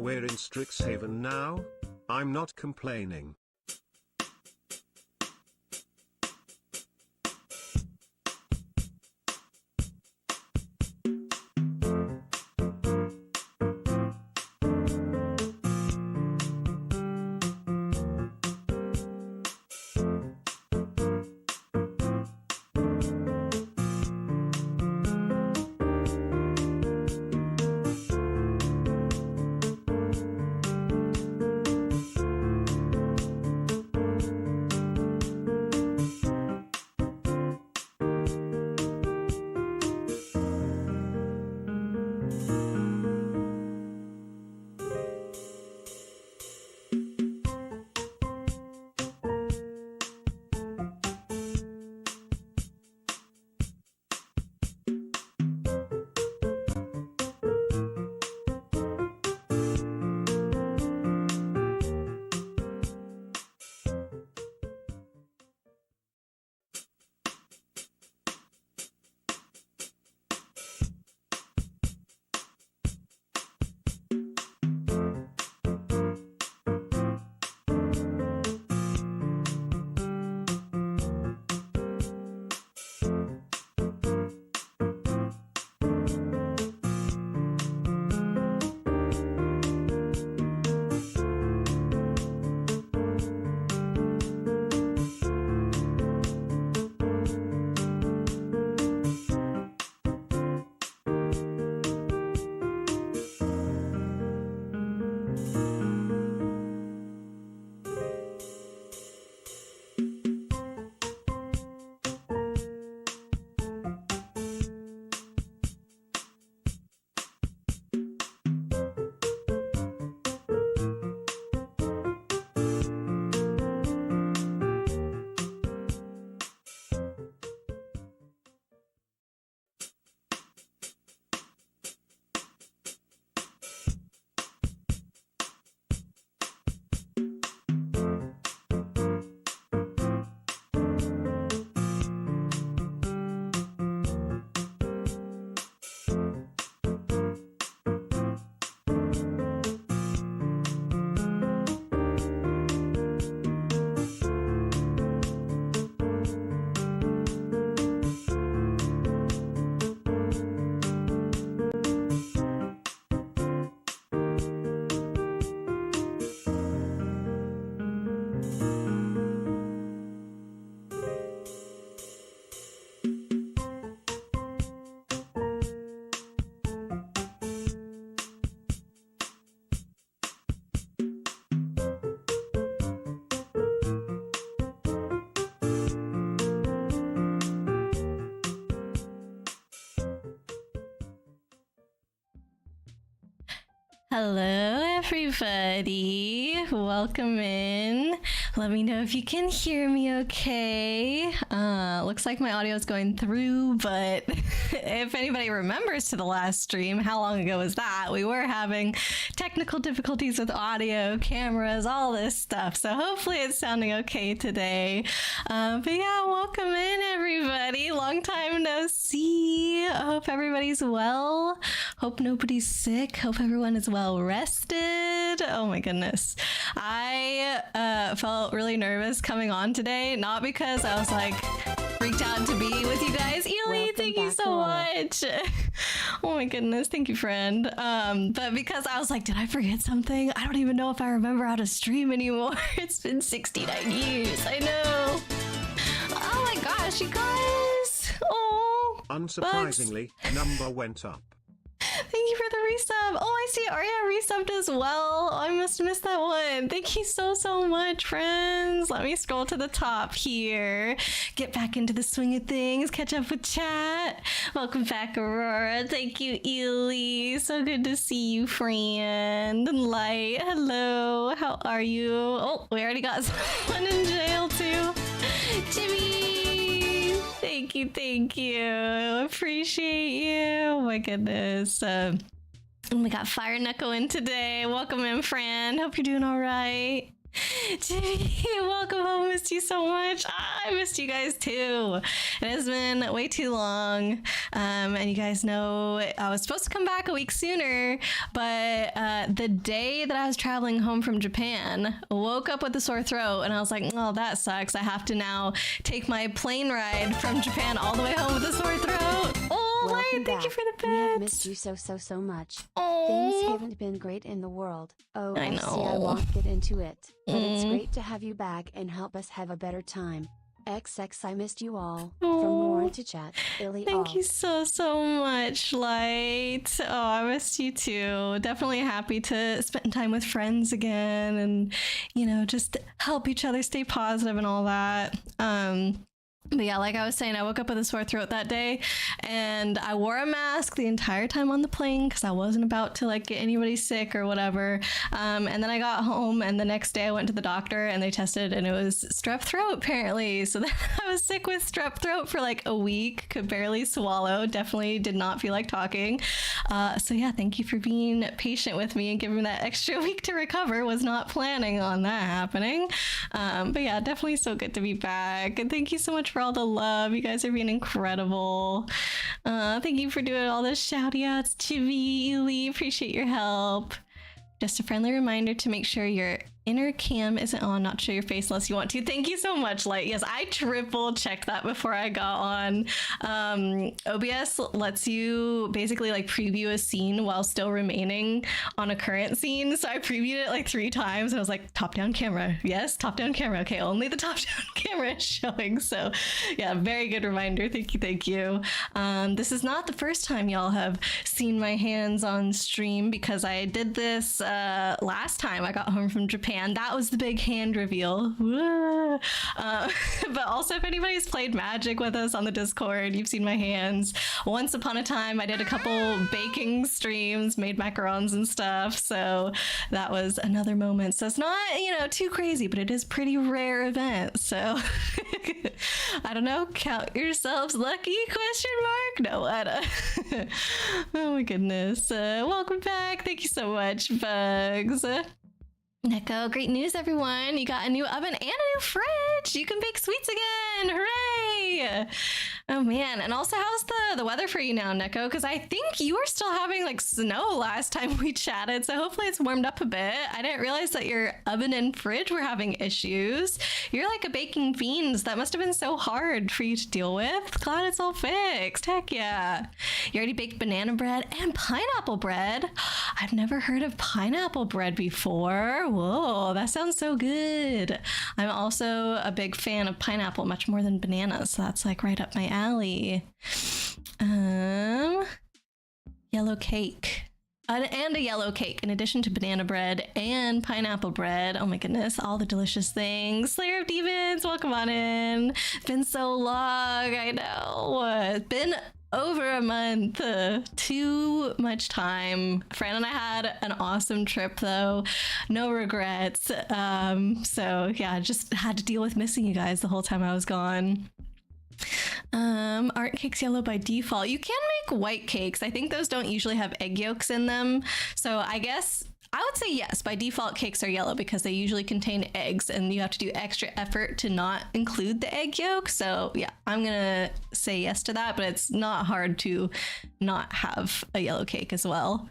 We're in Strixhaven now. I'm not complaining. Hello, everybody. Welcome in. Let me know if you can hear me okay. Looks like my audio is going through, but if anybody remembers to the last stream, how long ago was that? We were having technical difficulties with audio, cameras, all this stuff. So hopefully it's sounding okay today. But yeah, welcome in, everybody. Long time no see. I hope everybody's well. Hope nobody's sick. Hope everyone is well rested. Oh my goodness. I felt really nervous coming on today, not because I was like freaked out to be with you guys. Ely, thank you so much. Oh my goodness, thank you, friend. But because I was like, did I forget something? I don't even know if I remember how to stream anymore. It's been 69 years. I know. Oh my gosh, you guys. Oh. Unsurprisingly, number went up. Thank you for the resub. Oh, I see Arya resubbed as well. Oh, I must have missed that one. Thank you so much, friends. Let me scroll to the top here. Get back into the swing of things. Catch up with chat. Welcome back, Aurora. Thank you, Ely. So good to see you, friend. And Light, hello. How are you? Oh, we already got someone in jail, too. Jimmy! Thank you. Appreciate you. Oh my goodness. We got Fire Neko in today. Welcome in, friend. Hope you're doing all right. Jimmy, welcome home. Missed you so much. I missed you guys too. It has been way too long. And you guys know I was supposed to come back a week sooner, but the day that I was traveling home from Japan, I woke up with a sore throat and I was like, oh, that sucks. I have to now take my plane ride from Japan all the way home with a sore throat. Oh, Lion, thank you for the bits. We have missed you so much. Oh. Things haven't been great in the world. Oh, I know. See, I won't get into it. But it's great to have you back and help us have a better time. XX, I missed you all. From Lauren to chat. Illy Thank you so much, Light. Oh, I missed you too. Definitely happy to spend time with friends again and, you know, just help each other stay positive and all that. But yeah, like I was saying, I woke up with a sore throat that day and I wore a mask the entire time on the plane because I wasn't about to like get anybody sick or whatever. And then I got home and the next day I went to the doctor and they tested and it was strep throat apparently. So then I was sick with strep throat for like a week, could barely swallow, definitely did not feel like talking. So yeah, thank you for being patient with me and giving me that extra week to recover. Was not planning on that happening. But yeah, definitely so good to be back. And thank you so much for all the love. You guys are being incredible. Thank you for doing all the shouty outs to me, Ely. Appreciate your help. Just a friendly reminder to make sure your inner cam isn't on, not show your face unless you want to. Thank you so much, Light. Yes, I triple checked that before I got on. OBS lets you basically like preview a scene while still remaining on a current scene. So I previewed it like 3 times and I was like, top down camera. Yes, top down camera. Okay, only the top down camera is showing. So yeah, very good reminder. Thank you, thank you. This is not the first time y'all have seen my hands on stream because I did this last time I got home from Japan. That was the big hand reveal. But also, if anybody's played Magic with us on the Discord, you've seen my hands. Once upon a time, I did a couple baking streams, made macarons and stuff. So that was another moment. So it's not, you know, too crazy, but it is pretty rare event. So I don't know. Count yourselves lucky? Question mark? No, I don't. Oh my goodness. Welcome back. Thank you so much, Bugs. Neko, great news, everyone. You got a new oven and a new fridge. You can bake sweets again. Hooray! Oh, man. And also, how's the weather for you now, Neko? Because I think you were still having, like, snow last time we chatted, so hopefully it's warmed up a bit. I didn't realize that your oven and fridge were having issues. You're like a baking fiend. That must have been so hard for you to deal with. Glad it's all fixed. Heck yeah. You already baked banana bread and pineapple bread. I've never heard of pineapple bread before. Whoa, that sounds so good. I'm also a big fan of pineapple, much more than bananas, so that's like right up my alley. Yellow cake. And a yellow cake, in addition to banana bread and pineapple bread. Oh my goodness, all the delicious things. Slayer of Demons, welcome on in. Been so long, I know. It's been over a month. Too much time. Fran and I had an awesome trip though. No regrets. So yeah, just had to deal with missing you guys the whole time I was gone. Aren't cakes yellow by default? You can make white cakes. I think those don't usually have egg yolks in them. So I guess I would say yes, by default cakes are yellow because they usually contain eggs and you have to do extra effort to not include the egg yolk. So yeah, I'm gonna say yes to that, but it's not hard to not have a yellow cake as well.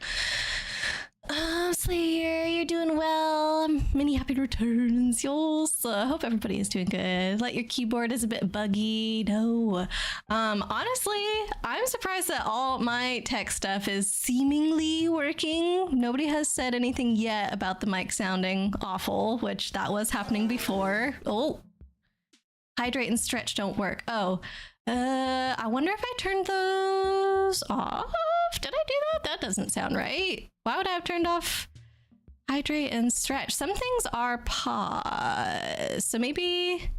Slayer, you're doing well. Many happy returns, y'all. I hope everybody is doing good. Like, your keyboard is a bit buggy. No. Honestly, I'm surprised that all my tech stuff is seemingly working. Nobody has said anything yet about the mic sounding awful, which that was happening before. Oh. Hydrate and stretch don't work. Oh. I wonder if I turned those off. Did I do that? That doesn't sound right. Why would I have turned off hydrate and stretch? Some things are pause. So maybe,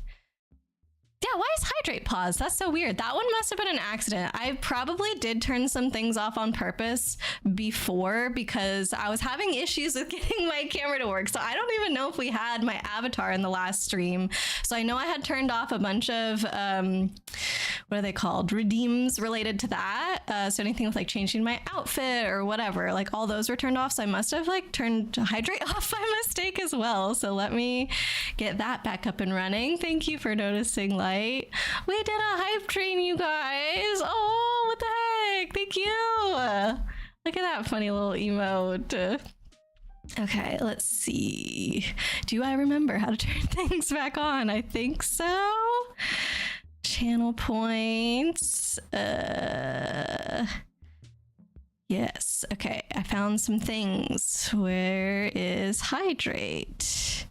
yeah, Yeah, why is hydrate paused? That's so weird. That one must have been an accident. I probably did turn some things off on purpose before because I was having issues with getting my camera to work. So I don't even know if we had my avatar in the last stream. So I know I had turned off a bunch of, what are they called? Redeems related to that. So anything with like changing my outfit or whatever, like all those were turned off. So I must have like turned hydrate off by mistake as well. So let me get that back up and running. Thank you for noticing, Light. We did a hype train, you guys. Oh, what the heck? Thank you. Look at that funny little emote. Okay, let's see. Do I remember how to turn things back on? I think so. Channel points. Yes. Okay, I found some things. Where is hydrate?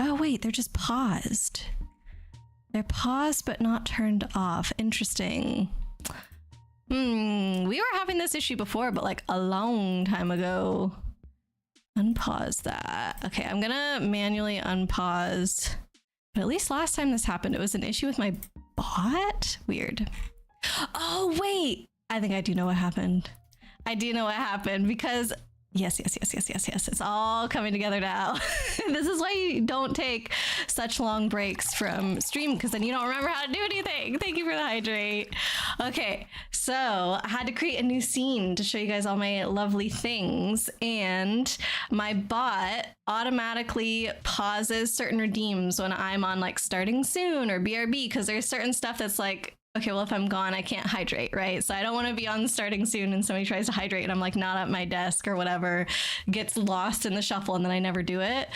Oh wait, they're just paused. They're paused but not turned off. Interesting. We were having this issue before, but like a long time ago. Unpause that. Okay, I'm gonna manually unpause. But at least last time this happened, it was an issue with my bot? Weird. Oh, wait. I think I do know what happened. I do know what happened because yes. It's all coming together now. This is why you don't take such long breaks from stream because then you don't remember how to do anything. Thank you for the hydrate. Okay, so I had to create a new scene to show you guys all my lovely things, and my bot automatically pauses certain redeems when I'm on like starting soon or BRB because there's certain stuff that's like, okay, well, if I'm gone, I can't hydrate, right? So I don't want to be on starting soon and somebody tries to hydrate and I'm like not at my desk or whatever, gets lost in the shuffle and then I never do it.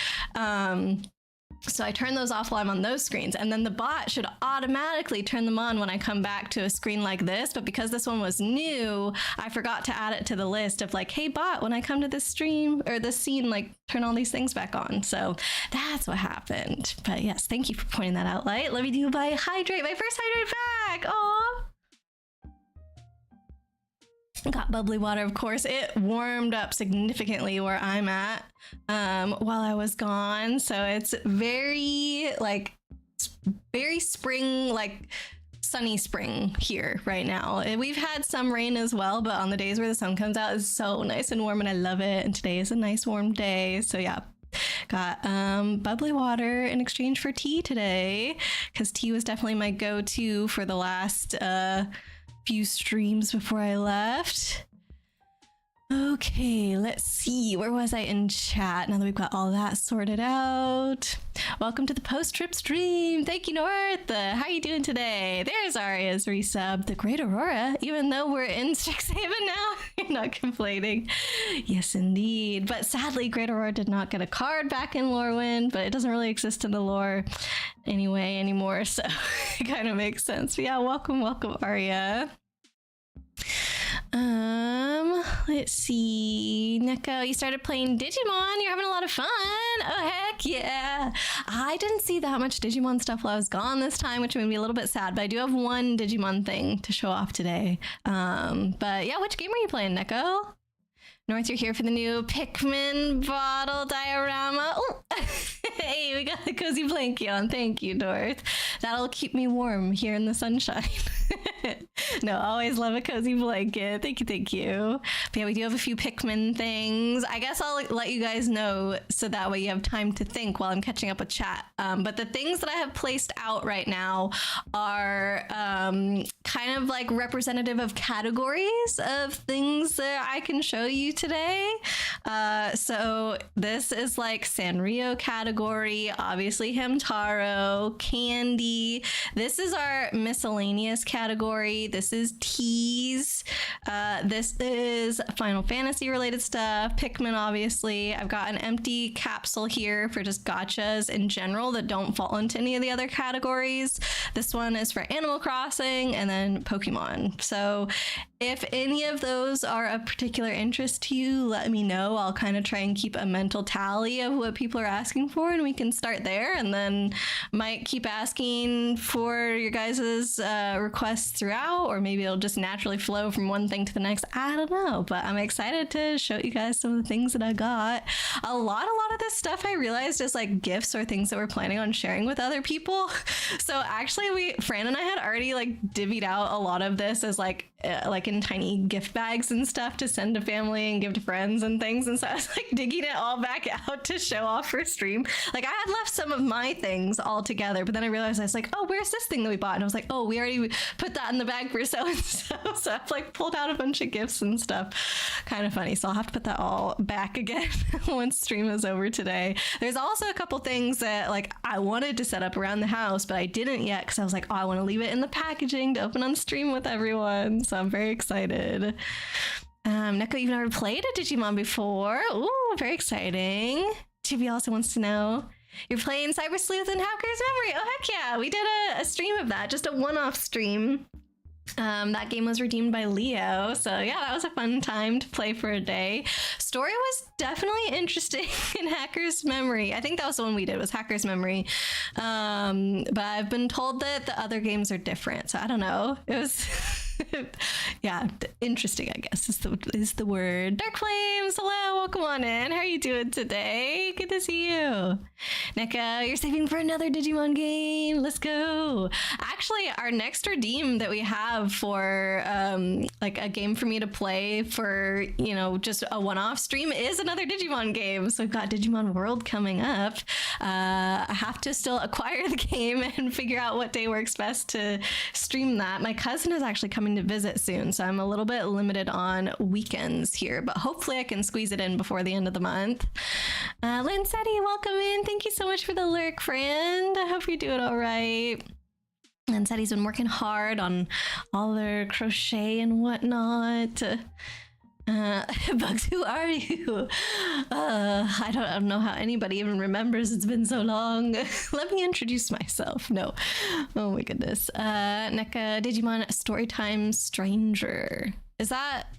So I turn those off while I'm on those screens, and then the bot should automatically turn them on when I come back to a screen like this. But because this one was new, I forgot to add it to the list of like, hey bot, when I come to this stream or this scene, like turn all these things back on. So that's what happened. But yes, thank you for pointing that out, Light. Let me do my hydrate, my first hydrate back. Aw. Got bubbly water, of course. It warmed up significantly where I'm at while I was gone. So it's very spring, like sunny spring here right now. And we've had some rain as well, but on the days where the sun comes out, it's so nice and warm and I love it. And today is a nice warm day. So yeah, got bubbly water in exchange for tea today because tea was definitely my go-to for the last few streams before I left. Okay, let's see. Where was I in chat? Now that we've got all that sorted out. Welcome to the post-trip stream. Thank you, North. How are you doing today? There's Aria's resub. The Great Aurora. Even though we're in Strixhaven now, you're not complaining. Yes, indeed. But sadly, Great Aurora did not get a card back in Lorwyn, but it doesn't really exist in the lore anymore. So it kind of makes sense. But yeah, welcome, Aria. Let's see. Neko, you started playing Digimon. You're having a lot of fun. Oh, heck yeah. I didn't see that much Digimon stuff while I was gone this time, which made me a little bit sad, but I do have one Digimon thing to show off today. But yeah, which game are you playing, Neko? North, you're here for the new Pikmin bottle diorama. Oh, hey, we got the cozy blanket on. Thank you, North. That'll keep me warm here in the sunshine. No, always love a cozy blanket. Thank you. But yeah, we do have a few Pikmin things. I guess I'll let you guys know so that way you have time to think while I'm catching up with chat. But the things that I have placed out right now are kind of like representative of categories of things that I can show you today. So this is like Sanrio category, obviously Hamtaro, candy. This is our miscellaneous category. This is teas. This is Final Fantasy related stuff. Pikmin, obviously. I've got an empty capsule here for just gachas in general that don't fall into any of the other categories. This one is for Animal Crossing and then Pokemon. So If any of those are of particular interest to you, let me know. I'll kind of try and keep a mental tally of what people are asking for, and we can start there, and then might keep asking for your guys' requests throughout, or maybe it'll just naturally flow from one thing to the next. I don't know, but I'm excited to show you guys some of the things that I got. A lot of this stuff I realized is like gifts or things that we're planning on sharing with other people. So actually, Fran and I had already like divvied out a lot of this as like in tiny gift bags and stuff to send to family and give to friends and things. And so I was like digging it all back out to show off for stream. Like I had left some of my things all together, but then I realized I was like, oh, where's this thing that we bought? And I was like, oh, we already put that in the bag for so and so. So I've like pulled out a bunch of gifts and stuff. Kind of funny. So I'll have to put that all back again once stream is over today. There's also a couple things that like I wanted to set up around the house, but I didn't yet because I was like, oh, I want to leave it in the packaging to open on stream with everyone. So I'm very excited. Neko, you've never played a Digimon before. Ooh, very exciting. Chibi also wants to know, you're playing Cyber Sleuth and Hacker's Memory. Oh, heck yeah. We did a stream of that, just a one-off stream. That game was redeemed by Leo, so yeah, that was a fun time to play for a day. Story was definitely interesting in Hacker's Memory. I think that was the one we did, was Hacker's Memory. But I've been told that the other games are different, so I don't know. It was yeah, interesting, I guess is the word. Dark Flames, hello, welcome on in. How are you doing today? Good to see you. Neka, you're saving for another Digimon game. Let's go. Actually, our next redeem that we have for like a game for me to play for, you know, just a one-off stream is another Digimon game. So we've got Digimon World coming up. I have to still acquire the game and figure out what day works best to stream that. My cousin is actually coming to visit soon, so I'm a little bit limited on weekends here, but hopefully I can squeeze it in before the end of the month. Linsetti, welcome in. Thank you so much for the lurk, friend. I hope you're doing all right. Linsetti's been working hard on all their crochet and whatnot. Bugs, who are you? I don't know how anybody even remembers. It's been so long. Let me introduce myself. No. Oh my goodness. Neka, Digimon Storytime Stranger. Is that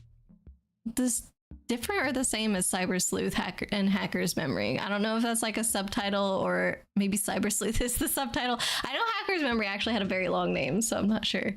this different or the same as Cyber Sleuth and Hacker's Memory? I don't know if that's like a subtitle or maybe Cyber Sleuth is the subtitle. I know Hacker's Memory actually had a very long name, so I'm not sure.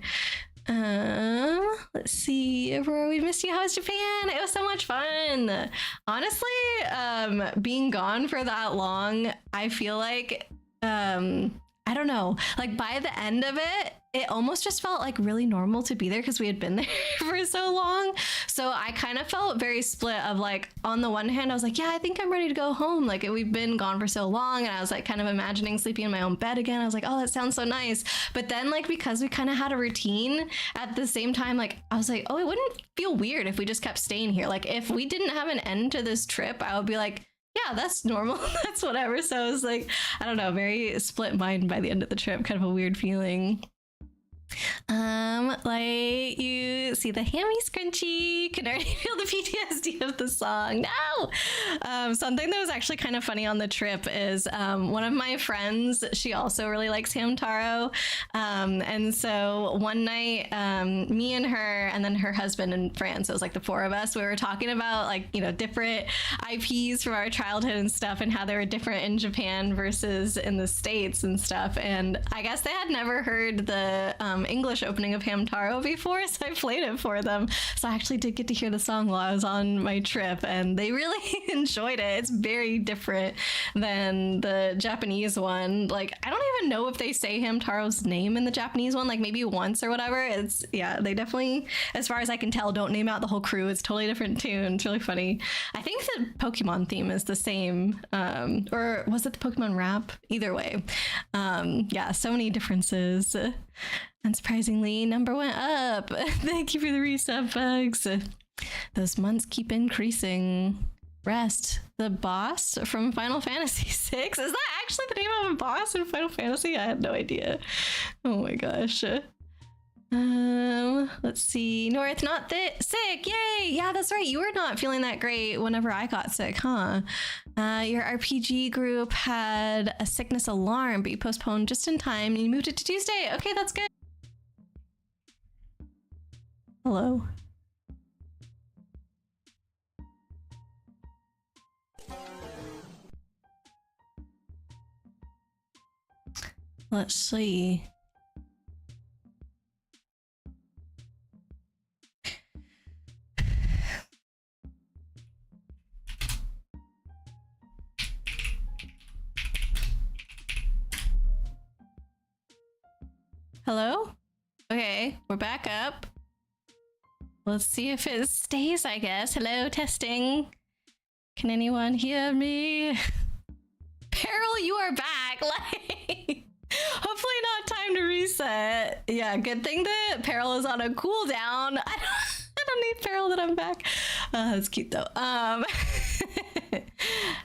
Let's see. Aurora, we missed you. How was Japan? It was so much fun. Honestly, being gone for that long, I feel like, I don't know, like by the end of it, it almost just felt like really normal to be there because we had been there for so long. So I kind of felt very split of like, on the one hand, I was like, yeah, I think I'm ready to go home. Like we've been gone for so long. And I was like kind of imagining sleeping in my own bed again. I was like, oh, that sounds so nice. But then like, because we kind of had a routine at the same time, like I was like, oh, it wouldn't feel weird if we just kept staying here. Like if we didn't have an end to this trip, I would be like, yeah, that's normal. That's whatever. So I was like, I don't know, very split mind by the end of the trip, kind of a weird feeling. Like you see the hammy scrunchie, can already feel the PTSD of the song. No! Something that was actually kind of funny on the trip is one of my friends, she also really likes Hamtaro. And so one night, me and her, and then her husband and Fran, so it was like the four of us, we were talking about like, you know, different IPs from our childhood and stuff and how they were different in Japan versus in the States and stuff. And I guess they had never heard the English opening of Hamtaro before, so I played it for them. So I actually did get to hear the song while I was on my trip, and they really enjoyed it. It's very different than the Japanese one. Like, I don't even know if they say Hamtaro's name in the Japanese one, like maybe once or whatever. It's, yeah, they definitely, as far as I can tell, don't name out the whole crew. It's a totally different tune. It's really funny. I think the Pokemon theme is the same, or was it the Pokemon rap? Either way. Yeah, so many differences. Unsurprisingly, number went up. Thank you for the resub, Bugs. Those months keep increasing. Rest, the boss from Final Fantasy VI. Is that actually the name of a boss in Final Fantasy? I had no idea. Oh my gosh. Let's see. North, not sick. Yay! Yeah, that's right. You were not feeling that great whenever I got sick, huh? Your RPG group had a sickness alarm, but you postponed just in time and you moved it to Tuesday. Okay, that's good. Hello. Let's see. Hello? Okay, we're back up. Let's see if it stays, I guess. Hello, testing. Can anyone hear me? Peril, you are back. Like, hopefully not time to reset. Yeah, good thing that Peril is on a cooldown. I don't need Peril that I'm back. That's cute though.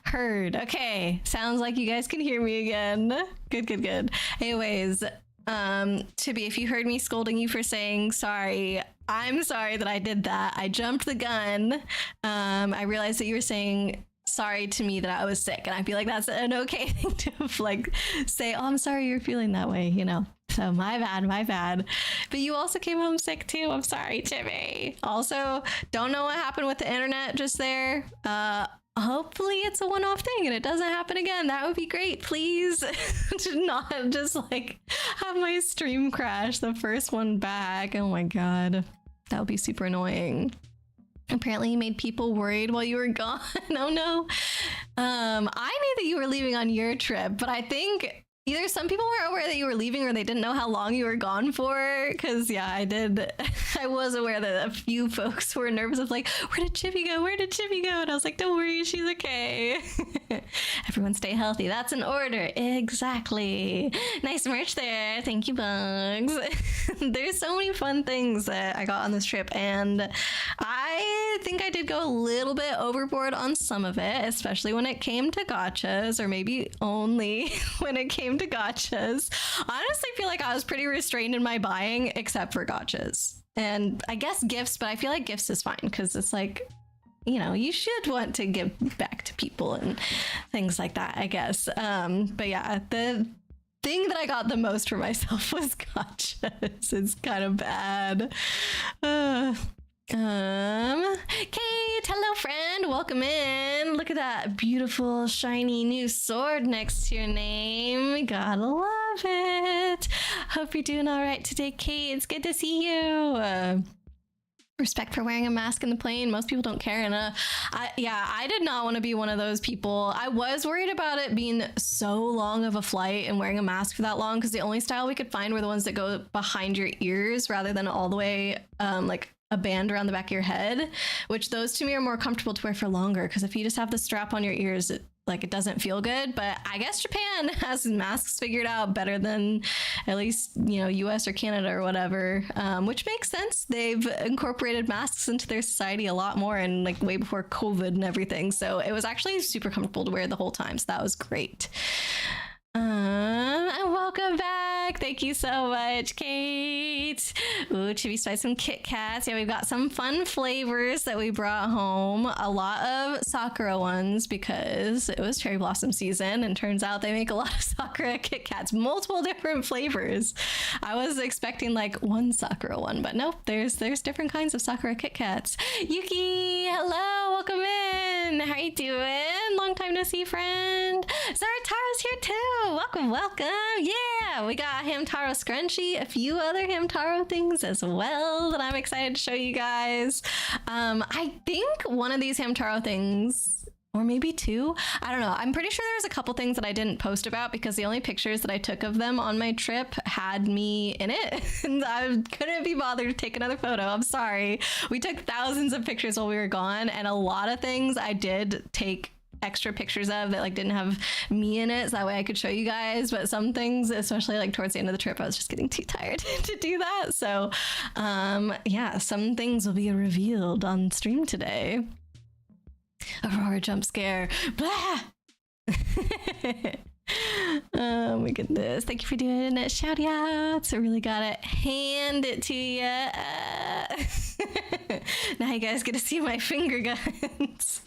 Heard. Okay, sounds like you guys can hear me again. Good. Anyways, Chibi, if you heard me scolding you for saying sorry, I'm sorry that I did that. I jumped the gun. I realized that you were saying sorry to me that I was sick, and I feel like that's an okay thing to like say, oh, I'm sorry you're feeling that way, you know. So my bad. But you also came home sick too. I'm sorry, Chibi. Also, don't know what happened with the internet just there. Hopefully it's a one-off thing and it doesn't happen again. That would be great. Please to not just like have my stream crash the first one back. Oh my god, that would be super annoying. Apparently you made people worried while you were gone. Oh no. I knew that you were leaving on your trip, but I think either some people weren't aware that you were leaving or they didn't know how long you were gone for. Because yeah, I was aware that a few folks were nervous of like, where did Chibi go? And I was like, don't worry, she's okay. Everyone stay healthy. That's an order. Exactly. Nice merch there. Thank you, Bugs. There's so many fun things that I got on this trip, and I think I did go a little bit overboard on some of it, especially when it came to gachas, or maybe only when it came to gachas. I honestly feel like I was pretty restrained in my buying, except for gachas. And I guess gifts, but I feel like gifts is fine because it's like, you know, you should want to give back to people and things like that, I guess. But yeah, the thing that I got the most for myself was gachas. It's kind of bad. Kate, hello friend, welcome in. Look at that beautiful shiny new sword next to your name. Gotta love it. Hope you're doing all right today, Kate. It's good to see you. Respect for wearing a mask in the plane. Most people don't care. And I did not want to be one of those people. I was worried about it being so long of a flight and wearing a mask for that long, because the only style we could find were the ones that go behind your ears rather than all the way like a band around the back of your head, which those to me are more comfortable to wear for longer, because if you just have the strap on your ears, it doesn't feel good. But I guess Japan has masks figured out better than at least, you know, US or Canada or whatever, which makes sense. They've incorporated masks into their society a lot more, and like way before COVID and everything. So it was actually super comfortable to wear the whole time. So that was great. And welcome back. Thank you so much, Kate. Ooh, Chibi Spice some Kit Kats. Yeah, we've got some fun flavors that we brought home. A lot of Sakura ones because it was cherry blossom season, and turns out they make a lot of Sakura Kit Kats, multiple different flavors. I was expecting like one Sakura one, but nope, there's different kinds of Sakura Kit Kats. Yuki, hello, welcome in. How you doing? Long time no see, friend. Zarataro's here too. Welcome. Yeah, we got Hamtaro scrunchie, a few other Hamtaro things as well that I'm excited to show you guys. I think one of these Hamtaro things, or maybe two, I don't know. I'm pretty sure there's a couple things that I didn't post about because the only pictures that I took of them on my trip had me in it. And I couldn't be bothered to take another photo. I'm sorry. We took thousands of pictures while we were gone, and a lot of things I did take extra pictures of that like didn't have me in it, so that way I could show you guys. But some things, especially like towards the end of the trip, I was just getting too tired to do that. So yeah, some things will be revealed on stream today. Aurora jump scare. Blah. Oh my goodness, thank you for doing it. Shout outs. I really gotta hand it to you. Now you guys get to see my finger guns.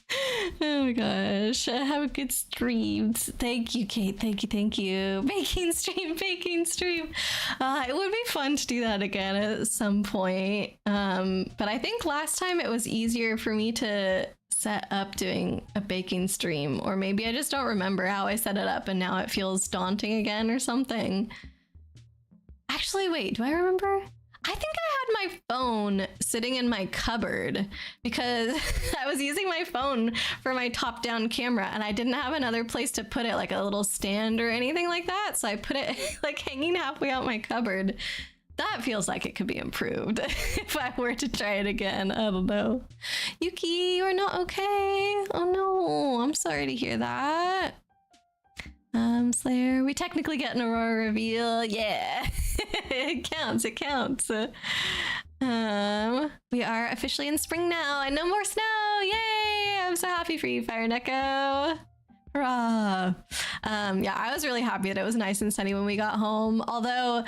Oh my gosh. Have a good stream. Thank you, Kate. Thank you. Baking stream. It would be fun to do that again at some point. But I think last time it was easier for me to set up doing a baking stream, or maybe I just don't remember how I set it up and now it feels daunting again or something. Actually, wait, do I remember? I think I had my phone sitting in my cupboard because I was using my phone for my top-down camera and I didn't have another place to put it, like a little stand or anything like that. So I put it like hanging halfway out my cupboard. That feels like it could be improved if I were to try it again. I don't know. Yuki, you're not okay. Oh no, I'm sorry to hear that. Slayer, we technically get an Aurora reveal. Yeah, it counts. We are officially in spring now and no more snow. Yay! I'm so happy for you, Fire Neko. Hurrah. Yeah, I was really happy that it was nice and sunny when we got home. Although,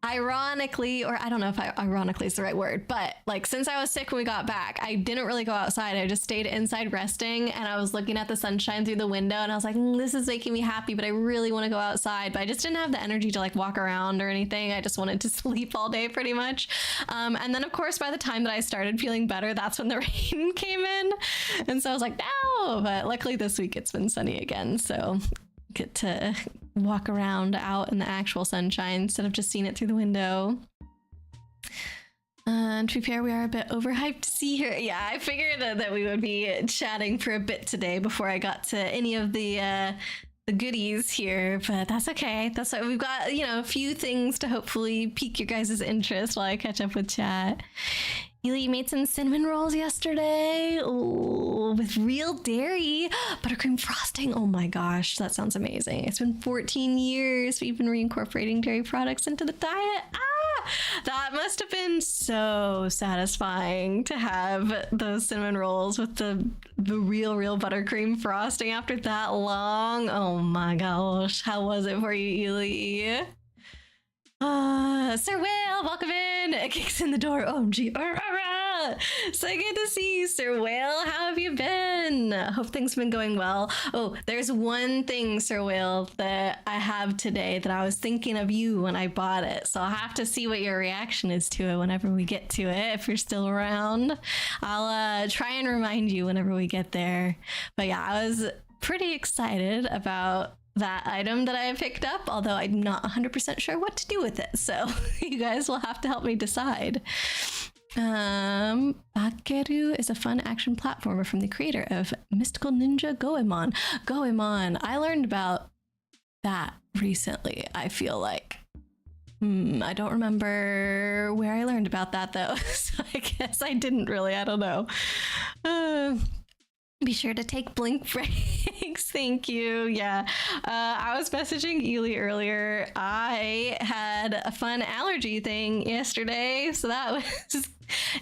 ironically, or I don't know if ironically is the right word, but like since I was sick when we got back, I didn't really go outside. I just stayed inside resting and I was looking at the sunshine through the window and I was like, this is making me happy, but I really want to go outside. But I just didn't have the energy to like walk around or anything. I just wanted to sleep all day pretty much. And then of course, by the time that I started feeling better, that's when the rain came in. And so I was like, no, but luckily this week it's been sunny again. So get to walk around out in the actual sunshine instead of just seeing it through the window. To be fair, we are a bit overhyped to see her. Yeah, I figured that we would be chatting for a bit today before I got to any of the goodies here, but that's okay. That's why we've got, a few things to hopefully pique your guys' interest while I catch up with chat. You made some cinnamon rolls yesterday. Ooh, with real dairy, buttercream frosting. Oh my gosh, that sounds amazing. It's been 14 years we've been reincorporating dairy products into the diet. That must have been so satisfying to have those cinnamon rolls with the real buttercream frosting after that long. Oh my gosh, how was it for you, Ely? Sir Whale, welcome in. It kicks in the door. OMG. So good to see you, Sir Whale. How have you been? Hope things have been going well. Oh, there's one thing, Sir Whale, that I have today that I was thinking of you when I bought it. So I'll have to see what your reaction is to it whenever we get to it. If you're still around, I'll try and remind you whenever we get there. But yeah, I was pretty excited about that item that I picked up, although I'm not 100% sure what to do with it. So you guys will have to help me decide. Bakeru is a fun action platformer from the creator of Mystical Ninja Goemon. I learned about that recently, I feel like. I don't remember where I learned about that though. So I guess I didn't really, I don't know. Be sure to take blink breaks. Thank you. Yeah. I was messaging Ely earlier. I had a fun allergy thing yesterday, so that was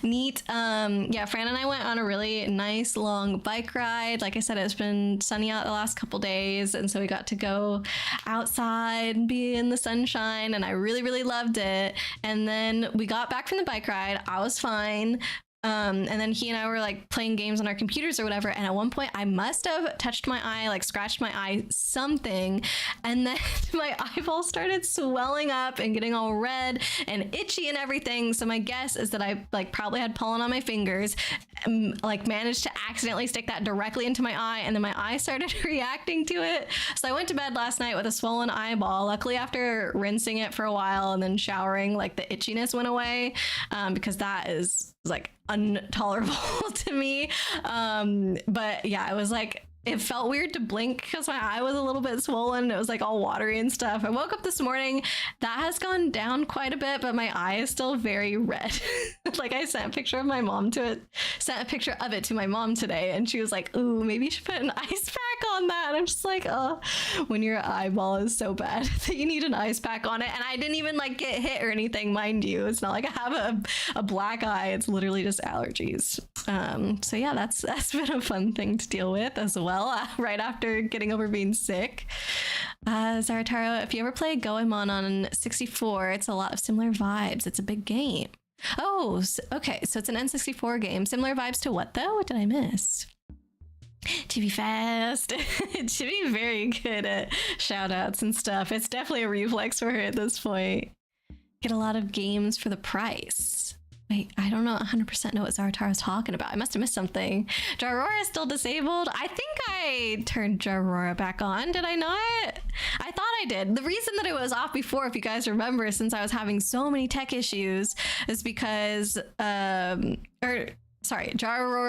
neat. Yeah, Fran and I went on a really nice long bike ride. Like I said, it's been sunny out the last couple days, and so we got to go outside and be in the sunshine, and I really loved it. And then we got back from the bike ride. I was fine. And then he and I were like playing games on our computers or whatever. And at one point I must have touched my eye, like scratched my eye, something. And then my eyeball started swelling up and getting all red and itchy and everything. So my guess is that I like probably had pollen on my fingers, like managed to accidentally stick that directly into my eye. And then my eye started reacting to it. So I went to bed last night with a swollen eyeball. Luckily, after rinsing it for a while and then showering, like the itchiness went away, because that is like intolerable to me. But yeah, it was like, it felt weird to blink because my eye was a little bit swollen. It was like all watery and stuff. I woke up this morning. That has gone down quite a bit, but my eye is still very red. Like I sent a picture of it to my mom today, and she was like, ooh, maybe you should put an ice pack on that. And I'm just like, oh, when your eyeball is so bad that you need an ice pack on it. And I didn't even like get hit or anything, mind you. It's not like I have a black eye. It's literally just allergies. So yeah, that's been a fun thing to deal with as well. Right after getting over being sick. Zarataro, if you ever play Goemon on 64, it's a lot of similar vibes. It's a big game. Oh, okay. So it's an N64 game. Similar vibes to what though? What did I miss? to be fast. To be very good at shout outs and stuff. It's definitely a reflex for her at this point. Get a lot of games for the price. Wait, I don't know 100% know what Zaratar was talking about. I must have missed something. Jarora is still disabled. I think I turned Jarora back on. Did I not? I thought I did. The reason that it was off before, if you guys remember, since I was having so many tech issues, is because Jarora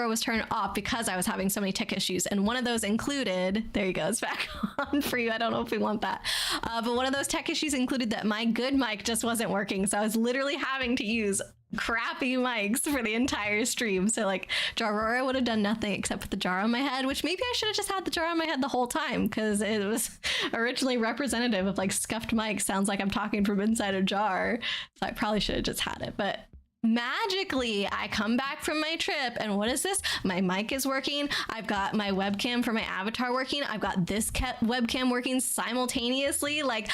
was turned off because I was having so many tech issues, and one of those included, there you go, it's back on for you. I don't know if we want that, but one of those tech issues included that my good mic just wasn't working, so I was literally having to use crappy mics for the entire stream. So like Jarora would have done nothing except put the jar on my head, which maybe I should have just had the jar on my head the whole time, because it was originally representative of like scuffed mic sounds like I'm talking from inside a jar, so I probably should have just had it. But magically I come back from my trip, and what is this? My mic is working. I've got my webcam for my avatar working. I've got this webcam working simultaneously. Like,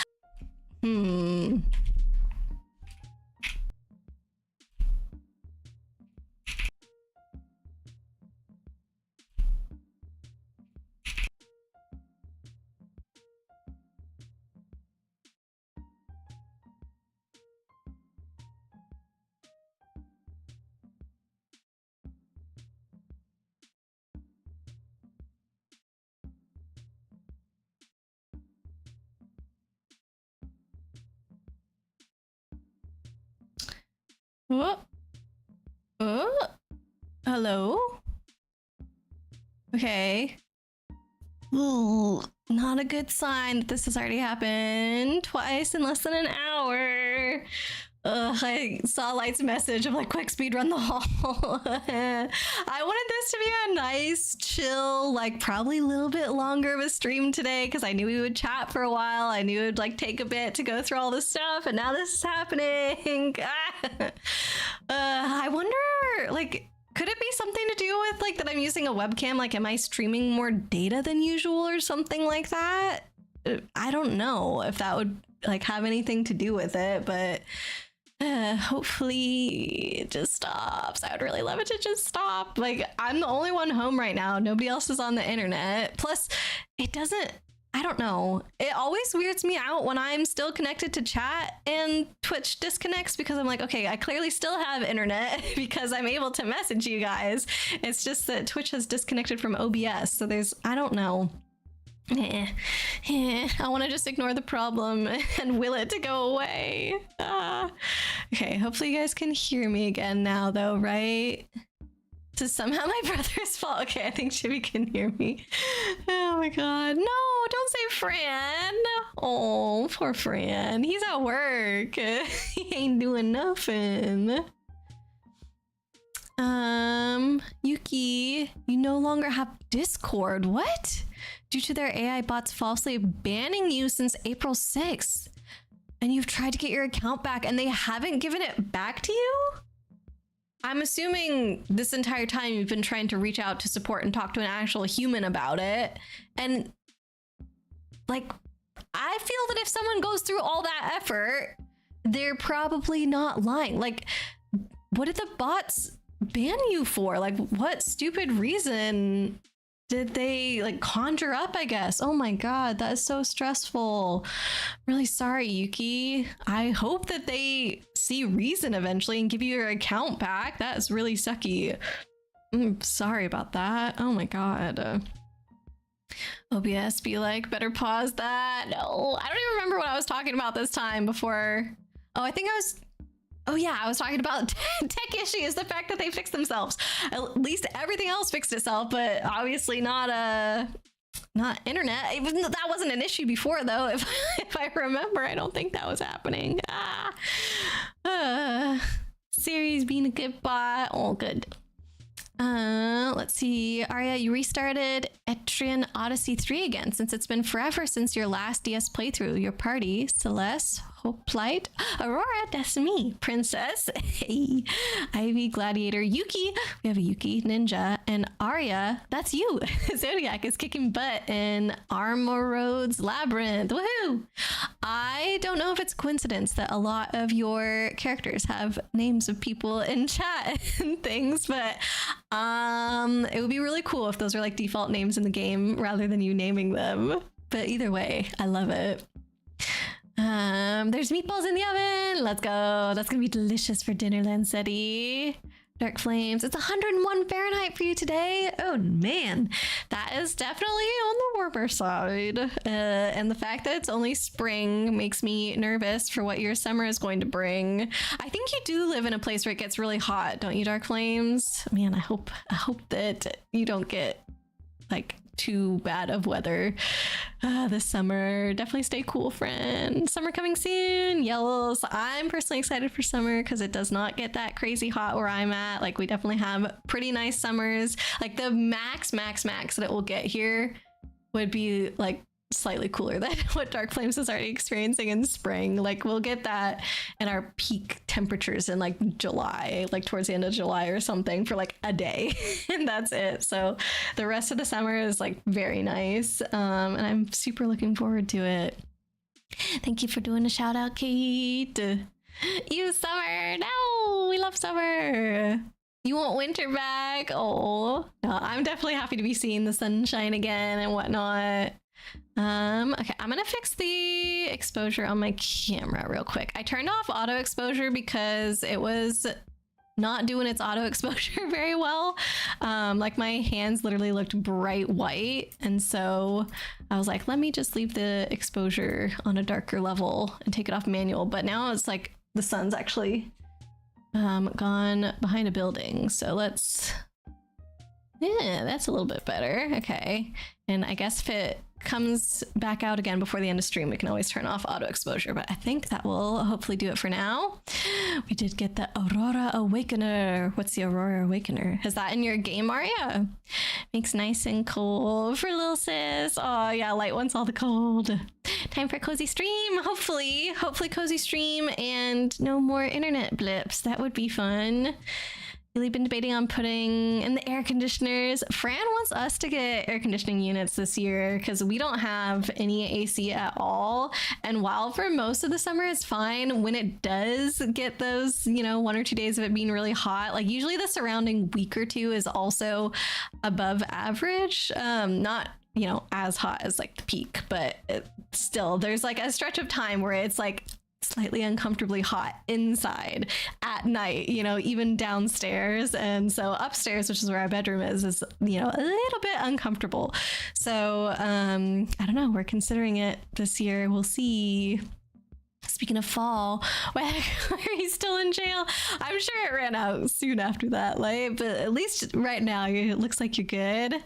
hello? Okay. Ooh, not a good sign that this has already happened twice in less than an hour. I saw Light's message of like, quick speed run the hall. I wanted this to be a nice, chill, like probably a little bit longer of a stream today, because I knew we would chat for a while. I knew it would like take a bit to go through all this stuff, and now this is happening. I wonder, like, could it be something to do with like that I'm using a webcam? Like, am I streaming more data than usual or something like that? I don't know if that would like have anything to do with it, but hopefully it just stops. I would really love it to just stop. Like, I'm the only one home right now. Nobody else is on the internet. Plus, it doesn't, I don't know. It always weirds me out when I'm still connected to chat and Twitch disconnects, because I'm like, okay, I clearly still have internet because I'm able to message you guys. It's just that Twitch has disconnected from OBS. So there's, I don't know. I want to just ignore the problem and will it to go away. Okay, hopefully you guys can hear me again now though, right? This is somehow my brother's fault. Okay, I think Chibi can hear me. Oh my god. No, don't say Fran. Oh, poor Fran. He's at work. He ain't doing nothing. Yuki, you no longer have Discord. What? Due to their AI bots falsely banning you since April 6th. And you've tried to get your account back and they haven't given it back to you? I'm assuming this entire time you've been trying to reach out to support and talk to an actual human about it. And like, I feel that if someone goes through all that effort, they're probably not lying. Like, what did the bots ban you for? Like, what stupid reason did they like conjure up, I guess? Oh my god, that is so stressful. Really sorry, Yuki. I hope that they see reason eventually and give you your account back. That is really sucky. I'm sorry about that. Oh my god. OBS be like, better pause that. No, I don't even remember what I was talking about this time before. Oh, I think I was... Oh yeah, I was talking about tech issues, the fact that they fixed themselves. At least everything else fixed itself, but obviously not internet. Even though that wasn't an issue before though, if I remember, I don't think that was happening. Series being a good bot. Oh, good. Let's see. Arya, you restarted Etrian Odyssey 3 again since it's been forever since your last DS playthrough. Your party, Celeste, Hoplite, Aurora, that's me, Princess, hey, Ivy, Gladiator, Yuki, we have a Yuki, Ninja, and Arya, that's you. Zodiac is kicking butt in Armor Road's Labyrinth. Woohoo! I don't know if it's coincidence that a lot of your characters have names of people in chat and things, but It would be really cool if those are like default names in the game rather than you naming them. But either way, I love it. There's meatballs in the oven. Let's go. That's gonna be delicious for dinner, Lancetti. Dark Flames. It's 101 Fahrenheit for you today. Oh man, that is definitely on the warmer side. And the fact that it's only spring makes me nervous for what your summer is going to bring. I think you do live in a place where it gets really hot, don't you, Dark Flames? Man, I hope that you don't get like too bad of weather this summer. Definitely stay cool, friend. Summer coming soon. Yells. I'm personally excited for summer because it does not get that crazy hot where I'm at. Like we definitely have pretty nice summers. Like the max that it will get here would be like slightly cooler than what Dark Flames is already experiencing in spring. Like we'll get that in our peak temperatures in like July, like towards the end of July or something for like a day and that's it. So the rest of the summer is like very nice, and I'm super looking forward to it. Thank you for doing a shout out, Kate. You summer. No, we love summer. You want winter back? Oh no, I'm definitely happy to be seeing the sunshine again and whatnot. Okay, I'm gonna fix the exposure on my camera real quick. I turned off auto exposure because it was not doing its auto exposure very well. Like my hands literally looked bright white, and so I was like, let me just leave the exposure on a darker level and take it off manual. But now it's like the sun's actually gone behind a building, so let's, yeah, that's a little bit better. Okay, and I guess if it comes back out again before the end of stream, we can always turn off auto exposure, but I think that will hopefully do it for now. We did get the Aurora Awakener. What's the Aurora Awakener? Is that in your game, Maria? Makes nice and cold for little sis. Oh yeah, light wants all the cold. Time for a cozy stream. Hopefully cozy stream and no more internet blips. That would be fun. Really been debating on putting in the air conditioners. Fran wants us to get air conditioning units this year because we don't have any AC at all. And while for most of the summer it's fine, when it does get those, you know, 1 or 2 days of it being really hot, like usually the surrounding week or two is also above average. Not, you know, as hot as like the peak, but still there's like a stretch of time where it's like slightly uncomfortably hot inside at night, you know, even downstairs. And so upstairs, which is where our bedroom is, you know, a little bit uncomfortable. So I don't know, we're considering it this year. We'll see. Speaking of fall, why are you still in jail? I'm sure it ran out soon after that, like, but at least right now it looks like you're good.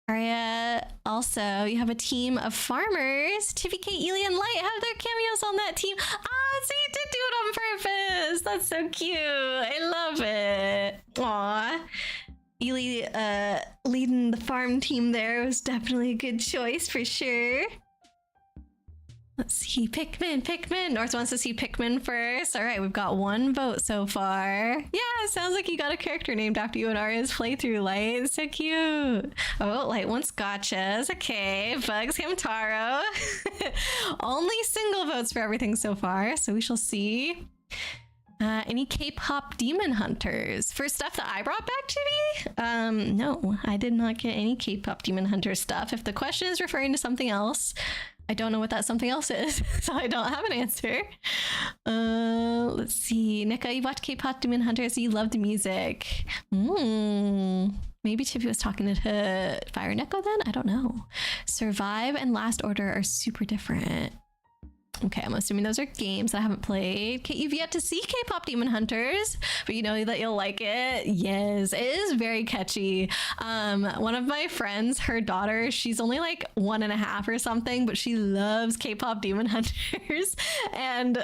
Aria, also, you have a team of farmers. Tiffy, Kate, Ely, and Light have their cameos on that team. Ah, so you did do it on purpose. That's so cute. I love it. Aw. Ely leading the farm team there was definitely a good choice for sure. Let's see, Pikmin. North wants to see Pikmin first. All right, we've got 1 vote so far. Yeah, it sounds like you got a character named after you in Aria's playthrough, Light. It's so cute. Oh, Light wants gotchas. Okay, Bugs, Hamtaro. Only single votes for everything so far, so we shall see. Any K-pop demon hunters for stuff that I brought back to me? No, I did not get any K-pop demon hunter stuff. If the question is referring to something else, I don't know what that something else is, so I don't have an answer. Let's see. Nika, you watched K-pop demon hunters, you loved the music. Maybe Tiffy was talking to Fire Neko then? I don't know. Survive and Last Order are super different. Okay, I'm assuming those are games that I haven't played. Okay, you've yet to see K-pop Demon Hunters, but you know that you'll like it. Yes, it is very catchy. One of my friends, her daughter, she's only like 1.5 or something, but she loves K-pop Demon Hunters. And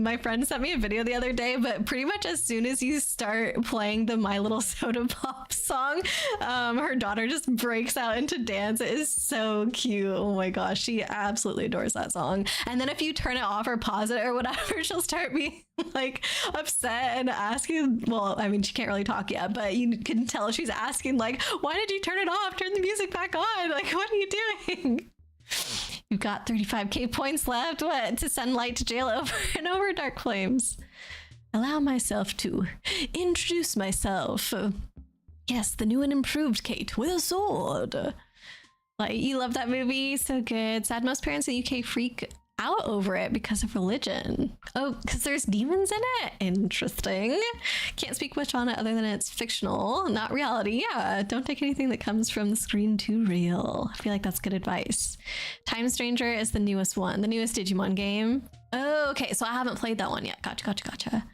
my friend sent me a video the other day, but pretty much as soon as you start playing the My Little Soda Pop song, her daughter just breaks out into dance. It is so cute. Oh my gosh, she absolutely adores that song. And then if you turn it off or pause it or whatever, she'll start being like upset and asking, well, I mean, she can't really talk yet, but you can tell she's asking like, why did you turn it off? Turn the music back on. Like, what are you doing? You've got 35k points left. What? To send Light to jail over and over, Dark Flames. Allow myself to introduce myself. Yes, the new and improved Kate with a sword. Like, you love that movie, so good. Sad most parents in the UK freak out over it because of religion. Oh, because there's demons in it? Interesting. Can't speak much on it other than it's fictional, not reality. Yeah, don't take anything that comes from the screen too real. I feel like that's good advice. Time Stranger is the newest one, the newest Digimon game. Oh, okay, so I haven't played that one yet. Gotcha.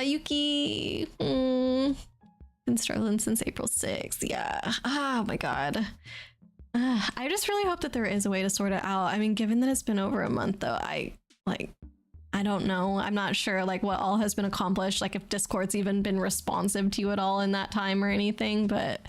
Yuki. Been struggling since April 6th. Yeah. Oh my god. I just really hope that there is a way to sort it out. I mean, given that it's been over a month though, I don't know. I'm not sure like what all has been accomplished, like if Discord's even been responsive to you at all in that time or anything, but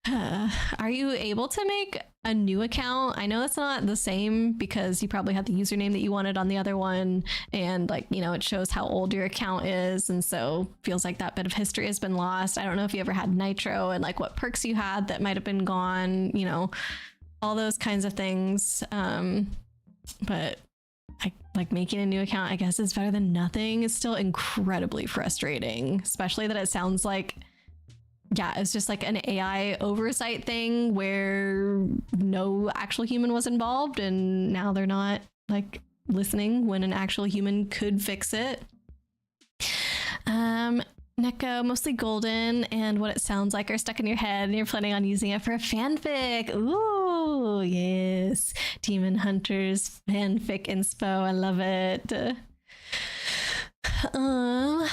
are you able to make a new account? I know that's not the same because you probably had the username that you wanted on the other one, and like, you know, it shows how old your account is, and so feels like that bit of history has been lost. I don't know if you ever had Nitro and like what perks you had that might have been gone, you know, all those kinds of things. But I like making a new account, I guess, is better than nothing. It's still incredibly frustrating, especially that it sounds like, yeah, it's just like an AI oversight thing where no actual human was involved, and now they're not like listening when an actual human could fix it. Neko, mostly golden, and what it sounds like are stuck in your head, and you're planning on using it for a fanfic. Ooh, yes. Demon Hunters fanfic inspo. I love it.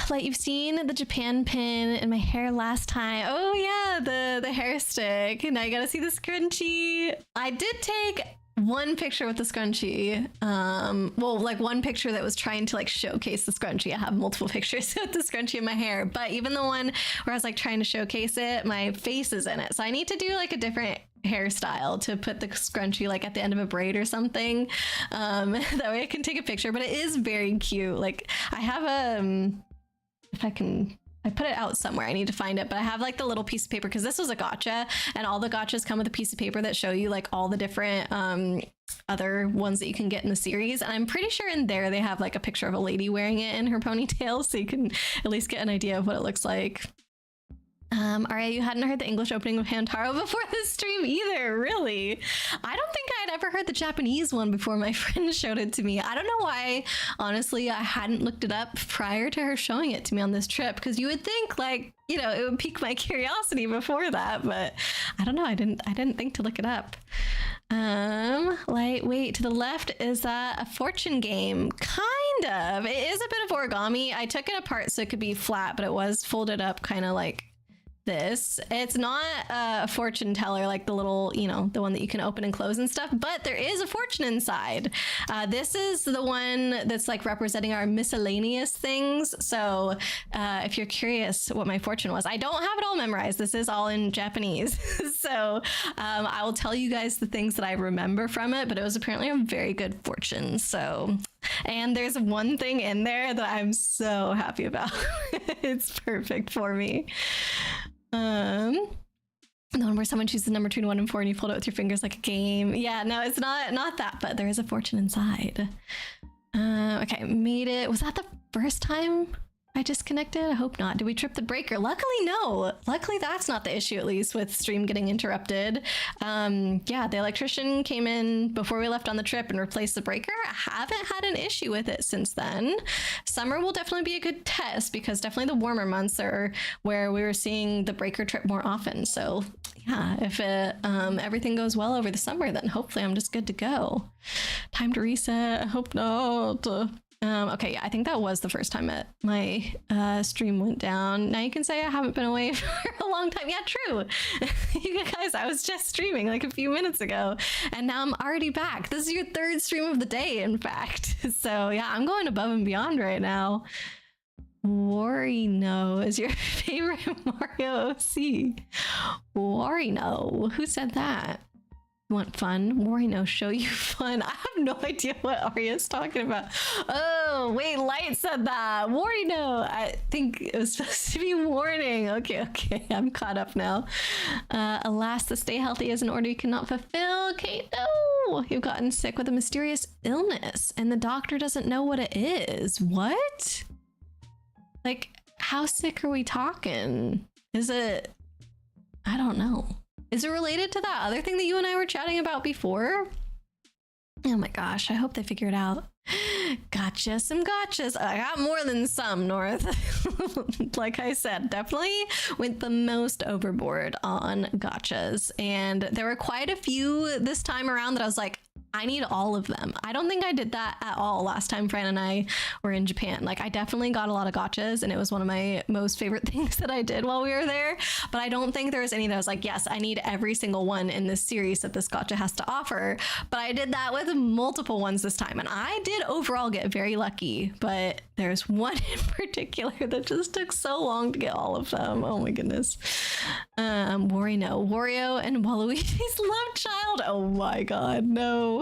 Like you've seen the Japan pin in my hair last time. Oh yeah, the hair stick. Now you gotta see the scrunchie. I did take one picture with the scrunchie. Well, like one picture that was trying to like showcase the scrunchie. I have multiple pictures with the scrunchie in my hair, but even the one where I was like trying to showcase it, my face is in it. So I need to do like a different hairstyle to put the scrunchie like at the end of a braid or something. That way I can take a picture, but it is very cute. Like I have if I put it out somewhere, I need to find it, but I have like the little piece of paper because this was a gacha, and all the gachas come with a piece of paper that show you like all the different other ones that you can get in the series, and I'm pretty sure in there they have like a picture of a lady wearing it in her ponytail, so you can at least get an idea of what it looks like. Aria, you hadn't heard the English opening of Hamtaro before this stream either, really? I don't think I'd ever heard the Japanese one before my friend showed it to me. I don't know why, honestly, I hadn't looked it up prior to her showing it to me on this trip, because you would think like, you know, it would pique my curiosity before that, but I don't know, I didn't think to look it up. Like, wait, to the left, is that a fortune game? Kind of. It is a bit of origami. I took it apart so it could be flat, but it was folded up kind of like this. It's not a fortune teller like the little, you know, the one that you can open and close and stuff, but there is a fortune inside. This is the one that's like representing our miscellaneous things. So if you're curious what my fortune was, I don't have it all memorized. This is all in Japanese. So I will tell you guys the things that I remember from it, but it was apparently a very good fortune. So, and there's one thing in there that I'm so happy about. It's perfect for me. The one where someone chooses the number between 1 and 4 and you fold it with your fingers like a game. Yeah, no, it's not that, but there is a fortune inside. Okay, made it. Was that the first time I disconnected? I hope not. Did we trip the breaker? Luckily, no. Luckily, that's not the issue, at least with stream getting interrupted. Yeah, the electrician came in before we left on the trip and replaced the breaker. I haven't had an issue with it since then. Summer will definitely be a good test because definitely the warmer months are where we were seeing the breaker trip more often. So yeah, if everything goes well over the summer, then hopefully I'm just good to go. Time to reset. I hope not. Okay, yeah, I think that was the first time that my stream went down. Now you can say I haven't been away for a long time. Yeah, true. You guys, I was just streaming like a few minutes ago, and now I'm already back. This is your third stream of the day, in fact. So yeah, I'm going above and beyond right now. Warino is your favorite Mario OC. Warino, who said that? Want fun? Warino, show you fun. I have no idea what Arya's talking about. Oh, wait, Light said that. Warino. I think it was supposed to be warning. Okay, I'm caught up now. Alas, the stay healthy is an order you cannot fulfill. Kate, no! You've gotten sick with a mysterious illness, and the doctor doesn't know what it is. What? Like, how sick are we talking? Is it? I don't know. Is it related to that other thing that you and I were chatting about before? Oh my gosh, I hope they figure it out. Gotcha, some gotchas. I got more than some, North. Like I said, definitely went the most overboard on gotchas. And there were quite a few this time around that I was like, I need all of them. I don't think I did that at all last time Fran and I were in Japan. Like I definitely got a lot of gotchas and it was one of my most favorite things that I did while we were there. But I don't think there was any that I was like, yes, I need every single one in this series that this gotcha has to offer. But I did that with multiple ones this time. And I did overall get very lucky. But there's one in particular that just took so long to get all of them. Oh my goodness. Wario and Waluigi's love child. Oh my god, no.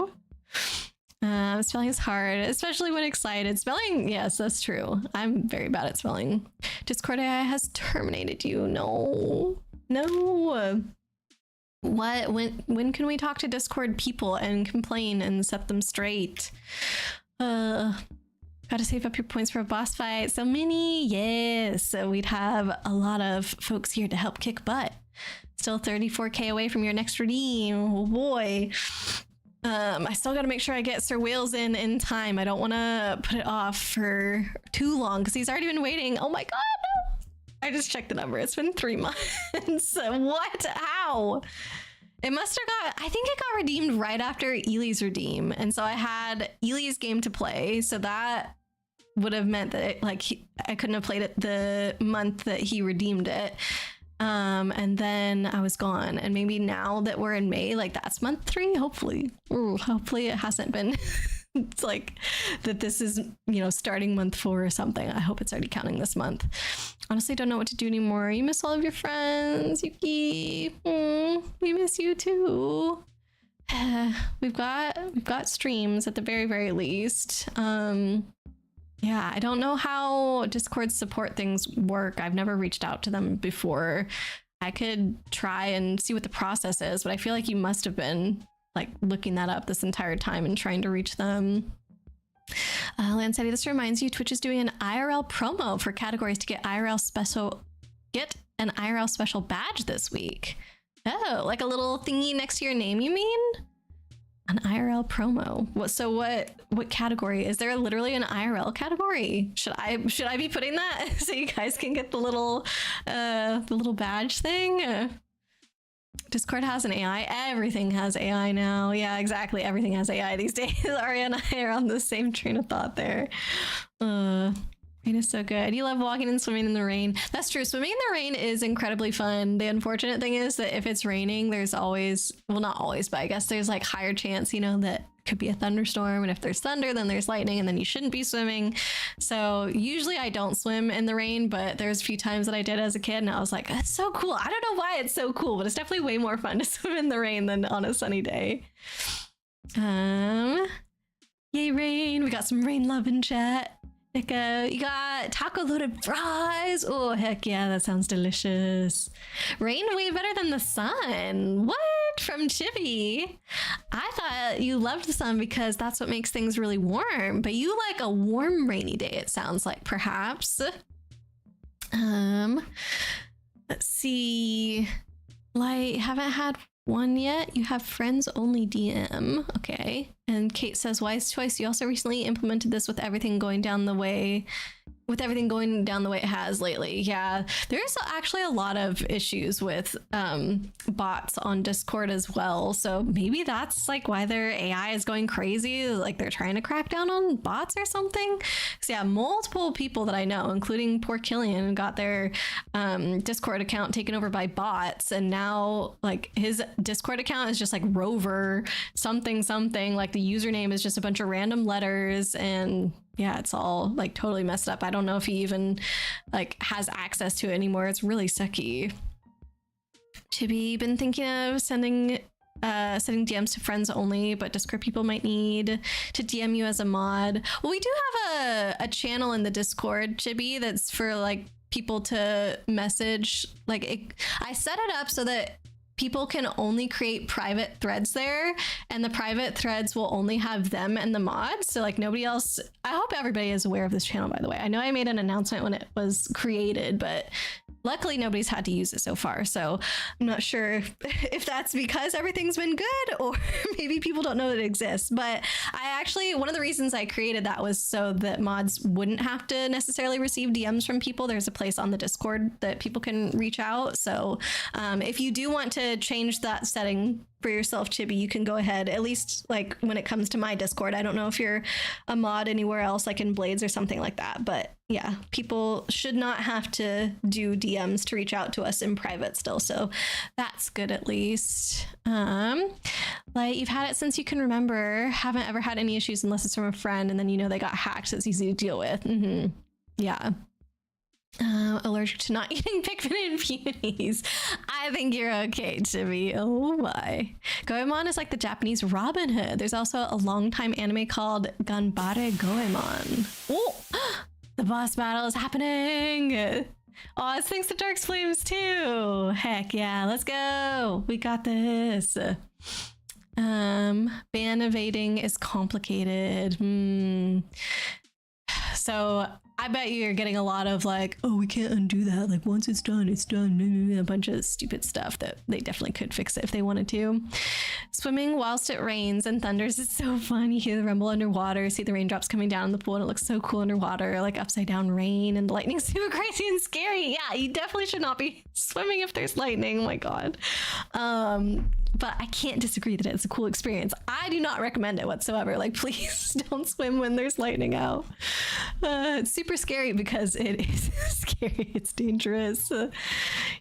Spelling is hard, especially when excited. Spelling, yes, that's true. I'm very bad at spelling. Discord AI has terminated you. No. What? When can we talk to Discord people and complain and set them straight? Gotta save up your points for a boss fight. So many, yes. So we'd have a lot of folks here to help kick butt. Still 34k away from your next redeem. Oh boy. I still got to make sure I get Sir Wales in time. I don't want to put it off for too long because he's already been waiting. Oh my god, no. I just checked the number. It's been 3 months. What? How? It must have I think it got redeemed right after Ely's redeem. And so I had Ely's game to play. So that would have meant that I couldn't have played it the month that he redeemed it. And then I was gone, and maybe now that we're in May, like that's month 3, hopefully. Ooh, hopefully it hasn't been it's like that this is, starting month 4 or something. I hope it's already counting this month. Honestly, don't know what to do anymore. You miss all of your friends, Yuki. We miss you too. We've got streams at the very, very least. Yeah, I don't know how Discord support things work. I've never reached out to them before. I could try and see what the process is, but I feel like you must have been like looking that up this entire time and trying to reach them. Lancetti, this reminds you, Twitch is doing an IRL promo for categories to get an IRL special badge this week. Oh, like a little thingy next to your name, you mean? An IRL promo. What category? Is there literally an IRL category? Should I be putting that so you guys can get the little badge thing? Discord has an AI. Everything has AI now. Yeah, exactly. Everything has AI these days. Aria and I are on the same train of thought there. Rain is so good. You love walking and swimming in the rain. That's true. Swimming in the rain is incredibly fun. The unfortunate thing is that if it's raining, there's always, well, not always, but I guess there's like higher chance, that could be a thunderstorm. And if there's thunder, then there's lightning and then you shouldn't be swimming. So usually I don't swim in the rain, but there's a few times that I did as a kid and I was like, that's so cool. I don't know why it's so cool, but it's definitely way more fun to swim in the rain than on a sunny day. Yay, rain. We got some rain love in chat. Nico, you got taco loaded fries. Oh, heck yeah, that sounds delicious. Rain way better than the sun. What? From Chibi. I thought you loved the sun because that's what makes things really warm, but you like a warm rainy day, it sounds like, perhaps. Let's see. Light, haven't had one yet. You have friends only DM. Okay. And Kate says, wise choice. You also recently implemented this with everything going down the way it has lately. Yeah, there's actually a lot of issues with bots on Discord as well. So maybe that's like why their AI is going crazy. Like they're trying to crack down on bots or something. So yeah, multiple people that I know, including poor Killian, got their Discord account taken over by bots. And now like his Discord account is just like Rover something. Like the username is just a bunch of random letters and yeah, it's all like totally messed up. I don't know if he even like has access to it anymore. It's really sucky. Chibi, been thinking of sending DMs to friends only, but Discord people might need to DM you as a mod. Well, we do have a channel in the Discord, Chibi, that's for like people to message. Like I set it up so that people can only create private threads there, and the private threads will only have them and the mods. So like nobody else. I hope everybody is aware of this channel, by the way. I know I made an announcement when it was created, but Luckily, nobody's had to use it so far. So I'm not sure if that's because everything's been good or maybe people don't know that it exists. But one of the reasons I created that was so that mods wouldn't have to necessarily receive DMs from people. There's a place on the Discord that people can reach out. So if you do want to change that setting for yourself, Chibi, you can go ahead, at least like when it comes to my Discord. I don't know if you're a mod anywhere else, like in Blades or something like that, but yeah, people should not have to do DMs to reach out to us in private still. So that's good, at least. Like, you've had it since you can remember, haven't ever had any issues unless it's from a friend, and then they got hacked, so it's easy to deal with. Yeah. Allergic to not eating Pikmin and peonies. I think you're okay, Chibi. Oh my. Goemon is like the Japanese Robin Hood. There's also a long-time anime called Ganbare Goemon. Oh, the boss battle is happening. Oh, it's thanks to Dark's Flames too. Heck yeah, let's go. We got this. Ban evading is complicated. So I bet you're getting a lot of like, oh, we can't undo that. Like, once it's done, it's done. A bunch of stupid stuff that they definitely could fix it if they wanted to. Swimming whilst it rains and thunders is so fun. You hear the rumble underwater, see the raindrops coming down in the pool, and it looks so cool underwater, like upside down rain, and the lightning's super crazy and scary. Yeah, you definitely should not be swimming if there's lightning. Oh my God. But I can't disagree that it's a cool experience. I do not recommend it whatsoever. Like, please don't swim when there's lightning out. It's super scary because it is scary. It's dangerous. I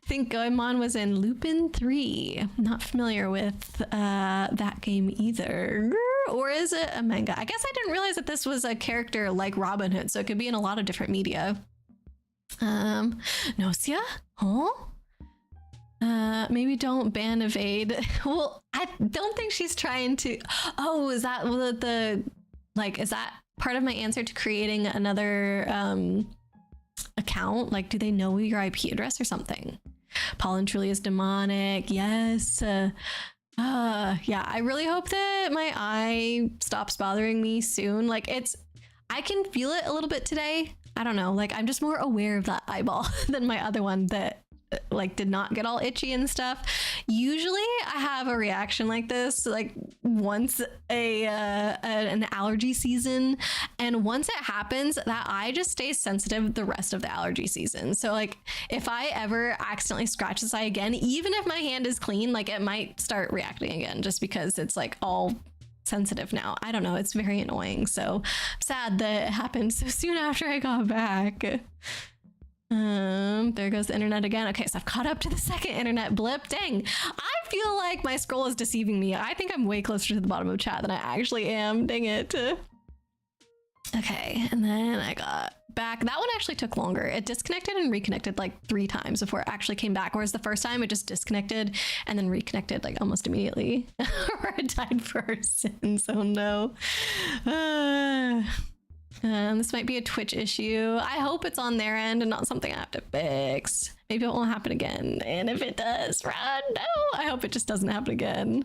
think Goemon was in Lupin 3. Not familiar with that game either. Or is it a manga? I guess I didn't realize that this was a character like Robin Hood, so it could be in a lot of different media. Nocia? Huh? Maybe don't ban evade. Well, I don't think she's trying to. Oh, is that is that part of my answer to creating another account? Like, do they know your IP address or something? Pollen truly is demonic. Yes. Yeah, I really hope that my eye stops bothering me soon. Like, I can feel it a little bit today. I don't know. Like, I'm just more aware of that eyeball than my other one that like did not get all itchy and stuff. Usually I have a reaction like this like once an allergy season, and once it happens, that eye just stays sensitive the rest of the allergy season. So like if I ever accidentally scratch this eye again, even if my hand is clean, like it might start reacting again just because it's like all sensitive now. I don't know, it's very annoying. So I'm sad that it happened so soon after I got back. There goes the internet again. Okay, so I've caught up to the second internet blip. Dang, I feel like my scroll is deceiving me. I think I'm way closer to the bottom of chat than I actually am. Dang it. Okay, and then I got back. That one actually took longer. It disconnected and reconnected like 3 times before it actually came back. Whereas the first time it just disconnected and then reconnected like almost immediately. Or I died first. So no. This might be a Twitch issue. I hope it's on their end and not something I have to fix. Maybe it won't happen again. And if it does, run. No, I hope it just doesn't happen again.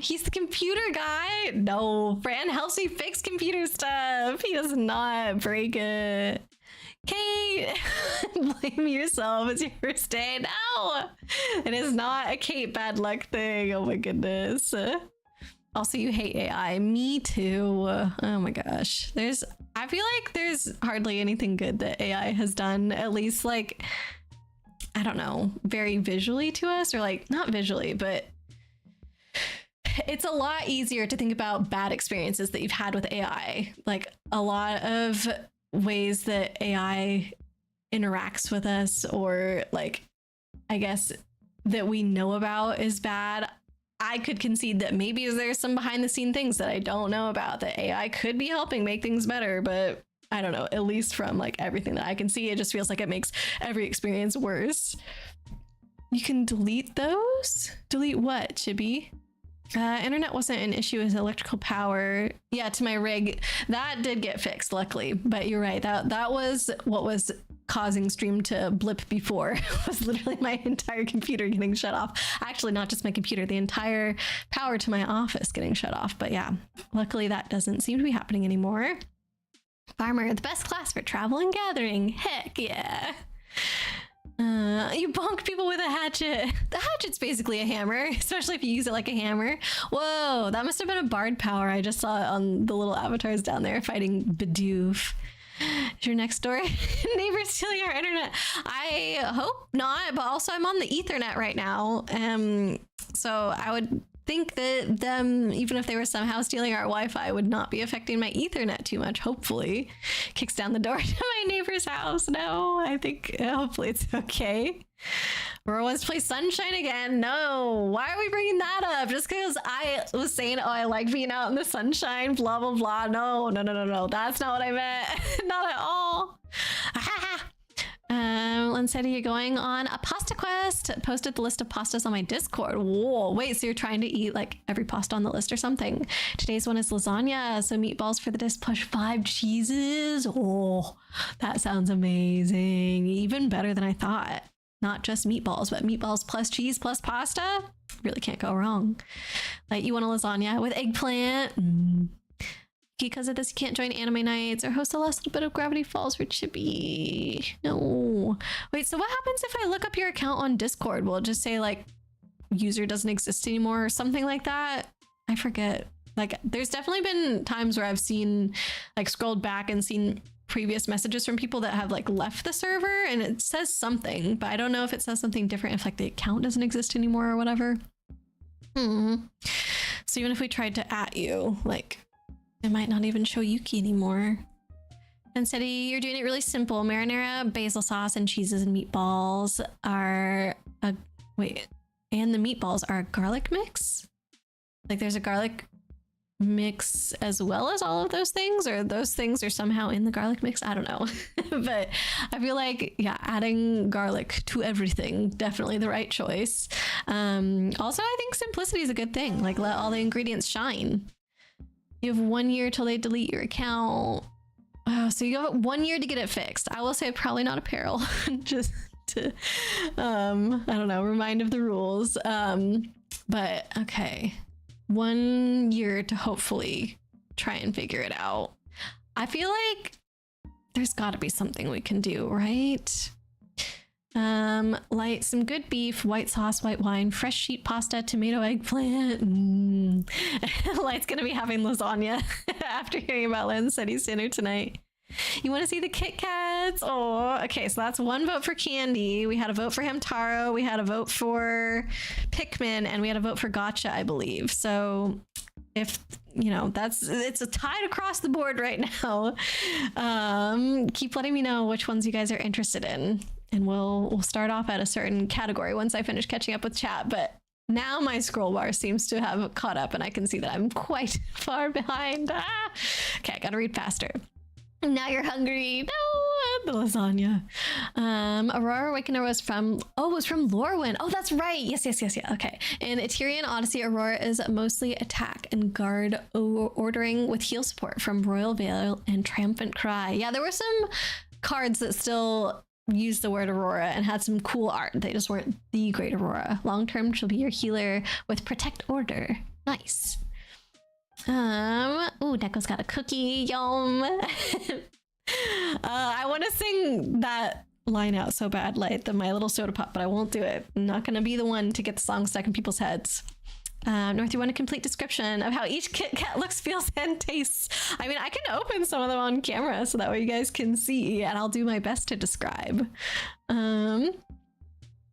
He's the computer guy. No, Fran helps me fix computer stuff. He does not break it. Kate, blame yourself. It's your first day. No, it is not a Kate bad luck thing. Oh my goodness. Also, you hate AI. Me too. Oh my gosh. I feel like there's hardly anything good that AI has done, at least like, I don't know, very visually to us, or like not visually, but it's a lot easier to think about bad experiences that you've had with AI. Like a lot of ways that AI interacts with us, or like, I guess that we know about is bad. I could concede that maybe there's some behind the scene things that I don't know about that AI could be helping make things better, but I don't know, at least from like everything that I can see, it just feels like it makes every experience worse. You can delete those? Delete what, Chibi? Internet wasn't an issue with electrical power. Yeah, to my rig. That did get fixed, luckily. But you're right. That was what was causing stream to blip before. It was literally my entire computer getting shut off. Actually, not just my computer, the entire power to my office getting shut off. But yeah, luckily that doesn't seem to be happening anymore. Farmer, the best class for travel and gathering. Heck yeah. You bonk people with a hatchet. The hatchet's basically a hammer, especially if you use it like a hammer. Whoa, that must have been a bard power. I just saw it on the little avatars down there fighting Bidoof. Is your next door neighbor stealing our internet? I hope not, but also I'm on the Ethernet right now. So I would think that them, even if they were somehow stealing our Wi-Fi, would not be affecting my Ethernet too much, hopefully. Kicks down the door to my neighbor's house. No, I think hopefully it's okay. Aurora wants to play Sunshine again. No, why are we bringing that up? Just because I was saying, oh, I like being out in the sunshine, blah, blah, blah. No, that's not what I meant. Not at all. Len said you're going on a pasta quest. Posted the list of pastas on my Discord. Whoa, wait, so you're trying to eat like every pasta on the list or something? Today's one is lasagna, so meatballs for the dish plus 5 cheeses. Oh, that sounds amazing. Even better than I thought. Not just meatballs, but meatballs plus cheese plus pasta. Really can't go wrong. Like, you want a lasagna with eggplant? Because of this, you can't join anime nights or host the last little bit of Gravity Falls for Chibi. No. Wait, so what happens if I look up your account on Discord? Will it just say like user doesn't exist anymore or something like that? I forget. Like, there's definitely been times where I've seen, like, scrolled back and seen previous messages from people that have like left the server and it says something, but I don't know if it says something different if like the account doesn't exist anymore or whatever. So even if we tried to @ you, like, it might not even show Yuki anymore. And Seti, you're doing it really simple. Marinara, basil sauce, and cheeses and meatballs are a and the meatballs are a garlic mix. Like, there's a garlic mix as well as all of those things, or those things are somehow in the garlic mix. I don't know. But I feel like, yeah, adding garlic to everything, definitely the right choice. Also, I think simplicity is a good thing. Like, let all the ingredients shine. You have 1 year till they delete your account. So you have 1 year to get it fixed. I will say probably not apparel, just to, I don't know, remind of the rules. But okay, 1 year to hopefully try and figure it out. I feel like there's got to be something we can do, right? Like some good beef, white sauce, white wine, fresh sheet pasta, tomato, eggplant. Light's gonna be having lasagna after hearing about Len Seti's dinner tonight. You want to see the Kit Kats? Oh, okay, so that's 1 vote for Candy. We had a vote for Hamtaro, we had a vote for Pikmin, and we had a vote for Gotcha, I believe. So if, you know, it's a tied across the board right now. Keep letting me know which ones you guys are interested in, and we'll start off at a certain category once I finish catching up with chat. But now my scroll bar seems to have caught up and I can see that I'm quite far behind. Okay, I gotta read faster. Now you're hungry. No, the lasagna. Aurora Awakener was from Lorwyn. Oh, that's right. Yes. Okay. In Eterian Odyssey, Aurora is mostly attack and guard ordering with heal support from Royal Veil and Triumphant Cry. Yeah, there were some cards that still used the word Aurora and had some cool art. They just weren't the Great Aurora. Long term, she'll be your healer with Protect Order. Nice. Ooh, Neko's got a cookie. Yum. I want to sing that line out so bad, like the My Little Soda Pop, but I won't do it. I'm not gonna be the one to get the song stuck in people's heads. North, you want a complete description of how each Kit Kat looks, feels, and tastes? I mean, I can open some of them on camera so that way you guys can see, and I'll do my best to describe.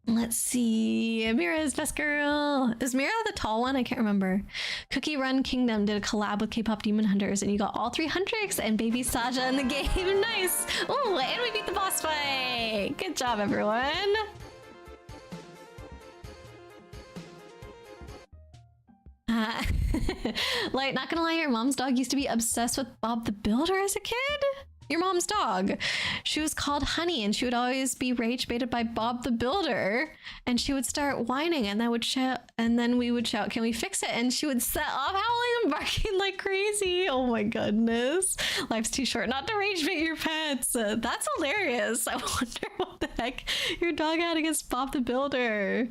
Let's see. Mira's best girl. Is Mira the tall one? I can't remember. Cookie Run Kingdom did a collab with K-pop Demon Hunters, and you got all 3 Huntrix and Baby Saja in the game. Nice. Oh, and we beat the boss fight. Good job, everyone. Like, not gonna lie, your mom's dog used to be obsessed with Bob the Builder as a kid? Your mom's dog. She was called Honey, and she would always be rage baited by Bob the Builder, and she would start whining, and then we would shout, "Can we fix it?" And she would set off howling and barking like crazy. Oh my goodness. Life's too short not to rage bait your pets. That's hilarious. I wonder what the heck your dog had against Bob the Builder.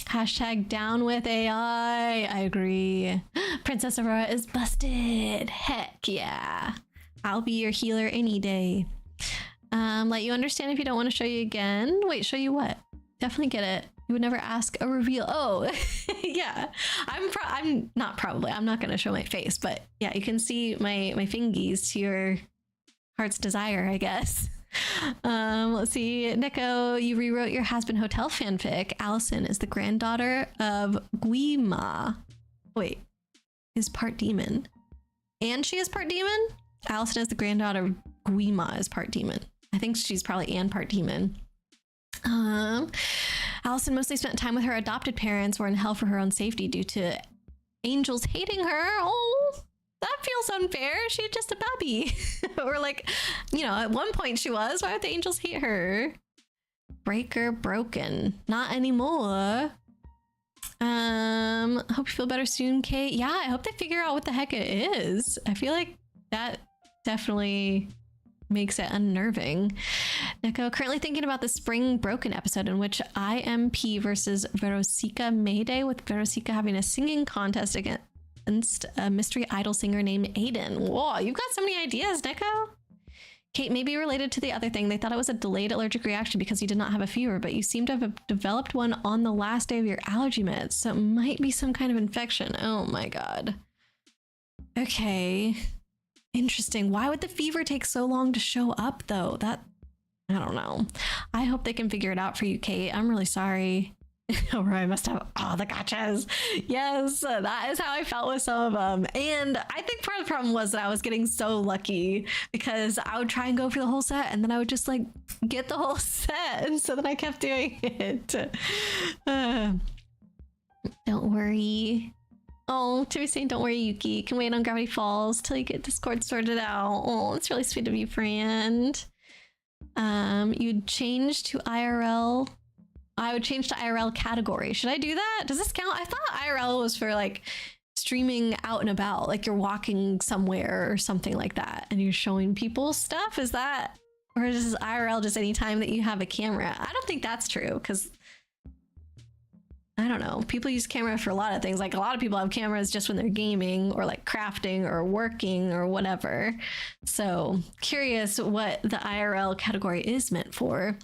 Hashtag down with AI. I agree. Princess Aurora is busted. Heck yeah. I'll be your healer any day. Let you understand if you don't want to show you again. Wait, show you what? Definitely get it. You would never ask a reveal. Oh, yeah. I'm not probably. I'm not going to show my face, but yeah, you can see my fingies to your heart's desire, I guess. Let's see. Neko, you rewrote your Has-Been Hotel fanfic. Allison is the granddaughter of Guima. Wait, is part demon. And she is part demon? Allison is the granddaughter of Guima is part demon. I think she's probably and part demon. Allison mostly spent time with her adopted parents, were in hell for her own safety due to angels hating her. Oh, that feels unfair. She's just a baby. Or like, you know, at one point she was. Why would the angels hate her? Breaker broken. Not anymore. Hope you feel better soon, Kate. Yeah, I hope they figure out what the heck it is. I feel like that definitely makes it unnerving. Neko, currently thinking about the Spring Broken episode in which IMP versus Verosica Mayday, with Verosica having a singing contest against a mystery idol singer named Aiden. Whoa, you've got so many ideas, Neko. Kate, maybe related to the other thing, they thought it was a delayed allergic reaction because you did not have a fever, but you seem to have developed one on the last day of your allergy meds, so it might be some kind of infection. Oh my god. Okay. Interesting. Why would the fever take so long to show up, though? I don't know. I hope they can figure it out for you, Kate. I'm really sorry. Or I must have all the gotchas. Yes, that is how I felt with some of them. And I think part of the problem was that I was getting so lucky because I would try and go for the whole set and then I would just like get the whole set. And so then I kept doing it. Don't worry. Oh, Timmy's saying, don't worry, Yuki. You can wait on Gravity Falls till you get Discord sorted out. Oh, it's really sweet of you, friend. You'd change to IRL. I would change to IRL category. Should I do that? Does this count? I thought IRL was for like streaming out and about, like you're walking somewhere or something like that and you're showing people stuff. Is that, or is IRL just any time that you have a camera? I don't think that's true because I don't know. People use camera for a lot of things. Like a lot of people have cameras just when they're gaming or like crafting or working or whatever. So curious what the IRL category is meant for.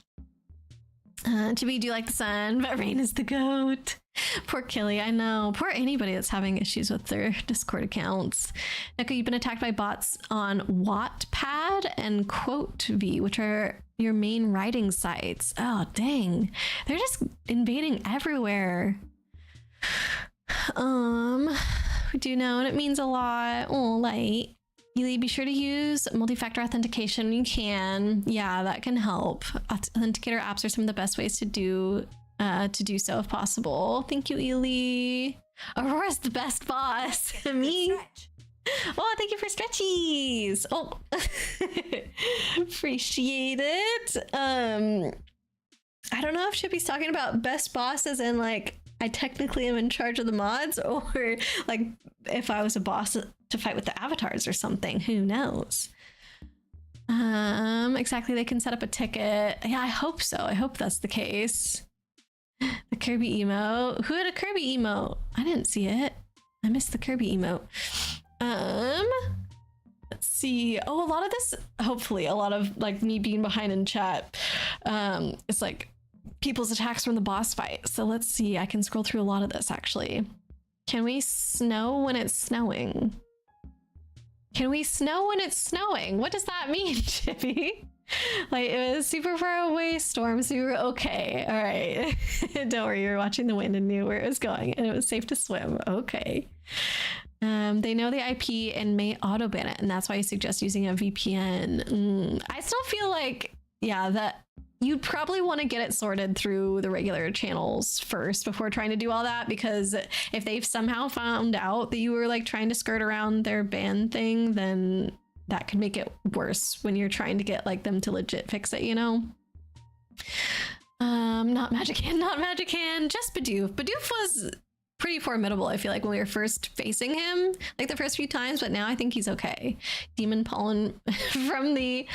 To be, do you like the sun? But rain is the goat. Poor Killy, I know. Poor anybody that's having issues with their Discord accounts. Neko, you've been attacked by bots on Wattpad and QuoteV, which are your main writing sites. Oh, dang. They're just invading everywhere. We do know, and it means a lot. Oh, light. Be sure to use multi-factor authentication when you can. Yeah, that can help. Authenticator apps are some of the best ways to do so if possible. Thank you, Ely. Aurora's the best boss. Me. Oh, thank you for stretchies. Oh, appreciate it. I don't know if Chippy's talking about best bosses and like I technically am in charge of the mods, or like if I was a boss to fight with the avatars or something. Who knows? Exactly. They can set up a ticket. Yeah, I hope so. I hope that's the case. The Kirby emote. Who had a Kirby emote? I didn't see it. I missed the Kirby emote. Let's see. Oh, a lot of this, hopefully, a lot of like me being behind in chat. It's like people's attacks from the boss fight. So let's see. I can scroll through a lot of this actually. Can we snow when it's snowing? Can we snow when it's snowing? What does that mean, Chippy? Like, it was super far away storm, so you were okay. All right. Don't worry, you were watching the wind and knew where it was going, and it was safe to swim. Okay. They know the IP and may auto ban it, and that's why I suggest using a VPN. I still feel like, yeah, that you'd probably want to get it sorted through the regular channels first before trying to do all that, because if they've somehow found out that you were like trying to skirt around their ban thing, then that could make it worse when you're trying to get like them to legit fix it, you know? Not Magic Hand, just Bidoof. Bidoof was pretty formidable, I feel like, when we were first facing him, like the first few times, but now I think he's okay. Demon pollen from the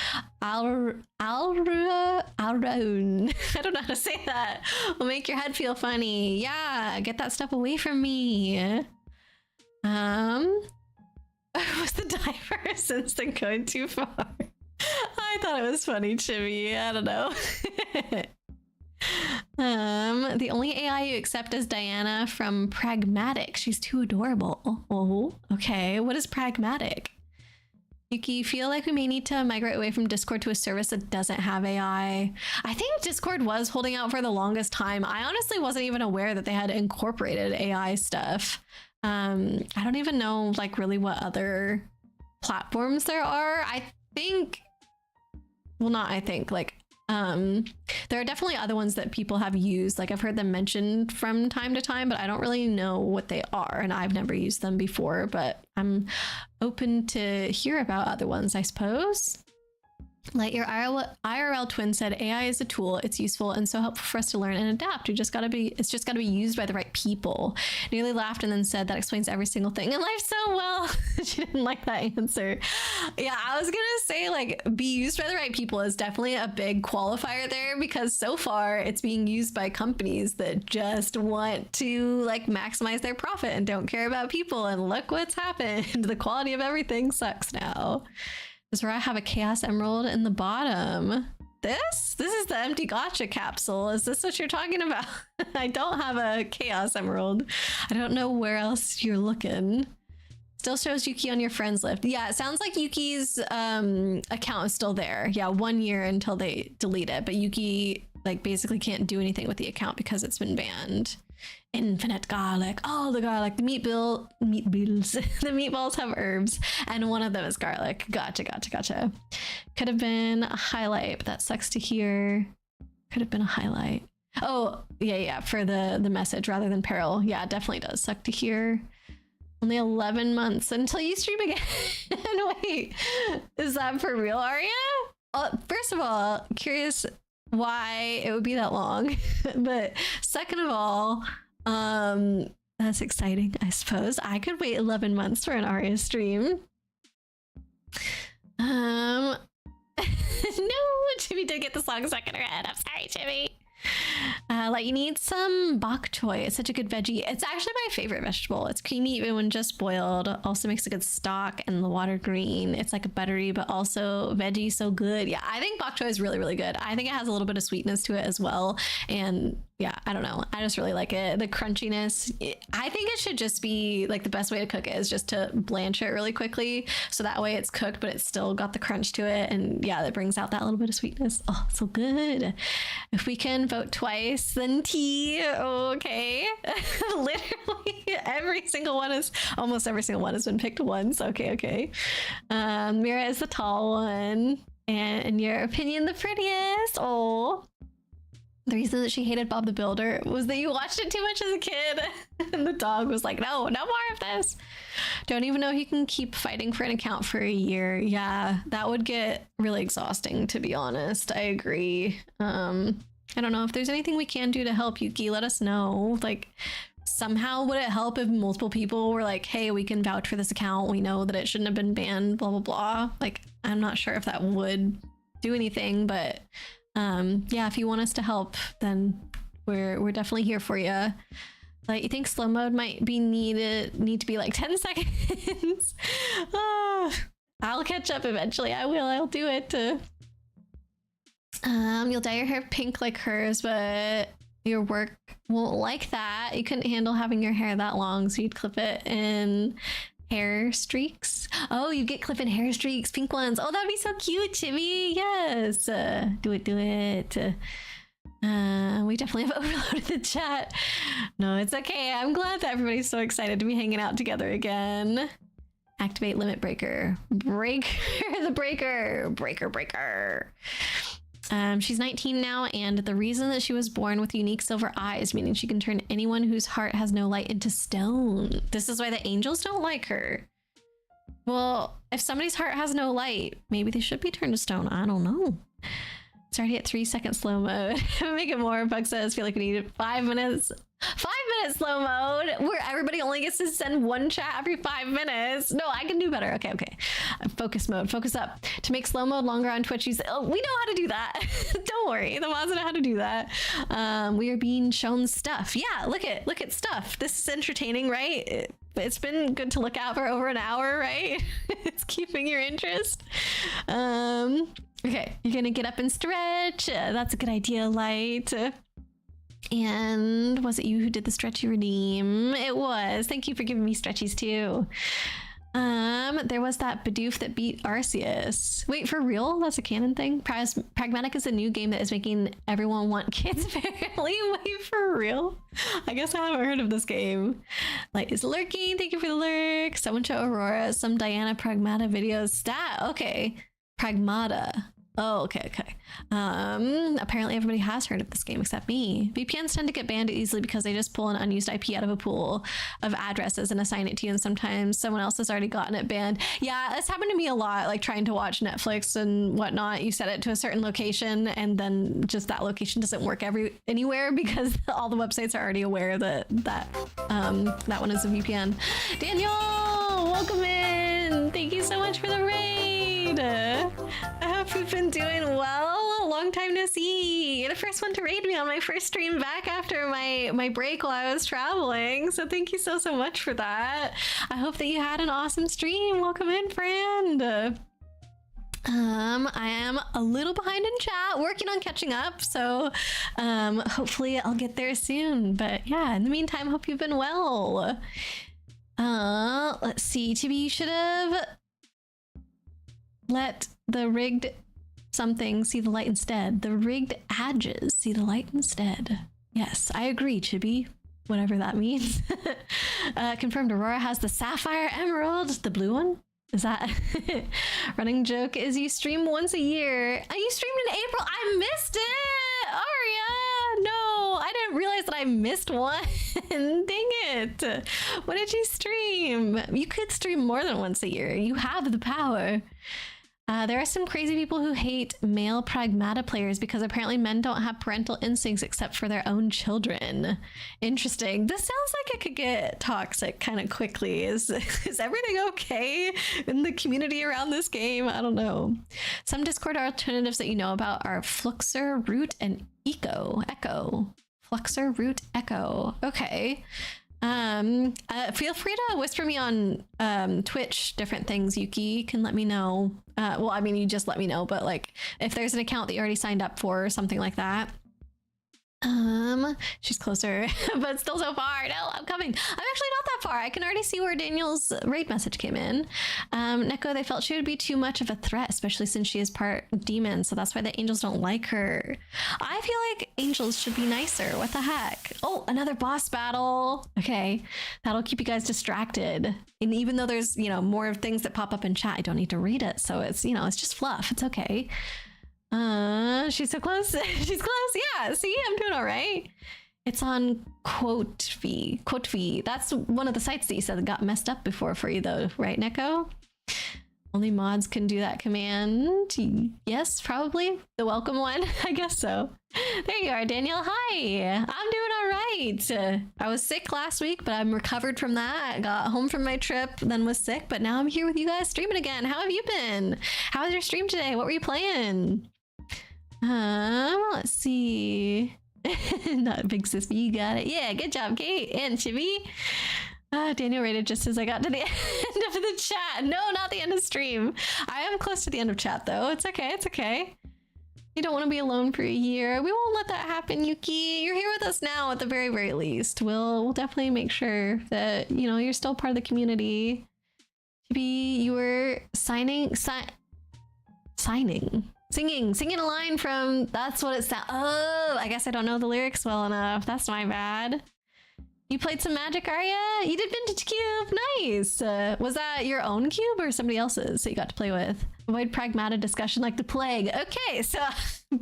Alraun. I don't know how to say that. Will make your head feel funny. Yeah, get that stuff away from me. Was the diverse instinct going too far? I I thought it was funny, Chibi. I don't know. The only AI you accept is Diana from Pragmatic. She's too adorable. Oh, okay. What is Pragmatic? Yuki, feel like we may need to migrate away from Discord to a service that doesn't have AI. I think Discord was holding out for the longest time. I honestly wasn't even aware that they had incorporated AI stuff. I don't even know like really what other platforms there are. I think, well, not I think, like there are definitely other ones that people have used. Like I've heard them mentioned from time to time, but I don't really know what they are, and I've never used them before, but I'm open to hear about other ones, I suppose. Like your IRL twin said, AI is a tool. It's useful and so helpful for us to learn and adapt. It's just got to be used by the right people. Nearly laughed and then said that explains every single thing in life so well. She didn't like that answer. Yeah, I was gonna say like be used by the right people is definitely a big qualifier there, because so far it's being used by companies that just want to like maximize their profit and don't care about people. And look what's happened. The quality of everything sucks now. Is where I have a Chaos Emerald in the bottom. This is the empty gotcha capsule. Is this what you're talking about? I don't have a Chaos Emerald. I don't know where else you're looking. Still shows Yuki on your friends list. Yeah, it sounds like Yuki's account is still there. Yeah, 1 year until they delete it. But Yuki like basically can't do anything with the account because it's been banned. Infinite garlic. Oh, the garlic. The meat bills. The meatballs have herbs, and one of them is garlic. Gotcha. Could have been a highlight, but that sucks to hear. Could have been a highlight. Oh, yeah. For the message rather than peril. Yeah, it definitely does suck to hear. Only 11 months until you stream again. Wait, is that for real, Arya? First of all, curious why it would be that long. But second of all, that's exciting, I suppose. I could wait 11 months for an Arya stream. No, Jimmy did get the song stuck in her head. I'm sorry, Jimmy. Like you need some bok choy. It's such a good veggie. It's actually my favorite vegetable. It's creamy even when just boiled. Also makes a good stock, and the water green. It's like a buttery but also veggie, so good. Yeah, I think bok choy is really, really good. I think it has a little bit of sweetness to it as well. And yeah, I don't know. I just really like it. The crunchiness. I think it should just be like the best way to cook it is just to blanch it really quickly. So that way it's cooked, but it's still got the crunch to it. And yeah, that brings out that little bit of sweetness. Oh, so good. If we can vote twice, then tea. Okay. Literally almost every single one has been picked once. Okay. Mira is the tall one. And in your opinion, the prettiest. Oh. The reason that she hated Bob the Builder was that you watched it too much as a kid. And the dog was like, no more of this. Don't even know he can keep fighting for an account for a year. Yeah, that would get really exhausting, to be honest. I agree. I don't know if there's anything we can do to help Yuki. Let us know. Like, somehow would it help if multiple people were like, hey, we can vouch for this account. We know that it shouldn't have been banned, blah, blah, blah. Like, I'm not sure if that would do anything, but yeah, if you want us to help, then we're definitely here for you. Like, you think slow mode might be need to be like 10 seconds? I'll catch up eventually. I'll do it. You'll dye your hair pink like hers, but your work won't like that. You couldn't handle having your hair that long, so you'd clip it in hair streaks. Oh, you get clip in hair streaks, pink ones. Oh, that'd be so cute, Chibi. Yes. Do it. We definitely have overloaded the chat. No, it's okay. I'm glad that everybody's so excited to be hanging out together again. Activate limit breaker. Break the breaker. Breaker. She's 19 now, and the reason that she was born with unique silver eyes, meaning she can turn anyone whose heart has no light into stone. This is why the angels don't like her. Well, if somebody's heart has no light, maybe they should be turned to stone. I don't know. It's already at 3-second slow mode. Make it more. Bug says, feel like we need 5 minutes. 5 minutes slow mode where everybody only gets to send one chat every 5 minutes. No, I can do better. Okay. Focus mode. Focus up. To make slow mode longer on Twitch, we know how to do that. Don't worry. The mods know how to do that. We are being shown stuff. Yeah, look at stuff. This is entertaining, right? It's been good to look at for over an hour, right? It's keeping your interest. Okay, you're gonna get up and stretch. That's a good idea, Light. And was it you who did the stretchy redeem? It was. Thank you for giving me stretchies too. There was that Bidoof that beat Arceus. Wait, for real? That's a canon thing? Pragmatic is a new game that is making everyone want kids, apparently. Wait, for real? I guess I haven't heard of this game. Light is lurking. Thank you for the lurk. Someone show Aurora some Diana Pragmata videos. Stat. Okay. Pragmata. Oh, okay. Apparently everybody has heard of this game except me. VPNs tend to get banned easily because they just pull an unused IP out of a pool of addresses and assign it to you, and sometimes someone else has already gotten it banned. Yeah, that's happened to me a lot, like trying to watch Netflix and whatnot. You set it to a certain location and then just that location doesn't work anywhere because all the websites are already aware that one is a VPN. Daniel, welcome in. Thank you so much for the raid. I hope you've been doing well. Long time no see. You're the first one to raid me on my first stream back after my break while I was traveling. So thank you so much for that. I hope that you had an awesome stream. Welcome in, friend. I am a little behind in chat, working on catching up, so hopefully I'll get there soon. But yeah, in the meantime, hope you've been well. Let's see, Chibi, you should have let the rigged something see the light instead. The rigged edges see the light instead. Yes, I agree, Chibi. Whatever that means. Confirmed Aurora has the Sapphire Emerald, the blue one. Is that running joke? Is you stream once a year? You streamed in April. I missed it, Aria. No, I didn't realize that I missed one. Dang it. What did you stream? You could stream more than once a year. You have the power. There are some crazy people who hate male Pragmata players because apparently men don't have parental instincts except for their own children. Interesting. This sounds like it could get toxic kind of quickly. Is everything okay in the community around this game? I don't know. Some Discord alternatives that you know about are Fluxor, Root, and Echo. Fluxor, Root, Echo. Okay. Feel free to whisper me on Twitch different things, Yuki. You can let me know. Well, I mean, you just let me know, but like if there's an account that you already signed up for or something like that. She's closer, but still so far. No, I'm coming. I'm actually not that far. I can already see where Daniel's raid message came in. Neko, they felt she would be too much of a threat, especially since she is part demon, so that's why the angels don't like her. I feel like angels should be nicer. What the heck? Oh, another boss battle. Okay, that'll keep you guys distracted. And even though there's, more things that pop up in chat, I don't need to read it, so it's, it's just fluff. It's okay. She's so close. She's close. Yeah, see, I'm doing all right. It's on Quote fee. That's one of the sites that you said that got messed up before for you though, right, Neko? Only mods can do that command. Yes, probably. The welcome one. I guess so. There you are, Daniel. Hi. I'm doing all right. I was sick last week, but I'm recovered from that. I got home from my trip, then was sick, but now I'm here with you guys streaming again. How have you been? How was your stream today? What were you playing? Let's see. Not big sis, but you got it. Yeah, good job, Kate and Chibi. Daniel rated just as I got to the end of the chat. No, not the end of stream. I am close to the end of chat though. It's okay. It's okay. You don't want to be alone for a year. We won't let that happen, Yuki. You're here with us now at the very, very least. We'll definitely make sure that, you're still part of the community. Chibi, you were singing a line from That's What It Sounds. Oh, I guess I don't know the lyrics well enough. That's my bad. You played some Magic, Arya? You did Vintage Cube. Nice. Was that your own cube or somebody else's that you got to play with? Avoid Pragmata discussion like the plague. Okay, so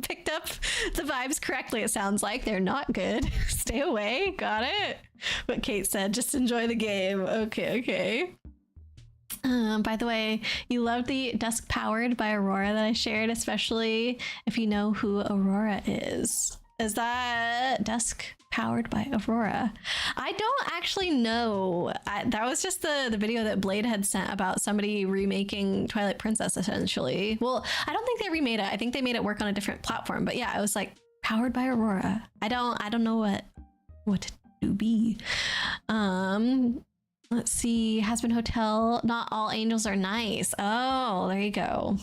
picked up the vibes correctly. It sounds like they're not good. Stay away. Got it. What Kate said. Just enjoy the game. Okay. By the way, you loved the Dusk Powered by Aurora that I shared, especially if you know who Aurora is. Is that Dusk Powered by Aurora? I don't actually know. That was just the video that Blade had sent about somebody remaking Twilight Princess, essentially. Well, I don't think they remade it. I think they made it work on a different platform. But yeah, it was like powered by Aurora. I don't know what to be. Let's see. Has Been Hotel. Not all angels are nice. Oh, there you go.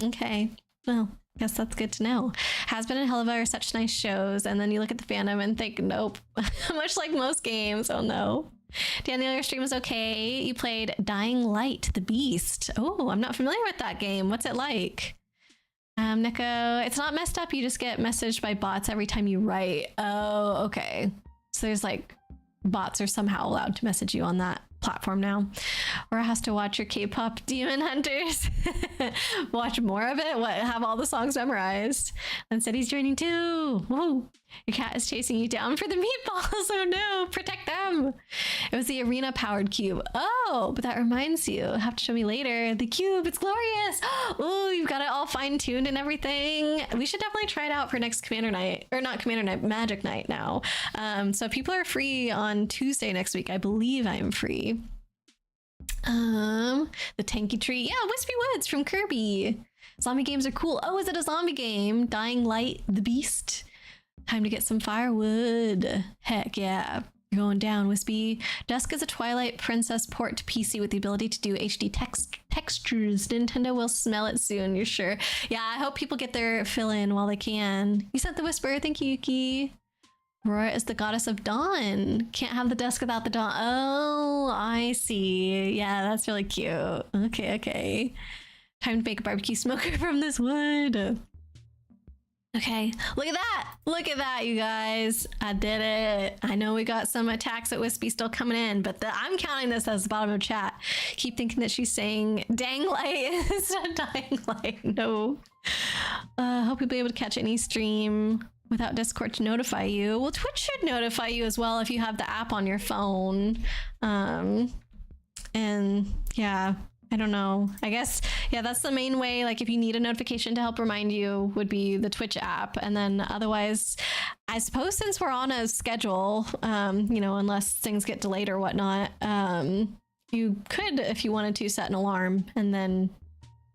Okay. Well, guess that's good to know. Has Been and Helva are such nice shows, and then you look at the fandom and think, nope. Much like most games. Oh no. Daniel, your stream was okay. You played Dying Light, the Beast. Oh, I'm not familiar with that game. What's it like? Nico, it's not messed up. You just get messaged by bots every time you write. Oh, okay. So there's like bots are somehow allowed to message you on that platform now. Or has to watch your K-pop Demon Hunters. Watch more of it? What? Have all the songs memorized? And said he's joining too. Whoa. Your cat is chasing you down for the meatballs. Oh no, protect them. It was the arena powered cube. Oh, but that reminds you, have to show me later. The cube, it's glorious. Oh, you've got it all fine tuned and everything. We should definitely try it out for next Commander Night, or not Commander Night, Magic Night now. So if people are free on Tuesday next week, I believe I'm free. The Tanky Tree. Yeah, Wispy Woods from Kirby. Zombie games are cool. Oh, is it a zombie game? Dying Light, the Beast. Time to get some firewood. Heck yeah. You're going down, Wispy. Dusk is a Twilight Princess port to PC with the ability to do HD textures. Nintendo will smell it soon, you're sure. Yeah, I hope people get their fill in while they can. You sent the whisper. Thank you, Yuki. Aurora is the goddess of dawn. Can't have the dusk without the dawn. Oh, I see. Yeah, that's really cute. Okay. Time to make a barbecue smoker from this wood. Okay, look at that, you guys. I did it. I know we got some attacks at Wispy still coming in, but I'm counting this as the bottom of chat. Keep thinking that she's saying dang light instead of dying light. No. Hope you'll be able to catch any stream without Discord to notify you. Well, Twitch should notify you as well if you have the app on your phone. And yeah, I don't know. I guess, yeah, that's the main way. Like if you need a notification to help remind you would be the Twitch app. And then otherwise, I suppose since we're on a schedule, you know, unless things get delayed or whatnot, you could, if you wanted to, set an alarm and then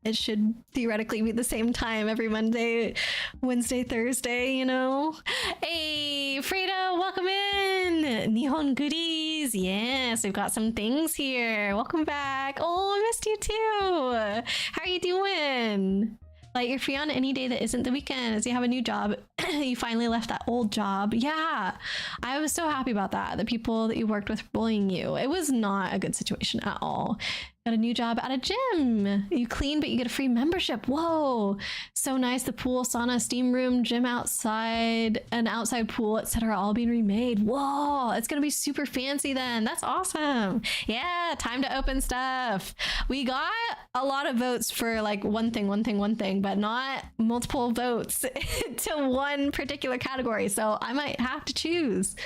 it should theoretically be the same time every Monday, Wednesday, Thursday, you know? Hey, Freda, welcome in! Nihon goodies! Yes, we've got some things here. Welcome back. Oh, I missed you too! How are you doing? Like, you're free on any day that isn't the weekend as you have a new job. You finally left that old job. Yeah, I was so happy about that. The people that you worked with were bullying you. It was not a good situation at all. Got a new job at a gym. You clean, but you get a free membership. Whoa, so nice. The pool, sauna, steam room, gym outside, an outside pool, etc. all being remade. Whoa, it's gonna be super fancy then. That's awesome. Yeah, time to open stuff. We got a lot of votes for like one thing, but not multiple votes to one particular category. So I might have to choose.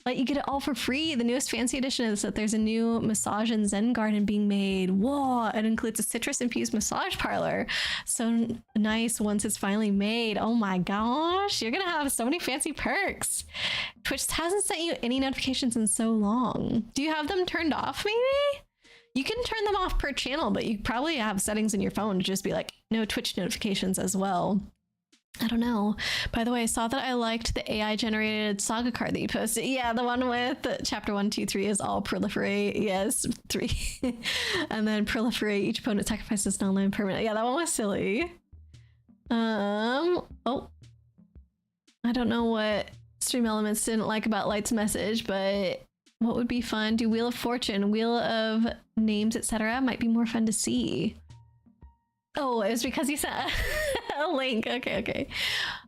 Like you get it all for free. The newest fancy addition is that there's a new massage and zen garden being made. Whoa, it includes a citrus infused massage parlor. So nice once it's finally made. Oh my gosh, you're gonna have so many fancy perks. Twitch hasn't sent you any notifications in so long. Do you have them turned off maybe? You can turn them off per channel, but you probably have settings in your phone to just be like no Twitch notifications as well. I don't know. By the way, I saw that I liked the AI generated saga card that you posted. Yeah, the one with chapter 1, 2, 3 is all proliferate. Yes, 3. And then proliferate. Each opponent sacrifices an online permanent. Yeah, that one was silly. Oh, I don't know what Stream Elements didn't like about Light's message, but what would be fun? Do Wheel of Fortune, Wheel of Names, etc. might be more fun to see. Oh, it was because you sent a link. Okay.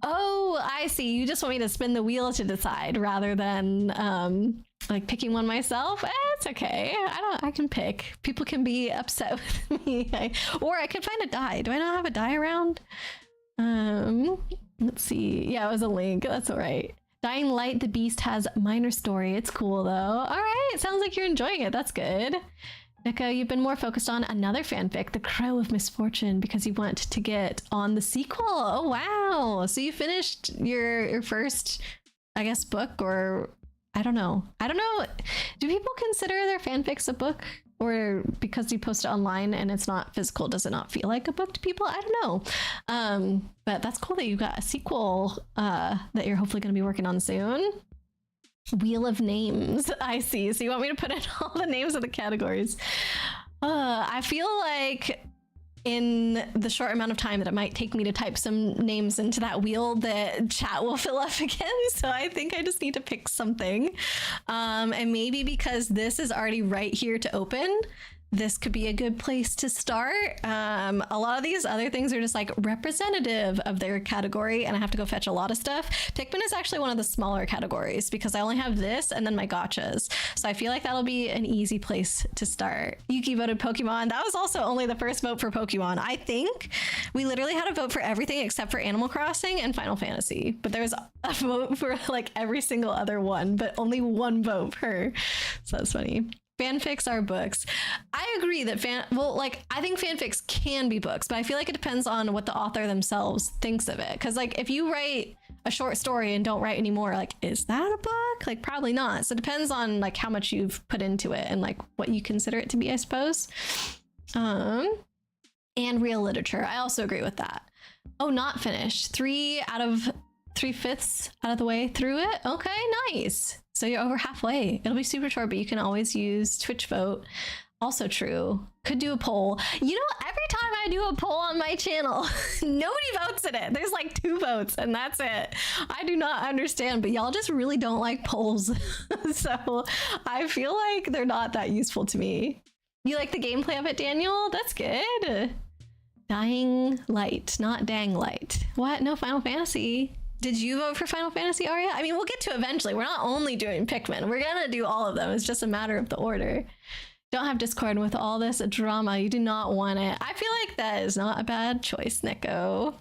Oh, I see. You just want me to spin the wheel to decide rather than like picking one myself. It's okay. I can pick. People can be upset with me. Or I could find a die. Do I not have a die around? Let's see. Yeah, it was a link. That's all right. Dying Light, the Beast has minor story. It's cool though. All right. It sounds like you're enjoying it. That's good. Nico, you've been more focused on another fanfic, The Crow of Misfortune, because you want to get on the sequel. Oh, wow. So you finished your first, I guess, book, or I don't know. Do people consider their fanfics a book? Or because you post it online and it's not physical, does it not feel like a book to people? I don't know. But that's cool that you got a sequel that you're hopefully going to be working on soon. Wheel of Names. I see. So you want me to put in all the names of the categories. I feel like in the short amount of time that it might take me to type some names into that wheel, the chat will fill up again. So I think I just need to pick something. And maybe because this is already right here to open, this could be a good place to start. A lot of these other things are just like representative of their category, and I have to go fetch a lot of stuff. Pikmin is actually one of the smaller categories because I only have this and then my gotchas. So I feel like that'll be an easy place to start. Yuki voted Pokemon. That was also only the first vote for Pokemon. I think we literally had a vote for everything except for Animal Crossing and Final Fantasy. But there was a vote for like every single other one, but only one vote per. So that's funny. Fanfics are books. I agree that I think fanfics can be books, but I feel like it depends on what the author themselves thinks of it. Because like if you write a short story and don't write anymore, like is that a book? Like probably not. So it depends on like how much you've put into it and like what you consider it to be, I suppose. And real literature. I also agree with that. Oh, not finished. 3 out of 3/5 out of the way through it. Okay, nice. So you're over halfway. It'll be super short, but you can always use Twitch vote. Also true. Could do a poll. You know, every time I do a poll on my channel, nobody votes in it. There's like 2 votes and that's it. I do not understand, but y'all just really don't like polls. So I feel like they're not that useful to me. You like the gameplay of it, Daniel? That's good. Dying Light, not Dang Light. What? No Final Fantasy. Did you vote for Final Fantasy, Arya? I mean, we'll get to eventually. We're not only doing Pikmin. We're gonna do all of them. It's just a matter of the order. Don't have Discord with all this drama. You do not want it. I feel like that is not a bad choice, Neko.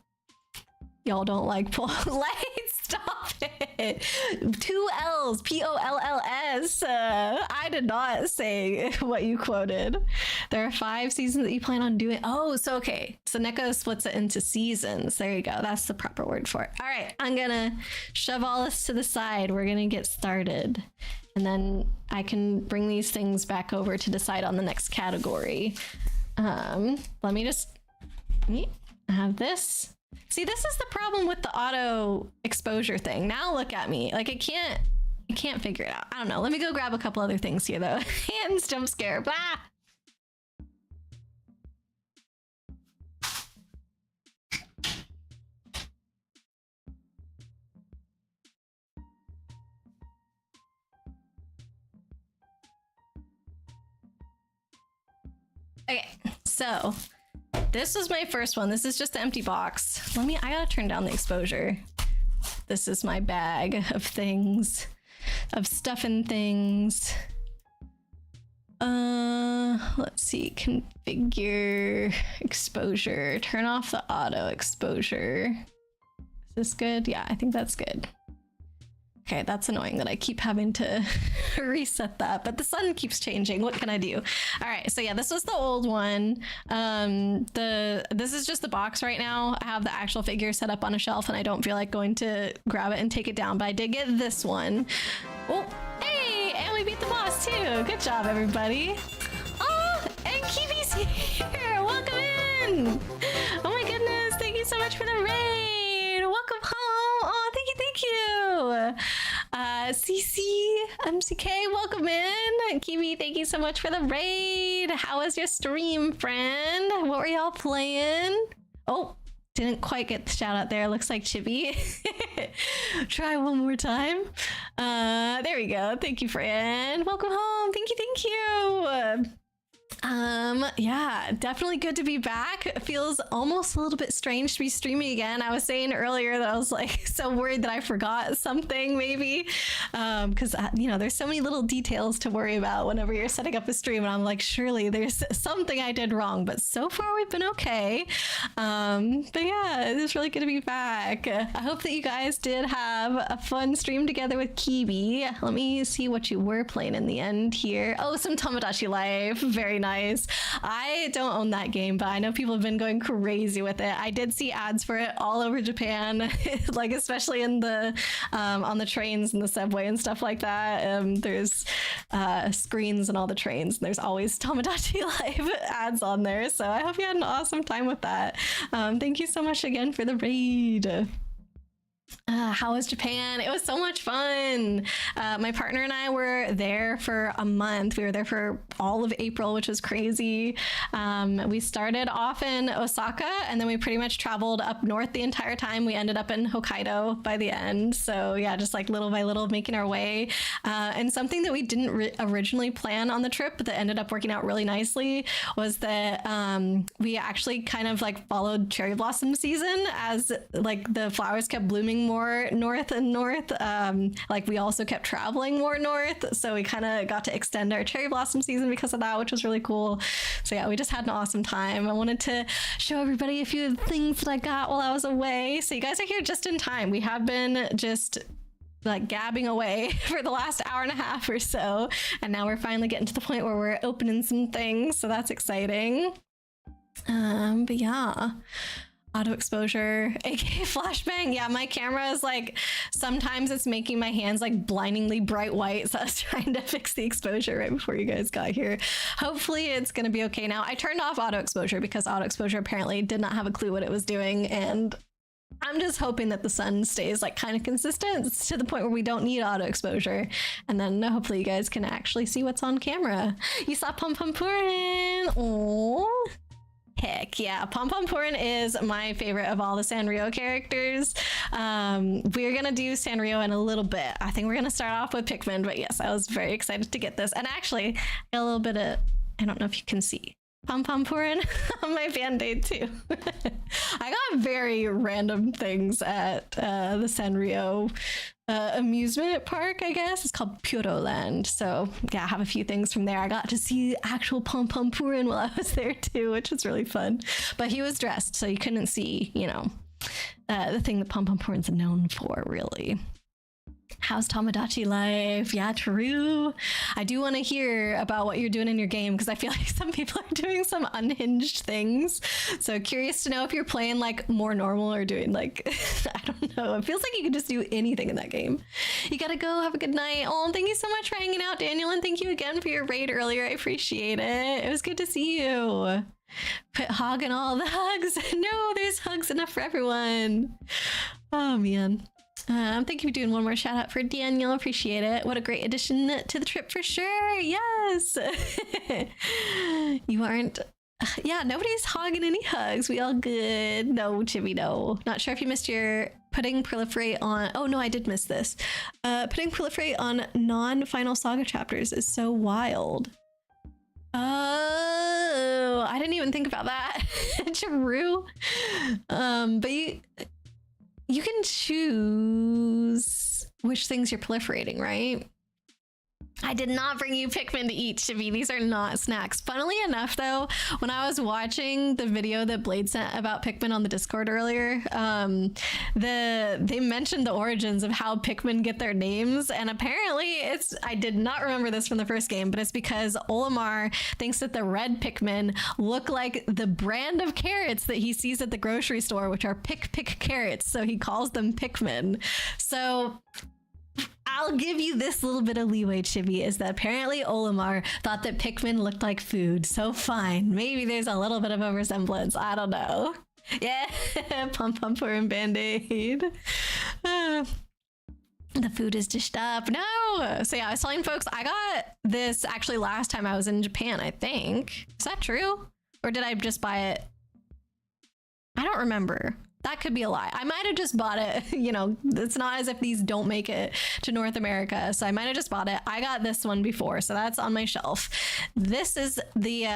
Y'all don't like lights. Stop it. 2 L's. Polls. I did not say what you quoted. There are 5 seasons that you plan on doing. Oh, so okay. So Neko splits it into seasons. There you go. That's the proper word for it. All right. I'm gonna shove all this to the side. We're gonna get started. And then I can bring these things back over to decide on the next category. Let me just have this. See, this is the problem with the auto exposure thing. Now look at me. Like I can't figure it out. I don't know. Let me go grab a couple other things here though. Hands jump scare. Blah. Okay, so this was my first one. This is just the empty box. I gotta turn down the exposure. This is my bag of things, of stuff and things. Let's see, configure exposure, turn off the auto exposure. Is this good? Yeah, I think that's good. Okay, that's annoying that I keep having to reset that, but the sun keeps changing. What can I do? All right, so yeah, this was the old one. This is just the box right now. I have the actual figure set up on a shelf and I don't feel like going to grab it and take it down, but I did get this one. Oh, hey, and we beat the boss too. Good job, everybody. Oh, and Kiwi's here. Welcome in. Oh my goodness, thank you so much for the raid. Welcome home. Oh, thank you, thank you. CC, MCK, welcome in. Kiwi, thank you so much for the raid. How was your stream, friend? What were y'all playing? Oh, didn't quite get the shout out there. Looks like Chibi. Try one more time. There we go. Thank you, friend. Welcome home. Thank you, thank you. Yeah, definitely good to be back. It feels almost a little bit strange to be streaming again. I was saying earlier that I was like so worried that I forgot something maybe, because you know, there's so many little details to worry about whenever you're setting up a stream, and I'm like, surely there's something I did wrong, but so far we've been okay. But yeah, it is really good to be back. I hope that you guys did have a fun stream together with Kiwi. Let me see what you were playing in the end here. Oh, some Tomodachi Life. Very nice. I don't own that game, but I know people have been going crazy with it. I did see ads for it all over Japan, like especially in the on the trains and the subway and stuff like that. There's screens and all the trains, and there's always Tomodachi Life ads on there. So I hope you had an awesome time with that. Thank you so much again for the raid. How was Japan? It was so much fun. My partner and I were there for a month. We were there for all of April, which was crazy. We started off in Osaka, and then we pretty much traveled up north the entire time. We ended up in Hokkaido by the end. So yeah, just like little by little making our way. And something that we didn't originally plan on the trip, but that ended up working out really nicely, was that we actually kind of like followed cherry blossom season as like the flowers kept blooming more north and north. Like we also kept traveling more north, so we kind of got to extend our cherry blossom season because of that, which was really cool. So yeah, we just had an awesome time. I wanted to show everybody a few things that I got while I was away. So you guys are here just in time. We have been just like gabbing away for the last hour and a half or so, and now we're finally getting to the point where we're opening some things, so that's exciting. But yeah, auto exposure, aka flashbang. Yeah, my camera is like, sometimes it's making my hands like blindingly bright white, so I was trying to fix the exposure right before you guys got here. Hopefully it's gonna be okay now. I turned off auto exposure because auto exposure apparently did not have a clue what it was doing, and I'm just hoping that the sun stays like kind of consistent to the point where we don't need auto exposure, and then hopefully you guys can actually see what's on camera. You saw Pom Pom Purin. Oh, heck yeah. Pom Pom Purin is my favorite of all the Sanrio characters. We're gonna do Sanrio in a little bit. I think we're gonna start off with Pikmin, but yes, I was very excited to get this. And actually, I got a little bit of, I don't know if you can see, Pom Pom Purin on my Band-Aid too. I got very random things at the Sanrio amusement park, I guess. It's called Puro Land. So yeah, I have a few things from there. I got to see actual Pom Pom Purin while I was there too, which was really fun. But he was dressed, so you couldn't see, you know, the thing that Pom Pom Purin's known for, really. How's Tomodachi life? Yeah, true. I do want to hear about what you're doing in your game, because I feel like some people are doing some unhinged things. So curious to know if you're playing like more normal or doing like, I don't know. It feels like you can just do anything in that game. You gotta go. Have a good night. Oh, thank you so much for hanging out, Daniel. And thank you again for your raid earlier. I appreciate it. It was good to see you. Put hogging all the hugs. No, there's hugs enough for everyone. Oh, man. Thank you for doing one more shout out for Daniel. Appreciate it. What a great addition to the trip for sure. Yes. You aren't. Yeah, nobody's hogging any hugs. We all good. No, Chibi, no. Not sure if you missed your putting proliferate on. Oh no, I did miss this. Putting proliferate on non-final saga chapters is so wild. Oh, I didn't even think about that. True. But you can choose which things you're proliferating, right? I did not bring you Pikmin to eat, Chibi. These are not snacks. Funnily enough, though, when I was watching the video that Blade sent about Pikmin on the Discord earlier, they mentioned the origins of how Pikmin get their names, and apparently I did not remember this from the first game, but it's because Olimar thinks that the red Pikmin look like the brand of carrots that he sees at the grocery store, which are pick carrots, so he calls them Pikmin. So I'll give you this little bit of leeway, Chibi, is that apparently Olimar thought that Pikmin looked like food. So fine, maybe there's a little bit of a resemblance. I don't know. Yeah, Pom Pom Purin Band-Aid. The food is dished up. No. So yeah, I was telling folks I got this actually last time I was in Japan, I think. Is that true? Or did I just buy it? I don't remember. That could be a lie. I might have just bought it. You know, it's not as if these don't make it to North America. So I might have just bought it. I got this one before, so that's on my shelf. This is the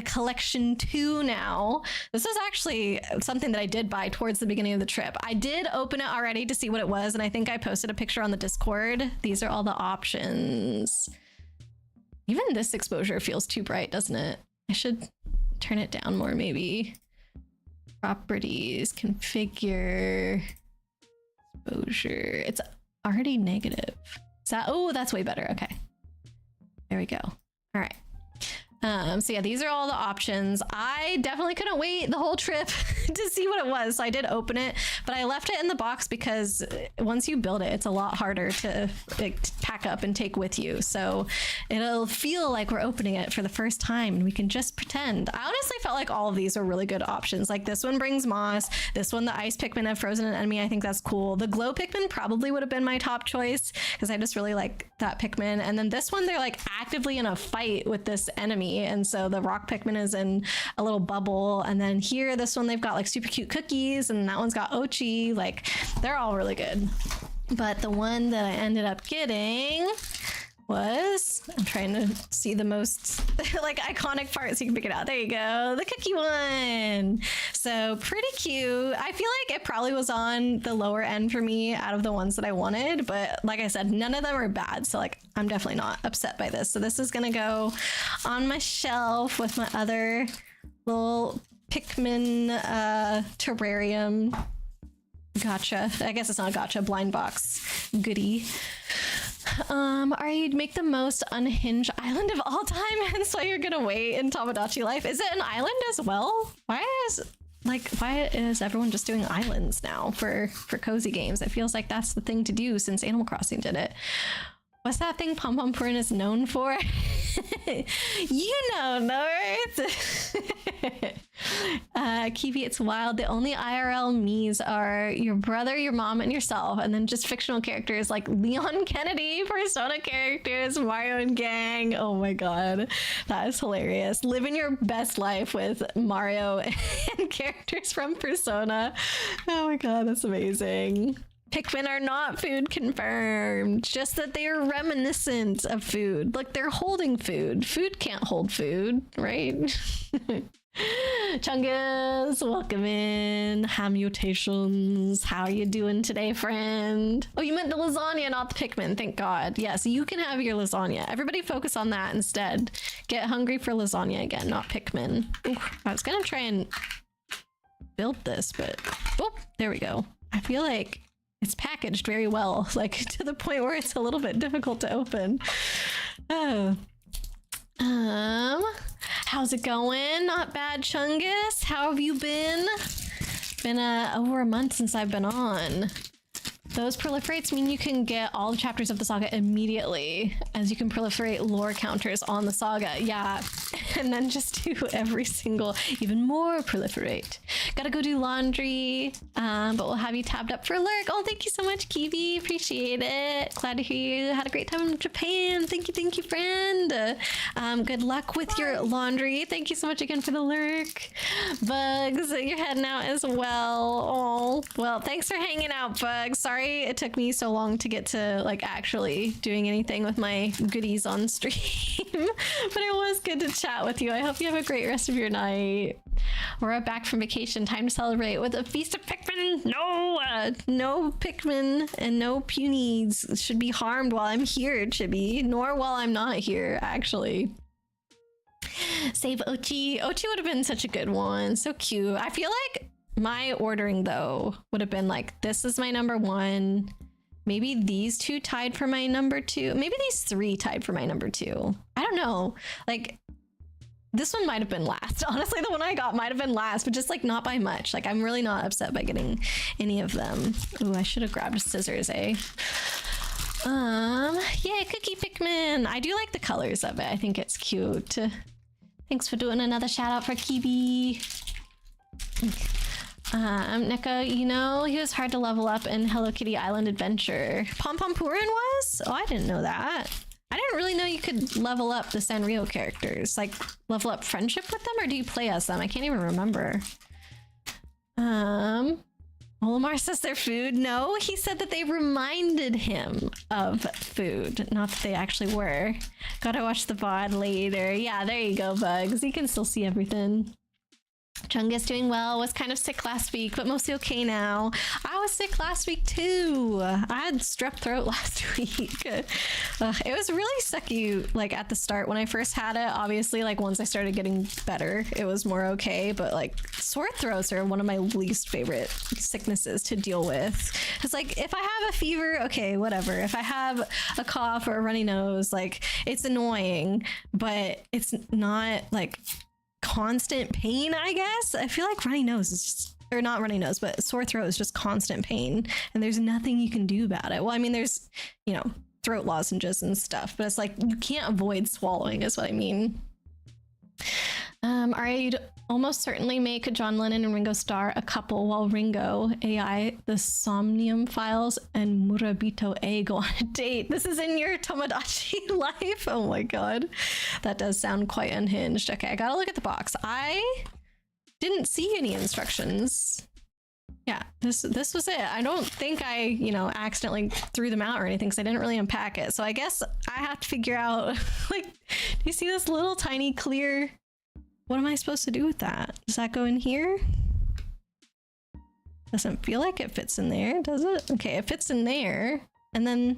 collection 2 now. This is actually something that I did buy towards the beginning of the trip. I did open it already to see what it was, and I think I posted a picture on the Discord. These are all the options. Even this exposure feels too bright, doesn't it? I should turn it down more, maybe. Properties, configure, exposure. It's already negative. Is that, oh, that's way better. Okay. There we go. All right. So yeah, these are all the options. I definitely couldn't wait the whole trip to see what it was. So I did open it, but I left it in the box because once you build it, it's a lot harder to pack up and take with you. So it'll feel like we're opening it for the first time and we can just pretend. I honestly felt like all of these were really good options. Like this one brings moss. This one, the ice Pikmin have frozen an enemy. I think that's cool. The glow Pikmin probably would have been my top choice because I just really like that Pikmin. And then this one, they're like actively in a fight with this enemy. And so the rock Pikmin is in a little bubble. And then here, this one, they've got like super cute cookies. And that one's got Ochi. Like they're all really good. But the one that I ended up getting was, I'm trying to see the most like iconic part so you can pick it out. There you go, the cookie one. So pretty cute. I feel like it probably was on the lower end for me out of the ones that I wanted, but like I said, none of them are bad. So like, I'm definitely not upset by this. So this is gonna go on my shelf with my other little Pikmin terrarium. Gotcha. I guess it's not a gotcha, blind box goodie. I'd make the most unhinged island of all time, and so you're gonna wait in Tamagotchi life. Is it an island as well? Why is everyone just doing islands now for cozy games? It feels like that's the thing to do since Animal Crossing did it. What's that thing Pom Pom Purin is known for? You know, nerds. Kiwi, it's wild. The only IRL me's are your brother, your mom, and yourself, and then just fictional characters like Leon Kennedy, Persona characters, Mario and gang. Oh my god, that is hilarious. Living your best life with Mario and characters from Persona. Oh my god, that's amazing. Pikmin are not food confirmed, just that they are reminiscent of food. Like they're holding food. Food can't hold food, right? Chungus, welcome in. Ham mutations. How are you doing today, friend? Oh, you meant the lasagna, not the Pikmin. Thank God. Yeah, so you can have your lasagna. Everybody focus on that instead. Get hungry for lasagna again, not Pikmin. Ooh, I was gonna try and build this, but oh, there we go. I feel like it's packaged very well, like to the point where it's a little bit difficult to open. Oh. How's it going? Not bad, Chungus. How have you been? Been over a month since I've been on. Those proliferates mean you can get all the chapters of the saga immediately, as you can proliferate lore counters on the saga. Yeah, and then just do every single, even more proliferate. Gotta go do laundry, but we'll have you tabbed up for lurk. Oh, thank you so much, Kiwi. Appreciate it. Glad to hear you had a great time in Japan. Thank you, friend. Good luck with your laundry. Thank you so much again for the lurk. Bugs, you're heading out as well. Oh, well, thanks for hanging out, Bugs. Sorry it took me so long to get to like actually doing anything with my goodies on stream, but it was good to chat with you. I hope you have a great rest of your night. We're back from vacation. Time to celebrate with a feast of Pikmin. No Pikmin and no punies should be harmed while I'm here, Chibi, nor while I'm not here, actually. Save Ochi. Ochi would have been such a good one. So cute. I feel like my ordering though would have been like, this is my number one, maybe these two tied for my number two, maybe these three tied for my number two. I don't know, like this one might have been last. Honestly, the one I got might have been last, but just like not by much. Like I'm really not upset by getting any of them. Ooh, I should have grabbed scissors, eh? Yeah, Cookie Pikmin. I do like the colors of it. I think it's cute. Thanks for doing another shout out for Kibi. Neko, you know, he was hard to level up in Hello Kitty Island Adventure. Pom Pom Purin was? Oh, I didn't know that. I didn't really know you could level up the Sanrio characters. Like, level up friendship with them, or do you play as them? I can't even remember. Olimar says they're food. No, he said that they reminded him of food, not that they actually were. Gotta watch the VOD later. Yeah, there you go, Bugs. You can still see everything. Chungus doing well, was kind of sick last week, but mostly okay now. I was sick last week too. I had strep throat last week. It was really sucky, like at the start when I first had it. Obviously, like once I started getting better, it was more okay, but like sore throats are one of my least favorite sicknesses to deal with. It's like if I have a fever, okay, whatever. If I have a cough or a runny nose, like it's annoying, but it's not like constant pain, I guess. I feel like runny nose is just, or not runny nose, but sore throat is just constant pain, and there's nothing you can do about it. Well, I mean, there's, you know, throat lozenges and stuff, but it's like you can't avoid swallowing is what I mean. I'd almost certainly make John Lennon and Ringo Starr a couple while Ringo, AI, the Somnium Files, and Murabito A go on a date. This is in your Tomodachi life? Oh my god. That does sound quite unhinged. Okay, I gotta look at the box. I didn't see any instructions. Yeah, this was it. I don't think I, you know, accidentally threw them out or anything because I didn't really unpack it. So I guess I have to figure out, like, do you see this little tiny clear... What am I supposed to do with that? Does that go in here? Doesn't feel like it fits in there, does it? Okay, it fits in there. And then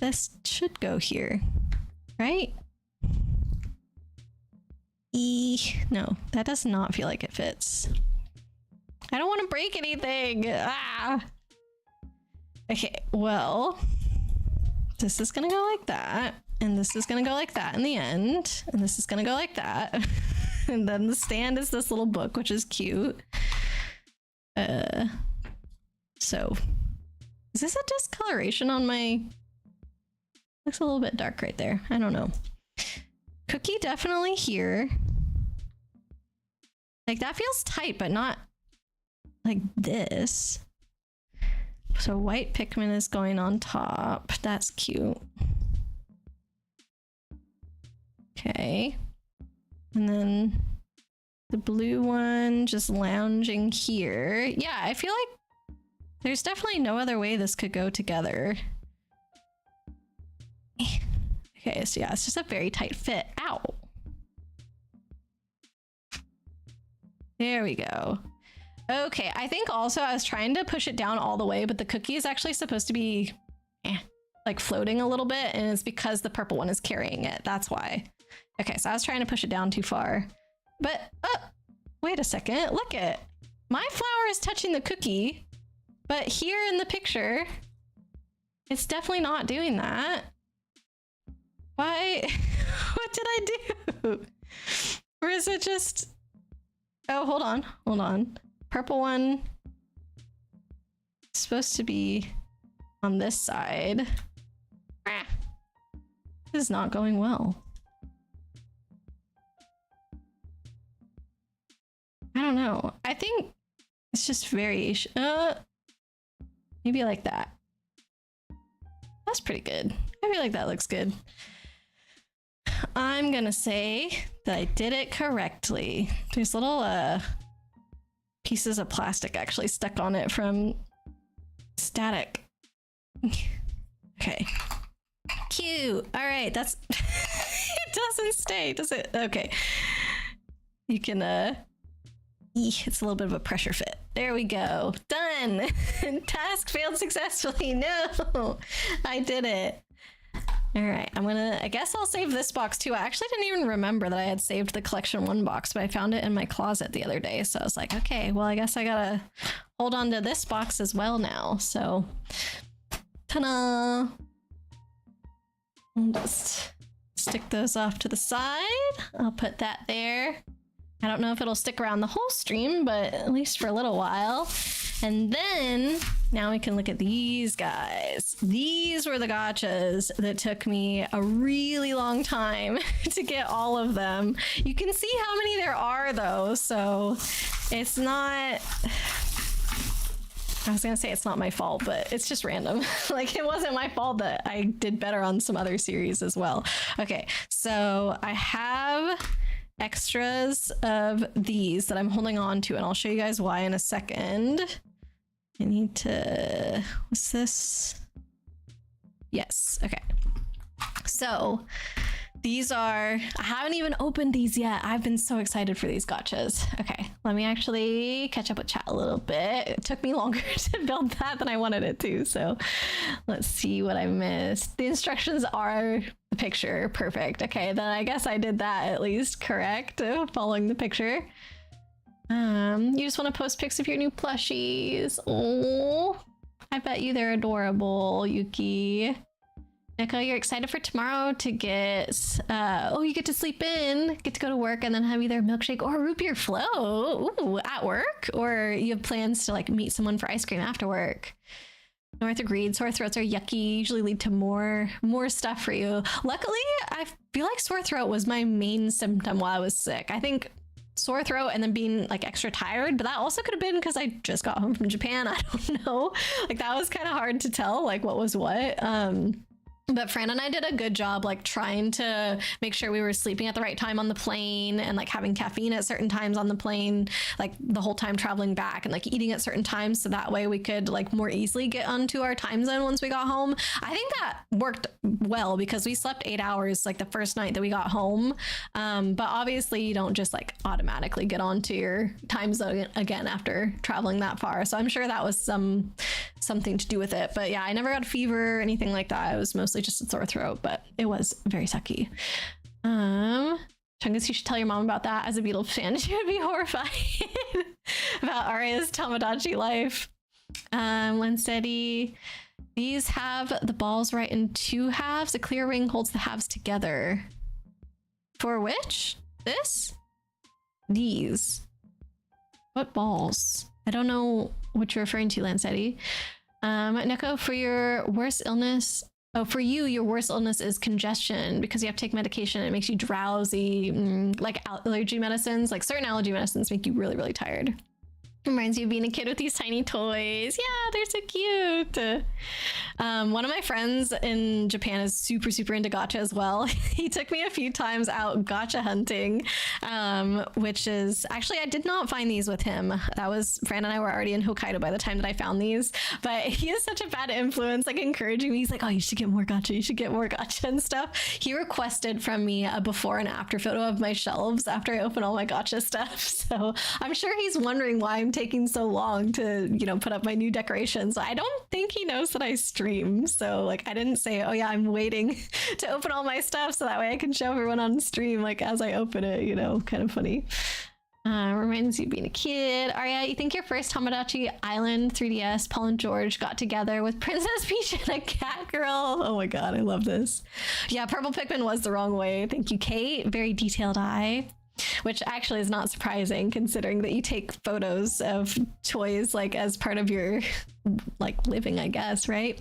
this should go here, right? No, that does not feel like it fits. I don't want to break anything. Ah. Okay, well, this is gonna go like that. And this is gonna go like that in the end. And this is gonna go like that. And then the stand is this little book, which is cute. So is this a discoloration on my... Looks a little bit dark right there. I don't know. Cookie definitely here. Like that feels tight, but not like this. So white Pikmin is going on top. That's cute. Okay, and then the blue one just lounging here. Yeah, I feel like there's definitely no other way this could go together. Okay, so yeah, it's just a very tight fit. Ow. There we go. Okay, I think also I was trying to push it down all the way, but the cookie is actually supposed to be like floating a little bit, and it's because the purple one is carrying it. That's why. Okay, so I was trying to push it down too far. But, wait a second. Look at my flower is touching the cookie, but here in the picture, it's definitely not doing that. Why? What did I do? Or is it just... Oh, hold on. Hold on. Purple one is supposed to be on this side. Ah. This is not going well. I don't know. I think it's just variation. Maybe like that. That's pretty good. I feel like that looks good. I'm gonna say that I did it correctly. There's little pieces of plastic actually stuck on it from static. Okay. Cute. All right, that's... It doesn't stay, does it? Okay. You can, it's a little bit of a pressure fit. There we go. Done. Task failed successfully. No, I did it. All right, I guess I'll save this box too. I actually didn't even remember that I had saved the collection 1 box, but I found it in my closet the other day. So I was like, okay, well, I guess I gotta hold on to this box as well now. So, ta-da. I'll just stick those off to the side. I'll put that there. I don't know if it'll stick around the whole stream, but at least for a little while. And then now we can look at these guys. These were the gachas that took me a really long time to get all of them. You can see how many there are though, so it's not... I was gonna say it's not my fault, but it's just random. Like, it wasn't my fault that I did better on some other series as well. Okay, so I have extras of these that I'm holding on to, and I'll show you guys why in a second. I need to... What's this? Yes, okay. So These are, I haven't even opened these yet. I've been so excited for these gotchas. Okay, let me actually catch up with chat a little bit. It took me longer to build that than I wanted it to. So let's see what I missed. The instructions are the picture. Perfect. Okay, then I guess I did that at least correct, following the picture. You just want to post pics of your new plushies. Oh, I bet you they're adorable, Yuki. Nico, you're excited for tomorrow to get, you get to sleep in, get to go to work, and then have either a milkshake or a root beer flow. Ooh, at work? Or you have plans to like meet someone for ice cream after work? North agreed. Sore throats are yucky, usually lead to more stuff for you. Luckily, I feel like sore throat was my main symptom while I was sick. I think sore throat and then being like extra tired, but that also could have been because I just got home from Japan. I don't know. Like that was kind of hard to tell like what was what. But Fran and I did a good job like trying to make sure we were sleeping at the right time on the plane and like having caffeine at certain times on the plane, like the whole time traveling back, and like eating at certain times so that way we could like more easily get onto our time zone once we got home. I think that worked well because we slept 8 hours like the first night that we got home. But obviously you don't just like automatically get onto your time zone again after traveling that far. So I'm sure that was something to do with it. But yeah, I never got a fever or anything like that. It was mostly just a sore throat, but it was very sucky. Chungus, you should tell your mom about that. As a Beatles fan, she would be horrified about Arya's Tamagotchi life. Lensteady, these have the balls right in 2 halves. A clear ring holds the halves together. For which? This? These. What balls? I don't know what you're referring to, Lancetti. Neko, for your worst illness, for you, your worst illness is congestion because you have to take medication and it makes you drowsy. Like allergy medicines, like certain allergy medicines make you really, really tired. Reminds you of being a kid with these tiny toys. Yeah, they're so cute. One of my friends in Japan is super into gacha as well. He took me a few times out gacha hunting, which is actually, I did not find these with him. That was, Fran and I were already in Hokkaido by the time that I found these, but he is such a bad influence, like encouraging me. He's like, oh, you should get more gacha. You should get more gacha and stuff. He requested from me a before and after photo of my shelves after I open all my gacha stuff. So I'm sure he's wondering why I'm taking so long to, put up my new decorations. I don't think he knows that I stream. So like, I didn't say, oh yeah, I'm waiting to open all my stuff so that way I can show everyone on stream, like as I open it, kind of funny. Reminds you of being a kid. Arya, you think your first Tamagotchi Island 3DS, Paul and George got together with Princess Peach and a cat girl? Oh my god, I love this. Yeah, Purple Pikmin was the wrong way. Thank you, Kate. Very detailed eye. Which actually is not surprising considering that you take photos of toys like as part of your like living, I guess, right?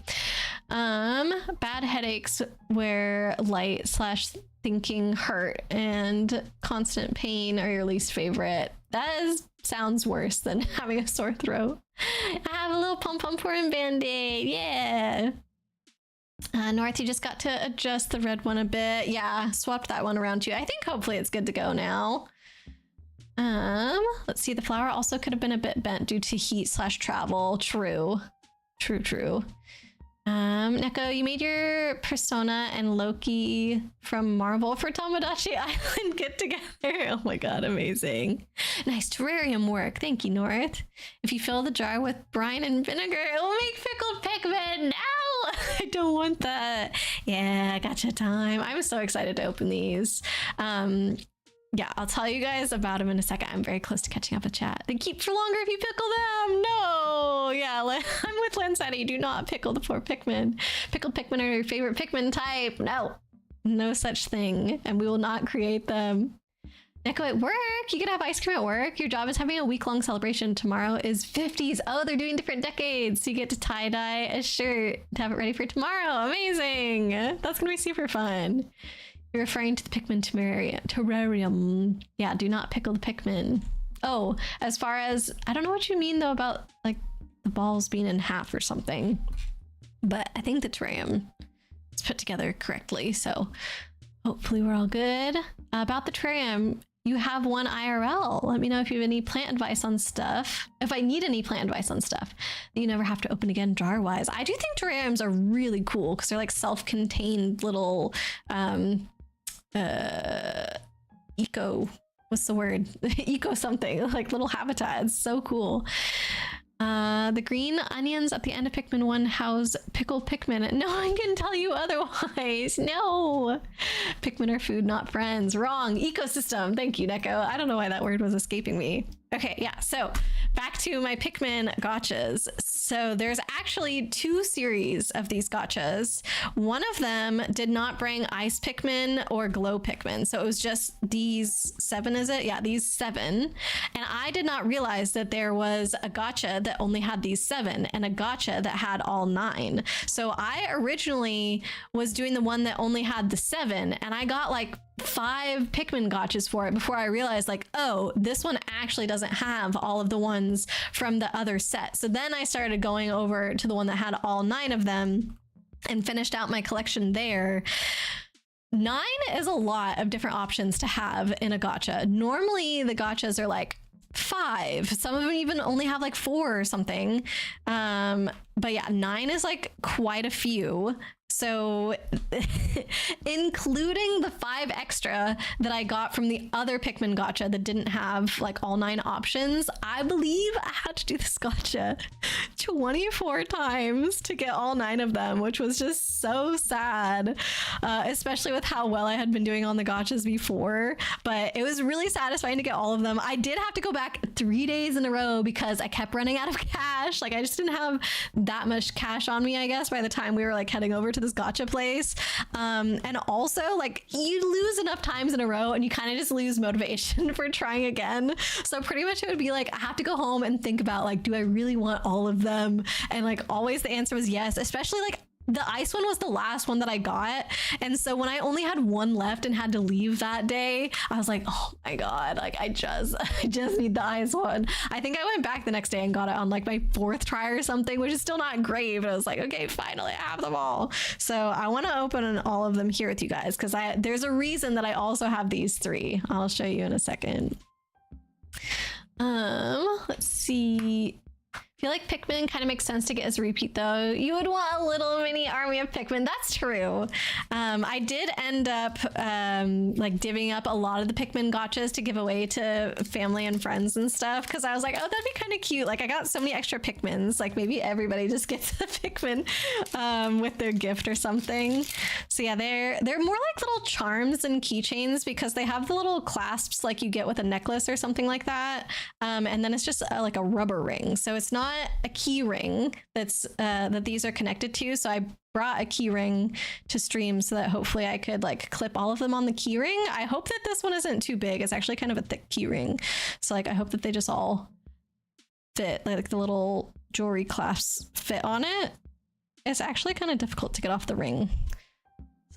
Bad headaches where light / thinking hurt and constant pain are your least favorite. That sounds worse than having a sore throat. I have a little pom-pom porn band-aid. Yeah. North, you just got to adjust the red one a bit. Yeah, swapped that one around too. I think hopefully it's good to go now. Let's see. The flower also could have been a bit bent due to heat / travel. True. Neko, you made your Persona and Loki from Marvel for Tomodachi Island get together. Oh my god, amazing. Nice terrarium work. Thank you, North. If you fill the jar with brine and vinegar, it will make pickled Pikmin. No, I don't want that. Yeah, gotcha time. I'm so excited to open these. Yeah, I'll tell you guys about them in a second. I'm very close to catching up with chat. They keep for longer if you pickle them. No. Yeah, I'm with Lancetti. Do not pickle the poor Pikmin. Pickled Pikmin are your favorite Pikmin type. No. No such thing. And we will not create them. Neko, at work? You could have ice cream at work? Your job is having a week-long celebration. Tomorrow is 50s. Oh, they're doing different decades. So you get to tie-dye a shirt to have it ready for tomorrow. Amazing. That's going to be super fun. You're referring to the Pikmin terrarium. Yeah, do not pickle the Pikmin. Oh, as far as, I don't know what you mean though about like the balls being in half or something, but I think the terrarium is put together correctly. So hopefully we're all good. About the terrarium, you have one IRL. Let me know if you have any plant advice on stuff. If I need any plant advice on stuff that you never have to open again jar wise. I do think terrariums are really cool because they're like self-contained little, eco, what's the word? Eco something, like little habitats. So cool. The green onions at the end of Pikmin 1 house pickle Pikmin. No one can tell you otherwise. No. Pikmin are food, not friends. Wrong. Ecosystem. Thank you, Neko. I don't know why that word was escaping me. Okay, yeah, so back to my Pikmin gotchas. So there's actually 2 series of these gotchas. One of them did not bring ice Pikmin or glow Pikmin. So it was just these 7, is it? Yeah, these 7. And I did not realize that there was a gotcha that only had these 7 and a gotcha that had all 9. So I originally was doing the one that only had the 7, and I got like 5 Pikmin gotchas for it before I realized, like, oh, this one actually doesn't have all of the ones from the other set. So then I started going over to the one that had all 9 of them and finished out my collection there. 9 is a lot of different options to have in a gotcha. Normally the gotchas are like 5. Some of them even only have like 4 or something. But yeah, 9 is like quite a few. So including the 5 extra that I got from the other Pikmin gotcha that didn't have like all 9 options, I believe I had to do this gotcha 24 times to get all 9 of them, which was just so sad, especially with how well I had been doing on the gotchas before. But it was really satisfying to get all of them. I did have to go back 3 days in a row because I kept running out of cash. Like I just didn't have that much cash on me, I guess, by the time we were like heading over to this gotcha place. And also, like, you lose enough times in a row and you kind of just lose motivation for trying again. So pretty much it would be like I have to go home and think about, like, do I really want all of them? And like always the answer was yes, especially like the ice one was the last one that I got. And so when I only had 1 left and had to leave that day, I was like, oh my God, like I just need the ice one. I think I went back the next day and got it on like my 4th try or something, which is still not great, but I was like, okay, finally I have them all. So I want to open all of them here with you guys because there's a reason that I also have these 3. I'll show you in a second. Let's see. I feel like Pikmin kind of makes sense to get as a repeat though. You would want a little mini army of Pikmin. That's true. I did end up like divvying up a lot of the Pikmin gotchas to give away to family and friends and stuff because I was like, oh, that'd be kind of cute. Like I got so many extra Pikmins. Like maybe everybody just gets a Pikmin with their gift or something. So yeah, they're more like little charms and keychains because they have the little clasps like you get with a necklace or something like that. And then it's just like a rubber ring. So it's not a key ring that's that these are connected to. So I brought a key ring to stream so that hopefully I could like clip all of them on the key ring. I hope that this one isn't too big. It's actually kind of a thick key ring. So like I hope that they just all fit, like the little jewelry clasps fit on it. It's actually kind of difficult to get off the ring.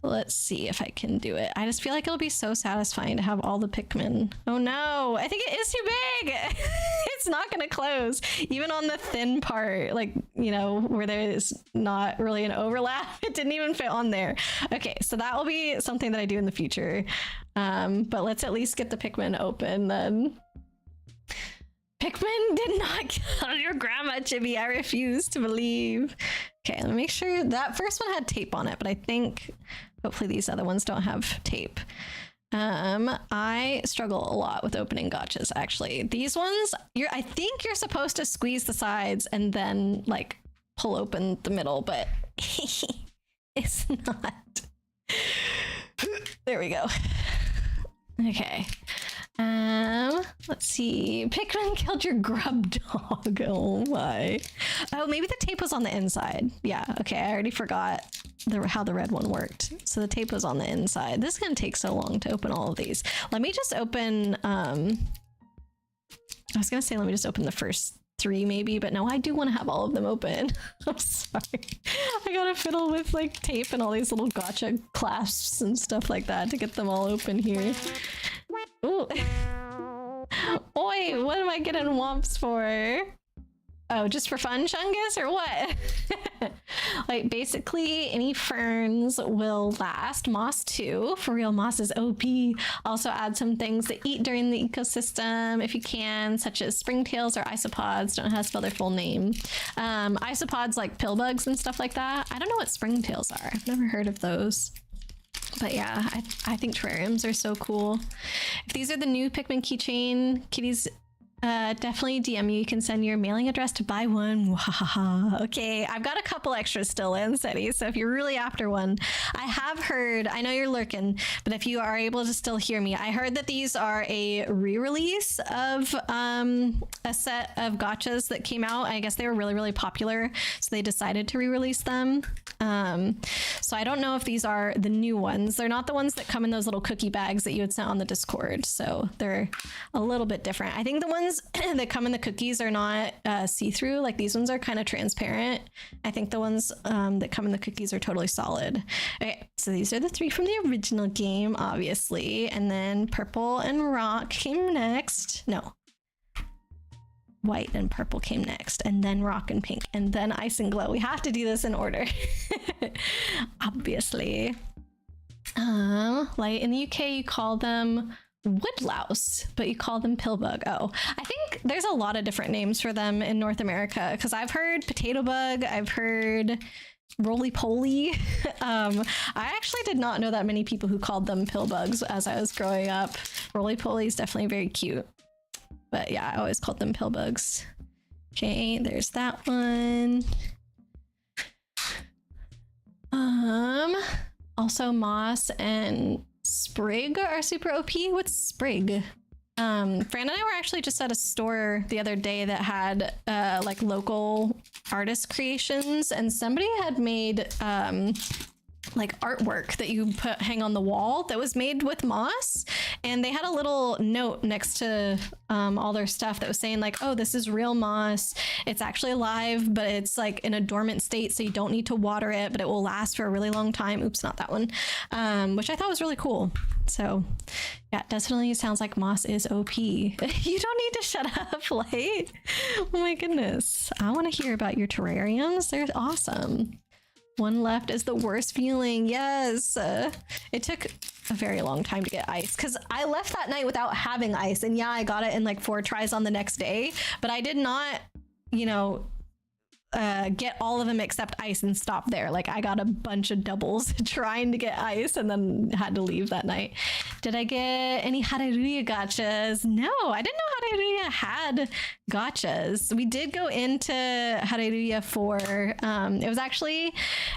So let's see if I can do it. I just feel like it'll be so satisfying to have all the Pikmin. Oh no, I think it is too big. It's not gonna close. Even on the thin part, like, you know, where there's not really an overlap, it didn't even fit on there. Okay, so that will be something that I do in the future. But let's at least get the Pikmin open then. Pikmin did not kill your grandma, Chibi. I refuse to believe. Okay, let me make sure that first one had tape on it, but I think hopefully these other ones don't have tape. I struggle a lot with opening gotchas, actually. These ones, I think you're supposed to squeeze the sides and then like pull open the middle, but it's not. There we go. Okay. Let's see. Pikmin killed your grub dog. Oh my. Oh, maybe the tape was on the inside. Yeah, okay, I already forgot how the red one worked. So the tape was on the inside. This is gonna take so long to open all of these. Let me just open, I was gonna say let me just open the first 3 maybe, but no, I do want to have all of them open. I'm sorry. I gotta fiddle with like tape and all these little gotcha clasps and stuff like that to get them all open here. Ooh. Oi, what am I getting womps for? Oh, just for fun, Chungus, or what? Like, basically, any ferns will last. Moss, too. For real, moss is OP. Also, add some things that eat during the ecosystem, if you can, such as springtails or isopods. Don't know how to spell their full name. Isopods, like pill bugs and stuff like that. I don't know what springtails are. I've never heard of those. But yeah, I think terrariums are so cool. If these are the new Pikmin keychain kitties, definitely DM you. You can send your mailing address to buy one. Okay, I've got a couple extras still in, Seti. So if you're really after one, I have heard, I know you're lurking, but if you are able to still hear me, I heard that these are a re-release of a set of gotchas that came out. I guess they were really, really popular, so they decided to re-release them. So I don't know if these are the new ones. They're not the ones that come in those little cookie bags that you had sent on the Discord. So they're a little bit different. I think the ones that come in the cookies are not see-through. Like these ones are kind of transparent. I think the ones that come in the cookies are totally solid. Okay, so these are the 3 from the original game, obviously. And then purple and rock came next. No. White and purple came next, and then rock and pink, and then ice and glow. We have to do this in order. Obviously. Like in the UK, you call them woodlouse, but you call them pillbug. Oh, I think there's a lot of different names for them in North America, because I've heard potato bug, I've heard roly-poly. I actually did not know that many people who called them pillbugs as I was growing up. Roly-poly is definitely very cute. But yeah, I always called them pillbugs. Okay, there's that one. Also moss and sprig are super OP. What's sprig? Fran and I were actually just at a store the other day that had like local artist creations, and somebody had made like artwork that you hang on the wall that was made with moss, and they had a little note next to all their stuff that was saying like, oh, this is real moss, it's actually alive, but it's like in a dormant state, so you don't need to water it, but it will last for a really long time. Oops, not that one. Which I thought was really cool. So yeah, definitely sounds like moss is OP. You don't need to shut up, Light. Oh my goodness, I want to hear about your terrariums. They're awesome. One left is the worst feeling. Yes. It took a very long time to get ice, because I left that night without having ice. And yeah, I got it in like 4 tries on the next day, but I did not, you know, get all of them except ice and stop there. Like I got a bunch of doubles trying to get ice and then had to leave that night. Did I get any Hareruya gotchas? No, I didn't know Hareruya had gotchas. We did go into Hareruya for, it was actually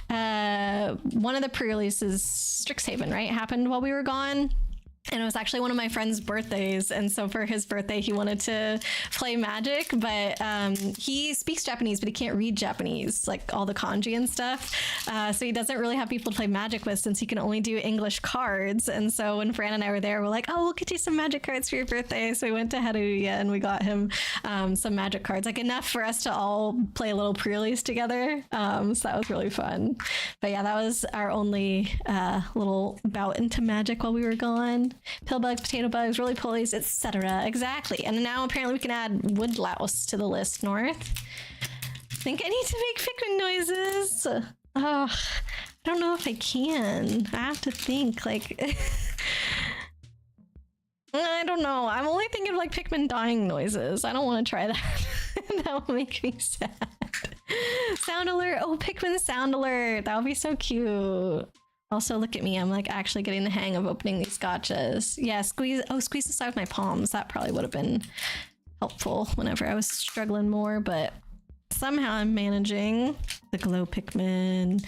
one of the pre-releases, Strixhaven, right? Happened while we were gone. And it was actually one of my friend's birthdays. And so for his birthday, he wanted to play Magic, but he speaks Japanese, but he can't read Japanese, like all the kanji and stuff. So he doesn't really have people to play Magic with, since he can only do English cards. And so when Fran and I were there, we're like, oh, we'll get you some Magic cards for your birthday. So we went to Haruya and we got him some Magic cards, like enough for us to all play a little pre-release together. So that was really fun. But yeah, that was our only little bout into Magic while we were gone. Pillbugs, potato bugs, roly-polies, etc. Exactly. And now apparently we can add woodlouse to the list, North. I think I need to make Pikmin noises. Oh, I don't know if I can. I have to think, like... I don't know. I'm only thinking of like Pikmin dying noises. I don't want to try that. That will make me sad. Sound alert. Oh, Pikmin sound alert. That would be so cute. Also, look at me. I'm like actually getting the hang of opening these gotchas. Yeah, squeeze the side with my palms. That probably would have been helpful whenever I was struggling more, but somehow I'm managing. The glow Pikmin.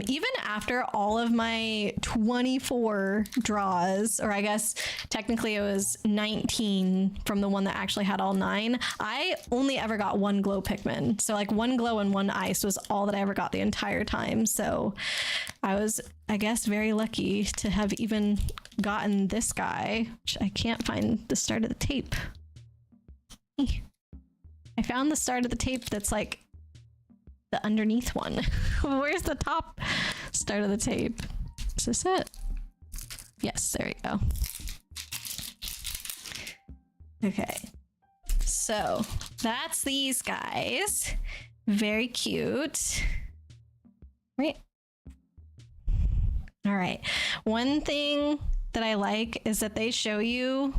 Even after all of my 24 draws, or I guess technically it was 19 from the one that actually had all 9, I only ever got 1 glow Pikmin. So like 1 glow and 1 ice was all that I ever got the entire time. So I was, I guess, very lucky to have even gotten this guy, which I can't find the start of the tape. I found the start of the tape that's like the underneath one. Where's the top start of the tape? Is this it? Yes, there we go. Okay. So that's these guys. Very cute. Right. All right. One thing that I like is that they show you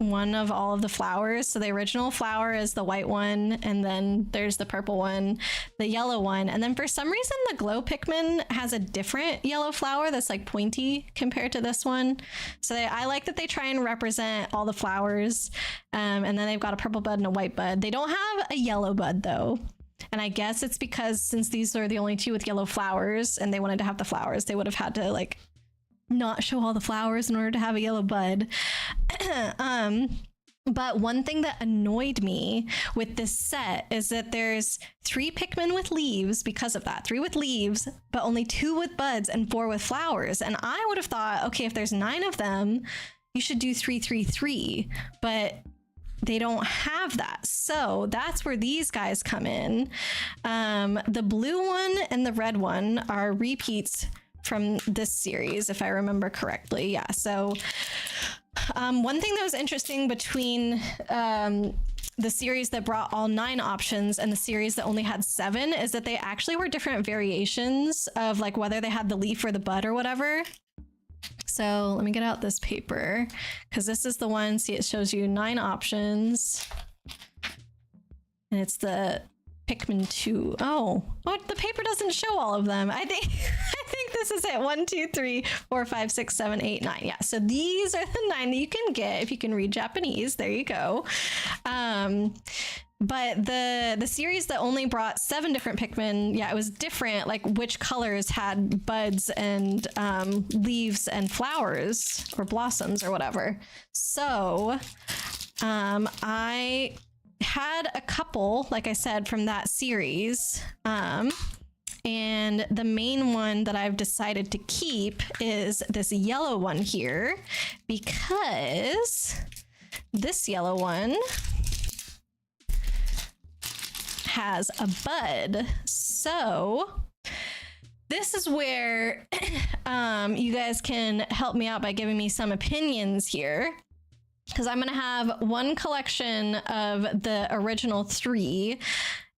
one of all of the flowers. So the original flower is the white one, and then there's the purple one, the yellow one, and then for some reason the glow Pikmin has a different yellow flower that's like pointy compared to this one. So I like that they try and represent all the flowers, and then they've got a purple bud and a white bud. They don't have a yellow bud though. And I guess it's because since these are the only two with yellow flowers and they wanted to have the flowers, they would have had to like not show all the flowers in order to have a yellow bud. But one thing that annoyed me with this set is that there's 3 Pikmin with leaves because of that. 3 with leaves, but only 2 with buds and 4 with flowers. And I would have thought, okay, if there's 9 of them, you should do 3, 3, 3. But they don't have that. So that's where these guys come in. The blue one and the red one are repeats from this series, if I remember correctly. Yeah, so one thing that was interesting between the series that brought all 9 options and the series that only had 7 is that they actually were different variations of like whether they had the leaf or the bud or whatever. So let me get out this paper because this is the one, see, it shows you 9 options and it's the Pikmin 2. Oh, the paper doesn't show all of them. I think this is it. 1, 2, 3, 4, 5, 6, 7, 8, 9. Yeah, so these are the 9 that you can get if you can read Japanese. There you go. But the series that only brought 7 different Pikmin, yeah, it was different, like which colors had buds and leaves and flowers or blossoms or whatever. So I had a couple, like I said, from that series. And the main one that I've decided to keep is this yellow one here, because this yellow one has a bud. So this is where you guys can help me out by giving me some opinions here, because I'm going to have one collection of the original 3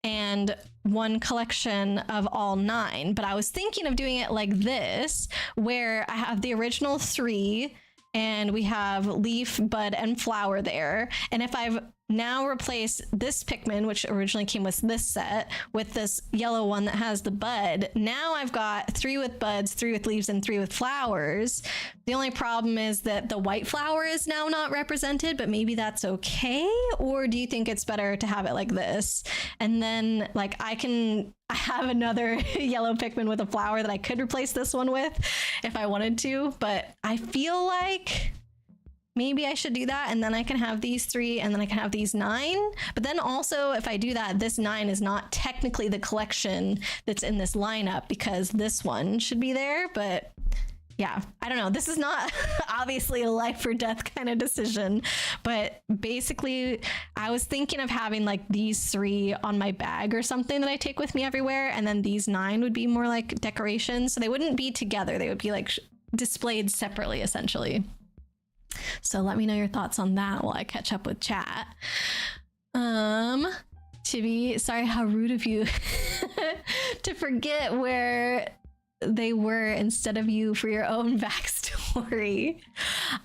and one collection of all 9. But I was thinking of doing it like this, where I have the original 3 and we have leaf, bud, and flower there. And if I've now replaced this Pikmin, which originally came with this set, with this yellow one that has the bud, now I've got 3 with buds, 3 with leaves, and 3 with flowers. The only problem is that the white flower is now not represented, but maybe that's okay? Or do you think it's better to have it like this? And then like I have another yellow Pikmin with a flower that I could replace this one with if I wanted to, but I feel like maybe I should do that, and then I can have these 3, and then I can have these 9. But then also, if I do that, this 9 is not technically the collection that's in this lineup, because this one should be there. But yeah, I don't know. This is not obviously a life or death kind of decision, but basically I was thinking of having like these 3 on my bag or something that I take with me everywhere, and then these 9 would be more like decorations. So they wouldn't be together. They would be like displayed separately, essentially. So let me know your thoughts on that while I catch up with chat. Chibi, sorry, how rude of you to forget where they were instead of you for your own backstory.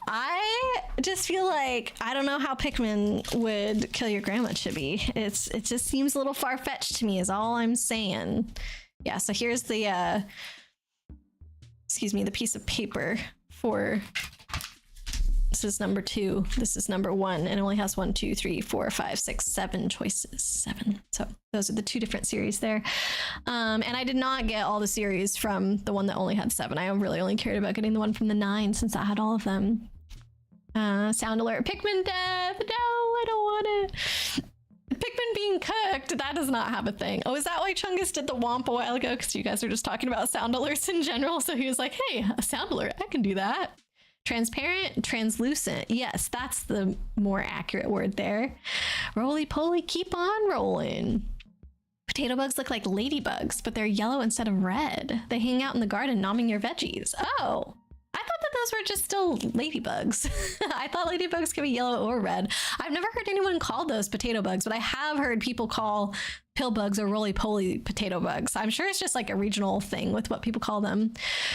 I just feel like I don't know how Pikmin would kill your grandma, Chibi. It just seems a little far-fetched to me is all I'm saying. Yeah, so here's the the piece of paper for this is number 2, this is number 1, and it only has 1, 2, 3, 4, 5, 6, 7 choices. 7. So those are the 2 different series there. And I did not get all the series from the one that only had 7. I really only cared about getting the one from the 9 since I had all of them. Sound alert, Pikmin death. No, I don't want it. Pikmin being cooked, that does not have a thing. Oh, is that why Chungus did the womp a while ago? Because you guys were just talking about sound alerts in general. So he was like, hey, a sound alert, I can do that. Transparent, translucent. Yes, that's the more accurate word there. Roly-poly, keep on rolling. Potato bugs look like ladybugs, but they're yellow instead of red. They hang out in the garden nomming your veggies. Oh, I thought that those were just still ladybugs. I thought ladybugs could be yellow or red. I've never heard anyone call those potato bugs, but I have heard people call pill bugs or roly-poly potato bugs. I'm sure it's just like a regional thing with what people call them.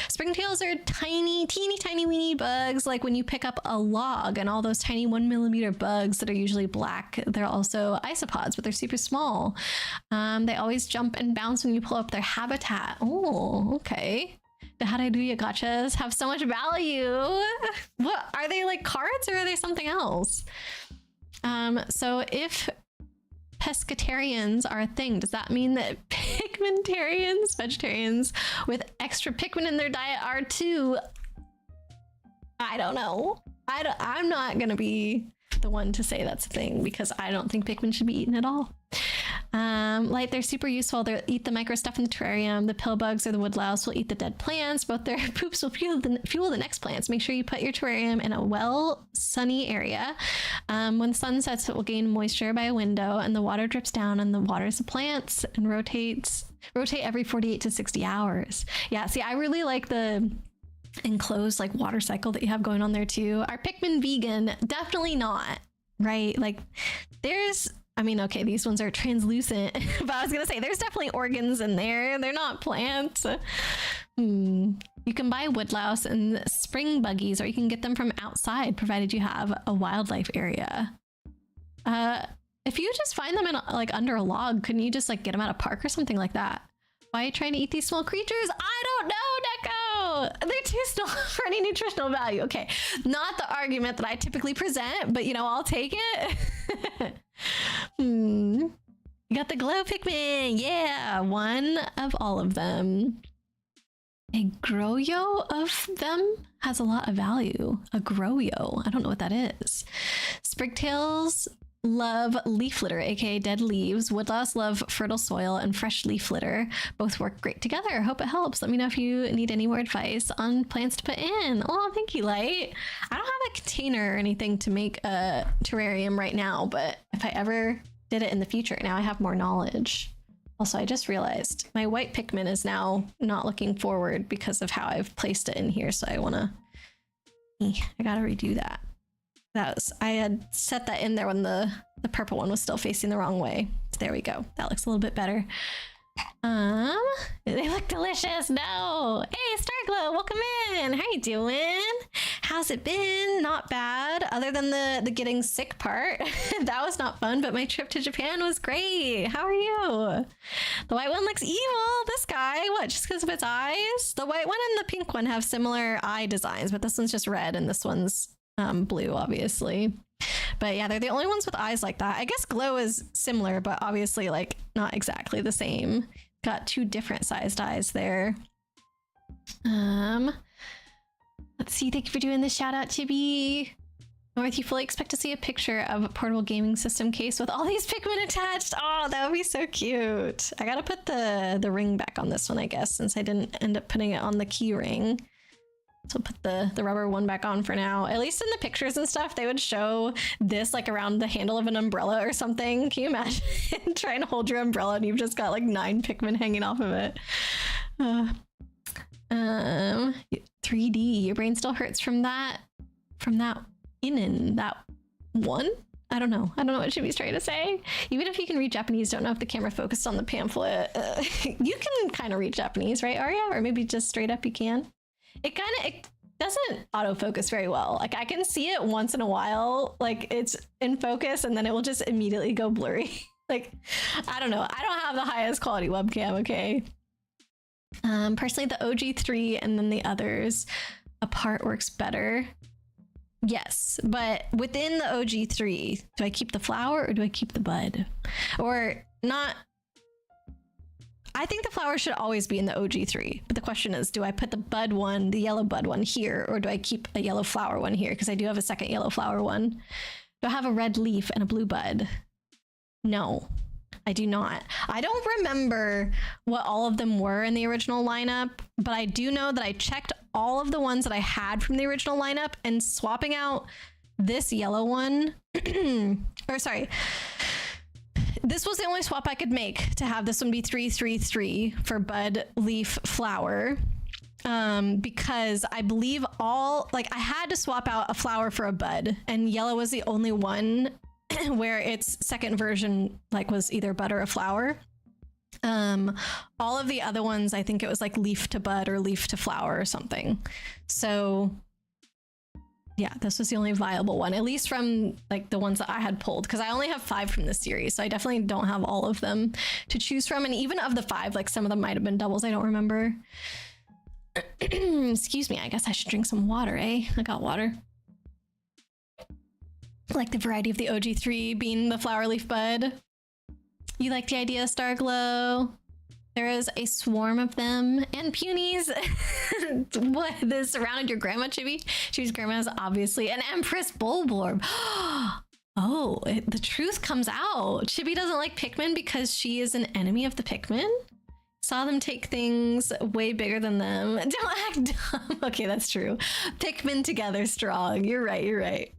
Springtails are tiny, teeny tiny weeny bugs, like when you pick up a log, and all those tiny 1 millimeter bugs that are usually black. They're also isopods, but they're super small. They always jump and bounce when you pull up their habitat. Oh, okay. The how do I do ya gotchas have so much value. What are they, like cards, or are they something else? So if pescatarians are a thing, does that mean that pigmentarians, vegetarians with extra pigment in their diet are too? I don't know. I'm not gonna be the one to say that's a thing, because I don't think pigment should be eaten at all. Like, they're super useful. They eat the micro stuff in the terrarium. The pill bugs or the woodlouse will eat the dead plants. Both their poops will fuel the next plants. Make sure you put your terrarium in a well sunny area. When the sun sets, it will gain moisture by a window, and the water drips down and the waters the plants and rotate every 48 to 60 hours. Yeah, see, I really like the enclosed like water cycle that you have going on there too. Are Pikmin vegan? Definitely not, right? Like, I mean, okay, these ones are translucent, but I was gonna say there's definitely organs in there. They're not plants. You can buy woodlouse and spring buggies, or you can get them from outside, provided you have a wildlife area. If you just find them in like under a log, couldn't you just like get them at a park or something like that? Why are you trying to eat these small creatures? I don't know, Neko. They're too small for any nutritional value. Okay, not the argument that I typically present, but you know, I'll take it. You got the glow Pikmin. Yeah, one of all of them. A Groyo of them has a lot of value. A Groyo. I don't know what that is. Sprigtails love leaf litter, aka dead leaves. Woodlouse love fertile soil and fresh leaf litter. Both work great together. Hope it helps. Let me know if you need any more advice on plants to put in. Oh, thank you, Light. I don't have a container or anything to make a terrarium right now, but if I ever did it in the future, now I have more knowledge. Also, I just realized my white Pikmin is now not looking forward because of how I've placed it in here, so I gotta redo that. I had set that in there when the purple one was still facing the wrong way. So there we go. That looks a little bit better. They look delicious. No. Hey, Starglow, welcome in. How you doing? How's it been? Not bad. Other than the getting sick part. That was not fun, but my trip to Japan was great. How are you? The white one looks evil. This guy, what, just because of its eyes? The white one and the pink one have similar eye designs, but this one's just red and this one's blue, obviously. But yeah, they're the only ones with eyes like that. I guess Glow is similar, but obviously like not exactly the same. Got two different sized eyes there. Let's see. Thank you for doing this. Shout out, Chibi. North, you fully expect to see a picture of a portable gaming system case with all these Pikmin attached. Oh, that would be so cute. I gotta put the ring back on this one, I guess, since I didn't end up putting it on the key ring. So put the rubber one back on for now. At least in the pictures and stuff, they would show this like around the handle of an umbrella or something. Can you imagine trying to hold your umbrella and you've just got like 9 Pikmin hanging off of it? 3D, your brain still hurts from that that one? I don't know what Shibi's trying to say. Even if you can read Japanese, don't know if the camera focused on the pamphlet. You can kind of read Japanese, right, Arya? Or maybe just straight up you can? It doesn't autofocus very well. Like, I can see it once in a while, like it's in focus, and then it will just immediately go blurry. Like, I don't know. I don't have the highest quality webcam, okay? Personally, the OG3 and then the others apart works better. Yes, but within the OG3, do I keep the flower or do I keep the bud? Or not? I think the flower should always be in the OG3, but the question is, do I put the bud one, the yellow bud one here, or do I keep a yellow flower one here? Because I do have a second yellow flower one. Do I have a red leaf and a blue bud? No, I do not. I don't remember what all of them were in the original lineup, but I do know that I checked all of the ones that I had from the original lineup, and swapping out this yellow one, or sorry, this was the only swap I could make to have this one be 333 for bud, leaf, flower. because I believe I had to swap out a flower for a bud, and yellow was the only one where its second version was either bud or a flower. All of the other ones, I think it was like leaf to bud or leaf to flower or something. So yeah, this was the only viable one, at least from the ones that I had pulled, because I only have 5 from this series, so I definitely don't have all of them to choose from. And even of the 5, some of them might have been doubles, I don't remember. Excuse me, I guess I should drink some water, eh? I got water. Like the variety of the OG3 being the flower leaf bud. You like the idea, Starglow? There is a swarm of them and punies. What? This surrounded your grandma, Chibi? Chibi's grandma is obviously an Empress Bulborb. Oh, the truth comes out. Chibi doesn't like Pikmin because she is an enemy of the Pikmin. Saw them take things way bigger than them. Don't act dumb. Okay, that's true. Pikmin together strong. You're right, you're right.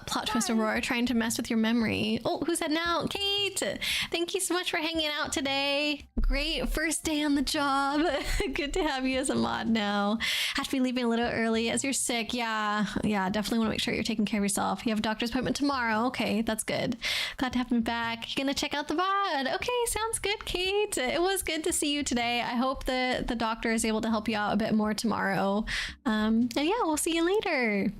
Plot twist Aurora trying to mess with your memory. Oh, who's heading out? Kate! Thank you so much for hanging out today. Great first day on the job. Good to have you as a mod now. Have to be leaving a little early as you're sick. Yeah, definitely want to make sure you're taking care of yourself. You have a doctor's appointment tomorrow. Okay, that's good. Glad to have me back. You're gonna check out the VOD. Okay, sounds good, Kate. It was good to see you today. I hope that the doctor is able to help you out a bit more tomorrow. And yeah, we'll see you later.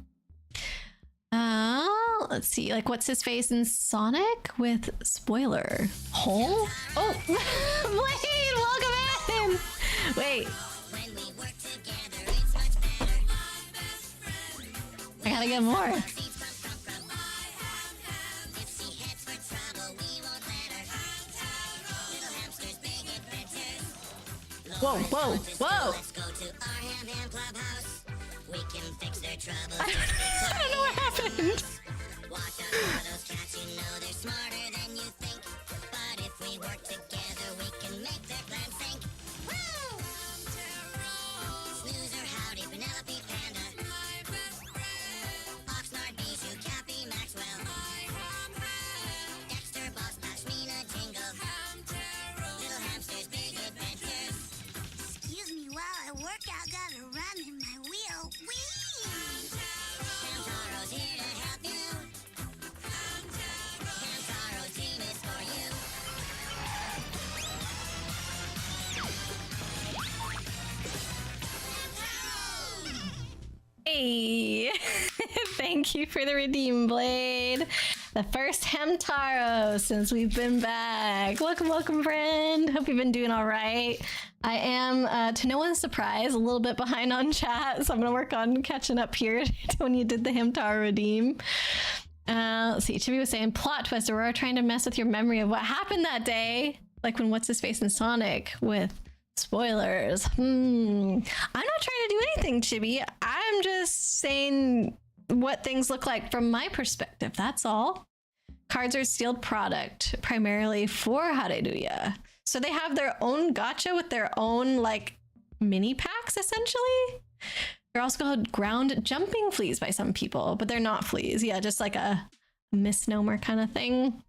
Let's see, what's his face in Sonic with spoiler hole? Oh, Blade, welcome in. Wait, I gotta get more. Whoa, whoa, whoa. We can fix their troubles. I don't know what happened. Watch out for those cats, you know they're smarter than you think. But if we work together, we can make their plan sink. Woo! Snoozer, howdy, Penelope, Panda. My best friend. Oxnard, Bijou, Cappy, Maxwell. Dexter, Boss, Bash, Mina, Jingle. Little hamsters, big adventures. Excuse me while I work out, gotta run in my wheel. Hamtaro's here to help you. Hamtaro's team is for you. Hey! Thank you for the redeem, Blade. The first Hamtaro since we've been back. Welcome, welcome, friend. Hope you've been doing all right. I am, to no one's surprise, a little bit behind on chat, so I'm gonna work on catching up here to when you did the Hamtaro redeem. Let's see, Chibi was saying, plot twist, Aurora trying to mess with your memory of what happened that day, like when what's-his-face in Sonic with spoilers. I'm not trying to do anything, Chibi. I'm just saying what things look like from my perspective, that's all. Cards are sealed product, primarily for Hareruya. So they have their own gacha with their own mini packs, essentially. They're also called ground jumping fleas by some people, but they're not fleas. Yeah, just like a misnomer kind of thing.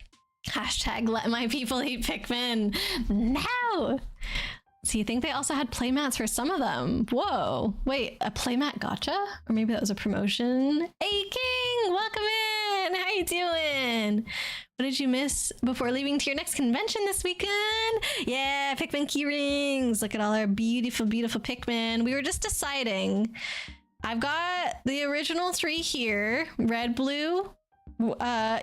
Hashtag let my people eat Pikmin. No! So you think they also had playmats for some of them? Whoa, wait, a playmat gacha? Or maybe that was a promotion? Hey King, welcome in! How you doing? What did you miss before leaving to your next convention this weekend? Yeah, Pikmin key rings. Look at all our beautiful, beautiful Pikmin. We were just deciding. I've got the original 3 here, red, blue,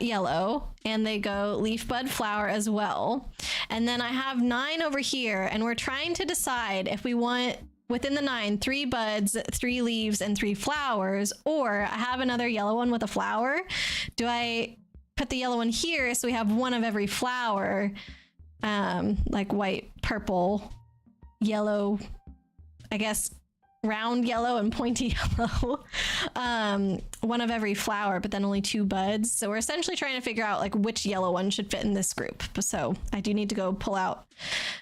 yellow, and they go leaf, bud, flower as well. And then I have 9 over here, and we're trying to decide if we want within the 9 3 buds, 3 leaves, and 3 flowers, or I have another yellow one with a flower. Do I put the yellow one here so we have one of every flower, like white, purple, yellow, I guess round yellow and pointy yellow, one of every flower, but then only 2 buds. So we're essentially trying to figure out which yellow one should fit in this group. So I do need to go pull out,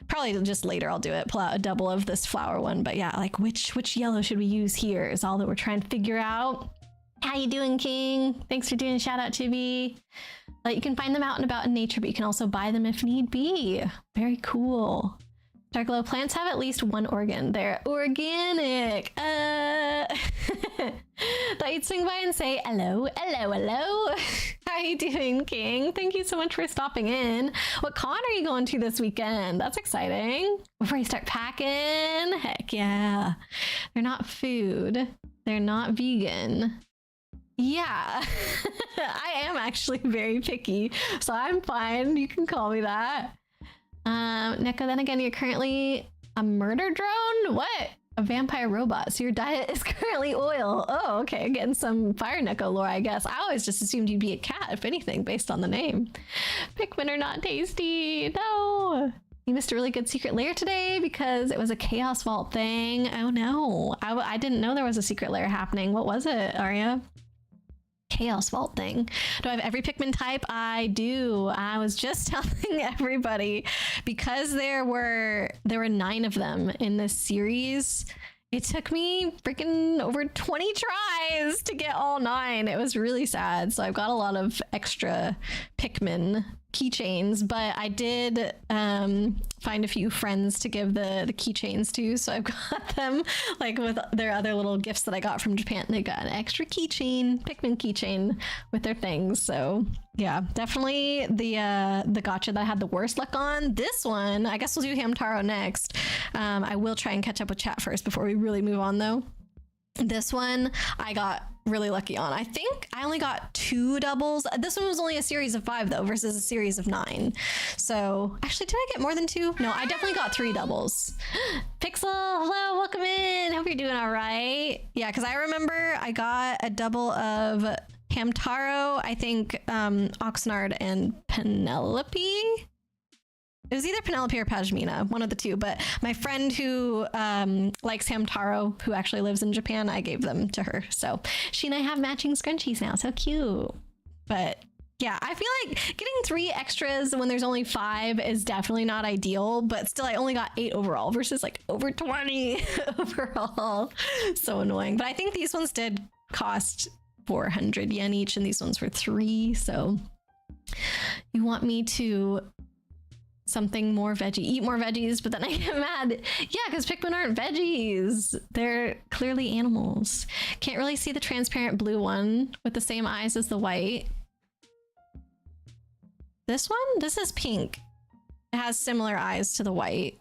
probably just later I'll do it, pull out a double of this flower one. But yeah, which yellow should we use here is all that we're trying to figure out. How you doing, King? Thanks for doing a shout out, Chibi. You can find them out and about in nature, but you can also buy them if need be. Very cool. Dark glow plants have at least one organ. They're organic. Thought you'd swing by and say hello, hello, hello. How are you doing, King? Thank you so much for stopping in. What con are you going to this weekend? That's exciting. Before you start packing, heck yeah. They're not food. They're not vegan. Yeah, I am actually very picky, so I'm fine. You can call me that. Neko, then again, you're currently a murder drone? What? A vampire robot. So your diet is currently oil. Oh, okay. Getting some Fire Neko lore, I guess. I always just assumed you'd be a cat, if anything, based on the name. Pikmin are not tasty. No. You missed a really good secret lair today because it was a Chaos Vault thing. Oh no. I didn't know there was a secret lair happening. What was it, Arya? Chaos Vault thing. Do I have every Pikmin type? I do. I was just telling everybody because there were 9 of them in this series. It took me freaking over 20 tries to get all 9. It was really sad. So I've got a lot of extra Pikmin keychains, but I did find a few friends to give the keychains to, so I've got them like with their other little gifts that I got from Japan. They got an extra keychain, Pikmin keychain with their things. So yeah, definitely the gacha that I had the worst luck on. This one, I guess we'll do Hamtaro next. I will try and catch up with chat first before we really move on though. This one I got really lucky on. I think I only got 2 doubles. This one was only a series of 5 though versus a series of 9. So actually, did I get more than 2? No, I definitely got 3 doubles. Pixel, hello, welcome in. Hope you're doing all right. Yeah, because I remember I got a double of Hamtaro, I think Oxnard and Penelope. It was either Penelope or Pashmina, one of the two, but my friend who likes Hamtaro, who actually lives in Japan, I gave them to her. So she and I have matching scrunchies now. So cute. But yeah, I feel like getting 3 extras when there's only 5 is definitely not ideal, but still I only got 8 overall versus like over 20 overall. So annoying. But I think these ones did cost 400 yen each and these ones were 3. So you want me to something more veggie, eat more veggies, but then I get mad. Yeah, because Pikmin aren't veggies. They're clearly animals. Can't really see the transparent blue one with the same eyes as the white. This one? This is pink. It has similar eyes to the white.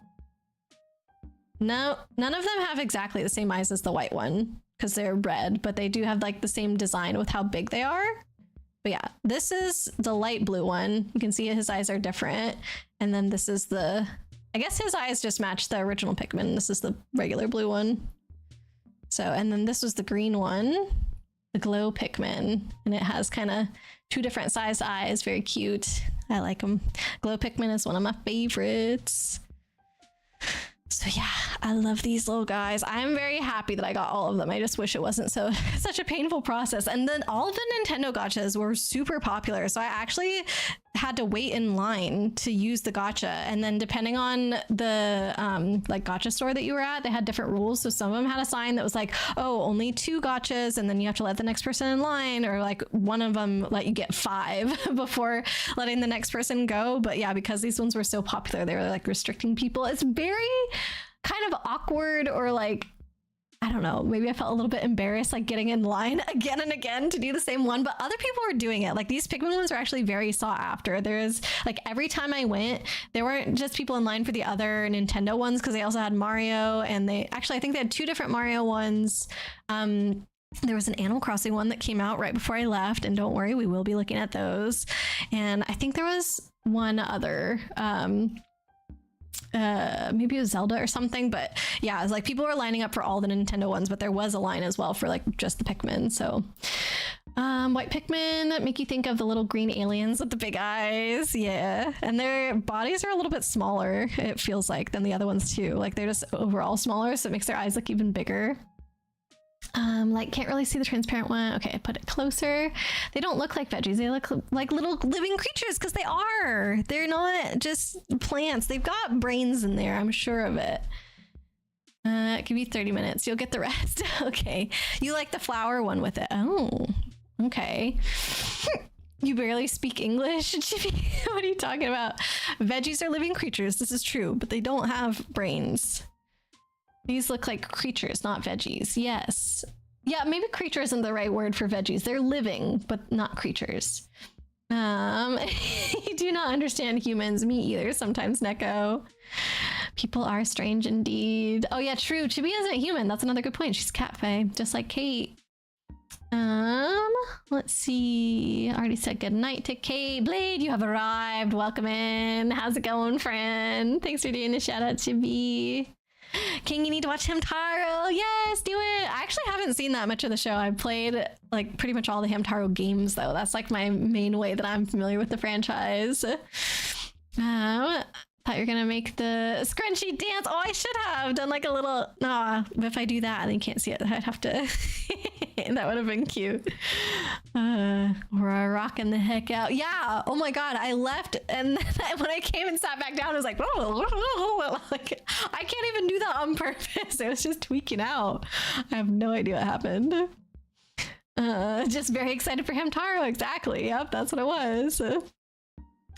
No, none of them have exactly the same eyes as the white one because they're red, but they do have like the same design with how big they are. But yeah, this is the light blue one. You can see his eyes are different. And then this is the, I guess his eyes just match the original Pikmin. This is the regular blue one. So, and then this was the green one, the glow Pikmin. And it has kind of 2 different sized eyes. Very cute. I like them. Glow Pikmin is one of my favorites. So yeah, I love these little guys. I'm very happy that I got all of them. I just wish it wasn't such a painful process. And then all of the Nintendo gachas were super popular. So I actually had to wait in line to use the gacha. And then depending on the like gacha store that you were at, they had different rules. So some of them had a sign that was like, oh, only 2 gachas, and then you have to let the next person in line, or like one of them let you get 5 before letting the next person go. But yeah, because these ones were so popular, they were like restricting people. It's very kind of awkward, or like, I don't know, maybe I felt a little bit embarrassed like getting in line again and again to do the same one, but other people were doing it. Like these Pikmin ones are actually very sought after. There's like every time I went, there weren't just people in line for the other Nintendo ones, because they also had Mario, and they actually, I think they had 2 different Mario ones. There was an Animal Crossing one that came out right before I left, and don't worry, we will be looking at those. And I think there was one other maybe it was Zelda or something, but yeah, it's like people were lining up for all the Nintendo ones, but there was a line as well for like just the Pikmin. So white Pikmin make you think of the little green aliens with the big eyes. Yeah, and their bodies are a little bit smaller, it feels like, than the other ones too. Like they're just overall smaller, so it makes their eyes look even bigger. Like can't really see the transparent one. Okay, put it closer. They don't look like veggies. They look like little living creatures, because they are. They're not just plants. They've got brains in there. I'm sure of it. Give you 30 minutes. You'll get the rest. Okay. You like the flower one with it. Oh, okay. You barely speak English? Jimmy, what are you talking about? Veggies are living creatures. This is true, but they don't have brains. These look like creatures, not veggies. Yes. Yeah, maybe creature isn't the right word for veggies. They're living, but not creatures. You do not understand humans. Me either. Sometimes, Neko. People are strange indeed. Oh yeah, true. Chibi isn't human. That's another good point. She's cat fae, just like Kate. Let's see. I already said good night to Kate. Blade, you have arrived. Welcome in. How's it going, friend? Thanks for doing the shout out, Chibi. King, you need to watch Hamtaro. Yes, do it. I actually haven't seen that much of the show. I've played like pretty much all the Hamtaro games though. That's like my main way that I'm familiar with the franchise. Thought you're gonna make the scrunchy dance. Oh, I should have done like a little. If I do that, then you can't see it. I'd have to. That would have been cute. We're rocking the heck out. Yeah. Oh my god, I left, and then when I came and sat back down, I was like, like I can't even do that on purpose. It was just tweaking out. I have no idea what happened. Just very excited for Hamtaro. Exactly. Yep, that's what it was.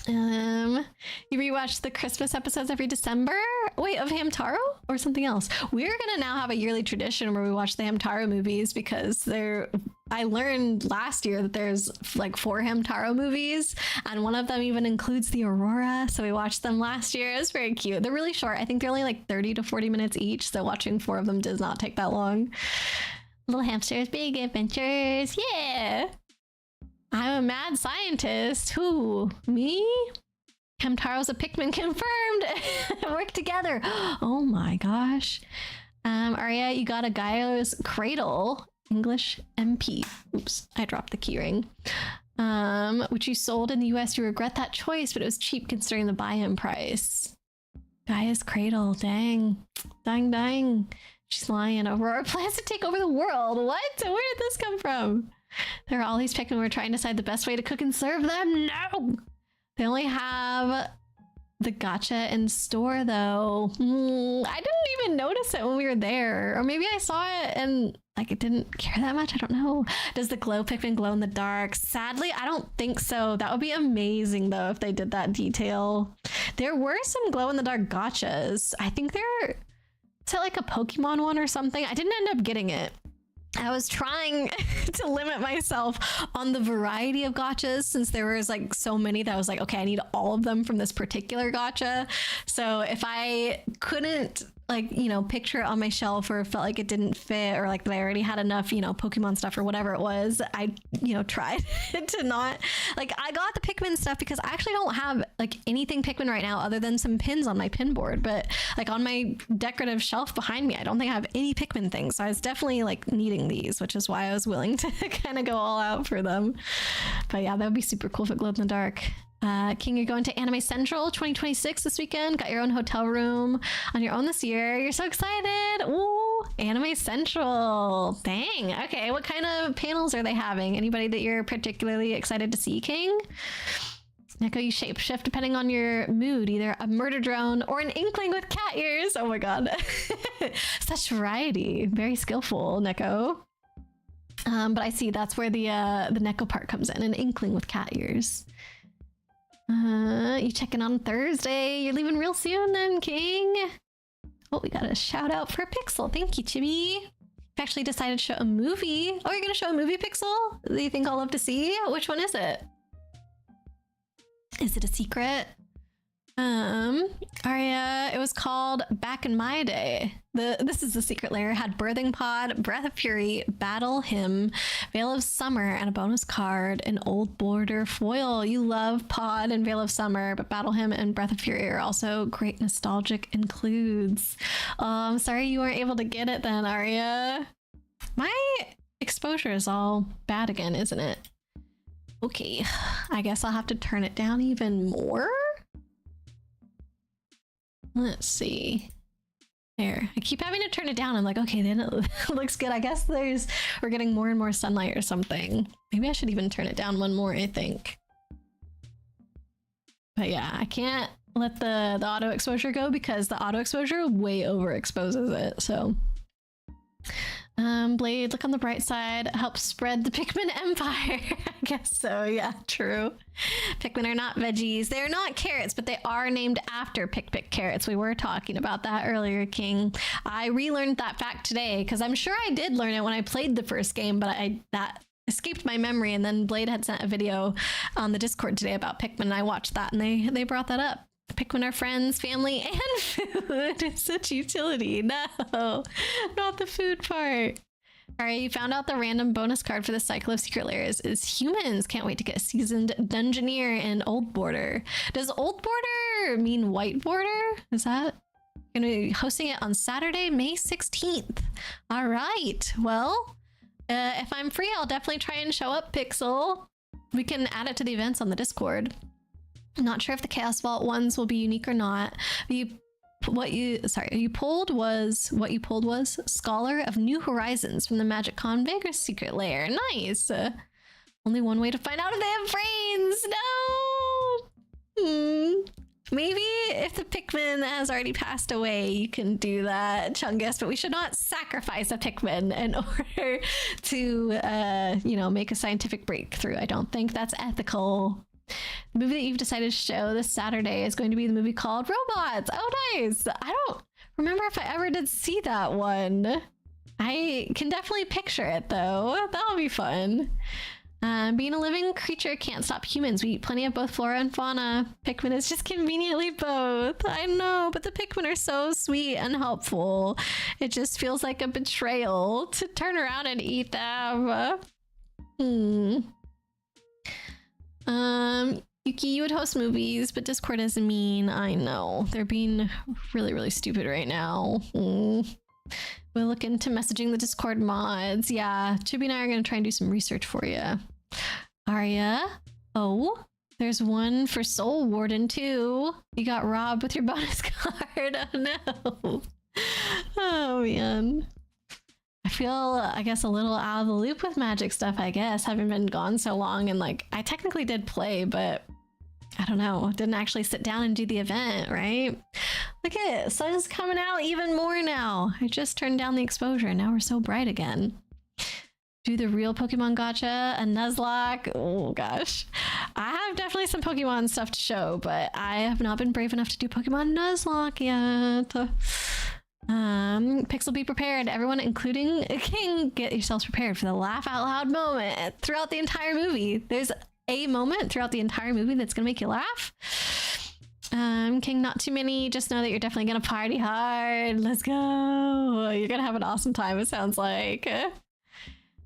You rewatch the Christmas episodes every December? Wait, of Hamtaro or something else? We're gonna now have a yearly tradition where we watch the Hamtaro movies because I learned last year that there's like 4 Hamtaro movies, and one of them even includes the Aurora. So we watched them last year. It was very cute. They're really short. I think they're only like 30 to 40 minutes each. So watching 4 of them does not take that long. Little hamsters, big adventures. Yeah. I'm a mad scientist. Who? Me? Hamtaro's a Pikmin confirmed. Work together. Oh my gosh. Arya, you got a Gaia's Cradle. English MP. Oops, I dropped the keyring. Which you sold in the US. You regret that choice, but it was cheap considering the buy-in price. Gaia's Cradle. Dang. Dang. She's lying. Aurora plans to take over the world. What? Where did this come from? There are all these Pikmin. We're trying to decide the best way to cook and serve them. No! They only have the gacha in store, though. I didn't even notice it when we were there. Or maybe I saw it and like it didn't care that much. I don't know. Does the glow Pikmin glow in the dark? Sadly, I don't think so. That would be amazing, though, if they did that detail. There were some glow in the dark gachas. I think they're... Is it like a Pokemon one or something? I didn't end up getting it. I was trying to limit myself on the variety of gachas since there was like so many that I was like, okay, I need all of them from this particular gacha. So if I couldn't like, you know, picture it on my shelf or felt like it didn't fit or like that I already had enough, you know, Pokemon stuff or whatever it was, I, you know, tried to not like, I got the Pikmin stuff because I actually don't have like anything Pikmin right now other than some pins on my pin board, but like on my decorative shelf behind me, I don't think I have any Pikmin things. So I was definitely like needing these, which is why I was willing to kind of go all out for them. But yeah, that would be super cool if it glowed in the dark. King, you're going to Anime Central 2026 this weekend. Got your own hotel room on your own this year. You're so excited. Ooh, Anime Central. Dang. Okay, what kind of panels are they having? Anybody that you're particularly excited to see, King? Neko, you shapeshift depending on your mood, either a murder drone or an inkling with cat ears. Oh my god. Such variety. Very skillful, Neko. But I see that's where the Neko part comes in, an inkling with cat ears. You checking on Thursday? You're leaving real soon then, King? Oh, we got a shout out for Pixel. Thank you, Chibi. You actually decided to show a movie. Oh, you're gonna show a movie, Pixel? Do you think I'll love to see? Which one is it? Is it a secret? Arya, it was called Back in My Day. This is the secret layer. Had Birthing Pod, Breath of Fury, Battle Hymn, Veil of Summer, and a bonus card, an old border foil. You love Pod and Veil of Summer, but Battle Hymn and Breath of Fury are also great nostalgic includes. I'm sorry you weren't able to get it then, Arya. My exposure is all bad again, isn't it? Okay, I guess I'll have to turn it down even more. Let's see. There. I keep having to turn it down. I'm like, okay, then it looks good. I guess we're getting more and more sunlight or something. Maybe I should even turn it down one more, I think. But yeah, I can't let the auto exposure go because the auto exposure way overexposes it. So Blade, look on the bright side, help spread the Pikmin empire. I guess so, yeah, true. Pikmin are not veggies. They're not carrots, but they are named after Pick carrots. We were talking about that earlier, King. I relearned that fact today, because I'm sure I did learn it when I played the first game, but that escaped my memory, and then Blade had sent a video on the Discord today about Pikmin, and I watched that, and they brought that up. Pikmin are friends, family, and food. Such utility. No, not the food part. All right, you found out the random bonus card for the Cycle of Secret Lairs is humans. Can't wait to get a seasoned Dungeoneer in Old Border. Does Old Border mean White Border? Is that gonna be hosting it on Saturday, May 16th? All right, well, if I'm free, I'll definitely try and show up, Pixel. We can add it to the events on the Discord. I'm not sure if the Chaos Vault ones will be unique or not. What you pulled was Scholar of New Horizons from the Magic Con Vegas Secret Lair. Nice. Only one way to find out if they have brains. No. Maybe if the Pikmin has already passed away, you can do that, Chungus, but we should not sacrifice a Pikmin in order to, make a scientific breakthrough. I don't think that's ethical. The movie that you've decided to show this Saturday is going to be the movie called Robots. Oh, nice. I don't remember if I ever did see that one. I can definitely picture it, though. That'll be fun. Being a living creature can't stop humans. We eat plenty of both flora and fauna. Pikmin is just conveniently both. I know, but the Pikmin are so sweet and helpful. It just feels like a betrayal to turn around and eat them. Yuki, you would host movies, but Discord is mean. I know. They're being really, really stupid right now. We'll look into messaging the Discord mods. Yeah, Chibi and I are going to try and do some research for you. Arya? Oh, there's one for Soul Warden too. You got robbed with your bonus card. Oh no. Oh man. I feel, I guess, a little out of the loop with magic stuff, I guess. Having been gone so long, and like, I technically did play, but I don't know, didn't actually sit down and do the event, right? Look at it, sun's coming out even more now. I just turned down the exposure and now we're so bright again. Do the real Pokemon Gacha, a Nuzlocke. Oh gosh. I have definitely some Pokemon stuff to show, but I have not been brave enough to do Pokemon Nuzlocke yet. Pixel, be prepared. Everyone, including King, get yourselves prepared for the laugh out loud moment throughout the entire movie. There's a moment throughout the entire movie that's gonna make you laugh. King, not too many. Just know that you're definitely gonna party hard. Let's go. You're gonna have an awesome time, it sounds like.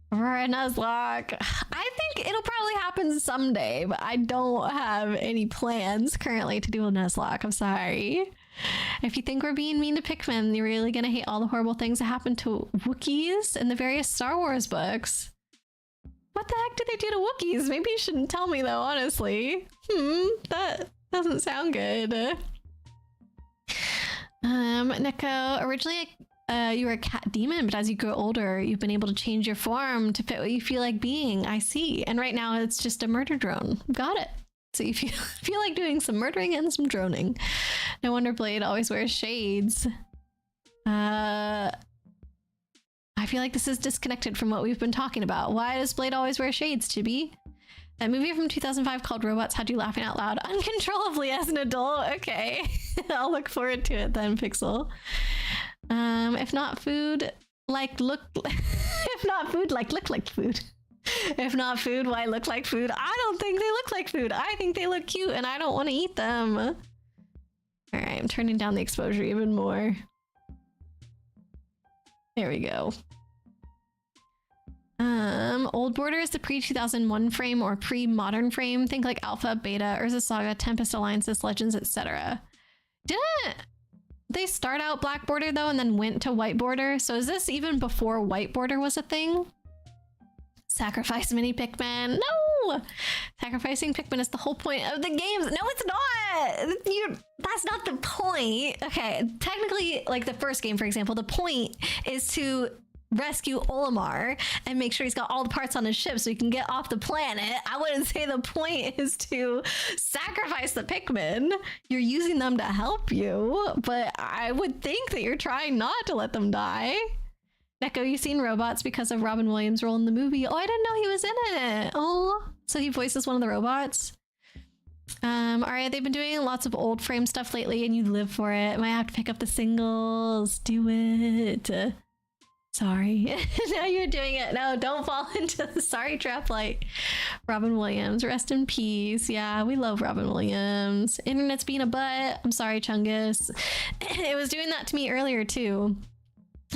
For a Nuzlocke. I think it'll probably happen someday, but I don't have any plans currently to do a Nuzlocke. I'm sorry. If you think we're being mean to Pikmin, you're really gonna hate all the horrible things that happen to Wookiees in the various Star Wars books. What the heck did they do to Wookiees? Maybe you shouldn't tell me though, honestly. That doesn't sound good. Neko, originally you were a cat demon, but as you grow older, you've been able to change your form to fit what you feel like being. I see. And right now it's just a murder drone. Got it. So you feel like doing some murdering and some droning. No wonder Blade always wears shades. I feel like this is disconnected from what we've been talking about. Why does Blade always wear shades, Chibi? That movie from 2005 called Robots had you laughing out loud uncontrollably as an adult. Okay. I'll look forward to it then, Pixel. If not food, like look like food. If not food, why look like food? I don't think they look like food. I think they look cute and I don't want to eat them. All right, I'm turning down the exposure even more. There we go. Old Border is the pre-2001 frame or pre-modern frame. Think like Alpha, Beta, Urza Saga, Tempest Alliances, Legends, etc. Didn't they start out Black Border though and then went to White Border? So is this even before White Border was a thing? Sacrifice mini Pikmin. No! Sacrificing Pikmin is the whole point of the games. No, it's not! That's not the point. Okay, technically, like the first game, for example, the point is to rescue Olimar and make sure he's got all the parts on his ship so he can get off the planet. I wouldn't say the point is to sacrifice the Pikmin. You're using them to help you, but I would think that you're trying not to let them die. Neko, you seen robots because of Robin Williams' role in the movie. Oh, I didn't know he was in it. Oh, so he voices one of the robots. All right, they've been doing lots of old frame stuff lately, and you live for it. Might have to pick up the singles. Do it. Sorry. Now you're doing it. No, don't fall into the sorry trap like Robin Williams. Rest in peace. Yeah, we love Robin Williams. Internet's being a butt. I'm sorry, Chungus. It was doing that to me earlier, too.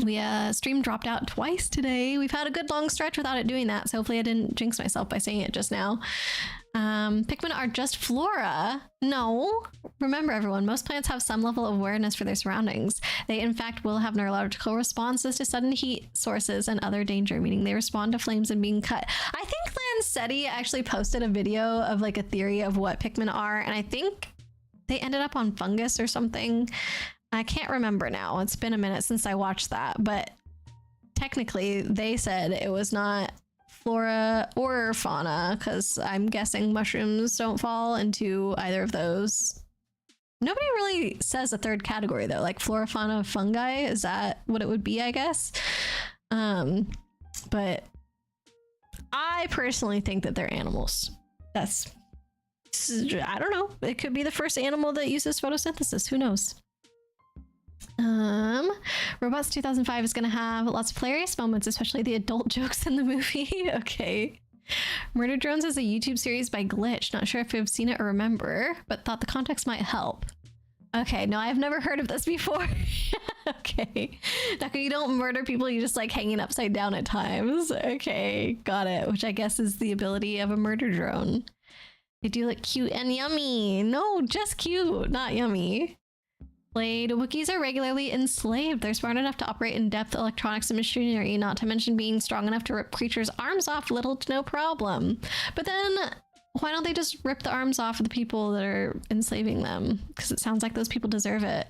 We stream dropped out twice today. We've had a good long stretch without it doing that, so hopefully I didn't jinx myself by saying it just now. Pikmin are just flora. No. Remember, everyone, most plants have some level of awareness for their surroundings. They, in fact, will have neurological responses to sudden heat sources and other danger, meaning they respond to flames and being cut. I think Lancetti actually posted a video of like a theory of what Pikmin are, and I think they ended up on fungus or something. I can't remember now. It's been a minute since I watched that, but technically they said it was not flora or fauna, because I'm guessing mushrooms don't fall into either of those. Nobody really says a third category though, like flora, fauna, fungi. Is that what it would be, I guess? But I personally think that they're animals. I don't know. It could be the first animal that uses photosynthesis. Who knows? Robots 2005 is gonna have lots of hilarious moments, especially the adult jokes in the movie. Okay. Murder Drones is a YouTube series by Glitch. Not sure if you've seen it or remember, but thought the context might help. Okay, no, I've never heard of this before. Okay. Naka, you don't murder people, you just like hanging upside down at times. Okay, got it. Which I guess is the ability of a murder drone. They do look cute and yummy. No, just cute, not yummy. Wookiees are regularly enslaved. They're smart enough to operate in-depth electronics and machinery, not to mention being strong enough to rip creatures' arms off little to no problem. But then, why don't they just rip the arms off of the people that are enslaving them? Because it sounds like those people deserve it.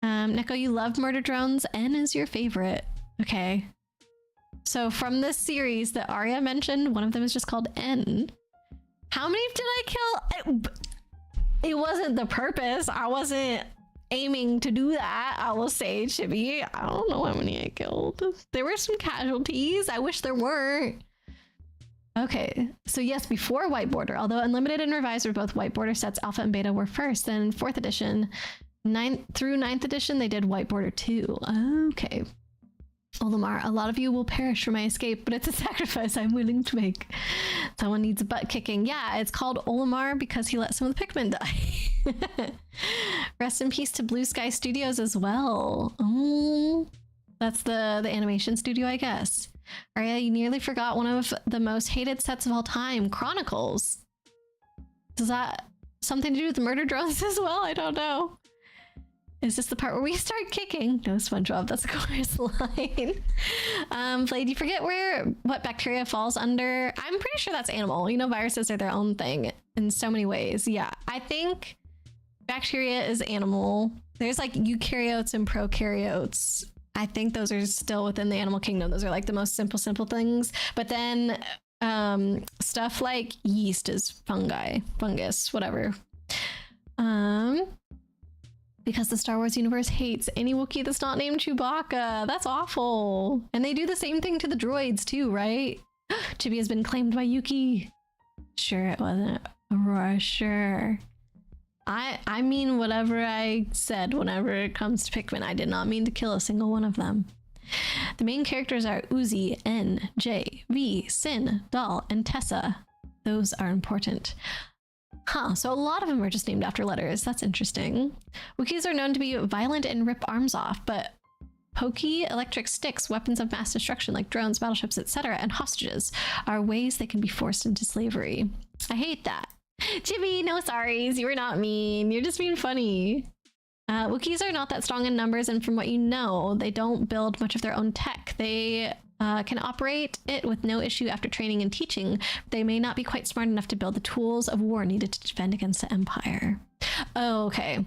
Neko, you love murder drones. N is your favorite. Okay. So from this series that Arya mentioned, one of them is just called N. How many did I kill? It wasn't the purpose. I wasn't aiming to do that, I will say, Chibi. I don't know how many I killed. There were some casualties. I wish there weren't. Okay, so yes, before White Border, although Unlimited and Revised were both White Border sets, Alpha and Beta were first. Then 4th edition, 9th through 9th edition, they did White Border 2. Okay. Olimar, a lot of you will perish for my escape, but it's a sacrifice I'm willing to make. Someone needs a butt kicking. Yeah, it's called Olimar because he let some of the Pikmin die. Rest in peace to Blue Sky Studios as well. Oh, that's the animation studio, I guess. Arya, you nearly forgot one of the most hated sets of all time, Chronicles. Does that something to do with the murder drones as well? I don't know. Is this the part where we start kicking? No, SpongeBob, that's a chorus line. Blade, you forget what bacteria falls under? I'm pretty sure that's animal. You know, viruses are their own thing in so many ways. Yeah, I think bacteria is animal. There's like eukaryotes and prokaryotes. I think those are still within the animal kingdom. Those are like the most simple things. But then stuff like yeast is fungus, whatever. Because the Star Wars universe hates any Wookiee that's not named Chewbacca. That's awful. And they do the same thing to the droids too, right? Chibi has been claimed by Yuki. Sure it wasn't Aurora, sure. I mean whatever I said whenever it comes to Pikmin. I did not mean to kill a single one of them. The main characters are Uzi, N, J, V, Sin, Dal, and Tessa. Those are important. Huh, so a lot of them are just named after letters. That's interesting. Wookiees are known to be violent and rip arms off, but pokey, electric sticks, weapons of mass destruction like drones, battleships, etc., and hostages are ways they can be forced into slavery. I hate that. Chibi, no sorries. You were not mean. You're just being funny. Wookiees are not that strong in numbers, and from what you know, they don't build much of their own tech. They can operate it with no issue after training and teaching. They may not be quite smart enough to build the tools of war needed to defend against the Empire. Oh, okay.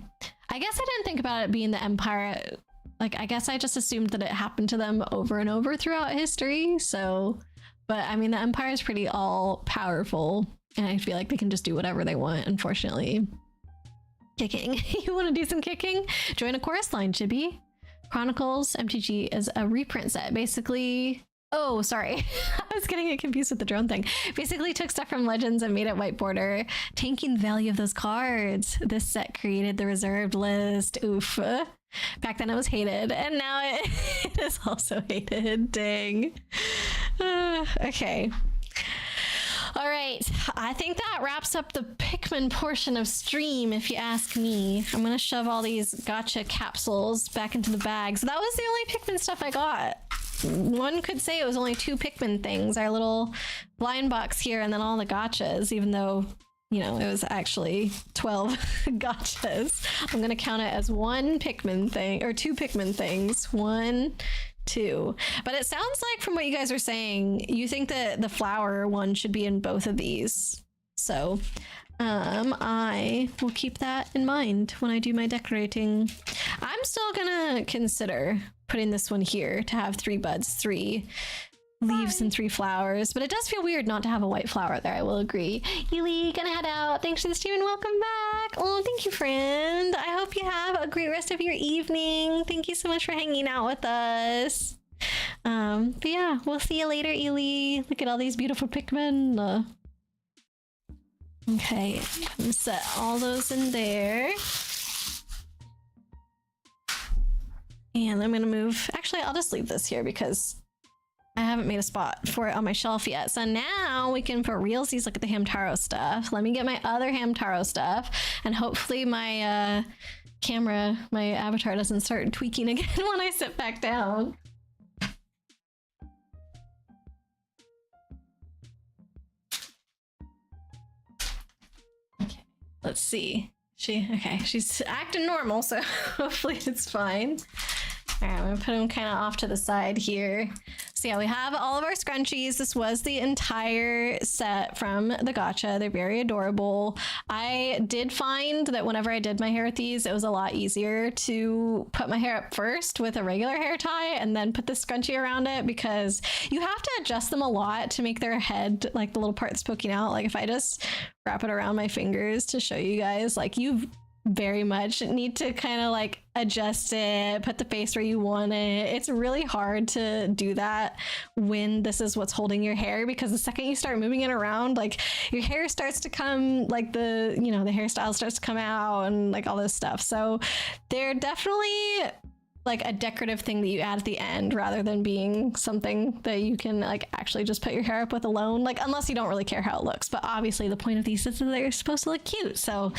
I guess I didn't think about it being the Empire. Like, I guess I just assumed that it happened to them over and over throughout history. So, but I mean, the Empire is pretty all powerful, and I feel like they can just do whatever they want, unfortunately. Kicking. You want to do some kicking? Join a chorus line, Chibi. Chronicles MTG is a reprint set. Basically, oh, sorry. I was getting it confused with the drone thing. Basically took stuff from Legends and made it white border, tanking the value of those cards. This set created the reserved list. Oof. Back then it was hated, and now it is also hated. Dang. Okay. All right, I think that wraps up the Pikmin portion of stream, if you ask me. I'm gonna shove all these gacha capsules back into the bag. So that was the only Pikmin stuff I got. One could say it was only 2 Pikmin things, our little blind box here, and then all the gachas, even though, you know, it was actually 12 gachas. I'm gonna count it as 1 Pikmin thing, or 2 Pikmin things. 1, 2. But it sounds like from what you guys are saying, you think that the flower one should be in both of these. So I will keep that in mind when I do my decorating. I'm still gonna consider putting this one here to have 3 buds, 3 leaves and 3 flowers, but it does feel weird not to have a white flower there. I will agree. Yuli, gonna head out. Thanks for the stream and welcome back. Oh, thank you, friend. I hope you have a great rest of your evening. Thank you so much for hanging out with us. But yeah, we'll see you later, Yuli. Look at all these beautiful Pikmin. Okay, I'm gonna set all those in there. And I'm gonna move, actually I'll just leave this here because I haven't made a spot for it on my shelf yet. So now we can for realsies look at the Hamtaro stuff. Let me get my other Hamtaro stuff, and hopefully my camera, my avatar doesn't start tweaking again when I sit back down. Okay, let's see. She's acting normal, so hopefully it's fine. All right, I'm gonna put them kind of off to the side here. So yeah, we have all of our scrunchies. This was the entire set from the gacha. They're very adorable. I did find that whenever I did my hair with these, it was a lot easier to put my hair up first with a regular hair tie and then put the scrunchie around it, because you have to adjust them a lot to make their head, like the little part that's poking out. Like if I just wrap it around my fingers to show you guys, like you very much need to kind of like adjust it, put the face where you want it. It's really hard to do that when this is what's holding your hair, because the second you start moving it around, like your hair starts to come, like the, you know, the hairstyle starts to come out and like all this stuff. So they're definitely like a decorative thing that you add at the end rather than being something that you can like actually just put your hair up with alone, like unless you don't really care how it looks. But obviously the point of these is that they're supposed to look cute. So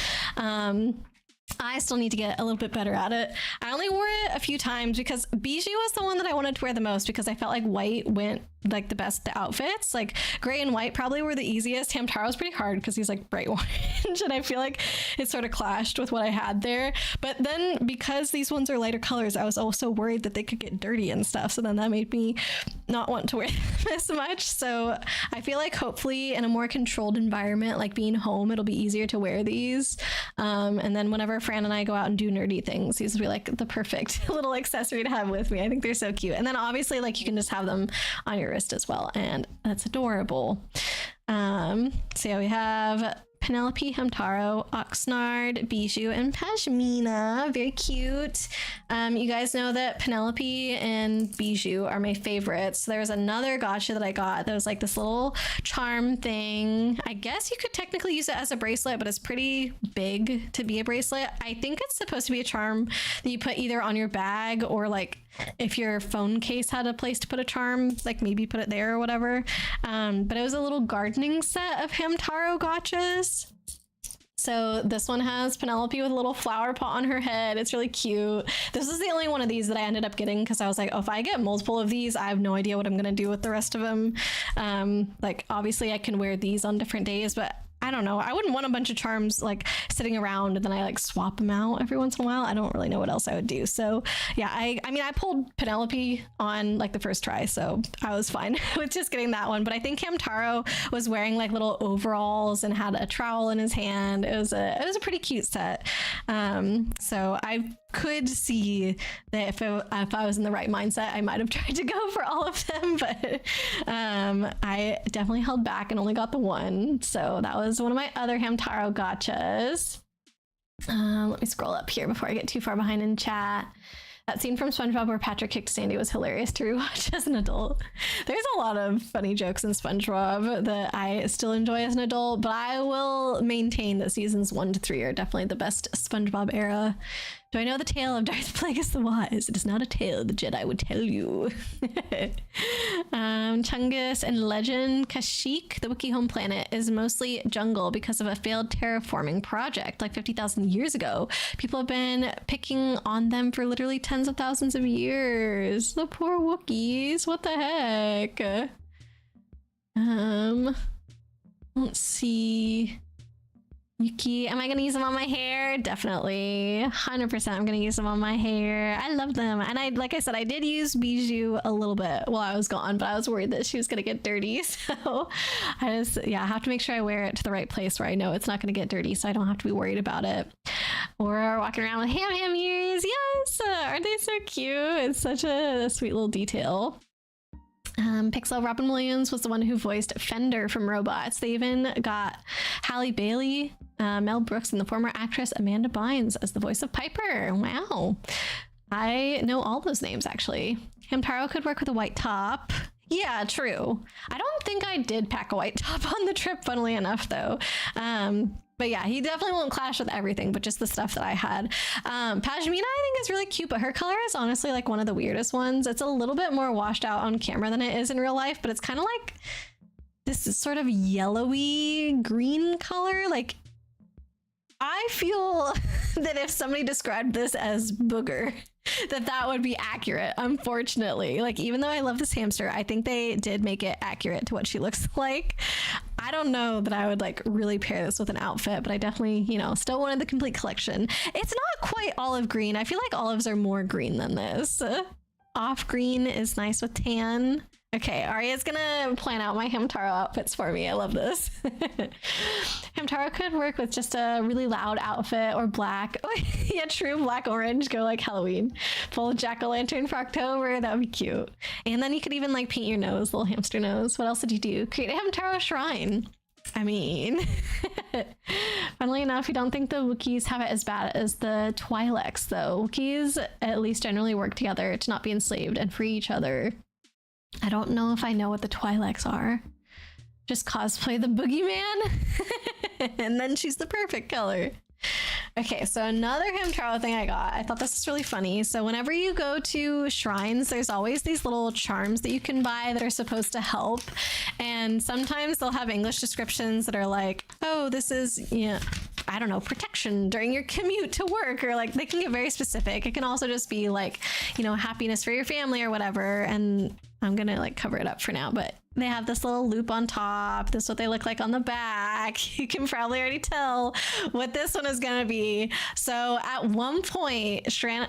I still need to get a little bit better at it. I only wore it a few times because Bijou was the one that I wanted to wear the most, because I felt like white went like the best the outfits. Like gray and white probably were the easiest. Hamtaro was pretty hard because he's like bright orange, and I feel like it sort of clashed with what I had there. But then because these ones are lighter colors, I was also worried that they could get dirty and stuff, so then that made me not want to wear them as much. So I feel like hopefully in a more controlled environment, like being home, it'll be easier to wear these. And then whenever Fran and I go out and do nerdy things, these will be like the perfect little accessory to have with me. I think they're so cute. And then obviously like you can just have them on your wrist as well, and that's adorable. So yeah, we have Penelope, Hamtaro, Oxnard, Bijou, and Pashmina. Very cute. You guys know that Penelope and Bijou are my favorites. There was another gacha that I got that was like this little charm thing. I guess you could technically use it as a bracelet, but it's pretty big to be a bracelet. I think it's supposed to be a charm that you put either on your bag, or like if your phone case had a place to put a charm, like maybe put it there or whatever. But it was a little gardening set of Hamtaro gachas. So this one has Penelope with a little flower pot on her head. It's really cute. This is the only one of these that I ended up getting because I was like, oh, if I get multiple of these, I have no idea what I'm gonna do with the rest of them. Like obviously I can wear these on different days, but I don't know. I wouldn't want a bunch of charms like sitting around and then I like swap them out every once in a while. I don't really know what else I would do. So yeah, I mean, I pulled Penelope on like the first try, so I was fine with just getting that one. But I think Hamtaro was wearing like little overalls and had a trowel in his hand. It was a pretty cute set. So I could see that if I was in the right mindset, I might have tried to go for all of them, but I definitely held back and only got the one. So that was one of my other Hamtaro gachas. Let me scroll up here before I get too far behind in chat. That scene from SpongeBob where Patrick kicked Sandy was hilarious to rewatch as an adult. There's a lot of funny jokes in SpongeBob that I still enjoy as an adult, but I will maintain that seasons 1 to 3 are definitely the best SpongeBob era. Do I know the tale of Darth Plagueis the Wise? It is not a tale the Jedi would tell you. Chungus and Legend Kashyyyk, the Wookiee home planet, is mostly jungle because of a failed terraforming project like 50,000 years ago. People have been picking on them for literally tens of thousands of years. The poor Wookiees. What the heck? Let's see. Yuki, am I gonna use them on my hair? Definitely. 100% I'm gonna use them on my hair. I love them. And like I said, I did use Bijou a little bit while I was gone, but I was worried that she was gonna get dirty. So I have to make sure I wear it to the right place where I know it's not gonna get dirty, so I don't have to be worried about it. Or walking around with ham ears. Yes! Aren't they so cute? It's such a sweet little detail. Pixel Robin Williams was the one who voiced Fender from Robots. They even got Halle Bailey, Mel Brooks, and the former actress Amanda Bynes as the voice of Piper. Wow. I know all those names, actually. Hamtaro could work with a white top. Yeah, true. I don't think I did pack a white top on the trip, funnily enough, though. But yeah, he definitely won't clash with everything, but just the stuff that I had. Pashmina, I think, is really cute, but her color is honestly like one of the weirdest ones. It's a little bit more washed out on camera than it is in real life, but it's kind of like this sort of yellowy green color. Like, I feel that if somebody described this as booger, that would be accurate, unfortunately. Like, even though I love this hamster, I think they did make it accurate to what she looks like. I don't know that I would like really pair this with an outfit, but I definitely, you know, still wanted the complete collection. It's not quite olive green. I feel like olives are more green than this. Off green is nice with tan. Okay, Arya's gonna plan out my Hamtaro outfits for me. I love this. Hamtaro could work with just a really loud outfit or black. Yeah, true, black, orange, go like Halloween. Full jack-o'-lantern for October, that would be cute. And then you could even like paint your nose, little hamster nose. What else did you do? Create a Hamtaro shrine. I mean, funnily enough, you don't think the Wookiees have it as bad as the Twi'leks, though. Wookiees at least generally work together to not be enslaved and free each other. I don't know if I know what the Twi'leks are. Just cosplay the boogeyman, and then she's the perfect color. Okay, so another Hamtaro thing I got. I thought this was really funny. So whenever you go to shrines, there's always these little charms that you can buy that are supposed to help. And sometimes they'll have English descriptions that are like, oh, this is, you know, I don't know, protection during your commute to work, or like they can get very specific. It can also just be like, you know, happiness for your family or whatever. And I'm gonna like cover it up for now, but they have this little loop on top. This is what they look like on the back. You can probably already tell what this one is gonna be. So at one point, Fran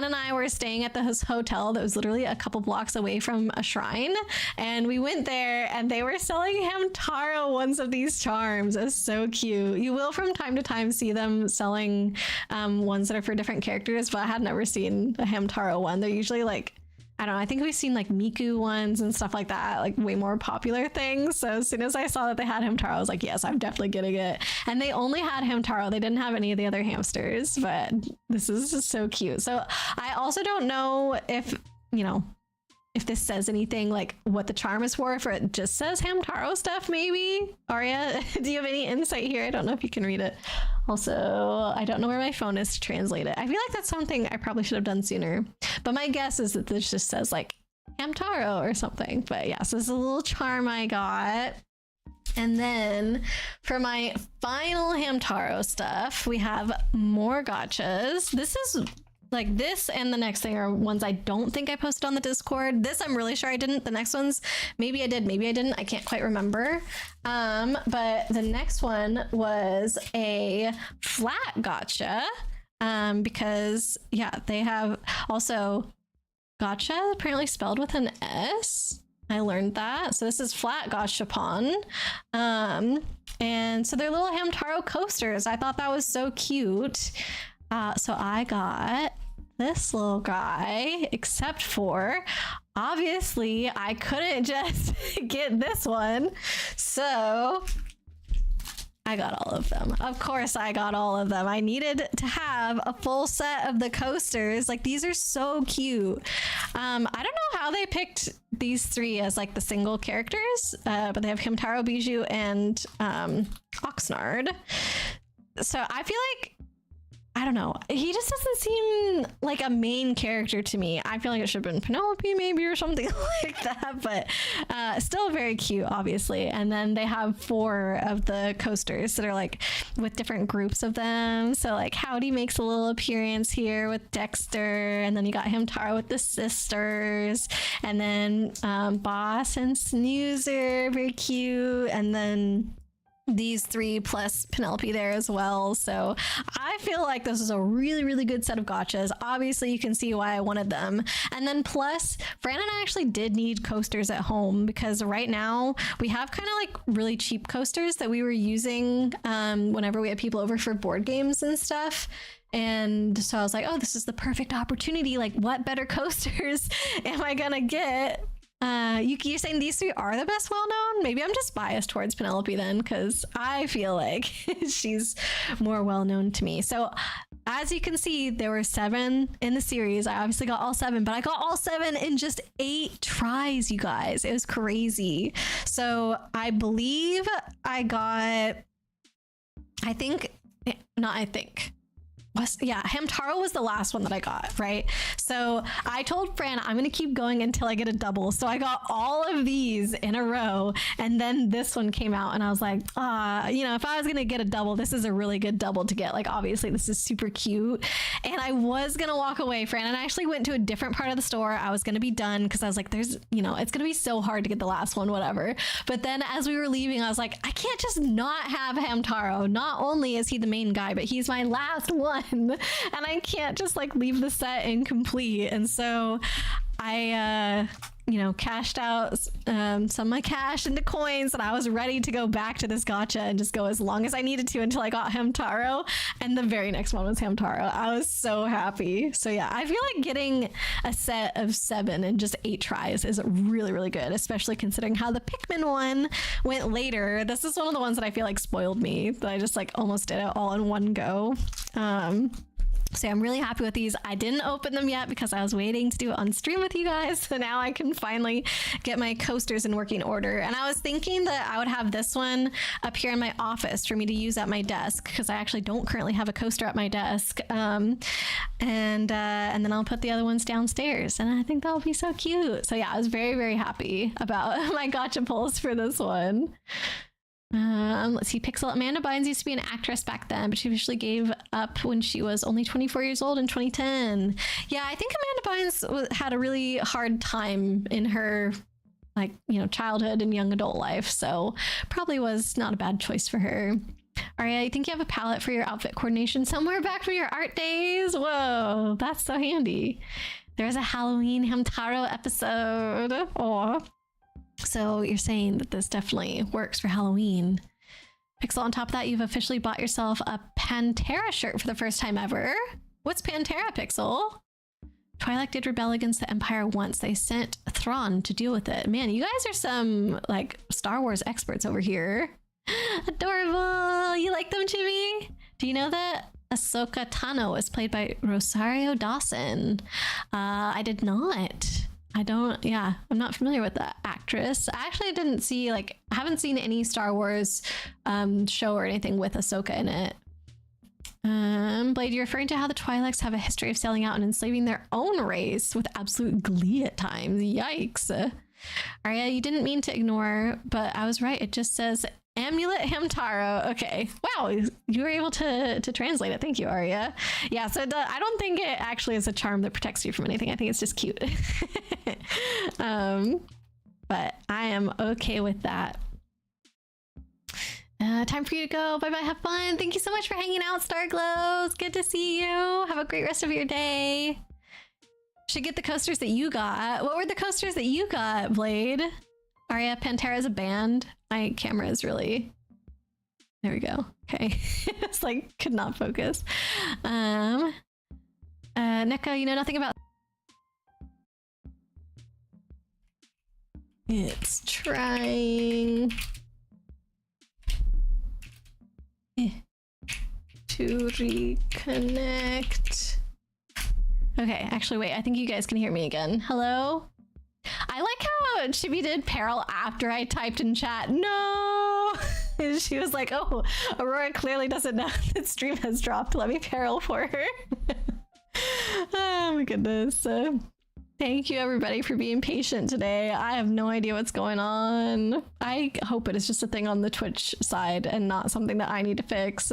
and I were staying at this hotel that was literally a couple blocks away from a shrine, and we went there and they were selling Hamtaro ones of these charms. It's so cute. You will from time to time see them selling ones that are for different characters, but I had never seen a Hamtaro one. They're usually like, I don't know, I think we've seen like Miku ones and stuff like that, like way more popular things. So as soon as I saw that they had Hamtaro, I was like, yes, I'm definitely getting it. And they only had Hamtaro. They didn't have any of the other hamsters, but this is just so cute. So I also don't know if, you know, if this says anything like what the charm is for, if it just says Hamtaro stuff, maybe. Arya, do you have any insight here? I don't know if you can read it. Also, I don't know where my phone is to translate it. I feel like that's something I probably should have done sooner. But my guess is that this just says like Hamtaro or something. But yeah, so this is a little charm I got. And then for my final Hamtaro stuff, we have more gotchas. This is like this and the next thing are ones I don't think I posted on the Discord. This I'm really sure I didn't. The next ones, maybe I did, maybe I didn't. I can't quite remember. But the next one was a flat gotcha. Because yeah, they have also gotcha apparently spelled with an S. I learned that. So this is flat gachapon. And so they're little Hamtaro coasters. I thought that was so cute. So I got this little guy, except for obviously I couldn't just get this one. So I got all of them. Of course I got all of them. I needed to have a full set of the coasters. Like, these are so cute. I don't know how they picked these three as like the single characters, but they have Hamtaro, Bijou, and Oxnard. So I feel like, I don't know, he just doesn't seem like a main character to me. I feel like it should have been Penelope maybe or something like that, but still very cute, obviously. And then they have 4 of the coasters that are like with different groups of them. So like Howdy makes a little appearance here with Dexter, and then you got Hamtaro with the sisters, and then Boss and Snoozer, very cute, and then these 3 plus Penelope there as well. So I feel like this is a really, really good set of gotchas. Obviously, you can see why I wanted them. And then plus, Fran and I actually did need coasters at home, because right now we have kind of like really cheap coasters that we were using whenever we had people over for board games and stuff. And so I was like, oh, this is the perfect opportunity. Like, what better coasters am I gonna get? Yuki, you're saying these 3 are the best well-known? Maybe I'm just biased towards Penelope then, because I feel like she's more well-known to me. So as you can see, there were 7 in the series. I obviously got all 7, but I got all 7 in just 8 tries, you guys. It was crazy. So I believe I got, Hamtaro was the last one that I got, right? So I told Fran, I'm going to keep going until I get a double. So I got all of these in a row, and then this one came out, and I was like, if I was going to get a double, this is a really good double to get. Like, obviously this is super cute. And I was going to walk away, Fran, and I actually went to a different part of the store. I was going to be done because I was like, it's going to be so hard to get the last one, whatever. But then as we were leaving, I was like, I can't just not have Hamtaro. Not only is he the main guy, but he's my last one. And I can't just like leave the set incomplete. And so I cashed out some of my cash into coins, and I was ready to go back to this gacha and just go as long as I needed to until I got Hamtaro. And the very next one was Hamtaro. I was so happy. So yeah, I feel like getting a set of 7 in just 8 tries is really, really good, especially considering how the Pikmin one went later. This is one of the ones that I feel like spoiled me, that I just like almost did it all in one go. So I'm really happy with these. I didn't open them yet because I was waiting to do it on stream with you guys. So now I can finally get my coasters in working order. And I was thinking that I would have this one up here in my office for me to use at my desk, because I actually don't currently have a coaster at my desk. And then I'll put the other ones downstairs, and I think that'll be so cute. So yeah, I was very, very happy about my gacha pulls for this one. Let's see. Pixel Amanda Bynes used to be an actress back then, but she officially gave up when she was only 24 years old in 2010. Yeah, I think Amanda Bynes had a really hard time in her childhood and young adult life, so probably was not a bad choice for her. Aria, I think you have a palette for your outfit coordination somewhere back from your art days. Whoa, that's so handy. There's a Halloween Hamtaro episode. Oh. So you're saying that this definitely works for Halloween. Pixel, on top of that, you've officially bought yourself a Pantera shirt for the first time ever. What's Pantera, Pixel? Twilight did rebel against the Empire once. They sent Thrawn to deal with it. Man, you guys are some like Star Wars experts over here. Adorable. You like them, Jimmy? Do you know that Ahsoka Tano is played by Rosario Dawson? I did not. I'm not familiar with that actress. I actually I haven't seen any Star Wars show or anything with Ahsoka in it. Blade, you're referring to how the Twi'leks have a history of selling out and enslaving their own race with absolute glee at times. Yikes. Arya, you didn't mean to ignore, but I was right. It just says Amulet Hamtaro. Okay. Wow. You were able to translate it. Thank you, Arya. Yeah. So I don't think it actually is a charm that protects you from anything. I think it's just cute. But I am okay with that. Time for you to go. Bye-bye. Have fun. Thank you so much for hanging out, Starglows. Good to see you. Have a great rest of your day. Should get the coasters that you got. What were the coasters that you got, Blade? Arya, Pantera's a band. My camera is really... There we go. Okay. It's like, could not focus. Neko, you know nothing about... It's trying... to reconnect. Okay, actually, wait, I think you guys can hear me again. Hello? I like how Chibi did Peril after I typed in chat, no! She was like, oh, Aurora clearly doesn't know that stream has dropped. Let me Peril for her. Oh my goodness. Thank you everybody for being patient today. I have no idea what's going on. I hope it is just a thing on the Twitch side and not something that I need to fix.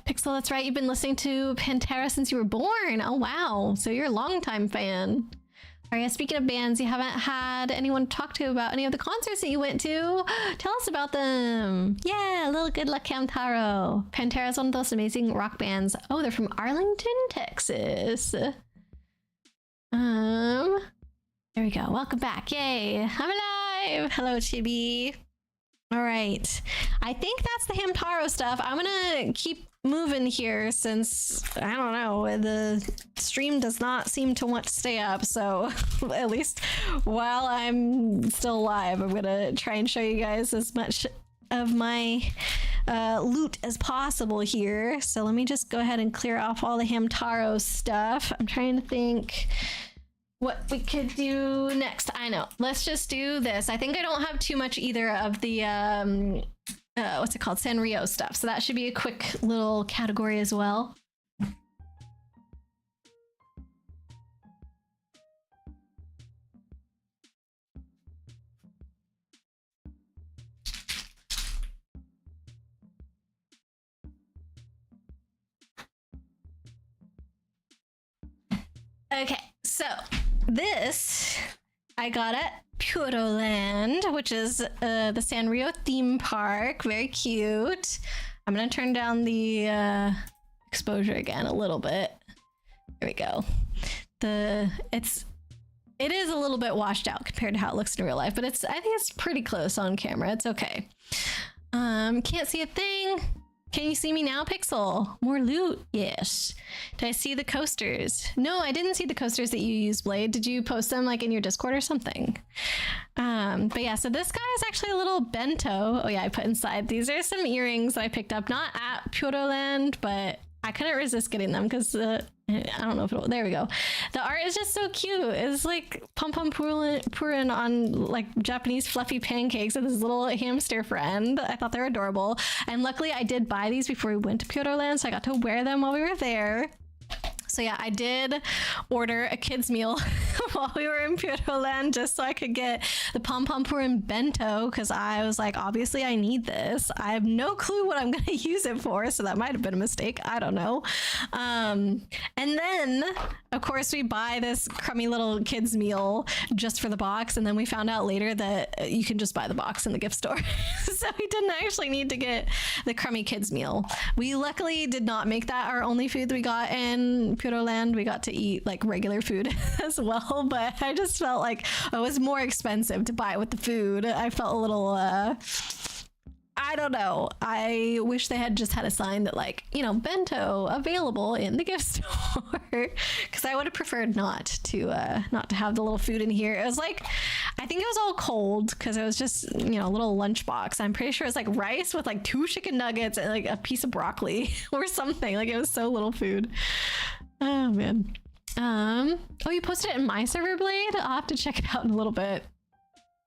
Pixel, that's right. You've been listening to Pantera since you were born. Oh wow. So you're a longtime fan. Alright, speaking of bands, you haven't had anyone talk to about any of the concerts that you went to. Tell us about them. Yeah, Little Good Luck Hamtaro. Pantera is one of those amazing rock bands. Oh, they're from Arlington, Texas. There we go. Welcome back. Yay. I'm alive. Hello, Chibi. All right. I think that's the Hamtaro stuff. I'm gonna keep moving here since, I don't know, the stream does not seem to want to stay up. So at least while I'm still alive, I'm gonna try and show you guys as much of my loot as possible here. So let me just go ahead and clear off all the Hamtaro stuff. I'm trying to think what we could do next. I know. Let's just do this. I think I don't have too much either of the what's it called? Sanrio stuff. So that should be a quick little category as well. Okay, so this I got at Puroland, which is the Sanrio theme park. Very cute. I'm gonna turn down the exposure again a little bit. There we go. It is a little bit washed out compared to how it looks in real life, but I think it's pretty close on camera. It's okay. Can't see a thing. Can you see me now, Pixel? More loot? Yes. Did I see the coasters? No, I didn't see the coasters that you used, Blade. Did you post them like in your Discord or something? But yeah, so this guy is actually a little bento. Oh yeah, I put inside. These are some earrings that I picked up, not at Puroland, but I couldn't resist getting them because I don't know if there we go. The art is just so cute. It's like Pom Pom Purin on like Japanese fluffy pancakes with his little hamster friend. I thought they were adorable. And luckily I did buy these before we went to Puroland, so I got to wear them while we were there. So yeah, I did order a kid's meal while we were in Puroland just so I could get the Pom Pom Purin bento because I was like, obviously I need this. I have no clue what I'm going to use it for, so that might have been a mistake. I don't know. And then, of course, we buy this crummy little kid's meal just for the box, and then we found out later that you can just buy the box in the gift store. So we didn't actually need to get the crummy kid's meal. We luckily did not make that our only food that we got in Puroland. We got to eat like regular food as well, but I just felt like it was more expensive to buy it with the food. I felt a little I don't know. I wish they had just had a sign that like, you know, bento available in the gift store, because I would have preferred not to have the little food in here. It was like, I think it was all cold because it was just, you know, a little lunchbox. I'm pretty sure it's like rice with like 2 chicken nuggets and like a piece of broccoli or something. Like it was so little food. Oh man. Oh, you posted it in my server, Blade? I'll have to check it out in a little bit.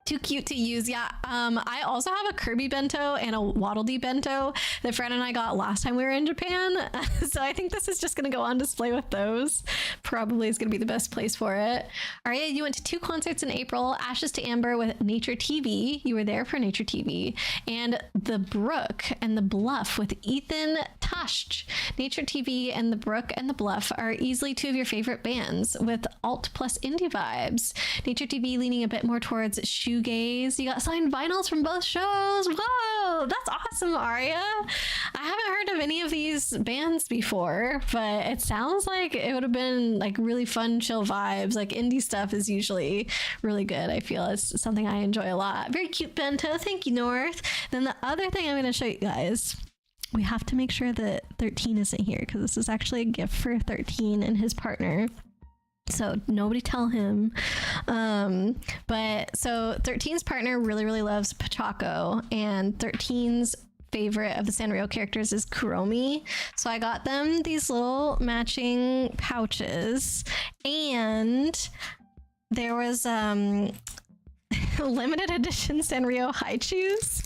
Too cute to use. Yeah. I also have a Kirby bento and a Waddle Dee bento that Fred and I got last time we were in Japan. So I think this is just going to go on display with those. Probably is going to be the best place for it. Aria, you went to 2 concerts in April. Ashes to Amber with Nature TV. You were there for Nature TV. And The Brook and the Bluff with Ethan Tush. Nature TV and The Brook and the Bluff are easily 2 of your favorite bands with alt plus indie vibes. Nature TV leaning a bit more towards shoegaze. You got signed vinyls from both shows. Whoa, that's awesome, Aria. I haven't heard of any of these bands before, but it sounds like it would have been like really fun, chill vibes. Like indie stuff is usually really good. I feel it's something I enjoy a lot. Very cute bento. Thank you, North. Then the other thing I'm going to show you guys, we have to make sure that 13 isn't here because this is actually a gift for 13 and his partner. So nobody tell him. But so 13's partner really loves Pachaco, and 13's favorite of the Sanrio characters is Kuromi. So I got them these little matching pouches, and there was limited edition Sanrio Haichus.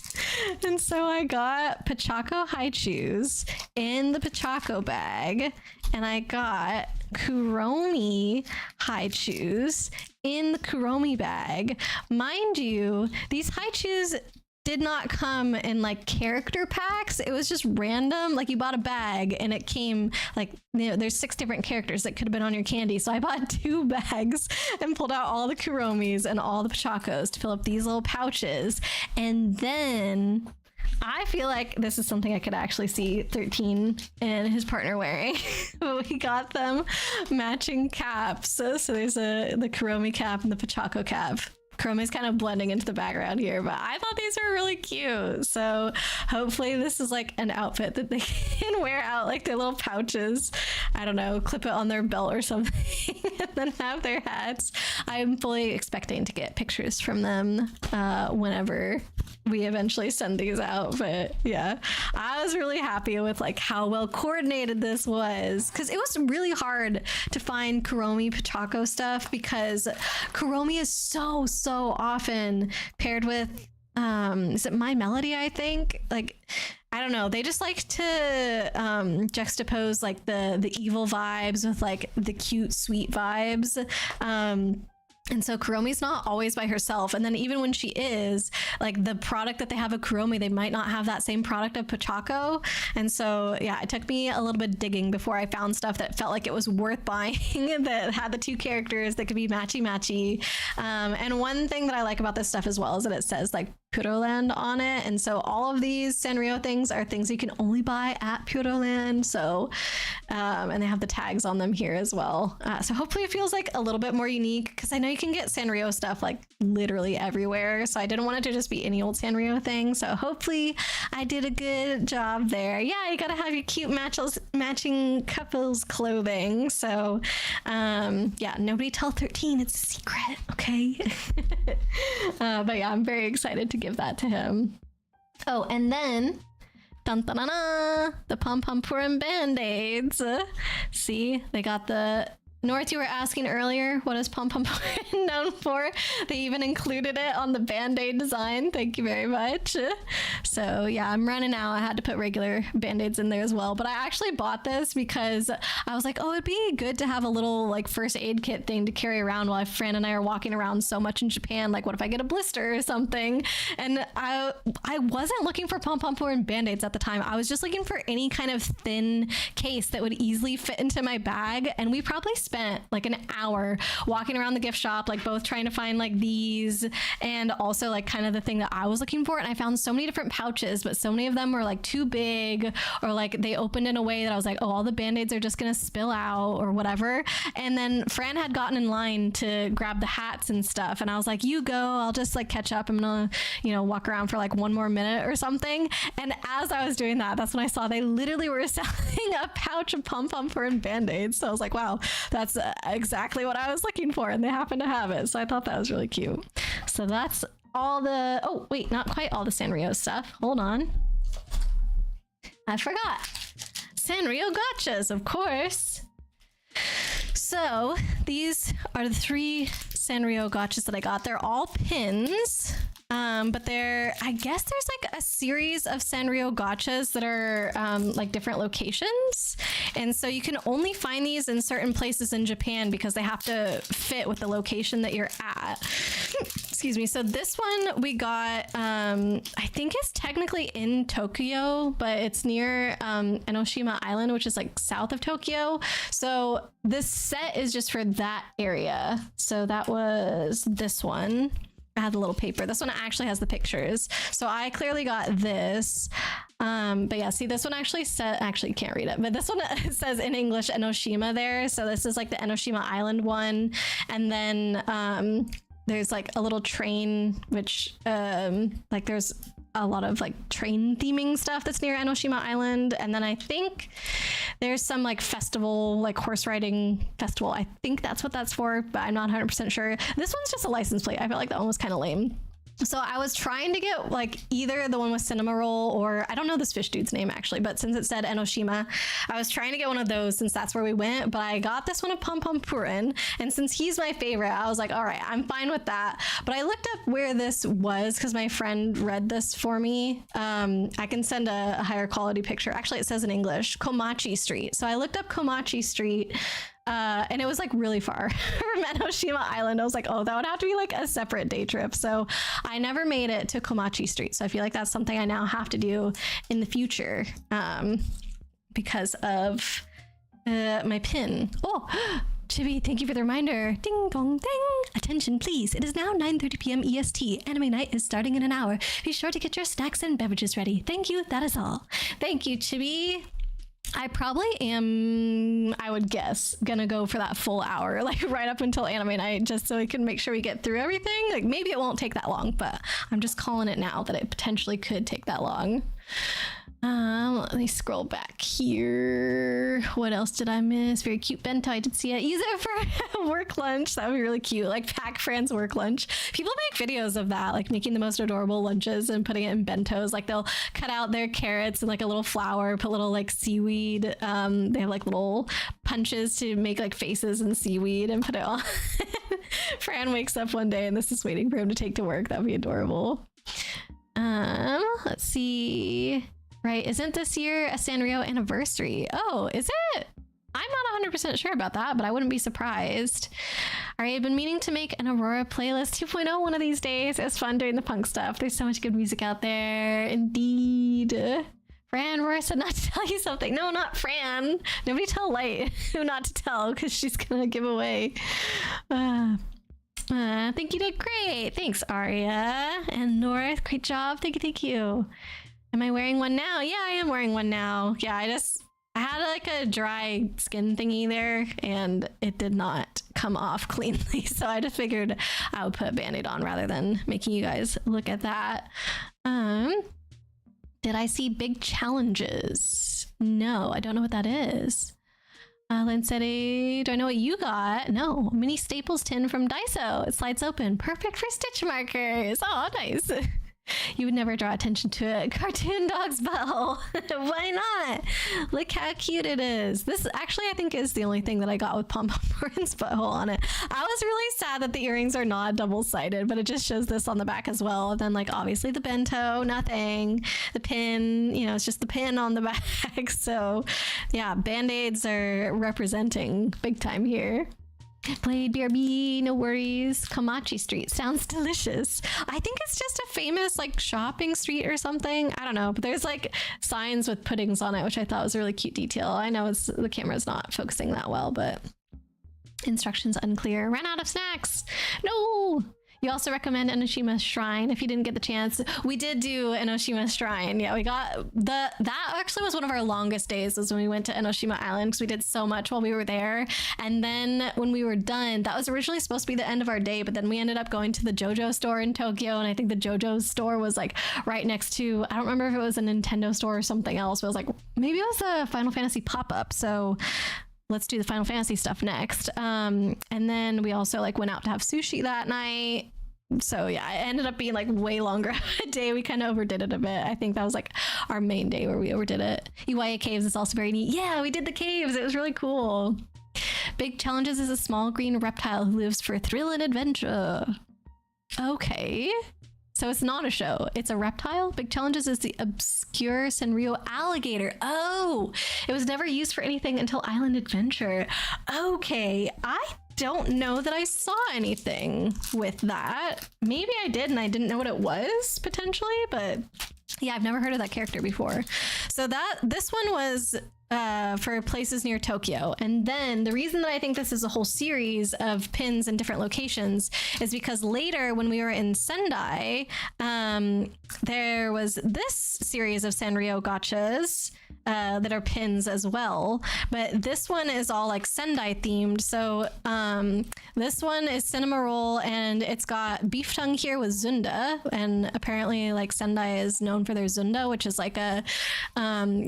And so I got Pachaco Haichus in the Pachaco bag, and I got Kuromi Haichus in the Kuromi bag. Mind you, these Haichus did not come in like character packs. It was just random. Like you bought a bag and it came like, you know, there's 6 different characters that could have been on your candy. So I bought 2 bags and pulled out all the Kuromis and all the Pachacos to fill up these little pouches. And then I feel like this is something I could actually see 13 and his partner wearing. We got them matching caps. So there's the Kuromi cap and the Pachaco cap. Kuromi's kind of blending into the background here, but I thought these were really cute. So hopefully this is like an outfit that they can wear out, like their little pouches. I don't know, clip it on their belt or something, and then have their hats. I'm fully expecting to get pictures from them whenever we eventually send these out. But yeah, I was really happy with like how well coordinated this was, because it was really hard to find Kuromi Pachaco stuff, because Kuromi is so often paired with is it My Melody, I think? Like, I don't know, they just like to juxtapose like the evil vibes with like the cute sweet vibes. And so Kuromi's not always by herself. And then even when she is, like the product that they have of Kuromi, they might not have that same product of Pachaco. And so, yeah, it took me a little bit digging before I found stuff that felt like it was worth buying that had the 2 characters that could be matchy-matchy. And one thing that I like about this stuff as well is that it says like Puroland on it. And so all of these Sanrio things are things you can only buy at Puroland. So, and they have the tags on them here as well. So hopefully it feels like a little bit more unique, because I know you can get Sanrio stuff like literally everywhere. So I didn't want it to just be any old Sanrio thing. So hopefully I did a good job there. Yeah, you gotta have your cute matching couples clothing. So yeah, nobody tell 13, it's a secret, okay? But yeah, I'm very excited to give that to him. Oh, and then dun, dun, dun, dun, the Pom Pom Purim Band-Aids. See, they got the North, you were asking earlier, what is Pom Pom Purim known for? They even included it on the Band-Aid design. Thank you very much. So yeah, I'm running out. I had to put regular Band-Aids in there as well. But I actually bought this because I was like, oh, it'd be good to have a little like first aid kit thing to carry around while Fran and I are walking around so much in Japan. Like, what if I get a blister or something? And I wasn't looking for Pom Pom Purim Band-Aids at the time. I was just looking for any kind of thin case that would easily fit into my bag. And we probably spent like an hour walking around the gift shop, like both trying to find like these and also like kind of the thing that I was looking for. And I found so many different pouches, but so many of them were like too big, or like they opened in a way that I was like, oh, all the Band-Aids are just gonna spill out or whatever. And then Fran had gotten in line to grab the hats and stuff, and I was like, you go, I'll just like catch up. I'm gonna, you know, walk around for like 1 more minute or something. And as I was doing that, that's when I saw they literally were selling a pouch of Pom Pom Purim Band-Aids. So I was like, wow, that's exactly what I was looking for, and they happen to have it. So I thought that was really cute. So that's all the, oh wait, not quite all the Sanrio stuff. Hold on, I forgot. Sanrio gotchas, of course. So these are the 3 Sanrio gotchas that I got. They're all pins. But I guess there's like a series of Sanrio gotchas that are like different locations. And so you can only find these in certain places in Japan because they have to fit with the location that you're at. Excuse me. So this one we got, I think it's technically in Tokyo, but it's near Enoshima Island, which is like south of Tokyo. So this set is just for that area. So that was this one. I had the little paper. This one actually has the pictures. So I clearly got this. But yeah, see, this one actually said, actually can't read it, but this one says in English Enoshima there. So this is like the Enoshima Island one. And then there's like a little train, which like there's a lot of like train theming stuff that's near Enoshima Island. And then I think there's some like festival, like horse riding festival. I think that's what that's for, but I'm not 100% sure. This one's just a license plate. I felt like that one was kind of lame. So I was trying to get like either the one with cinema roll, or I don't know this fish dude's name actually, but since it said Enoshima, I was trying to get one of those since that's where we went. But I got this one of Pom Pom Purin, and since he's my favorite, I was like, all right, I'm fine with that. But I looked up where this was because my friend read this for me. I can send a higher quality picture. Actually, it says in English, Komachi Street. So I looked up Komachi Street. And it was like really far from Enoshima Island. I was like, oh, that would have to be like a separate day trip. So I never made it to Komachi Street. So I feel like that's something I now have to do in the future because of my pin. Oh, Chibi, thank you for the reminder. Ding dong ding. Attention, please. It is now 9:30 p.m. EST. Anime night is starting in an hour. Be sure to get your snacks and beverages ready. Thank you. That is all. Thank you, Chibi. I probably am, I would guess, gonna go for that full hour, like right up until anime night, just so we can make sure we get through everything. Like maybe it won't take that long, but I'm just calling it now that it potentially could take that long. Let me scroll back here. What else did I miss? Very cute bento. I did see it. Use it for work lunch. That would be really cute. Like pack friends work lunch. People make videos of that, like making the most adorable lunches and putting it in bentos. Like they'll cut out their carrots and like a little flour, put little like seaweed. They have like little punches to make like faces and seaweed and put it on. Fran wakes up one day and this is waiting for him to take to work. That'd be adorable. Let's see. Right, isn't this year a Sanrio anniversary? Oh, is it? I'm not 100% sure about that, but I wouldn't be surprised. All right, I've been meaning to make an Aurora playlist 2.0 one of these days. It's fun doing the punk stuff. There's so much good music out there. Indeed. Fran, Aurora said not to tell you something. No, not Fran. Nobody tell Light who not to tell because she's going to give away. I think you did great. Thanks, Aria. And North, great job. Thank you. Am I wearing one now? Yeah, I am wearing one now. Yeah, I had like a dry skin thingy there and it did not come off cleanly. So I just figured I would put a Band-Aid on rather than making you guys look at that. Did I see big challenges? No, I don't know what that is. Lindsay, do I know what you got? No, mini Staples tin from Daiso. It slides open. Perfect for stitch markers. Oh, nice. You would never draw attention to a cartoon dog's butthole. Why not? Look how cute it is. This actually, I think, is the only thing that I got with Pom Pom Purin's butthole on it. I was really sad that the earrings are not double-sided, but it just shows this on the back as well. And then, like, obviously the bento, nothing. The pin, you know, it's just the pin on the back. So, yeah, Band-Aids are representing big time here. Played BRB, no worries. Komachi Street sounds delicious. I think it's just a famous like shopping street or something. I don't know, but there's like signs with puddings on it, which I thought was a really cute detail. I know the camera's not focusing that well, but instructions unclear. Ran out of snacks. No. You also recommend Enoshima Shrine if you didn't get the chance. We did do Enoshima Shrine. Yeah, we got that actually was one of our longest days was when we went to Enoshima Island because we did so much while we were there. And then when we were done, that was originally supposed to be the end of our day, but then we ended up going to the JoJo store in Tokyo. And I think the JoJo store was like right next to, I don't remember if it was a Nintendo store or something else, but it was like, maybe it was a Final Fantasy pop-up. So let's do the Final Fantasy stuff next. And then we also like went out to have sushi that night. So yeah, it ended up being like way longer a day. We kind of overdid it a bit. I think that was like our main day where we overdid it. Iwaya Caves is also very neat. Yeah, we did the caves. It was really cool. Big Challenges is a small green reptile who lives for thrill and adventure. Okay. So it's not a show. It's a reptile. Big Challenges is the obscure Sanrio alligator. Oh, it was never used for anything until Island Adventure. Okay, I don't know that I saw anything with that. Maybe I did and I didn't know what it was potentially, but yeah, I've never heard of that character before. So this one was for places near Tokyo. And then the reason that I think this is a whole series of pins in different locations is because later when we were in Sendai, there was this series of Sanrio gachas that are pins as well. But this one is all like Sendai themed. So this one is cinema roll, and it's got beef tongue here with zunda. And apparently, like Sendai is known for their zunda, which is like a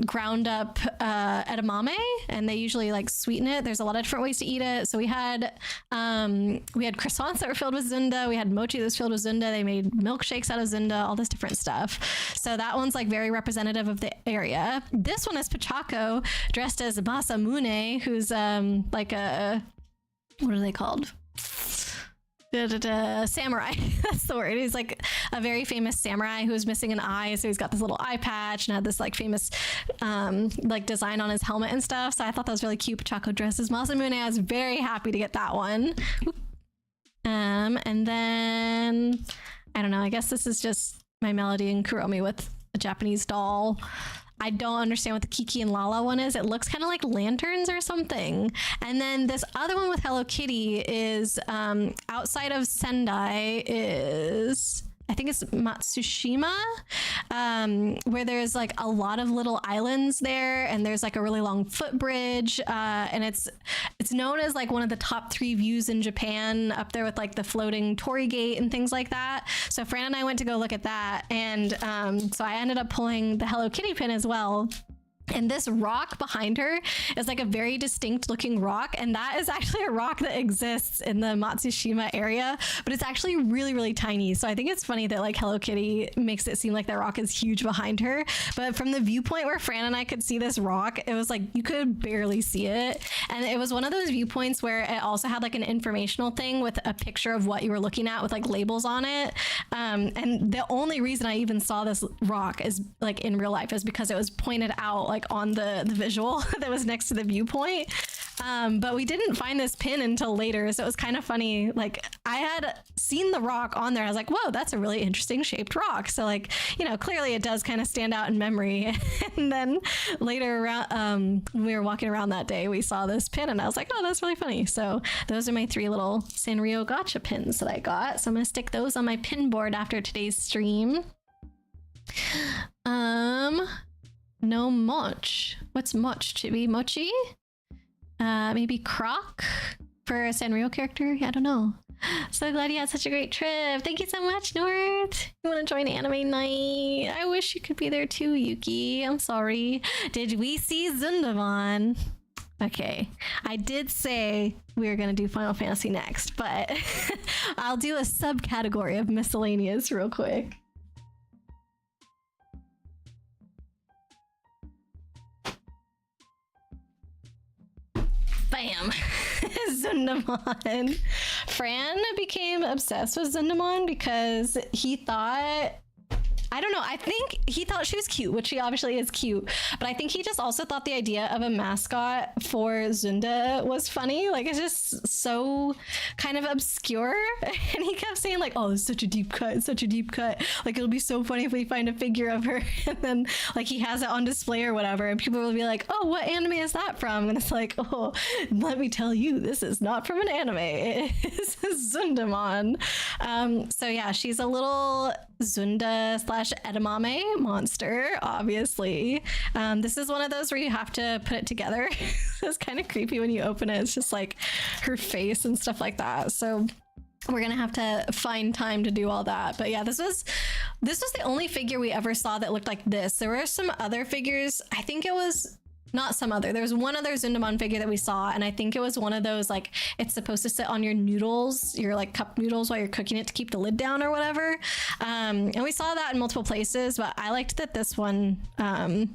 ground up edamame, and they usually like sweeten it. There's a lot of different ways to eat it. So we had croissants that were filled with zunda. We had mochi that was filled with zunda. They made milkshakes out of zunda, all this different stuff. So that one's like very representative of the area. This one is Pachako dressed as Masamune, who's like a, what are they called? Samurai. That's the word. He's like a very famous samurai who was missing an eye, so he's got this little eye patch and had this like famous like design on his helmet and stuff. So I thought that was really cute. Pachako dressed as Masamune. I was very happy to get that one. And then I don't know, I guess this is just my Melody and Kuromi with a Japanese doll. I don't understand what the Kiki and Lala one is. It looks kind of like lanterns or something. And then this other one with Hello Kitty is outside of Sendai is, I think it's Matsushima, where there's like a lot of little islands there, and there's like a really long footbridge, and it's known as like one of the top 3 views in Japan, up there with like the floating Torii Gate and things like that. So Fran and I went to go look at that, and so I ended up pulling the Hello Kitty pin as well. And this rock behind her is like a very distinct looking rock. And that is actually a rock that exists in the Matsushima area, but it's actually really, really tiny. So I think it's funny that like Hello Kitty makes it seem like the rock is huge behind her. But from the viewpoint where Fran and I could see this rock, it was like you could barely see it. And it was one of those viewpoints where it also had like an informational thing with a picture of what you were looking at with like labels on it. And the only reason I even saw this rock is like in real life is because it was pointed out like on the visual that was next to the viewpoint. But we didn't find this pin until later, so it was kind of funny. Like I had seen the rock on there, I was like, whoa, that's a really interesting shaped rock. So like, you know, clearly it does kind of stand out in memory. And then later around, when we were walking around that day, we saw this pin and I was like, oh, that's really funny. So those are my 3 little Sanrio gotcha pins that I got. So I'm gonna stick those on my pin board after today's stream. No moch. What's moch, Chibi? Mochi? Maybe Croc for a Sanrio character? I don't know. So glad you had such a great trip. Thank you so much, Nort. You want to join anime night? I wish you could be there too, Yuki. I'm sorry. Did we see Zundavon? Okay, I did say we were going to do Final Fantasy next, but I'll do a subcategory of miscellaneous real quick. Bam! Zundamon. Fran became obsessed with Zundamon because he thought, I don't know, I think he thought she was cute, which she obviously is cute, but I think he just also thought the idea of a mascot for Zunda was funny. Like, it's just so kind of obscure. And he kept saying like, oh, it's such a deep cut, it's such a deep cut. Like, it'll be so funny if we find a figure of her. And then like he has it on display or whatever, and people will be like, oh, what anime is that from? And it's like, oh, let me tell you, this is not from an anime. It is Zundamon. So yeah, she's a little Zunda / edamame monster, obviously. This is one of those where you have to put it together. It's kind of creepy when you open it. It's just like her face and stuff like that. So we're gonna have to find time to do all that. But yeah, this was the only figure we ever saw that looked like this. There were some other figures. I think it was not some other. There was one other Zundamon figure that we saw, and I think it was one of those, like, it's supposed to sit on your noodles, your like cup noodles while you're cooking it to keep the lid down or whatever. And we saw that in multiple places, but I liked that this one,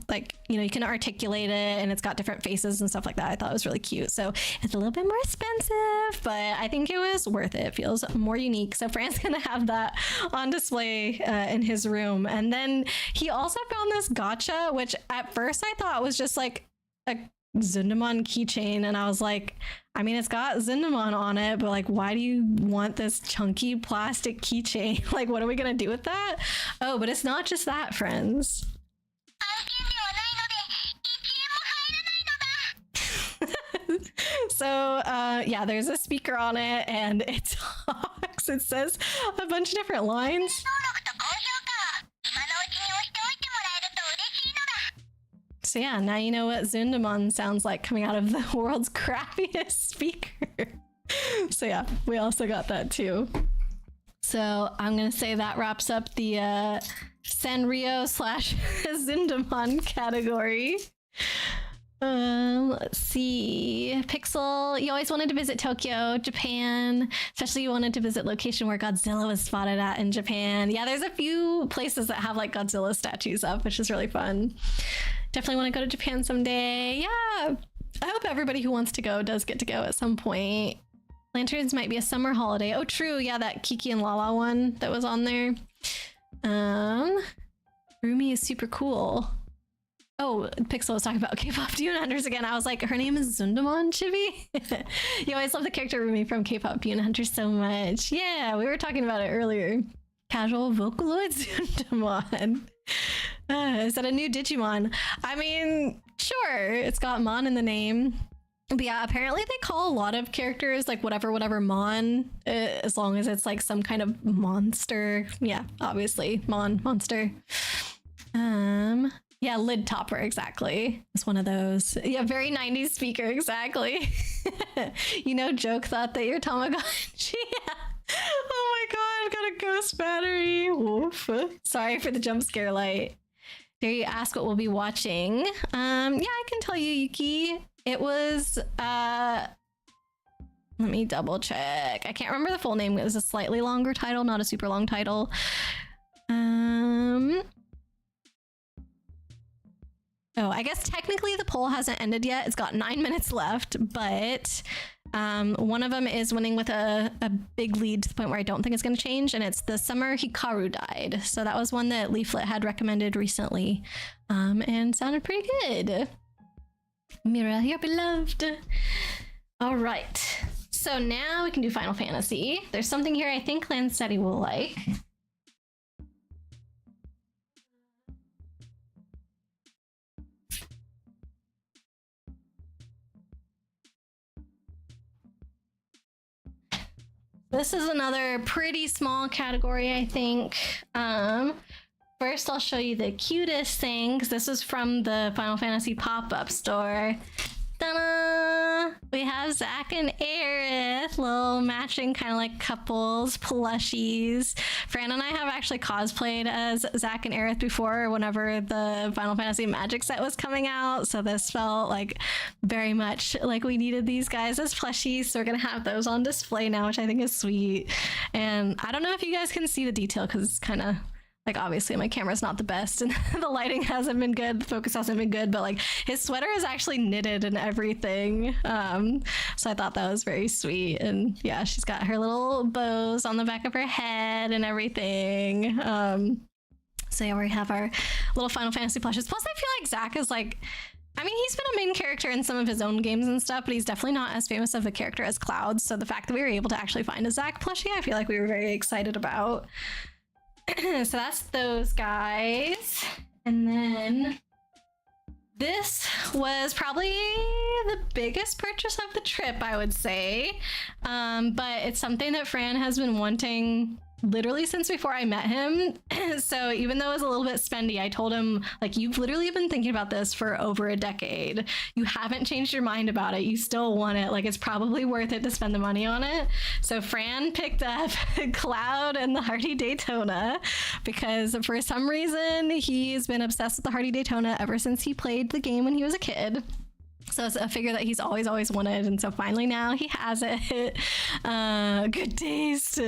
like, you know, you can articulate it and it's got different faces and stuff like that. I thought it was really cute. So it's a little bit more expensive, but I think it was worth it. It feels more unique. So Fran's gonna have that on display in his room. And then he also found this gacha, which at first I thought was just like a Zundamon keychain, and I was like, I mean, it's got Zundamon on it, but like, why do you want this chunky plastic keychain? Like, what are we gonna do with that? Oh, but it's not just that, friends. So yeah, there's a speaker on it and it talks. It says a bunch of different lines. So yeah, now you know what Zundamon sounds like coming out of the world's crappiest speaker. So yeah, we also got that too. So I'm gonna say that wraps up the Sanrio / Zundamon category. Let's see. Pixel, you always wanted to visit Tokyo, Japan, especially you wanted to visit location where Godzilla was spotted at in Japan. Yeah, there's a few places that have like Godzilla statues up, which is really fun. Definitely want to go to Japan someday. Yeah, I hope everybody who wants to go does get to go at some point. Lanterns might be a summer holiday. Oh, true. Yeah, that Kiki and Lala one that was on there. Rumi is super cool. Oh, Pixel was talking about K-pop Demon Hunters again. I was like, her name is Zundamon Chibi. You always love the character Rumi from K-pop Demon Hunters so much. Yeah, we were talking about it earlier. Casual Vocaloid Zundamon. Is that a new Digimon? I mean, sure. It's got Mon in the name. But yeah, apparently they call a lot of characters like whatever Mon, as long as it's like some kind of monster. Yeah, obviously, monster. Yeah, lid topper, exactly. It's one of those. Yeah, very 90s speaker, exactly. You know, Joke thought that your Tamagotchi. Yeah. Oh my god, I've got a ghost battery. Woof. Sorry for the jump scare light. Dare you ask what we'll be watching? Yeah, I can tell you, Yuki. It was let me double check. I can't remember the full name. It was a slightly longer title, not a super long title. Oh, I guess technically the poll hasn't ended yet. It's got 9 minutes left, but one of them is winning with a big lead to the point where I don't think it's going to change, and it's The Summer Hikaru Died. So that was one that Leaflet had recommended recently, and sounded pretty good. Mira, you're beloved. All right. So now we can do Final Fantasy. There's something here I think Lancetti will like. This is another pretty small category, I think. First, I'll show you the cutest thing, because this is from the Final Fantasy pop-up store. Ta-da! We have Zack and Aerith, little matching kind of like couples, plushies. Fran and I have actually cosplayed as Zack and Aerith before whenever the Final Fantasy Magic set was coming out, so this felt like very much like we needed these guys as plushies, so we're gonna have those on display now, which I think is sweet. And I don't know if you guys can see the detail because it's kind of like, obviously my camera's not the best and the lighting hasn't been good, the focus hasn't been good, but like his sweater is actually knitted and everything. So I thought that was very sweet. And yeah, she's got her little bows on the back of her head and everything. So yeah, we have our little Final Fantasy plushes. Plus I feel like Zack is like, I mean, he's been a main character in some of his own games and stuff, but he's definitely not as famous of a character as Cloud. So the fact that we were able to actually find a Zack plushie, I feel like we were very excited about. So that's those guys. And then this was probably the biggest purchase of the trip, I would say. But it's something that Fran has been wanting literally since before I met him. So even though it was a little bit spendy, I told him, like, you've literally been thinking about this for over a decade. You haven't changed your mind about it. You still want it. Like, it's probably worth it to spend the money on it. So Fran picked up Cloud and the Hardy Daytona because for some reason he's been obsessed with the Hardy Daytona ever since he played the game when he was a kid. So it's a figure that he's always wanted, and so finally now he has it. Good taste.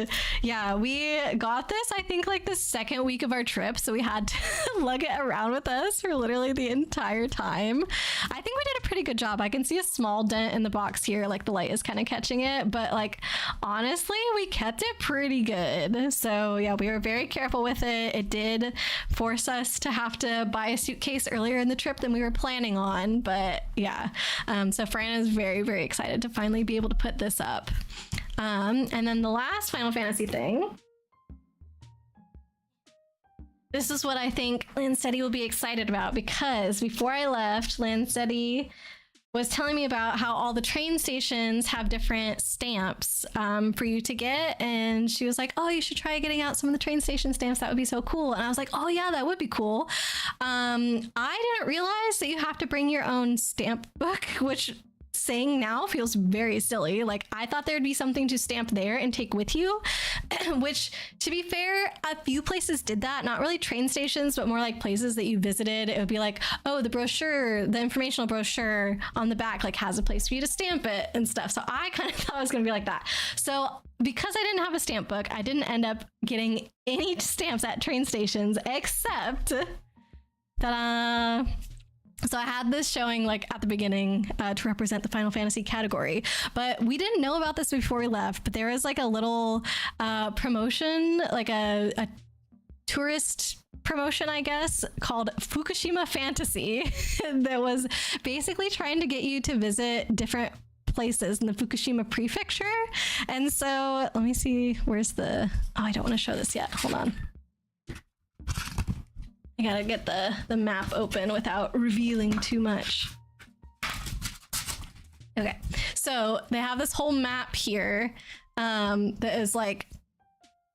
Yeah, we got this, I think, like the second week of our trip, so we had to lug it around with us for literally the entire time. I think we did a pretty good job. I can see a small dent in the box here, like the light is kind of catching it, but like honestly, we kept it pretty good. So yeah, we were very careful with it. It did force us to have to buy a suitcase earlier in the trip than we were planning on, but yeah. So Fran is very excited to finally be able to put this up. And then the last Final Fantasy thing. This is what I think Lancetti will be excited about, because before I left, Lancetti was telling me about how all the train stations have different stamps for you to get. And she was like, oh, you should try getting out some of the train station stamps. That would be so cool. And I was like, oh yeah, that would be cool. I didn't realize that you have to bring your own stamp book, which saying now feels very silly. Like, I thought there'd be something to stamp there and take with you, which, to be fair, a few places did that. Not really train stations, but more like places that you visited. It would be like, oh, the brochure, the informational brochure on the back, like, has a place for you to stamp it and stuff. So I kind of thought it was going to be like that. So because I didn't have a stamp book, I didn't end up getting any stamps at train stations, except ta-da! So I had this showing like at the beginning to represent the Final Fantasy category, but we didn't know about this before we left, but there was like a little promotion, like a tourist promotion, I guess, called Fukushima Fantasy that was basically trying to get you to visit different places in the Fukushima prefecture. And so let me see, where's the, oh, I don't want to show this yet. Hold on. I gotta get the map open without revealing too much. Okay, so they have this whole map here that is like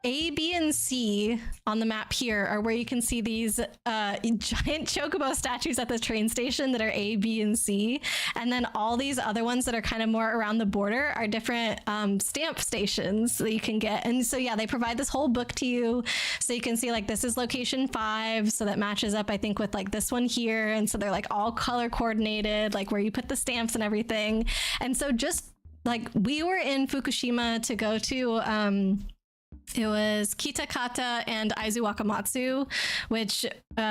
A, B, and C on the map here are where you can see these giant chocobo statues at the train station that are A, B, and C. And then all these other ones that are kind of more around the border are different stamp stations that you can get. And so, yeah, they provide this whole book to you. So you can see like this is location 5. So that matches up, I think, with like this one here. And so they're like all color coordinated, like where you put the stamps and everything. And so just like we were in Fukushima to go to it was Kitakata and Aizu Wakamatsu, which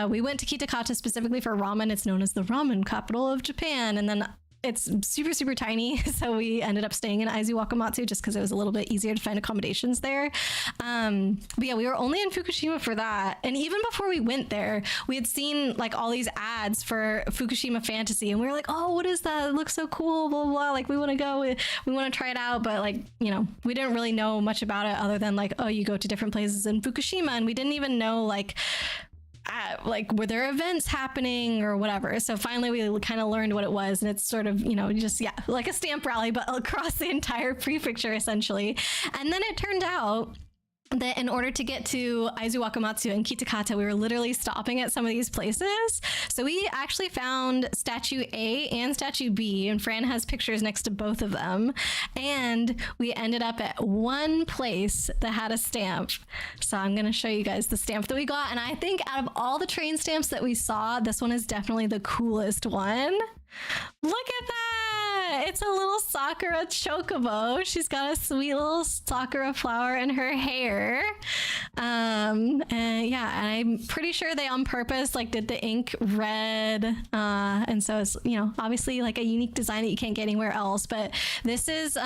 we went to Kitakata specifically for ramen. It's known as the ramen capital of Japan. And then it's super, super tiny. So we ended up staying in Aizu Wakamatsu just because it was a little bit easier to find accommodations there. But yeah, we were only in Fukushima for that. And even before we went there, we had seen like all these ads for Fukushima Fantasy. And we were like, oh, what is that? It looks so cool, blah, blah, blah. Like we want to go, we want to try it out. But like, you know, we didn't really know much about it other than like, oh, you go to different places in Fukushima. And we didn't even know like were there events happening or whatever. So finally we kind of learned what it was, and it's sort of, you know, just, yeah, like a stamp rally, but across the entire prefecture essentially. And then it turned out that in order to get to Aizu Wakamatsu and Kitakata, we were literally stopping at some of these places. So we actually found statue A and statue B, and Fran has pictures next to both of them. And we ended up at one place that had a stamp. So I'm going to show you guys the stamp that we got. And I think out of all the train stamps that we saw, this one is definitely the coolest one. Look at that! It's a little Sakura chocobo. She's got a sweet little Sakura flower in her hair. And yeah, and I'm pretty sure they on purpose like did the ink red. And so it's, you know, obviously like a unique design that you can't get anywhere else. But this is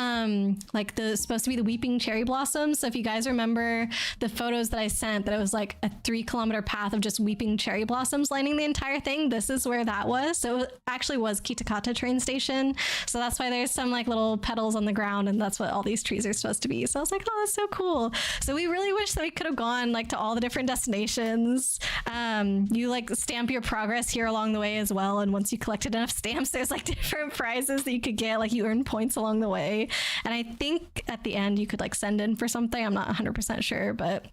like supposed to be the weeping cherry blossoms. So if you guys remember the photos that I sent, that it was like a 3-kilometer path of just weeping cherry blossoms lining the entire thing, this is where that was. So it actually was Kitakata train station. So that's why there's some like little petals on the ground, and that's what all these trees are supposed to be. So I was like, oh, that's so cool. So we really wish that we could have gone like to all the different destinations. You like stamp your progress here along the way as well, and once you collected enough stamps, there's like different prizes that you could get, like you earn points along the way. And I think at the end you could like send in for something. I'm not 100% sure, but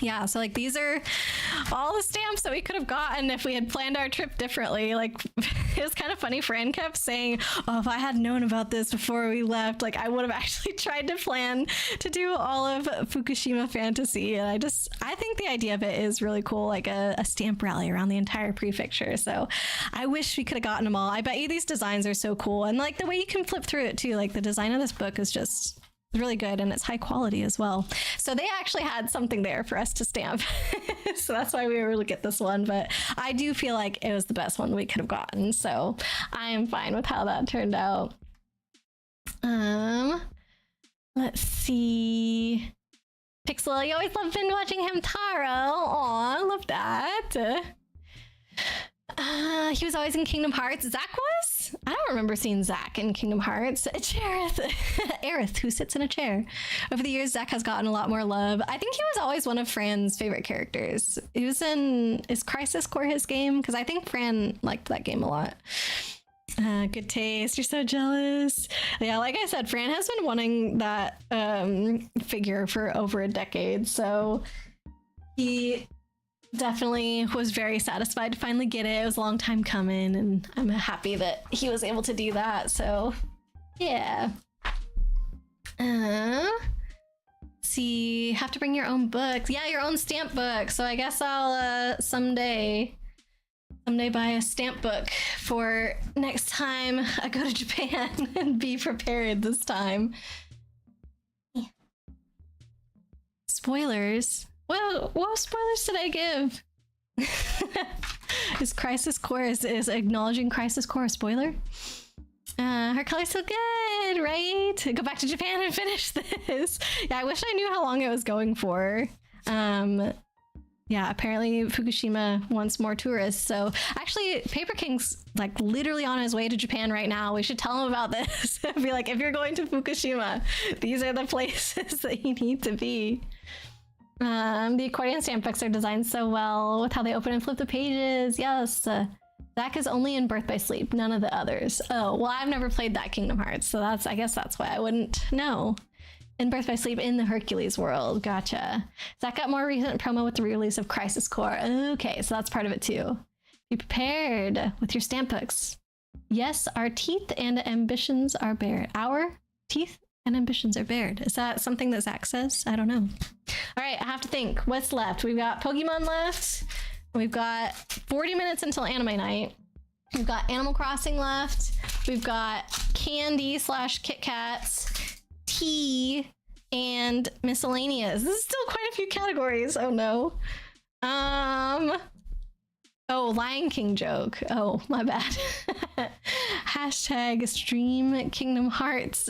yeah, so like these are all the stamps that we could have gotten if we had planned our trip differently. Like it was kind of funny. Fran kept saying, oh, if I had known about this before we left, like I would have actually tried to plan to do all of Fukushima Fantasy. And I think the idea of it is really cool, like a stamp rally around the entire prefecture. So I wish we could have gotten them all. I bet you these designs are so cool. And like the way you can flip through it too, like the design of this book is just really good, and it's high quality as well. So they actually had something there for us to stamp. So that's why we were able to get this one. But I do feel like it was the best one we could have gotten. So I am fine with how that turned out. Let's see. Pixel, you always love binge watching Hamtaro. Aw, love that. He was always in Kingdom Hearts. Zach was? I don't remember seeing Zach in Kingdom Hearts. Aerith, who sits in a chair. Over the years, Zach has gotten a lot more love. I think he was always one of Fran's favorite characters. He was in, is Crisis Core his game? Because I think Fran liked that game a lot. Good taste. You're so jealous. Yeah, like I said, Fran has been wanting that figure for over a decade, so he definitely was very satisfied to finally get it. It was a long time coming, and I'm happy that he was able to do that. So, yeah. See, have to bring your own books. Yeah, your own stamp book. So I guess I'll someday buy a stamp book for next time I go to Japan and be prepared this time. Spoilers? What spoilers did I give? Is Crisis Core, is acknowledging Crisis Core a spoiler? Her color's so good, right? Go back to Japan and finish this. Yeah, I wish I knew how long it was going for. Yeah, apparently Fukushima wants more tourists. So actually, Paper King's like literally on his way to Japan right now. We should tell him about this. Be like, if you're going to Fukushima, these are the places that you need to be. The accordion stamp books are designed so well with how they open and flip the pages. Yes. Zach is only in Birth by Sleep, none of the others. Oh, well, I've never played that Kingdom Hearts, so I guess that's why I wouldn't know. In Birth by Sleep in the Hercules world. Gotcha. Zach got more recent promo with the re-release of Crisis Core. Okay, so that's part of it too. Be prepared with your stamp books. Yes, our teeth and ambitions are bared. Our teeth and ambitions are bared. Is that something that Zach says? I don't know. All right, I have to think. What's left? We've got Pokemon left. We've got 40 minutes until anime night. We've got Animal Crossing left. We've got candy / Kit Kats, tea, and miscellaneous. This is still quite a few categories. Oh no. Oh, Lion King joke. Oh, my bad. Hashtag stream Kingdom Hearts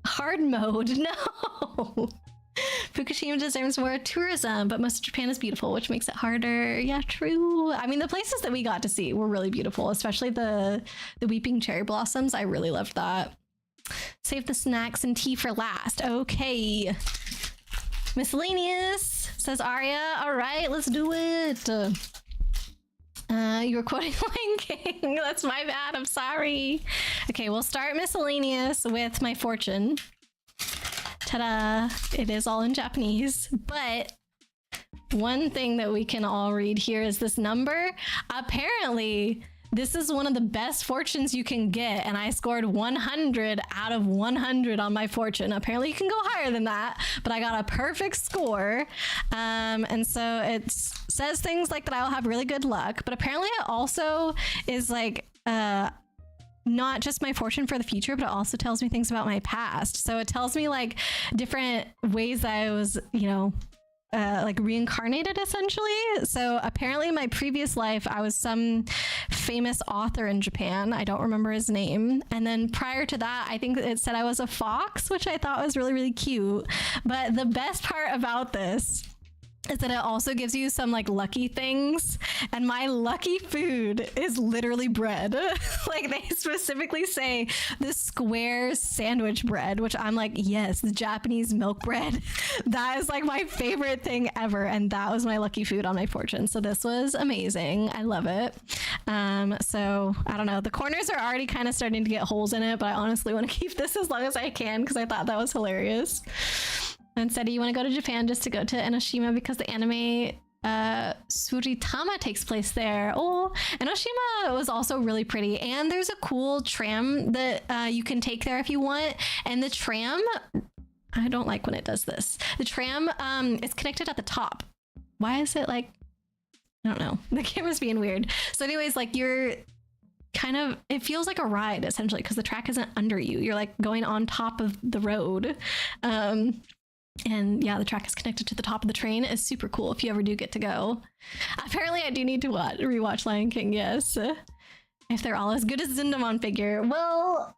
hard mode. No. Fukushima deserves more tourism, but most of Japan is beautiful, which makes it harder. Yeah, true. I mean, the places that we got to see were really beautiful, especially the weeping cherry blossoms. I really loved that. Save the snacks and tea for last. Okay. Miscellaneous, says Arya. All right, let's do it. You were quoting Lion King. That's my bad. I'm sorry. Okay, we'll start miscellaneous with my fortune. Ta-da! It is all in Japanese, but one thing that we can all read here is this number. Apparently, this is one of the best fortunes you can get, and I scored 100 out of 100 on my fortune. Apparently, you can go higher than that, but I got a perfect score. And so it says things like that I will have really good luck, but apparently it also is like not just my fortune for the future, but it also tells me things about my past. So it tells me like different ways that I was, you know, like reincarnated essentially. So apparently my previous life, I was some famous author in Japan. I don't remember his name. And then prior to that, I think it said I was a fox, which I thought was really, really cute. But the best part about this is that it also gives you some like lucky things, and my lucky food is literally bread. Like they specifically say the square sandwich bread, which I'm like, yes, the Japanese milk bread. That is like my favorite thing ever, and that was my lucky food on my fortune. So this was amazing. I love it. So I don't know, the corners are already kind of starting to get holes in it, but I honestly want to keep this as long as I can because I thought that was hilarious. And said you want to go to Japan just to go to Enoshima because the anime Suritama takes place there. Oh, Enoshima was also really pretty, and there's a cool tram that you can take there if you want. And the tram, I don't like when it does this. The tram is connected at the top. Why is it like, I don't know. The camera's being weird. So anyways, like you're kind of, it feels like a ride essentially because the track isn't under you. You're like going on top of the road. And yeah, the track is connected to the top of the train. It's super cool if you ever do get to go. Apparently, I do need to rewatch Lion King, yes. If they're all as good as Zindamon figure. Well,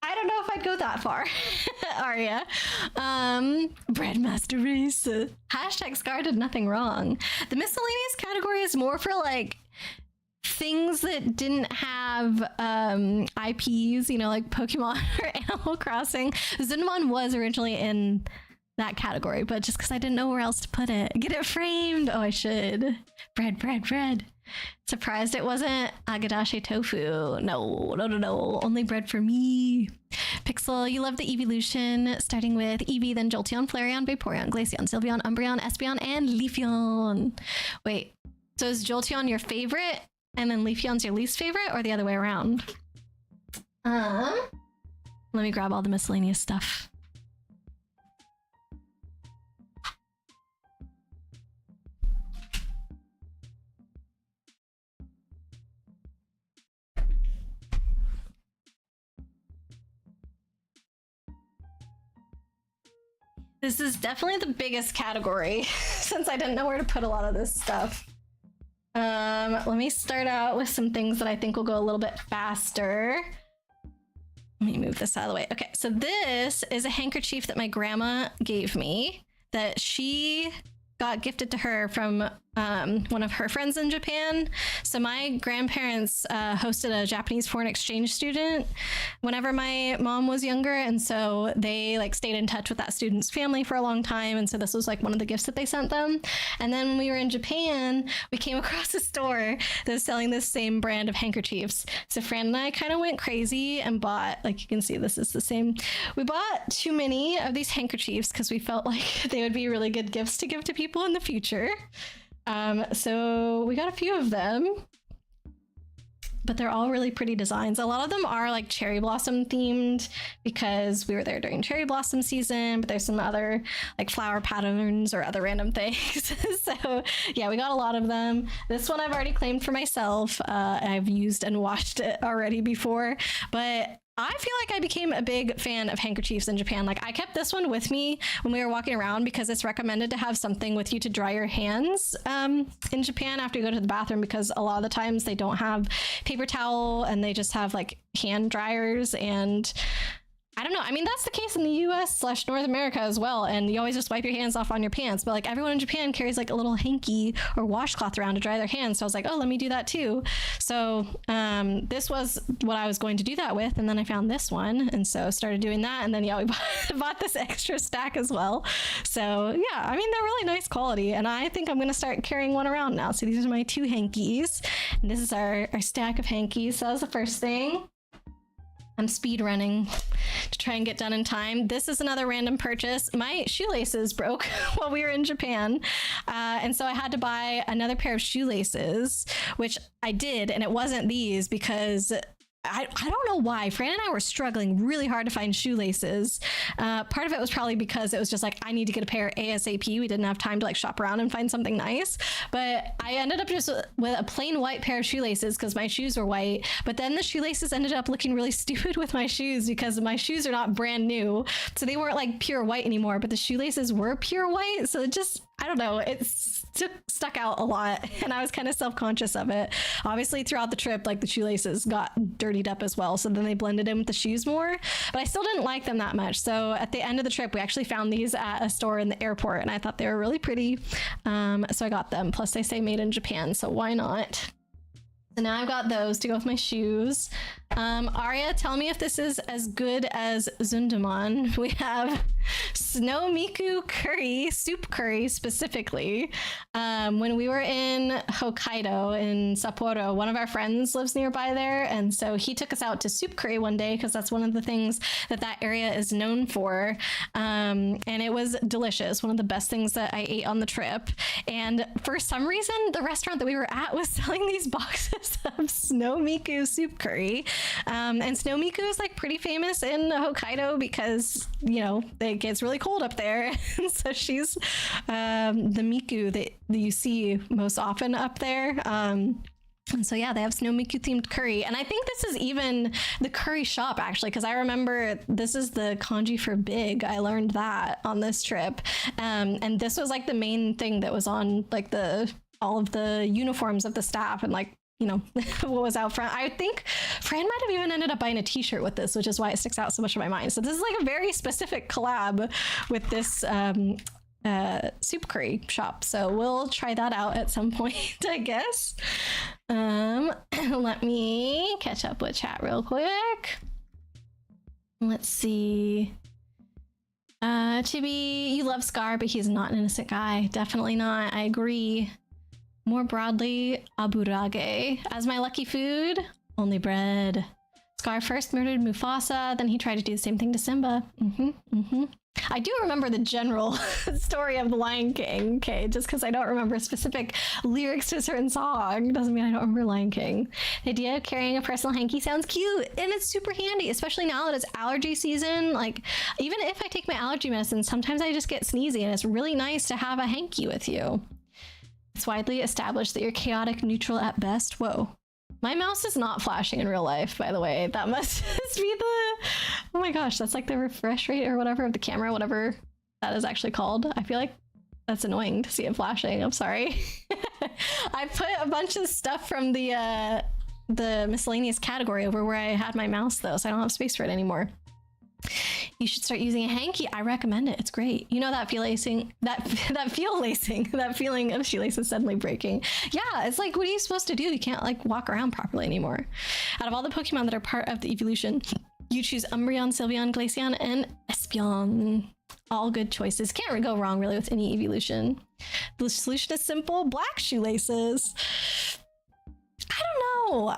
I don't know if I'd go that far, Arya. Breadmaster Race. Hashtag Scar did nothing wrong. The miscellaneous category is more for like things that didn't have IPs, you know, like Pokemon or Animal Crossing. Zindamon was originally in that category, but just because I didn't know where else to put it. Get it framed. Oh, I should. Bread. Surprised it wasn't agadashi tofu. No. Only bread for me. Pixel, you love the evolution, starting with Eevee, then Jolteon, Flareon, Vaporeon, Glaceon, Sylveon, Umbreon, Espeon, and Leafeon. Wait, so is Jolteon your favorite, and then Leafeon's your least favorite, or the other way around? Let me grab all the miscellaneous stuff. This is definitely the biggest category since I didn't know where to put a lot of this stuff. Let me start out with some things that I think will go a little bit faster. Let me move this out of the way. Okay, so this is a handkerchief that my grandma gave me that she got gifted to her from one of her friends in Japan. So my grandparents hosted a Japanese foreign exchange student whenever my mom was younger, and so they like stayed in touch with that student's family for a long time, and so this was like one of the gifts that they sent them. And then when we were in Japan, we came across a store that was selling this same brand of handkerchiefs. So Fran and I kind of went crazy and bought, like you can see, this is the same. We bought too many of these handkerchiefs because we felt like they would be really good gifts to give to people in the future. So we got a few of them, but they're all really pretty designs. A lot of them are like cherry blossom themed because we were there during cherry blossom season, but there's some other like flower patterns or other random things. So yeah, we got a lot of them. This one I've already claimed for myself. I've used and washed it already before, but I feel like I became a big fan of handkerchiefs in Japan. Like I kept this one with me when we were walking around because it's recommended to have something with you to dry your hands in Japan after you go to the bathroom, because a lot of the times they don't have paper towel and they just have like hand dryers. And I don't know. I mean, that's the case in the US/North America as well. And you always just wipe your hands off on your pants. But like everyone in Japan carries like a little hanky or washcloth around to dry their hands. So I was like, oh, let me do that too. So this was what I was going to do that with. And then I found this one. And so started doing that. And then, yeah, we bought this extra stack as well. So yeah, I mean, they're really nice quality. And I think I'm going to start carrying one around now. So these are my 2 hankies. And this is our stack of hankies. So that was the first thing. I'm speed running to try and get done in time. This is another random purchase. My shoelaces broke while we were in Japan. And so I had to buy another pair of shoelaces, which I did. And it wasn't these because I don't know why. Fran and I were struggling really hard to find shoelaces. Part of it was probably because it was just like, I need to get a pair ASAP. We didn't have time to like shop around and find something nice. But I ended up just with a plain white pair of shoelaces because my shoes were white. But then the shoelaces ended up looking really stupid with my shoes because my shoes are not brand new. So they weren't like pure white anymore, but the shoelaces were pure white. So it just, I don't know, it stuck out a lot and I was kind of self-conscious of it. Obviously throughout the trip, like the shoelaces got dirtied up as well, so then they blended in with the shoes more, but I still didn't like them that much. So at the end of the trip, we actually found these at a store in the airport and I thought they were really pretty. So I got them. Plus they say made in Japan, so why not? So now I've got those to go with my shoes. Arya, tell me if this is as good as Zundaman. We have Snow Miku curry, soup curry specifically. When we were in Hokkaido in Sapporo, one of our friends lives nearby there. And so he took us out to soup curry one day because that's one of the things that area is known for. And it was delicious. One of the best things that I ate on the trip. And for some reason, the restaurant that we were at was selling these boxes of Snow Miku soup curry. And Snow Miku is like pretty famous in Hokkaido because, you know, it gets really cold up there. And so she's the Miku that you see most often up there. And so yeah, they have Snow Miku themed curry. And I think this is even the curry shop actually, because I remember this is the kanji for big. I learned that on this trip. And this was like the main thing that was on like all of the uniforms of the staff and like, you know, what was out front. I think Fran might have even ended up buying a t-shirt with this, which is why it sticks out so much in my mind. So this is like a very specific collab with this soup curry shop. So we'll try that out at some point, I guess. Let me catch up with chat real quick. Let's see. Chibi, you love Scar, but he's not an innocent guy. Definitely not. I agree. More broadly, aburage. As my lucky food, only bread. Scar first murdered Mufasa, then he tried to do the same thing to Simba. I do remember the general story of The Lion King, okay? Just because I don't remember specific lyrics to a certain song doesn't mean I don't remember Lion King. The idea of carrying a personal hanky sounds cute, and it's super handy, especially now that it's allergy season. Like, even if I take my allergy medicine, sometimes I just get sneezy, and it's really nice to have a hanky with you. It's widely established that you're chaotic neutral at best. Whoa. My mouse is not flashing in real life, by the way. That must just be the... Oh my gosh, that's like the refresh rate or whatever of the camera, whatever that is actually called. I feel like that's annoying to see it flashing. I'm sorry. I put a bunch of stuff from the miscellaneous category over where I had my mouse, though, so I don't have space for it anymore. You should start using a hanky. I recommend it. It's great. You know that feeling of shoelaces suddenly breaking. Yeah, it's like, what are you supposed to do? You can't like walk around properly anymore. Out of all the Pokemon that are part of the evolution, you choose Umbreon, Sylveon, Glaceon, and Espeon. All good choices. Can't go wrong really with any evolution. The solution is simple. Black shoelaces. I don't know.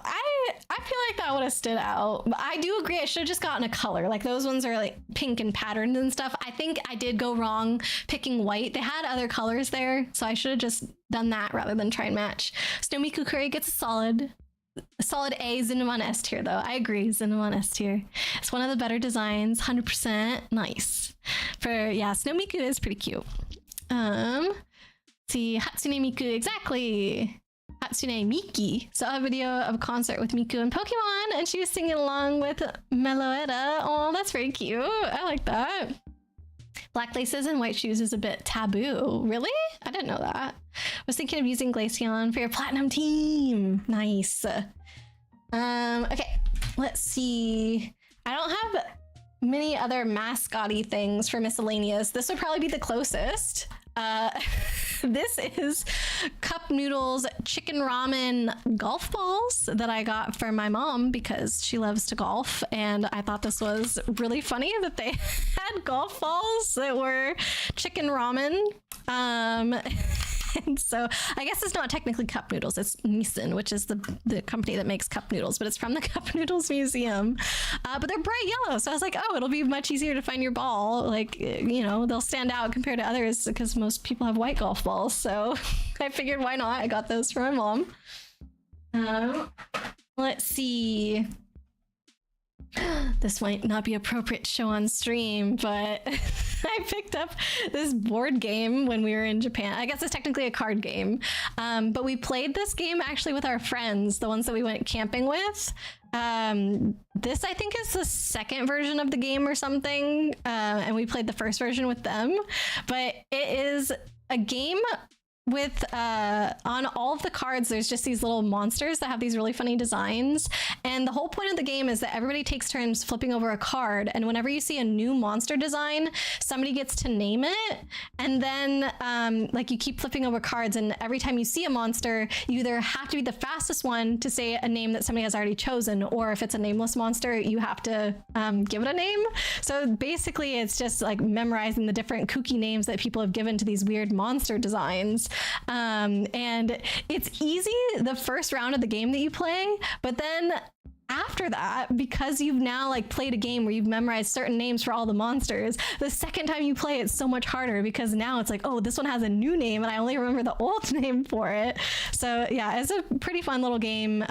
I feel like that would have stood out. But I do agree. I should have just gotten a color. Like those ones are like pink and patterned and stuff. I think I did go wrong picking white. They had other colors there, so I should have just done that rather than try and match. Snowmiku Curry gets a solid A. Zinnemon S tier though. I agree. Zinnemon S tier. It's one of the better designs. 100% nice. Snowmiku is pretty cute. Let's see, Hatsune Miku, exactly. Hatsune Miki saw a video of a concert with Miku and Pokemon, and she was singing along with Meloetta. Oh, that's very cute. I like that. Black laces and white shoes is a bit taboo. Really? I didn't know that. I was thinking of using Glaceon for your platinum team. Nice. Okay, let's see. I don't have many other mascot-y things for miscellaneous. This would probably be the closest. This is Cup Noodles chicken ramen golf balls that I got for my mom because she loves to golf, and I thought this was really funny that they had golf balls that were chicken ramen. And so I guess it's not technically Cup Noodles, it's Nissan, which is the company that makes Cup Noodles, but it's from the Cup Noodles Museum. But they're bright yellow, so I was like, oh, it'll be much easier to find your ball. Like, you know, they'll stand out compared to others because most people have white golf balls. So I figured, why not? I got those for my mom. Let's see. This might not be appropriate to show on stream, but I picked up this board game when we were in Japan. I guess it's technically a card game, but we played this game actually with our friends, the ones that we went camping with. This I think is the second version of the game or something, and we played the first version with them, but it is a game with on all of the cards there's just these little monsters that have these really funny designs, and the whole point of the game is that everybody takes turns flipping over a card, and whenever you see a new monster design, somebody gets to name it, and then like you keep flipping over cards, and every time you see a monster you either have to be the fastest one to say a name that somebody has already chosen, or if it's a nameless monster you have to give it a name. So basically it's just like memorizing the different kooky names that people have given to these weird monster designs. And it's easy the first round of the game that you play, but then after that, because you've now like played a game where you've memorized certain names for all the monsters, the second time you play it's so much harder because now it's like, oh, this one has a new name and I only remember the old name for it. So yeah, it's a pretty fun little game.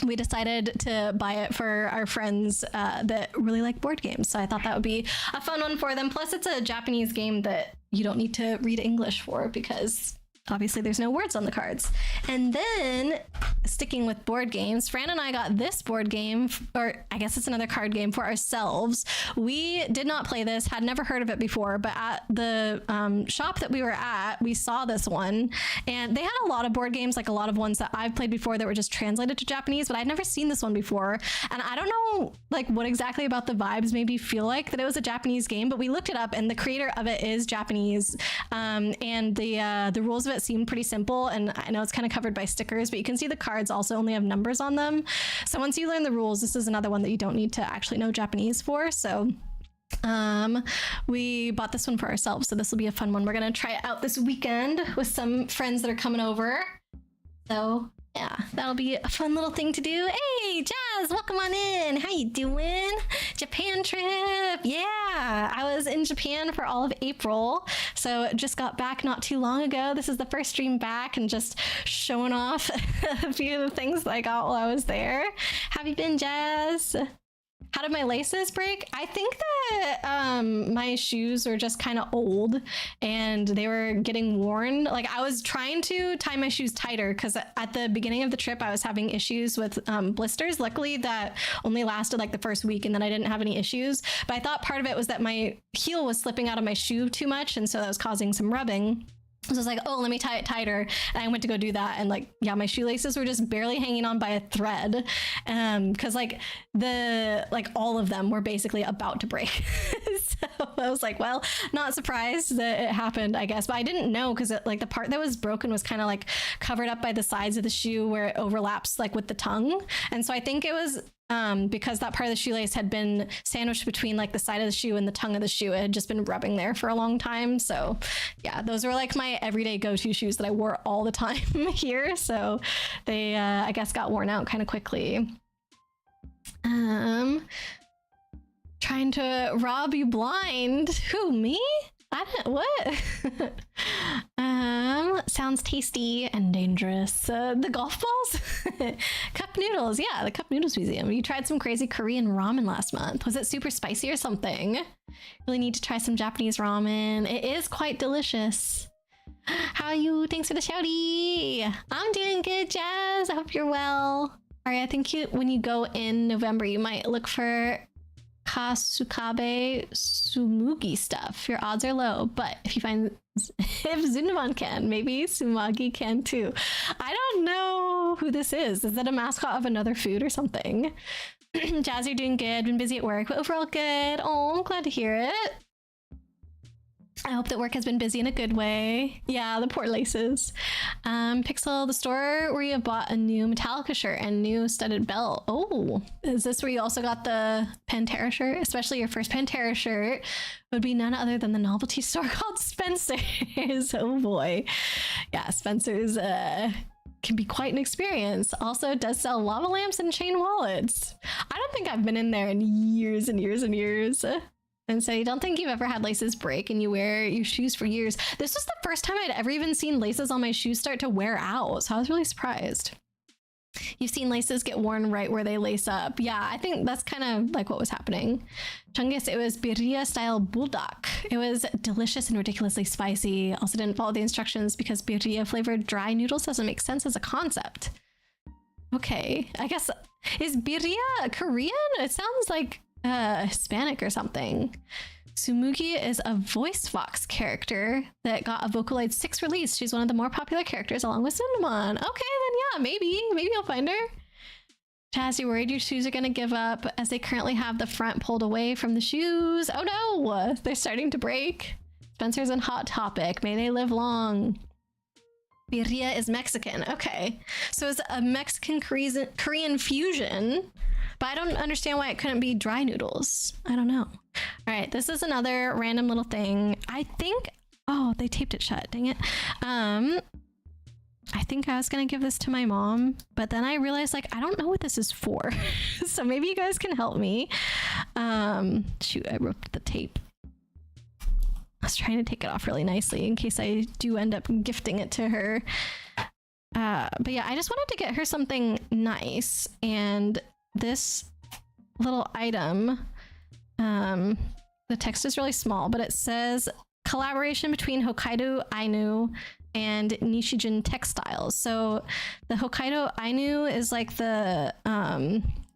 We decided to buy it for our friends that really like board games. So I thought that would be a fun one for them. Plus it's a Japanese game that you don't need to read English for because obviously there's no words on the cards. And then sticking with board games, Fran and I got this board game, or I guess it's another card game, for ourselves. We did not play this, had never heard of it before, but at the shop that we were at, we saw this one, and they had a lot of board games, like a lot of ones that I've played before that were just translated to Japanese, but I'd never seen this one before. And I don't know like what exactly about the vibes made me feel like that it was a Japanese game, but we looked it up and the creator of it is Japanese, and the rules of it seem pretty simple, and I know it's kind of covered by stickers, but you can see the cards also only have numbers on them. So once you learn the rules, this is another one that you don't need to actually know Japanese for. So we bought this one for ourselves, so this will be a fun one. We're gonna try it out this weekend with some friends that are coming over. So yeah, that'll be a fun little thing to do. Hey, Jazz, welcome on in. How you doing? Japan trip. Yeah, I was in Japan for all of April. So just got back not too long ago. This is the first stream back and just showing off a few of the things that I got while I was there. Have you been, Jazz? How did my laces break? I think that my shoes were just kind of old and they were getting worn. Like I was trying to tie my shoes tighter because at the beginning of the trip I was having issues with blisters. Luckily that only lasted like the first week and then I didn't have any issues. But I thought part of it was that my heel was slipping out of my shoe too much and so that was causing some rubbing. So I was like, oh, let me tie it tighter. And I went to go do that. And like, yeah, my shoelaces were just barely hanging on by a thread. Cause like all of them were basically about to break. So I was like, well, not surprised that it happened, I guess. But I didn't know because like the part that was broken was kind of like covered up by the sides of the shoe where it overlaps like with the tongue. And so I think it was because that part of the shoelace had been sandwiched between like the side of the shoe and the tongue of the shoe. It had just been rubbing there for a long time. So yeah, those were like my everyday go-to shoes that I wore all the time here. So they, I guess, got worn out kind of quickly. Trying to rob you blind. Who, me? I don't, what? Sounds tasty and dangerous. The golf balls? Cup noodles. Yeah, the Cup Noodles Museum. You tried some crazy Korean ramen last month. Was it super spicy or something? Really need to try some Japanese ramen. It is quite delicious. How are you? Thanks for the shouty. I'm doing good, Jazz. I hope you're well. All right, I think when you go in November, you might look for Kasukabe Sumugi stuff. Your odds are low, but if Zunimon can, maybe Sumagi can too. I don't know who this is. Is that a mascot of another food or something? Jazz, you're doing good. Been busy at work, but overall good. Oh, I'm glad to hear it. I hope that work has been busy in a good way. Yeah, the poor laces. Pixel, the store where you bought a new Metallica shirt and new studded belt. Oh, is this where you also got the Pantera shirt? Especially your first Pantera shirt would be none other than the novelty store called Spencer's. Oh boy. Yeah, Spencer's can be quite an experience. Also does sell lava lamps and chain wallets. I don't think I've been in there in years and years and years. And so you don't think you've ever had laces break and you wear your shoes for years. This was the first time I'd ever even seen laces on my shoes start to wear out. So I was really surprised. You've seen laces get worn right where they lace up. Yeah, I think that's kind of like what was happening. Chungus, it was birria style buldak. It was delicious and ridiculously spicy. Also didn't follow the instructions because birria flavored dry noodles doesn't make sense as a concept. Okay, I guess, is birria Korean? It sounds like Hispanic or something. Sumugi is a voice Vox character that got a Vocaloid 6 release. She's one of the more popular characters along with Cinnamon. Okay, then yeah, maybe I'll find her. Jazz, you worried your shoes are gonna give up as they currently have the front pulled away from the shoes? Oh no, they're starting to break. Spencer's in Hot Topic. May they live long. Birria is Mexican. Okay, so it's a Mexican Korean fusion. But I don't understand why it couldn't be dry noodles. I don't know. All right, this is another random little thing. I think, oh, they taped it shut, dang it. I think I was gonna give this to my mom, but then I realized like, I don't know what this is for. So maybe you guys can help me. Shoot, I ripped the tape. I was trying to take it off really nicely in case I do end up gifting it to her. But yeah, I just wanted to get her something nice, and this little item, the text is really small, but it says collaboration between Hokkaido Ainu and Nishijin Textiles. So the Hokkaido Ainu is like the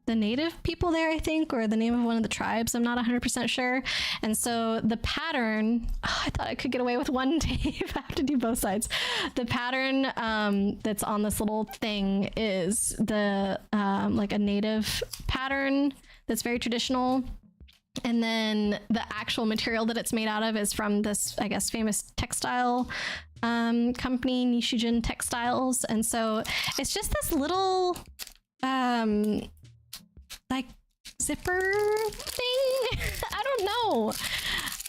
native people there, I think, or the name of one of the tribes. I'm not 100% sure. And so the pattern, I thought I could get away with one tape. I have to do both sides. The pattern that's on this little thing is the like a native pattern that's very traditional. And then the actual material that it's made out of is from this, I guess, famous textile company, Nishijin Textiles. And so it's just this little like zipper thing. I don't know.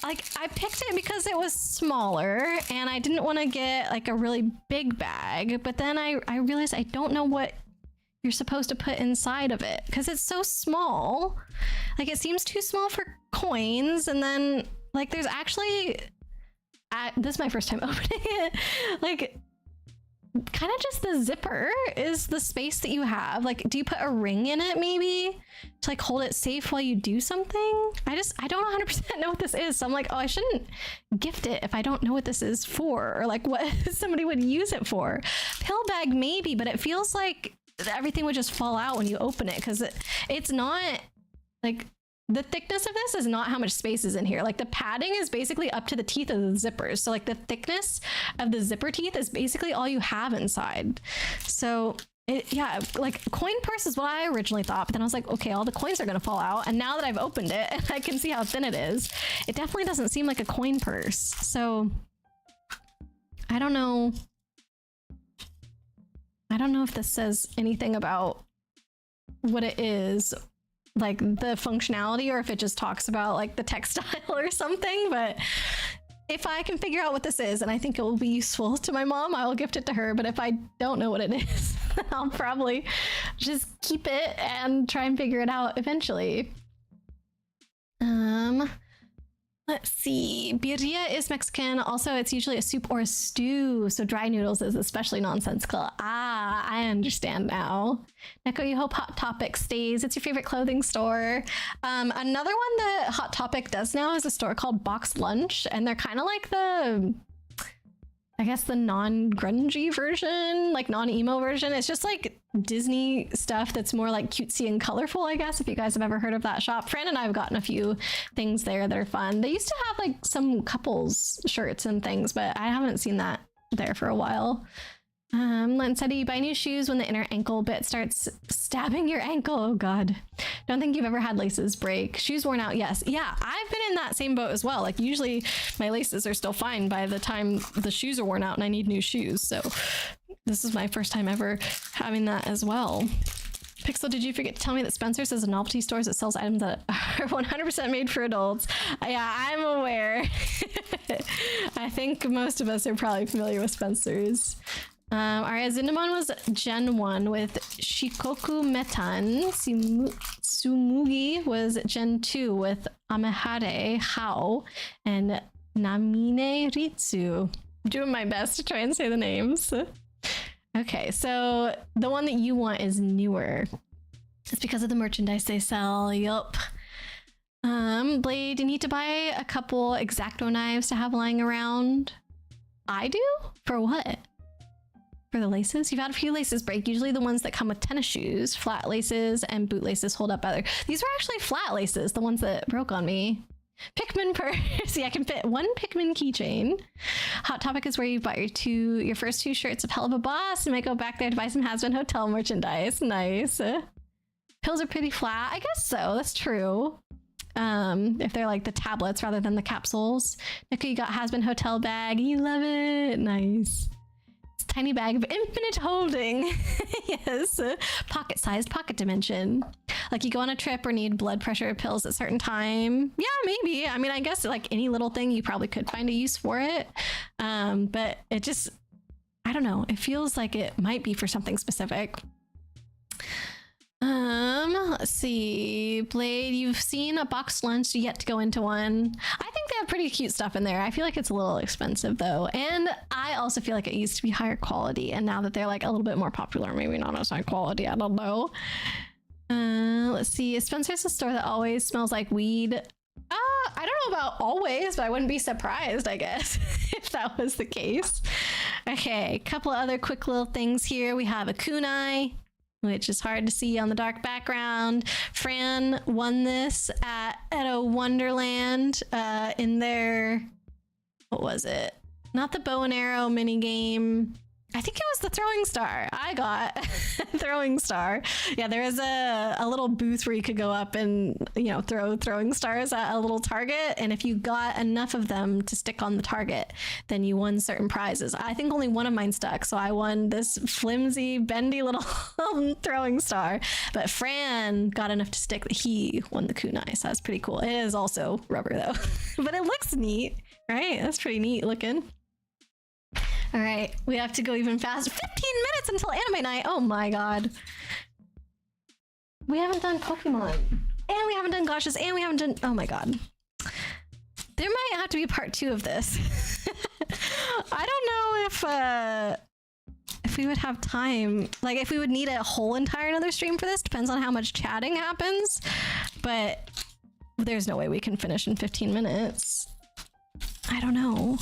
like I picked it because it was smaller and I didn't want to get like a really big bag, but then I realized I don't know what you're supposed to put inside of it because it's so small. Like it seems too small for coins, and then like there's actually this is my first time opening it, like kind of just the zipper is the space that you have. Like, do you put a ring in it maybe to like hold it safe while you do something? I don't 100% know what this is, so I'm like, oh, I shouldn't gift it if I don't know what this is for, or like what somebody would use it for. Pill bag maybe, but it feels like everything would just fall out when you open it because it's not like the thickness of this is not how much space is in here. Like the padding is basically up to the teeth of the zippers. So like the thickness of the zipper teeth is basically all you have inside. So yeah, like coin purse is what I originally thought, but then I was like, okay, all the coins are going to fall out. And now that I've opened it and I can see how thin it is, it definitely doesn't seem like a coin purse. So I don't know. I don't know if this says anything about what it is, like the functionality, or if it just talks about like the textile or something. But if I can figure out what this is and I think it will be useful to my mom, I will gift it to her. But if I don't know what it is, I'll probably just keep it and try and figure it out eventually. Let's see. Birria is Mexican. Also, it's usually a soup or a stew. So dry noodles is especially nonsensical. Ah, I understand now. Neko, you hope Hot Topic stays. It's your favorite clothing store. Another one that Hot Topic does now is a store called Box Lunch. And they're kind of like the, I guess, the non-grungy version, like non-emo version. It's just like Disney stuff that's more like cutesy and colorful, I guess, if you guys have ever heard of that shop. Fran and I have gotten a few things there that are fun. They used to have like some couples shirts and things, but I haven't seen that there for a while. Len said, you buy new shoes when the inner ankle bit starts stabbing your ankle. Oh God. Don't think you've ever had laces break. Shoes worn out. Yes. Yeah. I've been in that same boat as well. Like usually my laces are still fine by the time the shoes are worn out and I need new shoes. So this is my first time ever having that as well. Pixel, did you forget to tell me that Spencer's is a novelty store that sells items that are 100% made for adults? Yeah, I'm aware. I think most of us are probably familiar with Spencer's. All right, Zinnemon was Gen 1 with Shikoku Metan. Sumugi was Gen 2 with Amehare Hao and Namine Ritsu. I'm doing my best to try and say the names. Okay, so the one that you want is newer. It's because of the merchandise they sell. Yup. Blade, you need to buy a couple X-Acto knives to have lying around. I do? For what? For the laces? You've had a few laces break, usually the ones that come with tennis shoes. Flat laces and boot laces hold up better. These were actually flat laces, the ones that broke on me. Pikmin purse. Yeah, I can fit one Pikmin keychain. Hot Topic is where you bought your first two shirts of Hell of a Boss. You might go back there to buy some Has-Been Hotel merchandise. Nice. Pills are pretty flat. I guess so. That's true. If they're like the tablets rather than the capsules. Nico, you got Has-Been Hotel bag. You love it. Nice. Tiny bag of infinite holding. Yes. Pocket-sized pocket dimension. Like you go on a trip or need blood pressure pills at a certain time. Yeah, maybe. I mean, I guess like any little thing you probably could find a use for it. But it just, I don't know. It feels like it might be for something specific. Let's see. Blade, you've seen a box lunch, yet to go into one. I think they have pretty cute stuff in there. I feel like it's a little expensive though. And I also feel like it used to be higher quality. And now that they're like a little bit more popular, maybe not as high quality, I don't know. Let's see. Spencer's a store that always smells like weed. I don't know about always, but I wouldn't be surprised, I guess, if that was the case. Okay, a couple of other quick little things here. We have a kunai, which is hard to see on the dark background. Fran won this at a Wonderland in their, what was it? Not the bow and arrow mini game. I think it was the throwing star. I got throwing star. Yeah, there is a little booth where you could go up and, you know, throw throwing stars at a little target. And if you got enough of them to stick on the target, then you won certain prizes. I think only one of mine stuck. So I won this flimsy, bendy little throwing star. But Fran got enough to stick that he won the kunai. So that's pretty cool. It is also rubber though, but it looks neat, right? That's pretty neat looking. All right, we have to go even faster. 15 minutes until anime night. Oh my god. We haven't done Pokemon. And we haven't done Gashas. And we haven't done... Oh my god. There might have to be part 2 of this. I don't know if we would have time. Like, if we would need a whole entire another stream for this. Depends on how much chatting happens. But there's no way we can finish in 15 minutes. I don't know.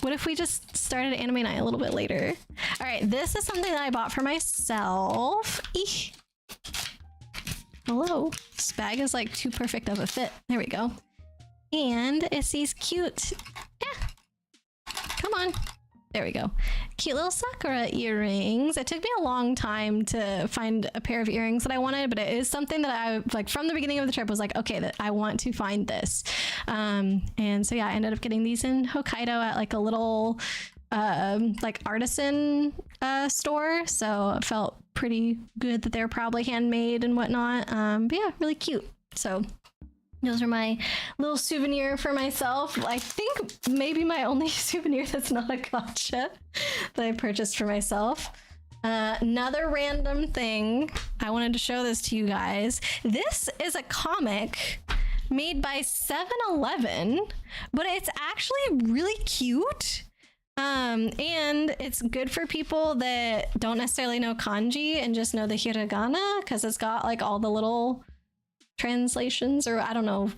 What if we just started anime night a little bit later? All right, this is something that I bought for myself. Eesh. Hello. This bag is like too perfect of a fit. There we go. And it's these cute... Yeah. Come on. There we go. Cute little Sakura earrings. It took me a long time to find a pair of earrings that I wanted, but it is something that I, like, from the beginning of the trip was like, okay, that I want to find this. And so yeah, I ended up getting these in Hokkaido at like a little like artisan store. So it felt pretty good that they're probably handmade and whatnot. But yeah, really cute. So those are my little souvenir for myself. I think maybe my only souvenir that's not a gacha that I purchased for myself. Another random thing. I wanted to show this to you guys. This is a comic made by 7-Eleven, but it's actually really cute. And it's good for people that don't necessarily know kanji and just know the hiragana, because it's got like all the little translations, or I don't know,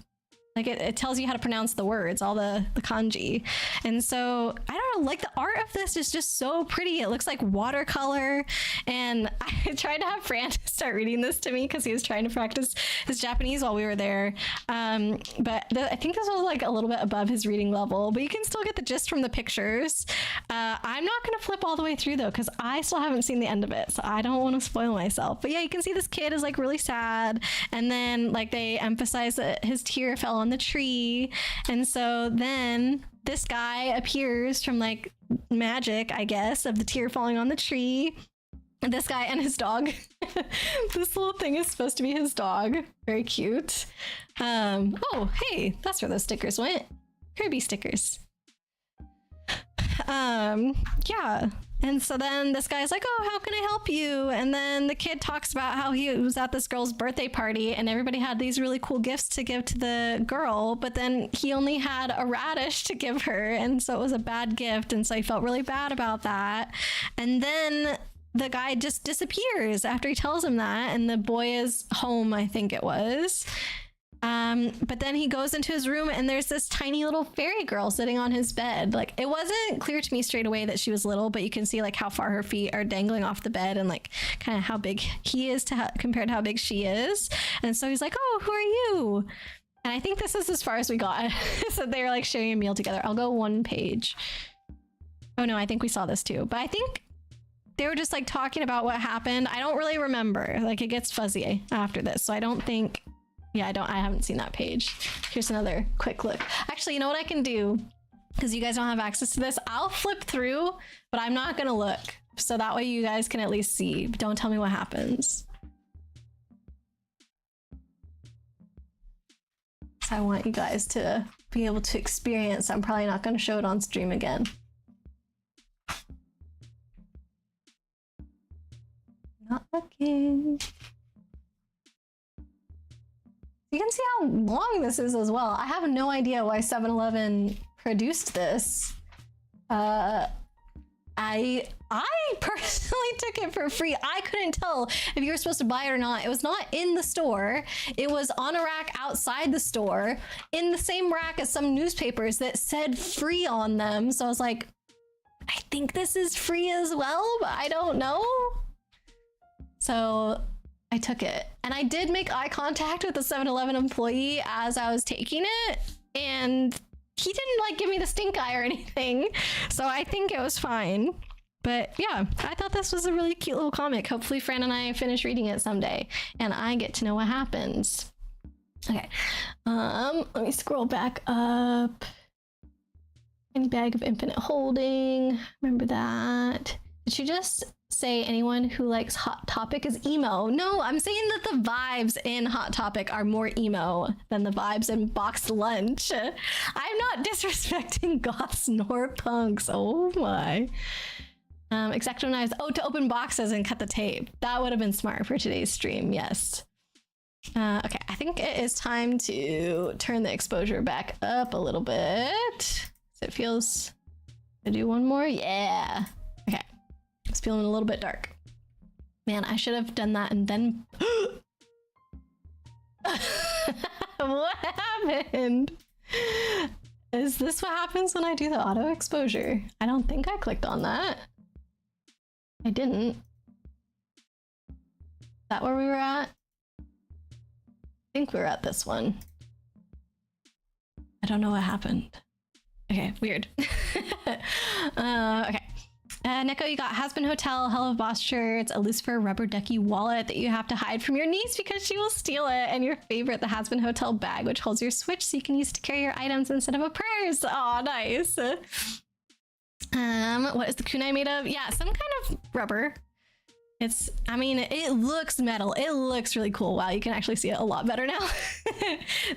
like it tells you how to pronounce the words, all the kanji. And so I don't know, like the art of this is just so pretty. It looks like watercolor, and I tried to have Fran start reading this to me because he was trying to practice his Japanese while we were there, but I think this was like a little bit above his reading level, but you can still get the gist from the pictures. I'm not going to flip all the way through though, because I still haven't seen the end of it, so I don't want to spoil myself. But yeah, you can see this kid is like really sad, and then like they emphasize that his tear fell on the tree, and so then this guy appears from like magic, I guess, of the tear falling on the tree. And this guy and his dog. This little thing is supposed to be his dog. Very cute. Oh, hey, that's where those stickers went. Kirby stickers. Yeah. And so then this guy's like, oh, how can I help you? And then the kid talks about how he was at this girl's birthday party and everybody had these really cool gifts to give to the girl, but then he only had a radish to give her. And so it was a bad gift. And so he felt really bad about that. And then the guy just disappears after he tells him that. And the boy is home, I think it was. But then he goes into his room and there's this tiny little fairy girl sitting on his bed. Like, it wasn't clear to me straight away that she was little, but you can see like how far her feet are dangling off the bed and like kind of how big he is compared to how big she is. And so he's like, oh, who are you? And I think this is as far as we got. So they were like sharing a meal together. I'll go one page. Oh no, I think we saw this too, but I think they were just like talking about what happened. I don't really remember. Like, it gets fuzzy after this, so I don't think. Yeah, I haven't seen that page. Here's another quick look. Actually, you know what I can do? Because you guys don't have access to this, I'll flip through, but I'm not gonna look. So that way you guys can at least see. Don't tell me what happens. So I want you guys to be able to experience. I'm probably not gonna show it on stream again. Not looking. You can see how long this is as well. I have no idea why 7-Eleven produced this. I personally took it for free. I couldn't tell if you were supposed to buy it or not. It was not in the store. It was on a rack outside the store, in the same rack as some newspapers that said free on them. So I was like, I think this is free as well, but I don't know. So I took it, and I did make eye contact with the 7-Eleven employee as I was taking it, and he didn't like give me the stink eye or anything, so I think it was fine. But yeah, I thought this was a really cute little comic. Hopefully Fran and I finish reading it someday and I get to know what happens. Okay, let me scroll back up. Any bag of infinite holding. Remember that. Did she just say anyone who likes Hot Topic is emo? No, I'm saying that the vibes in Hot Topic are more emo than the vibes in Boxed Lunch. I'm not disrespecting goths nor punks. Oh my. Exacto knives. Oh, to open boxes and cut the tape. That would have been smart for today's stream. Yes. Okay, I think it is time to turn the exposure back up a little bit. So it feels to do one more. Yeah. Okay. It's feeling a little bit dark. Man, I should have done that and then. What happened? Is this what happens when I do the auto exposure? I don't think I clicked on that. I didn't. Is that where we were at? I think we were at this one. I don't know what happened. Okay, weird. Okay. Neko, you got Has Been Hotel, Hell of Boss shirts, a Lucifer rubber ducky wallet that you have to hide from your niece because she will steal it, and your favorite, the Has Been Hotel bag, which holds your Switch so you can use to carry your items instead of a purse. Aw, nice. What is the kunai made of? Yeah, some kind of rubber. It's, I mean, it looks metal. It looks really cool. Wow, you can actually see it a lot better now.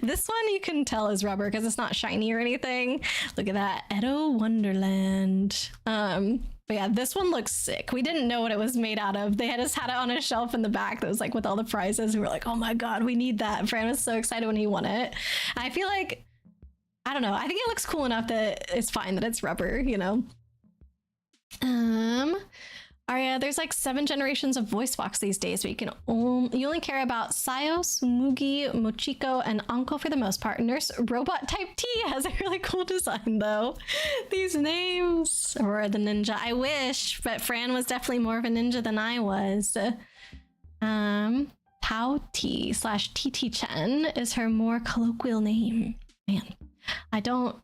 This one you can tell is rubber because it's not shiny or anything. Look at that, Edo Wonderland. But yeah, this one looks sick. We didn't know what it was made out of. They had just had it on a shelf in the back that was like with all the prizes. We were like, oh my god, we need that. Fran was so excited when he won it. I feel like, I don't know. I think it looks cool enough that it's fine that it's rubber, you know. Arya, there's like 7 generations of voice box these days, but you only care about Sayo, Sumugi, Mochiko, and Anko for the most part. Nurse Robot Type T has a really cool design though. These names. Aurora the Ninja. I wish, but Fran was definitely more of a ninja than I was. Tao T / TT Chen is her more colloquial name. Man, I don't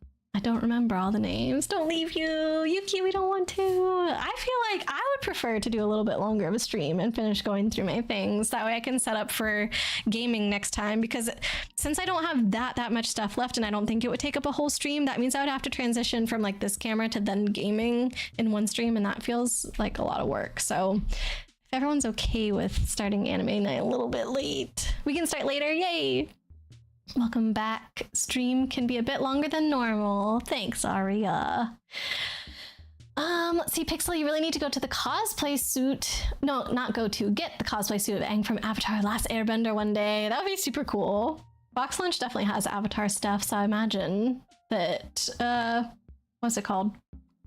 remember all the names. Don't leave you. Yuki, we don't want to. I feel like I would prefer to do a little bit longer of a stream and finish going through my things. That way I can set up for gaming next time, because since I don't have that much stuff left and I don't think it would take up a whole stream, that means I would have to transition from like this camera to then gaming in one stream, and that feels like a lot of work. So if everyone's okay with starting anime night a little bit late, we can start later. Yay! Welcome back. Stream can be a bit longer than normal. Thanks, Aria. Let's see, Pixel, you really need to go to the cosplay suit. No, not go to. Get the cosplay suit of Aang from Avatar Last Airbender one day. That would be super cool. Box Lunch definitely has Avatar stuff, so I imagine that, what's it called?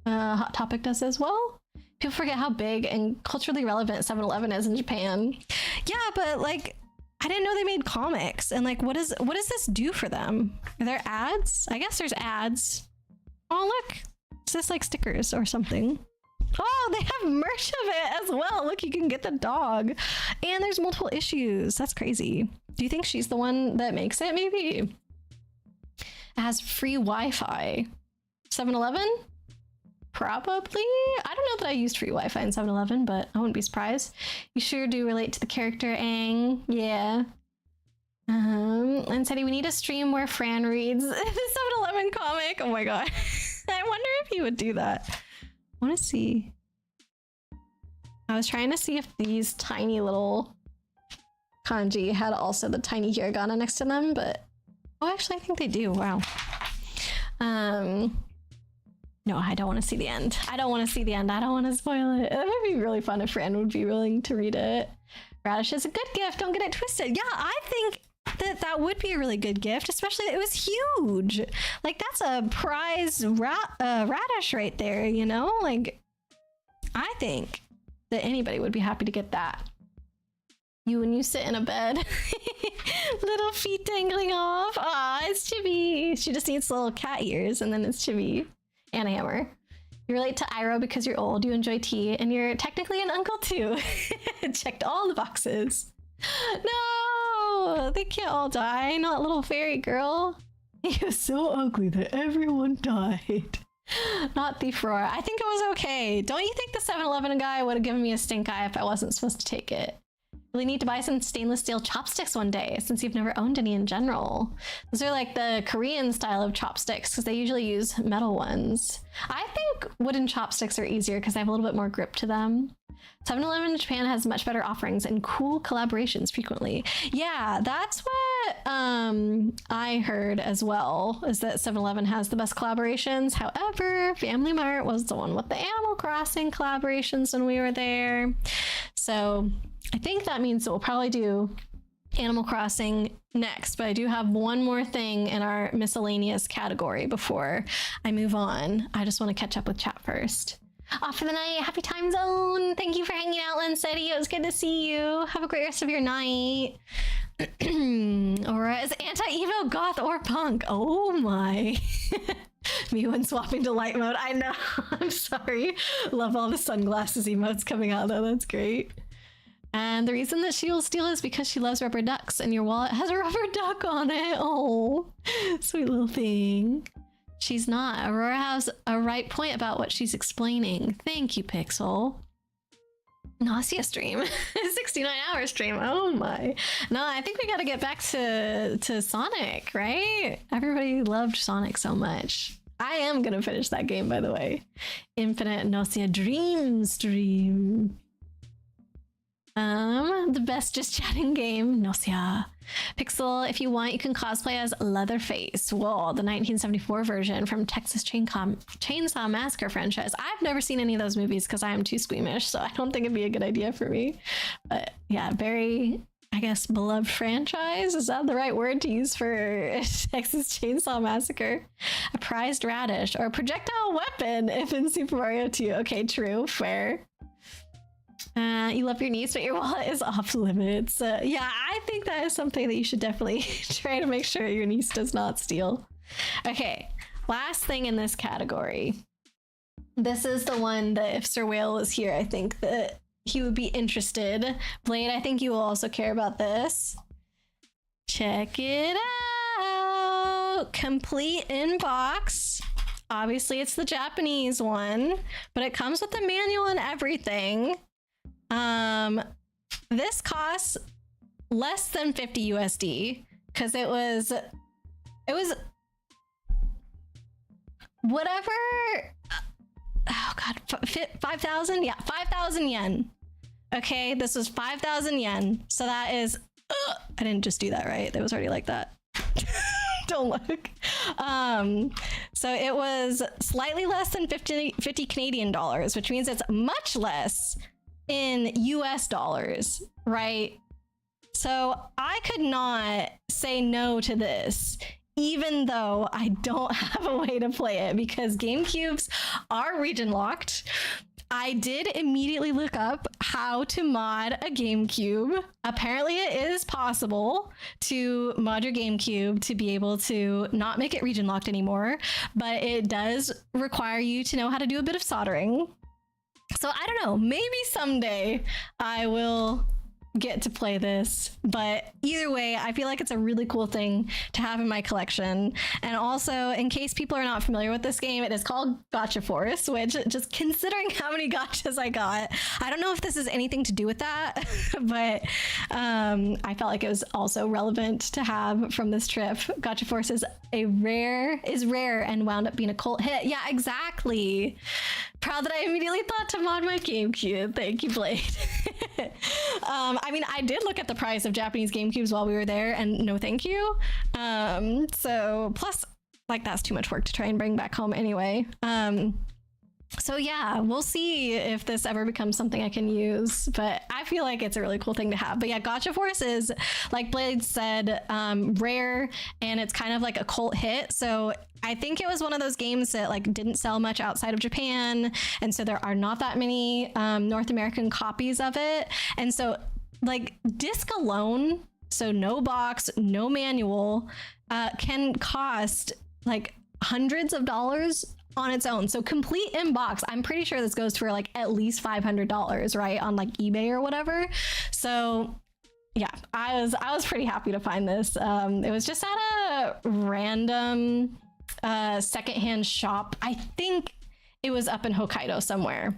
Hot Topic does as well. People forget how big and culturally relevant 7-Eleven is in Japan. Yeah, but like, I didn't know they made comics, and like, what does this do for them? Are there ads? I guess there's ads. Oh look, is this like stickers or something? Oh, they have merch of it as well. Look, you can get the dog, and there's multiple issues. That's crazy. Do you think she's the one that makes it? Maybe. It has free Wi-Fi. 7-Eleven? Probably. I don't know that I used free Wi-Fi in 7-Eleven, but I wouldn't be surprised. You sure do relate to the character, Aang. Yeah. And said we need a stream where Fran reads the 7-Eleven comic. Oh my god. I wonder if he would do that. I want to see. I was trying to see if these tiny little kanji had also the tiny hiragana next to them, but oh, actually I think they do. Wow. No, I don't want to see the end. I don't want to see the end. I don't want to spoil it. It would be really fun if Fran would be willing to read it. Radish is a good gift. Don't get it twisted. Yeah, I think that would be a really good gift, especially it was huge. Like, that's a prize radish right there, you know? Like, I think that anybody would be happy to get that. You when you sit in a bed. Little feet dangling off. Aw, it's Chibi. She just needs little cat ears, and then it's Chibi. And a hammer. You relate to Iroh because you're old, you enjoy tea, and you're technically an uncle too. Checked all the boxes. No! They can't all die, not little fairy girl. He was so ugly that everyone died. Not Thief Roar. I think it was okay. Don't you think the 7-Eleven guy would have given me a stink eye if I wasn't supposed to take it? Really need to buy some stainless steel chopsticks one day, since you've never owned any in general. Those are like the Korean style of chopsticks, because they usually use metal ones. I think wooden chopsticks are easier because they have a little bit more grip to them. 7-Eleven in Japan has much better offerings and cool collaborations frequently. Yeah, that's what I heard as well, is that 7-Eleven has the best collaborations. However, Family Mart was the one with the Animal Crossing collaborations when we were there. So I think that means that we'll probably do Animal Crossing next, but I do have one more thing in our miscellaneous category before I move on. I just want to catch up with chat first. Off for the night. Happy time zone. Thank you for hanging out, Lynn City. It was good to see you. Have a great rest of your night. Aura is anti-evo, goth, or punk. Oh my. Me when swapping to light mode. I know. I'm sorry. Love all the sunglasses emotes coming out though. That's great. And the reason that she will steal is because she loves rubber ducks and your wallet has a rubber duck on it. Oh, sweet little thing. She's not. Aurora has a right point about what she's explaining. Thank you, Pixel. Nausea stream. 69-hour stream. Oh my. No, I think we got to get back to Sonic, right? Everybody loved Sonic so much. I am going to finish that game, by the way. Infinite Nausea Dream stream. The best just chatting game, Nausea. Pixel, if you want, you can cosplay as Leatherface. Whoa, the 1974 version from Texas Chainsaw Massacre franchise. I've never seen any of those movies because I am too squeamish, so I don't think it'd be a good idea for me. But yeah, very, I guess, beloved franchise. Is that the right word to use for Texas Chainsaw Massacre? A prized radish or a projectile weapon if in Super Mario 2. Okay, true, fair. You love your niece, but your wallet is off limits. Yeah, I think that is something that you should definitely try to make sure your niece does not steal. Okay, last thing in this category. This is the one that if Sir Whale was here, I think that he would be interested. Blade, I think you will also care about this. Check it out. Complete inbox. Obviously, it's the Japanese one, but it comes with a manual and everything. This costs less than 50 USD because it was whatever. Oh God, 5,000? Yeah, 5,000 yen. Okay, this was 5,000 yen. So that is, I didn't just do that right. That was already like that. Don't look. So it was slightly less than 50 Canadian dollars, which means it's much less in US dollars, right? So I could not say no to this, even though I don't have a way to play it because GameCubes are region locked. I did immediately look up how to mod a GameCube. Apparently it is possible to mod your GameCube to be able to not make it region locked anymore, but it does require you to know how to do a bit of soldering. So I don't know, maybe someday I will get to play this, but either way, I feel like it's a really cool thing to have in my collection. And also, in case people are not familiar with this game, it is called Gotcha Force, which, just considering how many gotchas I got, I don't know if this has anything to do with that, but I felt like it was also relevant to have from this trip. Gotcha Force is rare and wound up being a cult hit. Yeah, exactly. Proud that I immediately thought to mod my GameCube. Thank you, Blade. I mean, I did look at the price of Japanese GameCubes while we were there, and no thank you. So, plus, like, that's too much work to try and bring back home anyway. So yeah, we'll see if this ever becomes something I can use, but I feel like it's a really cool thing to have. But yeah, Gotcha Force is, like Blade said, rare, and it's kind of like a cult hit. So I think it was one of those games that like didn't sell much outside of Japan, and so there are not that many North American copies of it. And so like disc alone, so no box, no manual, can cost like hundreds of dollars on its own. So complete in box, I'm pretty sure this goes for like at least $500, right, on like eBay or whatever. So yeah, I was pretty happy to find this. It was just at a random secondhand shop. I think it was up in Hokkaido somewhere.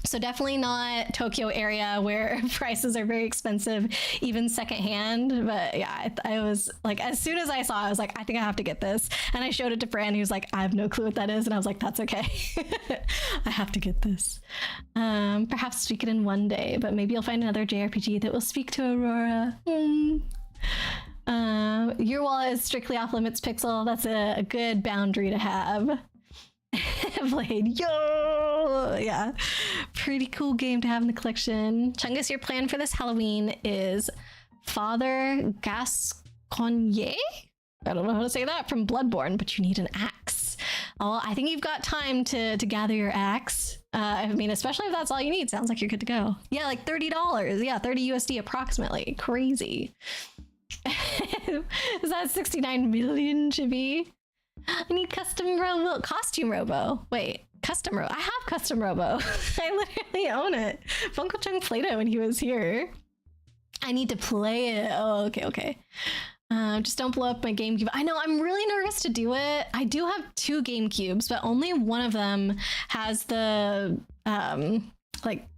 So definitely not Tokyo area where prices are very expensive, even secondhand. But yeah, I was like, as soon as I saw it, I was like, I think I have to get this. And I showed it to Fran. He was like, I have no clue what that is. And I was like, that's okay. I have to get this. Perhaps speak it in one day, but maybe you'll find another JRPG that will speak to Aurora. Your wall is strictly off limits, Pixel. That's a good boundary to have. Blade, yo, yeah, pretty cool game to have in the collection. Chungus, your plan for this Halloween is Father Gascoigne? I don't know how to say that, from Bloodborne, but you need an axe. Oh, I think you've got time to gather your axe. I mean, especially if that's all you need. Sounds like you're good to go. Yeah, like $30. Yeah, 30 USD approximately. Crazy. Is that 69 million chibi? I need costume robo. Wait, custom robo. I have custom robo. I literally own it. Funko Chung played it when he was here. I need to play it. Oh, okay. Just don't blow up my GameCube. I know, I'm really nervous to do it. I do have 2 GameCubes, but only one of them has the like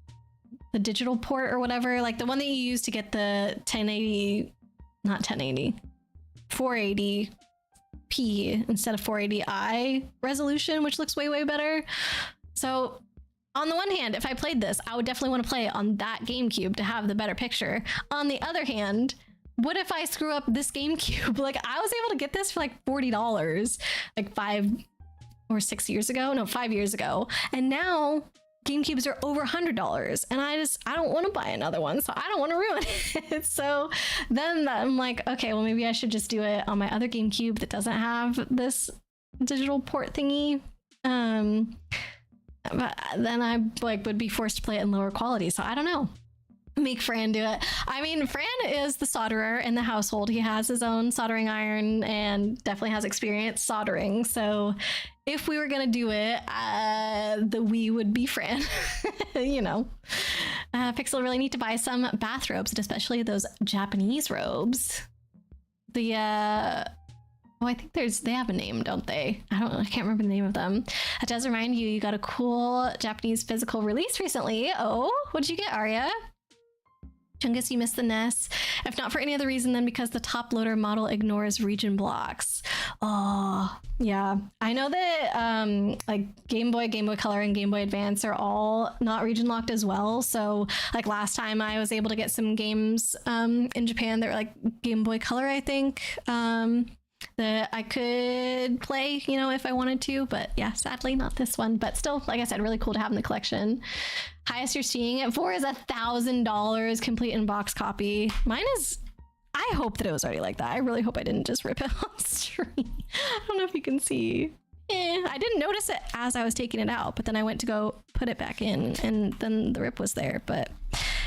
the digital port or whatever, like the one that you use to get the 1080, not 1080, 480p instead of 480i resolution, which looks way better. So on the one hand, if I played this, I would definitely want to play it on that GameCube to have the better picture. On the other hand, what if I screw up this GameCube? Like, I was able to get this for like $40 like 5 or 6 years ago. No, 5 years ago. And now GameCubes are over $100, and I don't want to buy another one, so I don't want to ruin it. So then I'm like, okay, well, maybe I should just do it on my other GameCube that doesn't have this digital port thingy. But then I would be forced to play it in lower quality, so I don't know. Make Fran do it. I mean, Fran is the solderer in the household. He has his own soldering iron and definitely has experience soldering. So if we were gonna do it, the we would be Fran. You know. Pixel really need to buy some bathrobes, and especially those Japanese robes. The oh, I think they have a name, don't they? I can't remember the name of them. It does remind you got a cool Japanese physical release recently. Oh, what'd you get, Arya? Chungus, you missed the NES. If not for any other reason than because the top loader model ignores region blocks. Oh, yeah. I know that like Game Boy Color, and Game Boy Advance are all not region locked as well. So like last time I was able to get some games in Japan that were like Game Boy Color, I think, that I could play, you know, if I wanted to. But yeah, sadly not this one. But still, like I said, really cool to have in the collection. Highest you're seeing it for is $1,000 complete in box copy. Mine is, I hope that it was already like that. I really hope I didn't just rip it on stream. I don't know if you can see. I didn't notice it as I was taking it out, but then I went to go put it back in and then the rip was there. But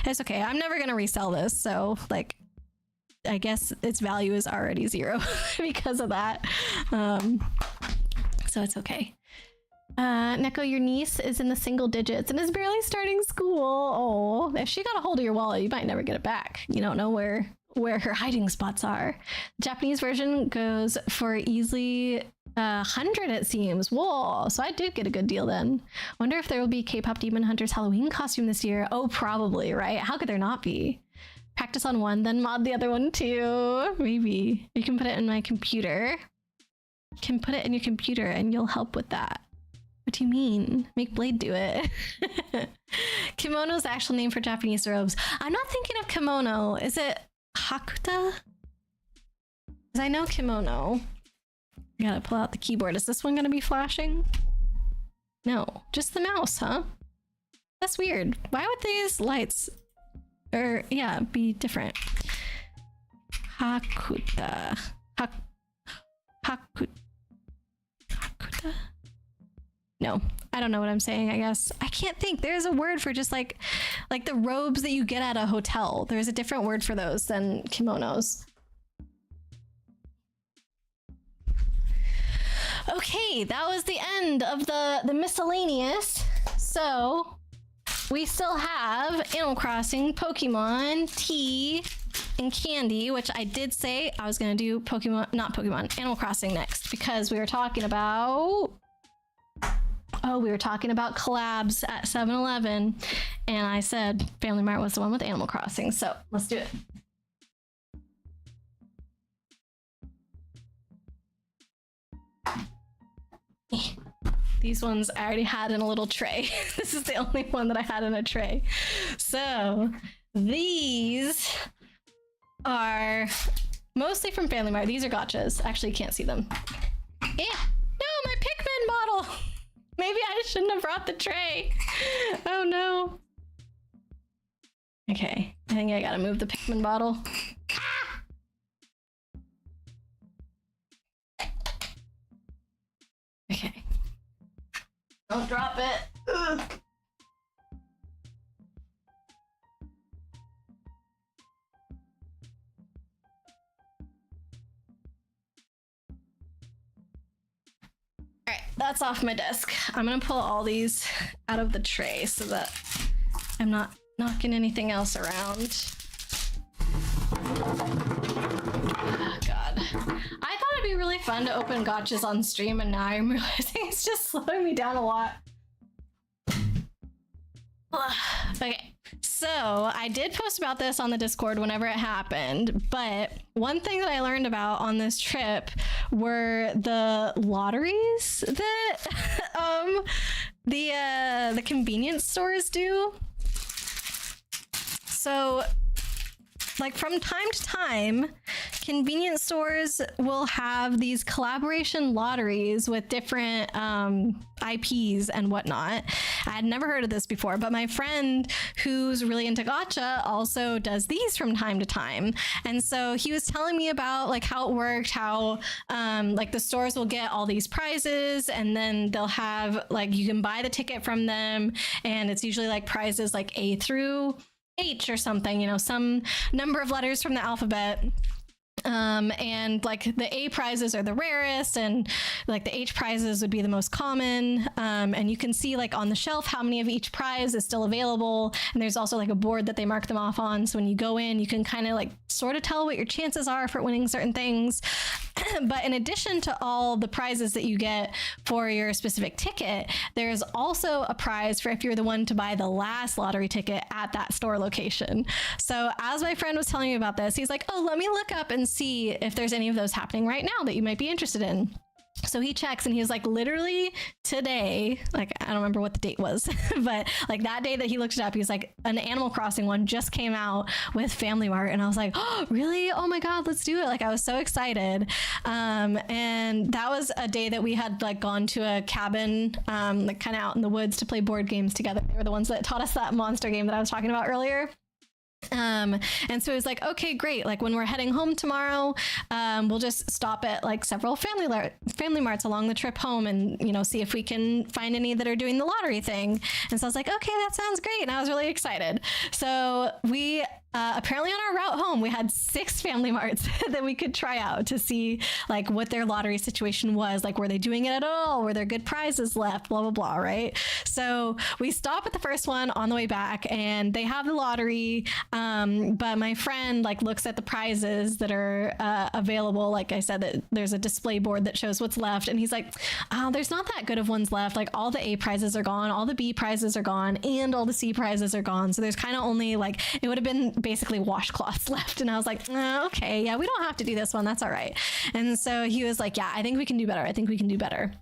it's okay. I'm never going to resell this. So like, I guess its value is already 0 because of that. So it's okay. Neko, your niece is in the single digits and is barely starting school. Oh, if she got a hold of your wallet, you might never get it back. You don't know where her hiding spots are. The Japanese version goes for easily 100, it seems. Whoa, so I did get a good deal then. Wonder if there will be K-pop Demon Hunter's Halloween costume this year. Oh, probably, right? How could there not be? Practice on one, then mod the other one too. Maybe. You can put it in my computer. You can put it in your computer and you'll help with that. What do you mean? Make Blade do it. Kimono's the actual name for Japanese robes. I'm not thinking of kimono. Is it hakuta? Because I know kimono. I gotta pull out the keyboard. Is this one gonna be flashing? No, just the mouse, huh? That's weird. Why would these lights, or yeah, be different? Hakuta. Hakuta. No, I don't know what I'm saying, I guess. I can't think. There's a word for just like the robes that you get at a hotel. There's a different word for those than kimonos. Okay, that was the end of the miscellaneous. So we still have Animal Crossing, Pokemon, tea, and candy, which I did say I was going to do Animal Crossing next, because we were talking about collabs at 7-Eleven, and I said Family Mart was the one with Animal Crossing, so let's do it. These ones I already had in a little tray. This is the only one that I had in a tray. So these are mostly from Family Mart. These are gotchas. Actually, you can't see them. Yeah. No, my Pikmin bottle. Maybe I shouldn't have brought the tray. Oh no. Okay, I think I gotta move the Pikmin bottle. Okay. Don't drop it. Ugh. All right, that's off my desk. I'm gonna pull all these out of the tray so that I'm not knocking anything else around. Oh, God. I thought it'd be really fun to open gotchas on stream, and now I'm realizing it's just slowing me down a lot. Okay, so I did post about this on the Discord whenever it happened, but one thing that I learned about on this trip were the lotteries that the convenience stores do. So, like, from time to time, convenience stores will have these collaboration lotteries with different IPs and whatnot. I had never heard of this before, but my friend who's really into gacha also does these from time to time. And so he was telling me about like how it worked, how like the stores will get all these prizes, and then they'll have like, you can buy the ticket from them, and it's usually like prizes like A through H or something, you know, some number of letters from the alphabet. And like the A prizes are the rarest, and like the H prizes would be the most common. And you can see like on the shelf how many of each prize is still available. And there's also like a board that they mark them off on. So when you go in, you can kind of like sort of tell what your chances are for winning certain things. But in addition to all the prizes that you get for your specific ticket, there's also a prize for if you're the one to buy the last lottery ticket at that store location. So as my friend was telling me about this, he's like, oh, let me look up and see if there's any of those happening right now that you might be interested in. So he checks, and he's like, literally today, like, I don't remember what the date was, but like that day that he looked it up, he's like, an Animal Crossing one just came out with Family Mart. And I was like, oh, really? Oh my God, let's do it. Like, I was so excited. And that was a day that we had like gone to a cabin, like kind of out in the woods to play board games together. They were the ones that taught us that monster game that I was talking about earlier. And so it was like, okay, great. Like when we're heading home tomorrow, we'll just stop at like several family marts along the trip home, and, you know, see if we can find any that are doing the lottery thing. And so I was like, okay, that sounds great. And I was really excited. So we apparently on our route home, we had 6 Family Marts that we could try out to see like what their lottery situation was. Like, were they doing it at all? Were there good prizes left? Blah, blah, blah. Right. So we stop at the first one on the way back, and they have the lottery. But my friend like looks at the prizes that are available. Like I said, that there's a display board that shows what's left. And he's like, oh, there's not that good of ones left. Like all the A prizes are gone. All the B prizes are gone, and all the C prizes are gone. So there's kind of only like, it would have been basically washcloths left. And I was like, oh, okay, yeah, we don't have to do this one. That's all right. And so he was like, yeah, I think we can do better. I think we can do better.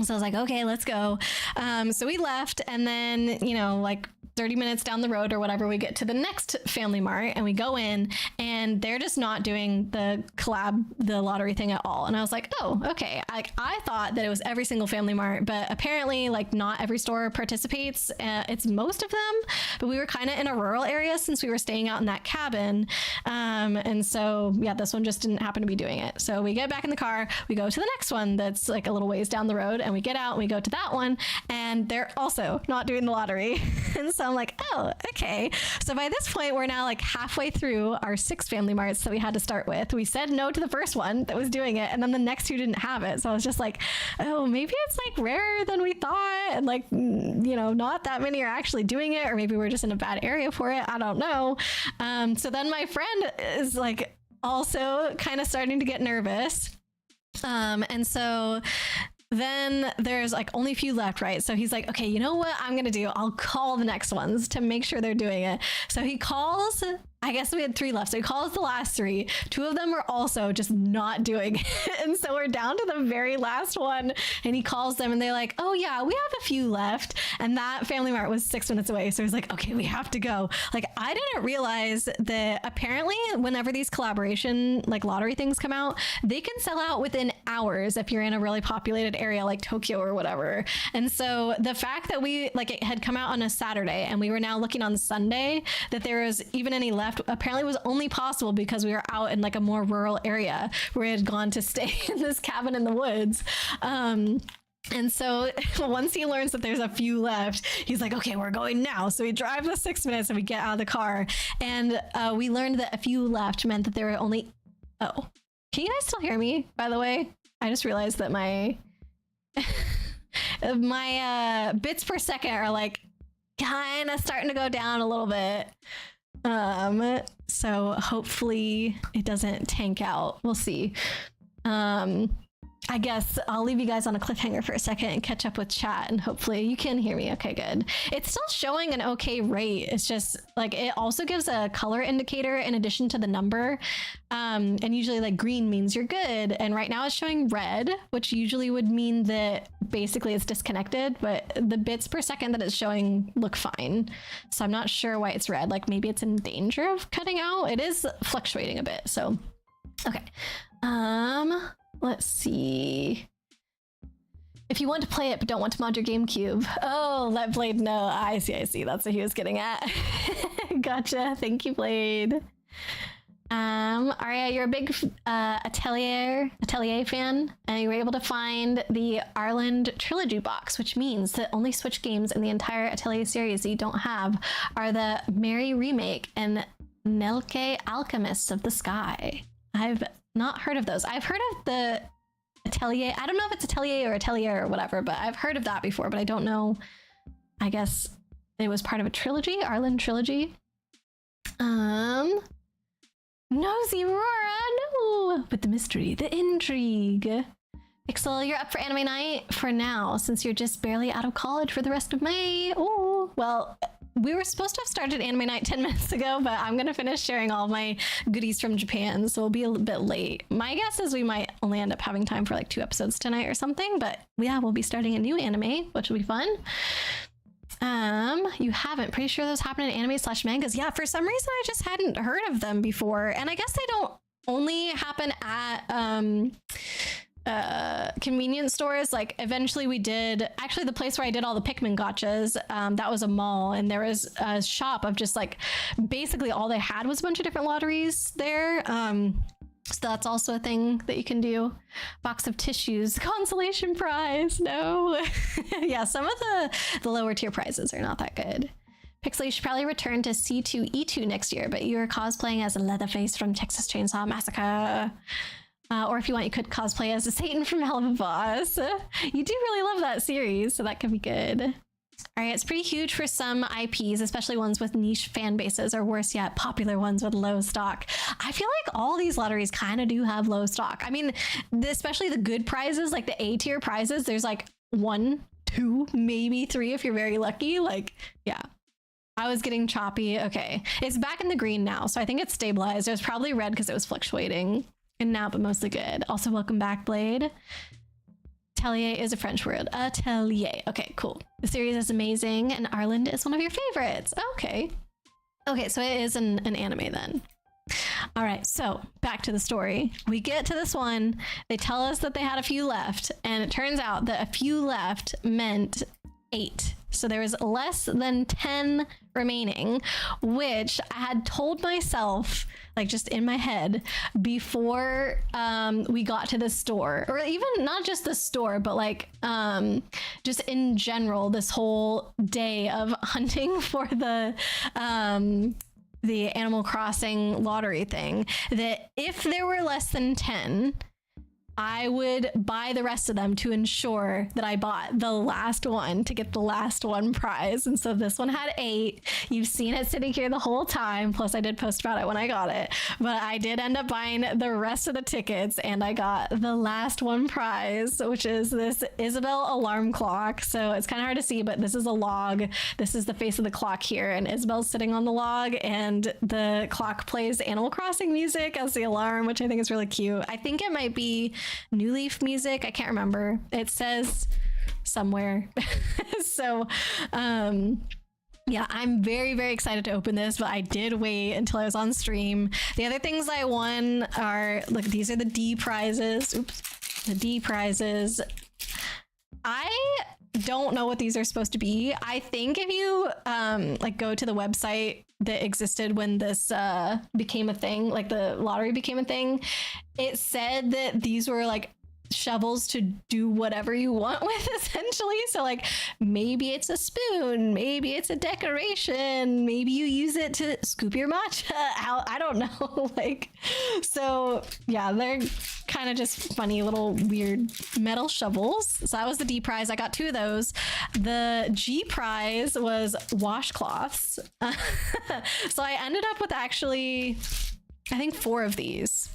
So I was like, okay, let's go. So we left, and then, you know, like 30 minutes down the road or whatever, we get to the next Family Mart, and we go in, and they're just not doing the lottery thing at all. And I was like, oh, okay. I thought that it was every single Family Mart, but apparently like not every store participates. It's most of them, but we were kind of in a rural area since we were staying out in that cabin. And so, yeah, this one just didn't happen to be doing it. So we get back in the car, we go to the next one that's like a little ways down the road, and we get out and we go to that one, and they're also not doing the lottery. And so I'm like, oh, okay. So by this point, we're now like halfway through our 6 Family Marts that we had to start with. We said no to the first one that was doing it, and then the next 2 didn't have it. So I was just like, oh, maybe it's like rarer than we thought, and like, you know, not that many are actually doing it, or maybe we're just in a bad area for it. I don't know. So then my friend is like also kind of starting to get nervous. And so then there's like only a few left, right? So he's like, okay, you know what I'm gonna do? I'll call the next ones to make sure they're doing it. So he calls, I guess we had 3 left. So he calls the last 3. 2 of them were also just not doing it. And so we're down to the very last one. And he calls them and they're like, oh yeah, we have a few left. And that Family Mart was 6 minutes away. So he's like, okay, we have to go. Like, I didn't realize that apparently whenever these collaboration like lottery things come out, they can sell out within hours if you're in a really populated area like Tokyo or whatever. And so the fact that we like it had come out on a Saturday and we were now looking on Sunday that there was even any left apparently was only possible because we were out in like a more rural area where we had gone to stay in this cabin in the woods. And so once he learns that there's a few left, he's like, okay, we're going now. So we drive the 6 minutes and we get out of the car. And we learned that a few left meant that there were only, oh, can you guys still hear me, by the way? I just realized that my my bits per second are like kind of starting to go down a little bit. So hopefully it doesn't tank out. We'll see. I guess I'll leave you guys on a cliffhanger for a second and catch up with chat, and hopefully you can hear me. Okay, good. It's still showing an okay rate. It's just like it also gives a color indicator in addition to the number. And usually like green means you're good. And right now it's showing red, which usually would mean that basically it's disconnected, but the bits per second that it's showing look fine. So I'm not sure why it's red. Like maybe it's in danger of cutting out. It is fluctuating a bit. So, okay. Let's see. If you want to play it but don't want to mod your GameCube. Oh, let Blade know. I see. That's what he was getting at. Gotcha. Thank you, Blade. Aria, you're a big Atelier fan, and you were able to find the Arland Trilogy box, which means that only Switch games in the entire Atelier series that you don't have are the Mary Remake and Nelke Alchemists of the Sky. I've not heard of those. I've heard of the Atelier. I don't know if it's Atelier or whatever, but I've heard of that before, but I don't know. I guess it was part of a trilogy, Arland Trilogy. Nosy Aurora, no! But the mystery, the intrigue. Pixel, you're up for anime night for now, since you're just barely out of college for the rest of May. Oh, well, we were supposed to have started anime night 10 minutes ago, but I'm gonna finish sharing all my goodies from Japan, so we'll be a bit late. My guess is we might only end up having time for like 2 episodes tonight or something, but yeah, we'll be starting a new anime, which will be fun. You haven't. Pretty sure those happen in anime/mangas. Yeah, for some reason I just hadn't heard of them before, and I guess they don't only happen at convenience stores. Like eventually we did, actually the place where I did all the Pikmin gotchas, that was a mall, and there was a shop of just like basically all they had was a bunch of different lotteries there. So that's also a thing that you can do. Box of tissues, consolation prize. No. Yeah, some of the lower tier prizes are not that good. Pixel, you should probably return to C2E2 next year, but you're cosplaying as a Leatherface from Texas Chainsaw Massacre. Or if you want, you could cosplay as a Satan from Hell of a Boss. You do really love that series, so that could be good. All right, it's pretty huge for some IPs, especially ones with niche fan bases, or worse yet, popular ones with low stock. I feel like all these lotteries kind of do have low stock. I mean, especially the good prizes, like the A tier prizes, there's like 1, 2, maybe 3 if you're very lucky. Like, yeah. I was getting choppy. Okay, it's back in the green now, so I think it's stabilized. It was probably red because it was fluctuating, and now, but mostly good. Also, welcome back, Blade. Atelier is a French word. Atelier. Okay, cool. The series is amazing, and Arland is one of your favorites. Okay. Okay, so it is an anime then. All right, so back to the story. We get to this one. They tell us that they had a few left, and it turns out that a few left meant 8. So there was less than 10 remaining, which I had told myself, like just in my head, before we got to the store, or even not just the store, but like just in general, this whole day of hunting for the Animal Crossing lottery thing, that if there were less than 10, I would buy the rest of them to ensure that I bought the last one to get the last one prize. And so this one had 8. You've seen it sitting here the whole time. Plus I did post about it when I got it, but I did end up buying the rest of the tickets, and I got the last one prize, which is this Isabel alarm clock. So it's kind of hard to see, but this is a log. This is the face of the clock here, and Isabel's sitting on the log, and the clock plays Animal Crossing music as the alarm, which I think is really cute. I think it might be New Leaf music. I can't remember. It says somewhere. So yeah, I'm very, very excited to open this, but I did wait until I was on stream. The other things I won are, look, these are the D prizes. Oops. The D prizes. I don't know what these are supposed to be. I think if you like go to the website that existed when this became a thing, like the lottery became a thing, it said that these were like shovels to do whatever you want with, essentially. So like maybe it's a spoon, maybe it's a decoration, maybe you use it to scoop your matcha out. I don't know. Like, so yeah, they're kind of just funny little weird metal shovels. So that was the D prize. I got 2 of those. The G prize was washcloths. So I ended up with actually, I think 4 of these.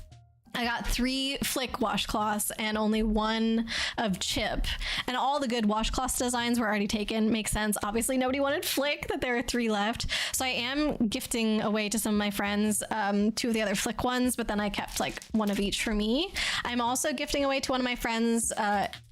I got 3 Flick washcloths and only 1 of Chip. And all the good washcloth designs were already taken. Makes sense. Obviously, nobody wanted Flick, that there are 3 left. So I am gifting away to some of my friends 2 of the other Flick ones, but then I kept like 1 of each for me. I'm also gifting away to one of my friends.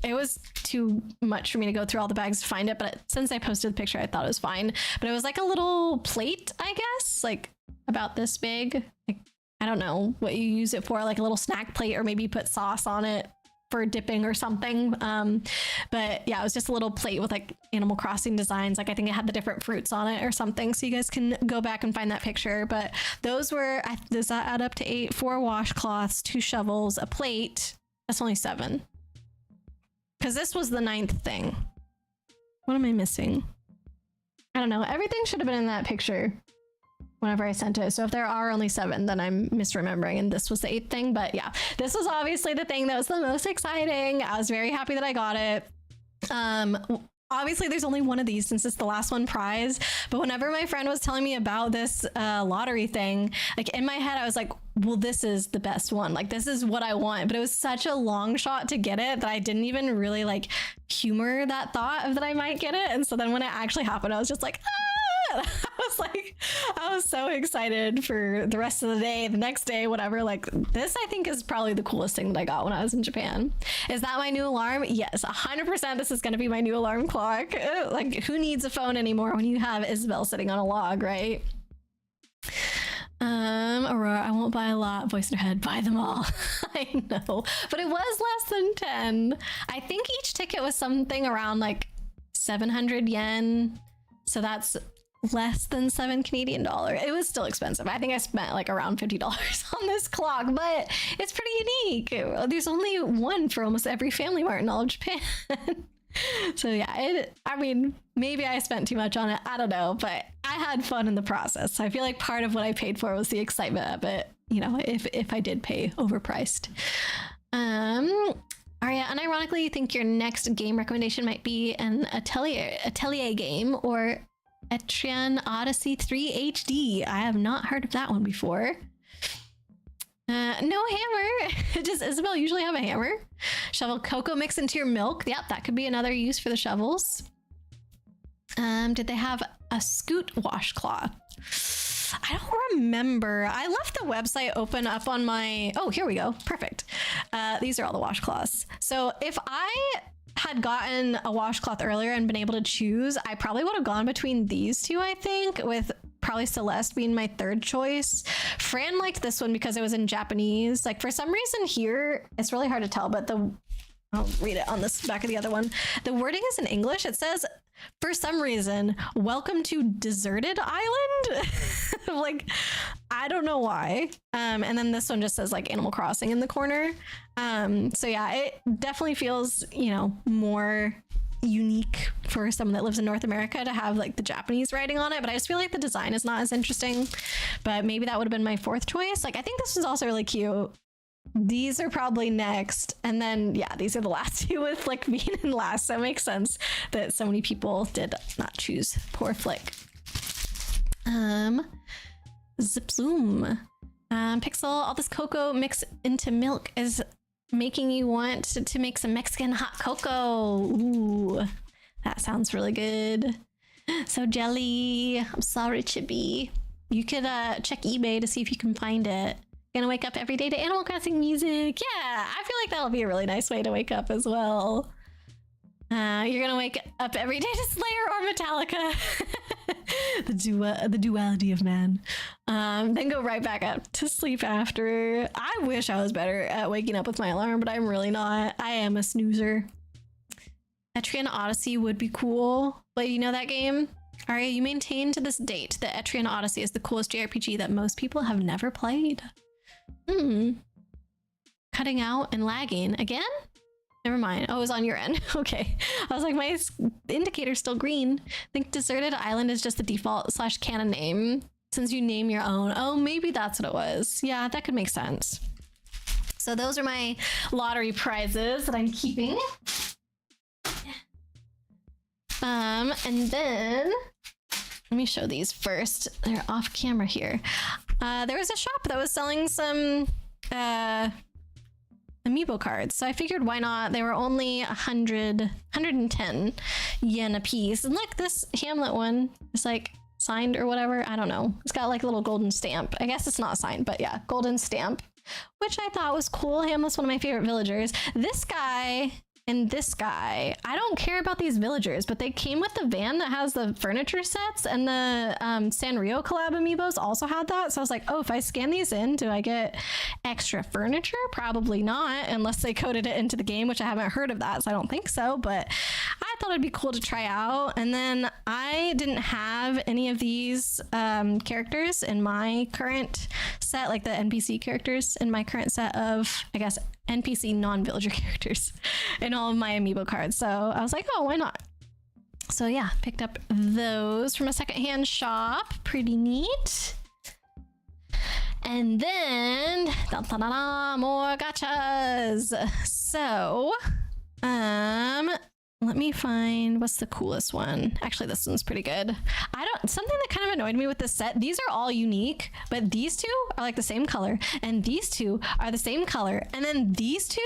It was too much for me to go through all the bags to find it, but since I posted the picture, I thought it was fine. But it was like a little plate, I guess, like about this big. Like, I don't know what you use it for, like a little snack plate, or maybe put sauce on it for dipping or something. But yeah, it was just a little plate with like Animal Crossing designs. Like I think it had the different fruits on it or something. So you guys can go back and find that picture. But those were, does that add up to 8? 4 washcloths, 2 shovels, a plate. That's only 7. Because this was the 9th thing. What am I missing? I don't know. Everything should have been in that picture whenever I sent it. So if there are only 7, then I'm misremembering, and this was the 8th thing. But yeah, this was obviously the thing that was the most exciting. I was very happy that I got it. Obviously there's only 1 of these since it's the last one prize, but whenever my friend was telling me about this lottery thing, like in my head I was like, well, this is the best one, like this is what I want. But it was such a long shot to get it that I didn't even really like humor that thought of that I might get it. And so then when it actually happened, I was just like, I was so excited for the rest of the day, the next day, whatever. Like this, I think, is probably the coolest thing that I got when I was in Japan. Is that my new alarm? Yes, 100%. This is going to be my new alarm clock. Like, who needs a phone anymore when you have Isabel sitting on a log, right? Aurora, I won't buy a lot. Voice in her head, buy them all. I know, but it was less than 10. I think each ticket was something around like 700 yen. So that's less than $7 Canadian. It was still expensive. I think I spent like around $50 on this clock, but it's pretty unique. There's only one for almost every Family Mart in all of Japan. So yeah, I mean, maybe I spent too much on it. I don't know, but I had fun in the process. So I feel like part of what I paid for was the excitement of it, you know, if I did pay overpriced. Aria, unironically, you think your next game recommendation might be an Atelier game or Etrian Odyssey 3 HD. I have not heard of that one before. No hammer. Does Isabel usually have a hammer? Shovel cocoa mix into your milk. Yep, that could be another use for the shovels. Did they have a scoot washcloth? I don't remember. I left the website open up on my... Oh, here we go. Perfect. These are all the washcloths. So if I had gotten a washcloth earlier and been able to choose, I probably would have gone between these 2, I think, with probably Celeste being my 3rd choice. Fran liked this one because it was in Japanese. Like, for some reason here, it's really hard to tell, but I'll read it on this back of the other one. The wording is in English. It says for some reason, welcome to deserted island. Like, I don't know why. And then this one just says like Animal Crossing in the corner. So yeah, it definitely feels, you know, more unique for someone that lives in North America to have like the Japanese writing on it, but I just feel like the design is not as interesting. But maybe that would have been my fourth choice. Like, I think this was also really cute. These are probably next, and then yeah, these are the last two with like being in last, so it makes sense that so many people did not choose Poor Flick. Zip Zoom. Pixel, all this cocoa mixed into milk is making you want to make some Mexican hot cocoa. Ooh, that sounds really good. So jelly. I'm sorry, Chibi. You could check eBay to see if you can find it. Gonna wake up every day to Animal Crossing music. Yeah, I feel like that'll be a really nice way to wake up as well. You're gonna wake up every day to Slayer or Metallica. the duality of man. Then go right back up to sleep after. I wish I was better at waking up with my alarm, but I'm really not. I am a snoozer. Etrian Odyssey would be cool. But you know that game? Aria, you maintain to this date that Etrian Odyssey is the coolest JRPG that most people have never played. Cutting out and lagging again? Never mind. Oh, it was on your end. Okay. I was like, my indicator's still green. I think Deserted Island is just the default / canon name since you name your own. Oh, maybe that's what it was. Yeah, that could make sense. So those are my lottery prizes that I'm keeping. And then let me show these first. They're off camera here. There was a shop that was selling some amiibo cards, so I figured why not. They were only 110 yen a piece. And look, this Hamlet one is like signed or whatever. I don't know. It's got like a little golden stamp. I guess it's not signed, but yeah, golden stamp, which I thought was cool. Hamlet's one of my favorite villagers. This guy and this guy, I don't care about these villagers, but they came with the van that has the furniture sets, and the Sanrio collab amiibos also had that. So I was like, oh, if I scan these in, do I get extra furniture? Probably not, unless they coded it into the game, which I haven't heard of that, so I don't think so. But I thought it'd be cool to try out. And then I didn't have any of these characters in my current set, like the NPC characters in my current set of, I guess, NPC non-villager characters in all of my amiibo cards. So I was like, oh, why not? So yeah, picked up those from a secondhand shop. Pretty neat. And then more gachas. So let me find what's the coolest one. Actually, this one's pretty good. Something that kind of annoyed me with this set, these are all unique, but these two are like the same color, and these two are the same color, and then these two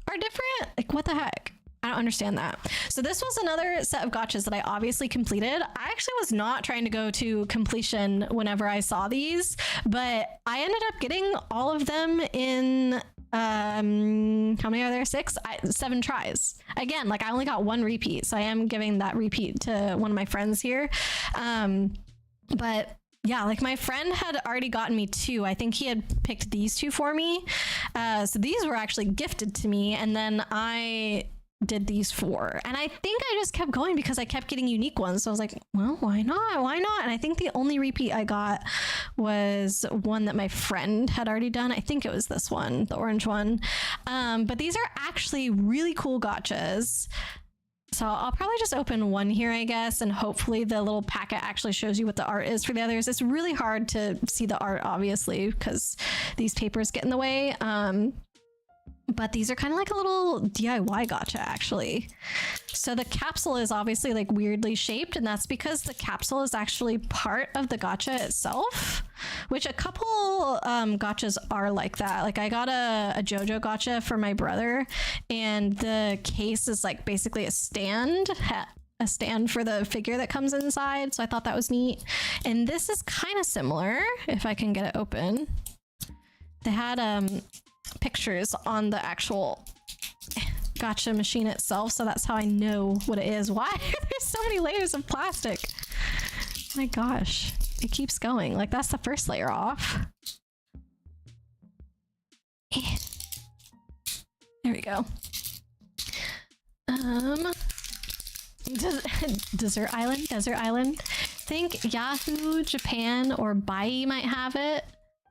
are different. Like, what the heck? I don't understand that. So this was another set of gachas that I obviously completed. I actually was not trying to go to completion whenever I saw these, but I ended up getting all of them in how many are there? 7 tries. Again, like I only got 1 repeat, so I am giving that repeat to one of my friends here. But yeah, like my friend had already gotten me 2. I think he had picked these 2 for me. So these were actually gifted to me, and then I did these 4, and I think I just kept going because I kept getting unique ones. So I was like, well, why not? And I think the only repeat I got was one that my friend had already done. I think it was this one, the orange one. But these are actually really cool gachas. So I'll probably just open one here, I guess, and hopefully the little packet actually shows you what the art is for the others. It's really hard to see the art, obviously, because these papers get in the way. But these are kind of like a little DIY gacha, actually. So the capsule is obviously like weirdly shaped, and that's because the capsule is actually part of the gacha itself, which a couple gachas are like that. Like I got a JoJo gacha for my brother, and the case is like basically a stand for the figure that comes inside. So I thought that was neat. And this is kind of similar, if I can get it open. They had pictures on the actual gacha machine itself, so that's how I know what it is. Why are there so many layers of plastic? My gosh, it keeps going. Like that's the first layer off. There we go. Desert Island. Think Yahoo, Japan, or Bai might have it.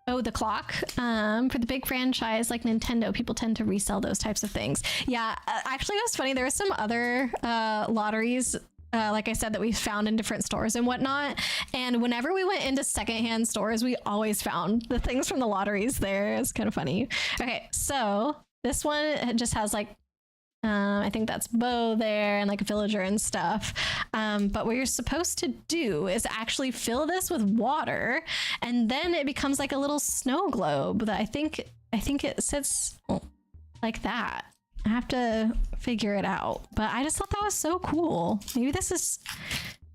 Oh, the clock. For the big franchise like Nintendo, people tend to resell those types of things. Yeah, actually, it was funny. There were some other lotteries, like I said, that we found in different stores and whatnot. And whenever we went into secondhand stores, we always found the things from the lotteries there. It's kind of funny. Okay, so this one just has like, I think that's Bo there and like a villager and stuff. But what you're supposed to do is actually fill this with water, and then it becomes like a little snow globe that I think it sits like that. I have to figure it out, but I just thought that was so cool. Maybe this is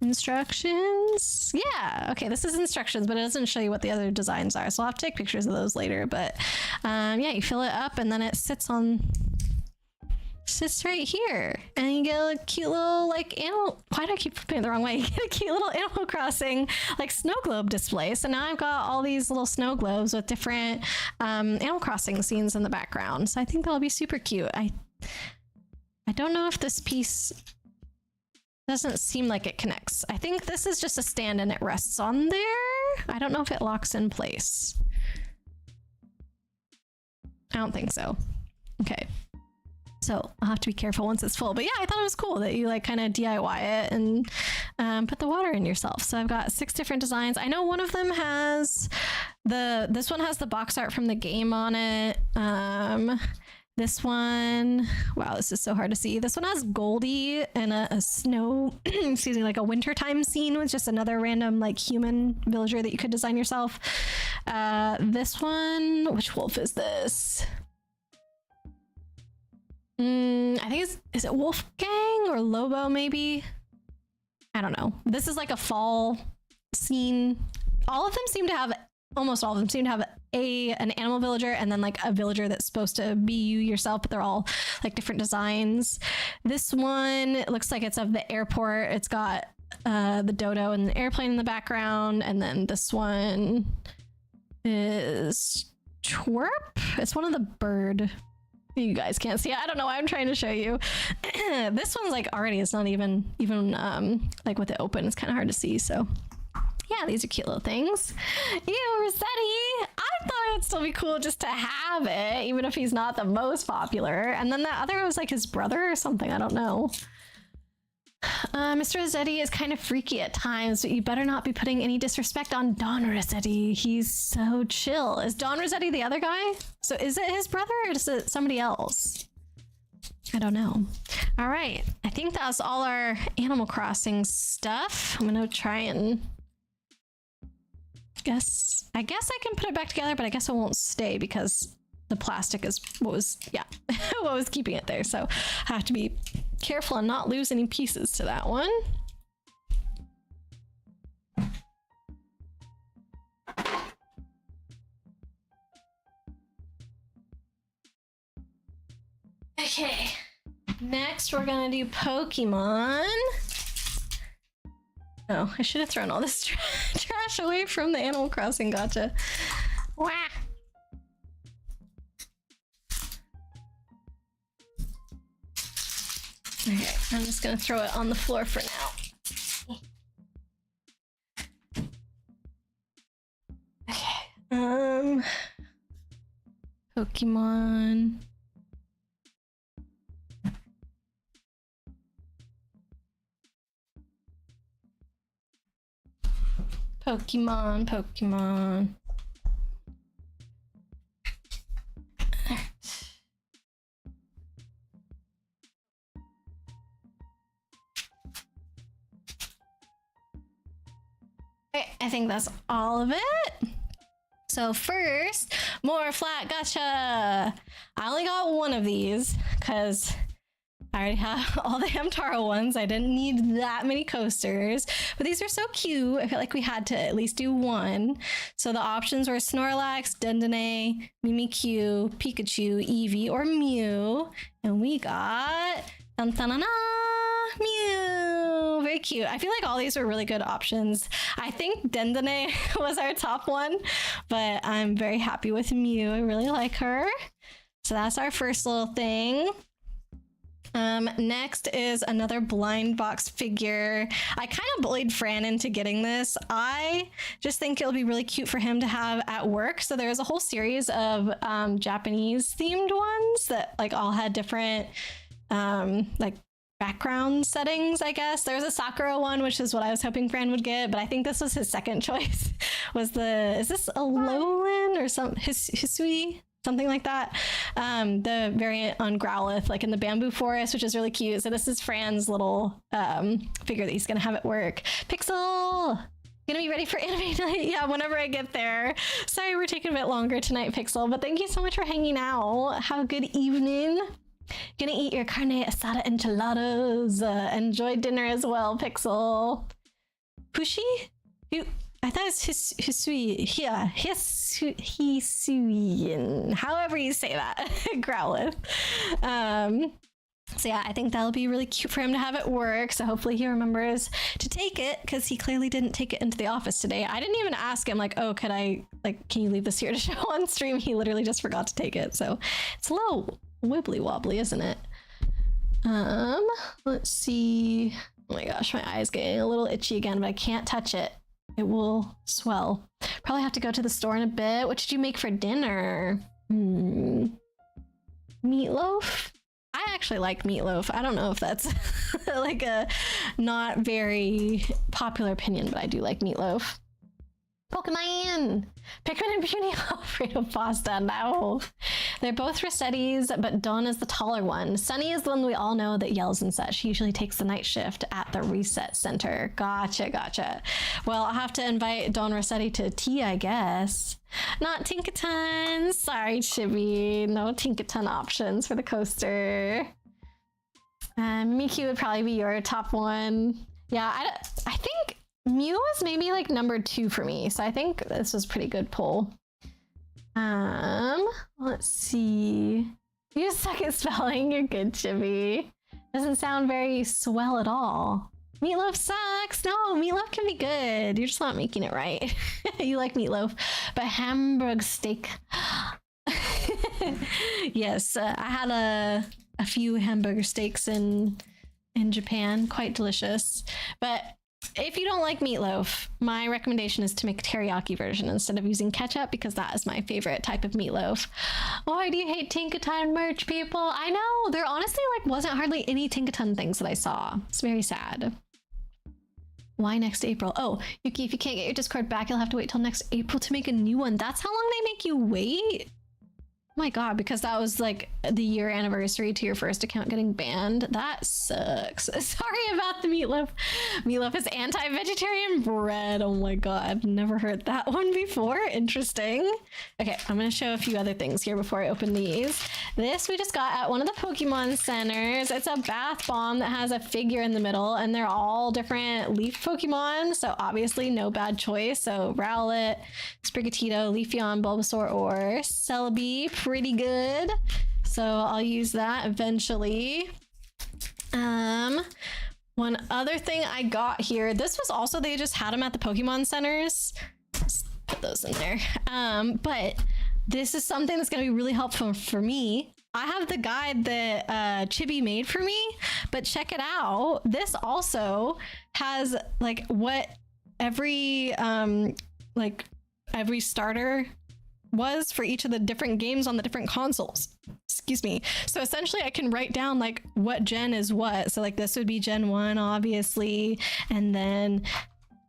instructions. Yeah, okay, this is instructions, but it doesn't show you what the other designs are, so I'll have to take pictures of those later. But yeah, you fill it up and then it sits right here, and you get a cute little like animal. Why do I keep putting it the wrong way? You get a cute little Animal Crossing like snow globe display. So now I've got all these little snow globes with different Animal Crossing scenes in the background. So I think that'll be super cute. I don't know if this piece doesn't seem like it connects. I think this is just a stand and it rests on there. I don't know if it locks in place. I don't think so. Okay. So I'll have to be careful once it's full. But yeah, I thought it was cool that you like kind of DIY it and put the water in yourself. So I've got 6 different designs. I know one of them has this one has the box art from the game on it. This one, wow, this is so hard to see. This one has Goldie and a snow, excuse me, like a wintertime scene with just another random like human villager that you could design yourself. This one, which wolf is this? I think is it Wolfgang or Lobo maybe? I don't know. This is like a fall scene. Almost all of them seem to have an animal villager and then like a villager that's supposed to be you yourself, but they're all like different designs. This one looks like it's of the airport. It's got the dodo and the airplane in the background, and then this one is Twerp. It's one of the bird. You guys can't see it. I don't know why I'm trying to show you. This one's like already, it's not even like with it open, it's kind of hard to see. So yeah, these are cute little things. Ew, Rossetti. I thought it'd still be cool just to have it, even if he's not the most popular. And then that other was like his brother or something. I don't know. Mr. Rossetti is kind of freaky at times, but you better not be putting any disrespect on Don Rossetti. He's so chill. Is Don Rossetti the other guy? So is it his brother or is it somebody else? I don't know. All right. I think that's all our Animal Crossing stuff. I'm going to try and I guess I can put it back together, but I guess it won't stay because the plastic is what was keeping it there. So I have to be careful and not lose any pieces to that one. Okay, next we're gonna do Pokemon. Oh, I should have thrown all this trash away from the Animal Crossing gacha. Wah! Okay, I'm just gonna throw it on the floor for now. Okay, Pokemon. Pokemon. Okay, I think that's all of it. So first, more flat gacha. I only got one of these because I already have all the Hamtaro ones. I didn't need that many coasters, but these are so cute. I feel like we had to at least do one. So the options were Snorlax, Dendone, Mimikyu, Pikachu, Eevee, or Mew. And we got Mew. Very cute. I feel like all these were really good options. I think Dendone was our top one, but I'm very happy with Mew. I really like her. So that's our first little thing. Next is another blind box figure. I kind of bullied Fran into getting this. I just think it'll be really cute for him to have at work. So there's a whole series of Japanese themed ones that like all had different like background settings, I guess. There's a Sakura one, which is what I was hoping Fran would get, but I think this was his second choice. Is this a Lowland or some Hisui? Something like that. The variant on Growlithe, like in the bamboo forest, which is really cute. So this is Fran's little figure that he's gonna have at work. Pixel! Gonna be ready for anime night? Yeah, whenever I get there. Sorry we're taking a bit longer tonight, Pixel, but thank you so much for hanging out. Have a good evening. Gonna eat your carne asada enchiladas. Enjoy dinner as well, Pixel. Pushi? I thought it's Hisui. Yeah, Hisuian. However you say that. Growlithe. So yeah, I think that'll be really cute for him to have at work. So hopefully he remembers to take it, because he clearly didn't take it into the office today. I didn't even ask him like, oh, can you leave this here to show on stream? He literally just forgot to take it. So it's a little wibbly wobbly, isn't it? Let's see. Oh my gosh, my eye is getting a little itchy again, but I can't touch it. It will swell. Probably have to go to the store in a bit. What did you make for dinner? Meatloaf? I actually like meatloaf. I don't know if that's like a not very popular opinion, but I do like meatloaf. Pokemon! Pikmin and Puny Alfredo pasta, no. They're both Rossetti's, but Dawn is the taller one. Sunny is the one we all know that yells and such. He usually takes the night shift at the reset center. Gotcha. Well, I'll have to invite Dawn Rossetti to tea, I guess. Not Tinkaton. Sorry, Chibi. No Tinkaton options for the coaster. Miki would probably be your top one. Yeah, I think Mew was maybe like number 2 for me, so I think this was a pretty good pull. Let's see. You suck at spelling. You're good, Chibi. Doesn't sound very swell at all. Meatloaf sucks. No, meatloaf can be good. You're just not making it right. You like meatloaf, but Hamburg steak. Yes, I had a few hamburger steaks in Japan. Quite delicious, but if you don't like meatloaf, my recommendation is to make a teriyaki version instead of using ketchup, because that is my favorite type of meatloaf. Why do you hate Tinkaton merch, people? I know, there honestly like wasn't hardly any Tinkaton things that I saw. It's very sad. Why next April? Oh, Yuki, if you can't get your Discord back, you'll have to wait till next April to make a new one. That's how long they make you wait? Oh my god, because that was like the year anniversary to your first account getting banned. That sucks. Sorry about the meatloaf. Meatloaf is anti-vegetarian bread. Oh my god, never heard that one before. Interesting. Okay, I'm gonna show a few other things here before I open these. This we just got at one of the Pokemon centers. It's a bath bomb that has a figure in the middle, and they're all different leaf Pokemon, so obviously no bad choice. So Rowlet, Sprigatito, Leafeon, Bulbasaur, or Celebi. Pretty good. So I'll use that eventually. One other thing I got here, this was also, they just had them at the Pokemon centers. Let's put those in there. But this is something that's going to be really helpful for me. I have the guide that Chibi made for me, but check it out. This also has like what every every starter was for each of the different games on the different consoles. Excuse me. So essentially I can write down like what gen is what. So like this would be Gen 1 obviously, and then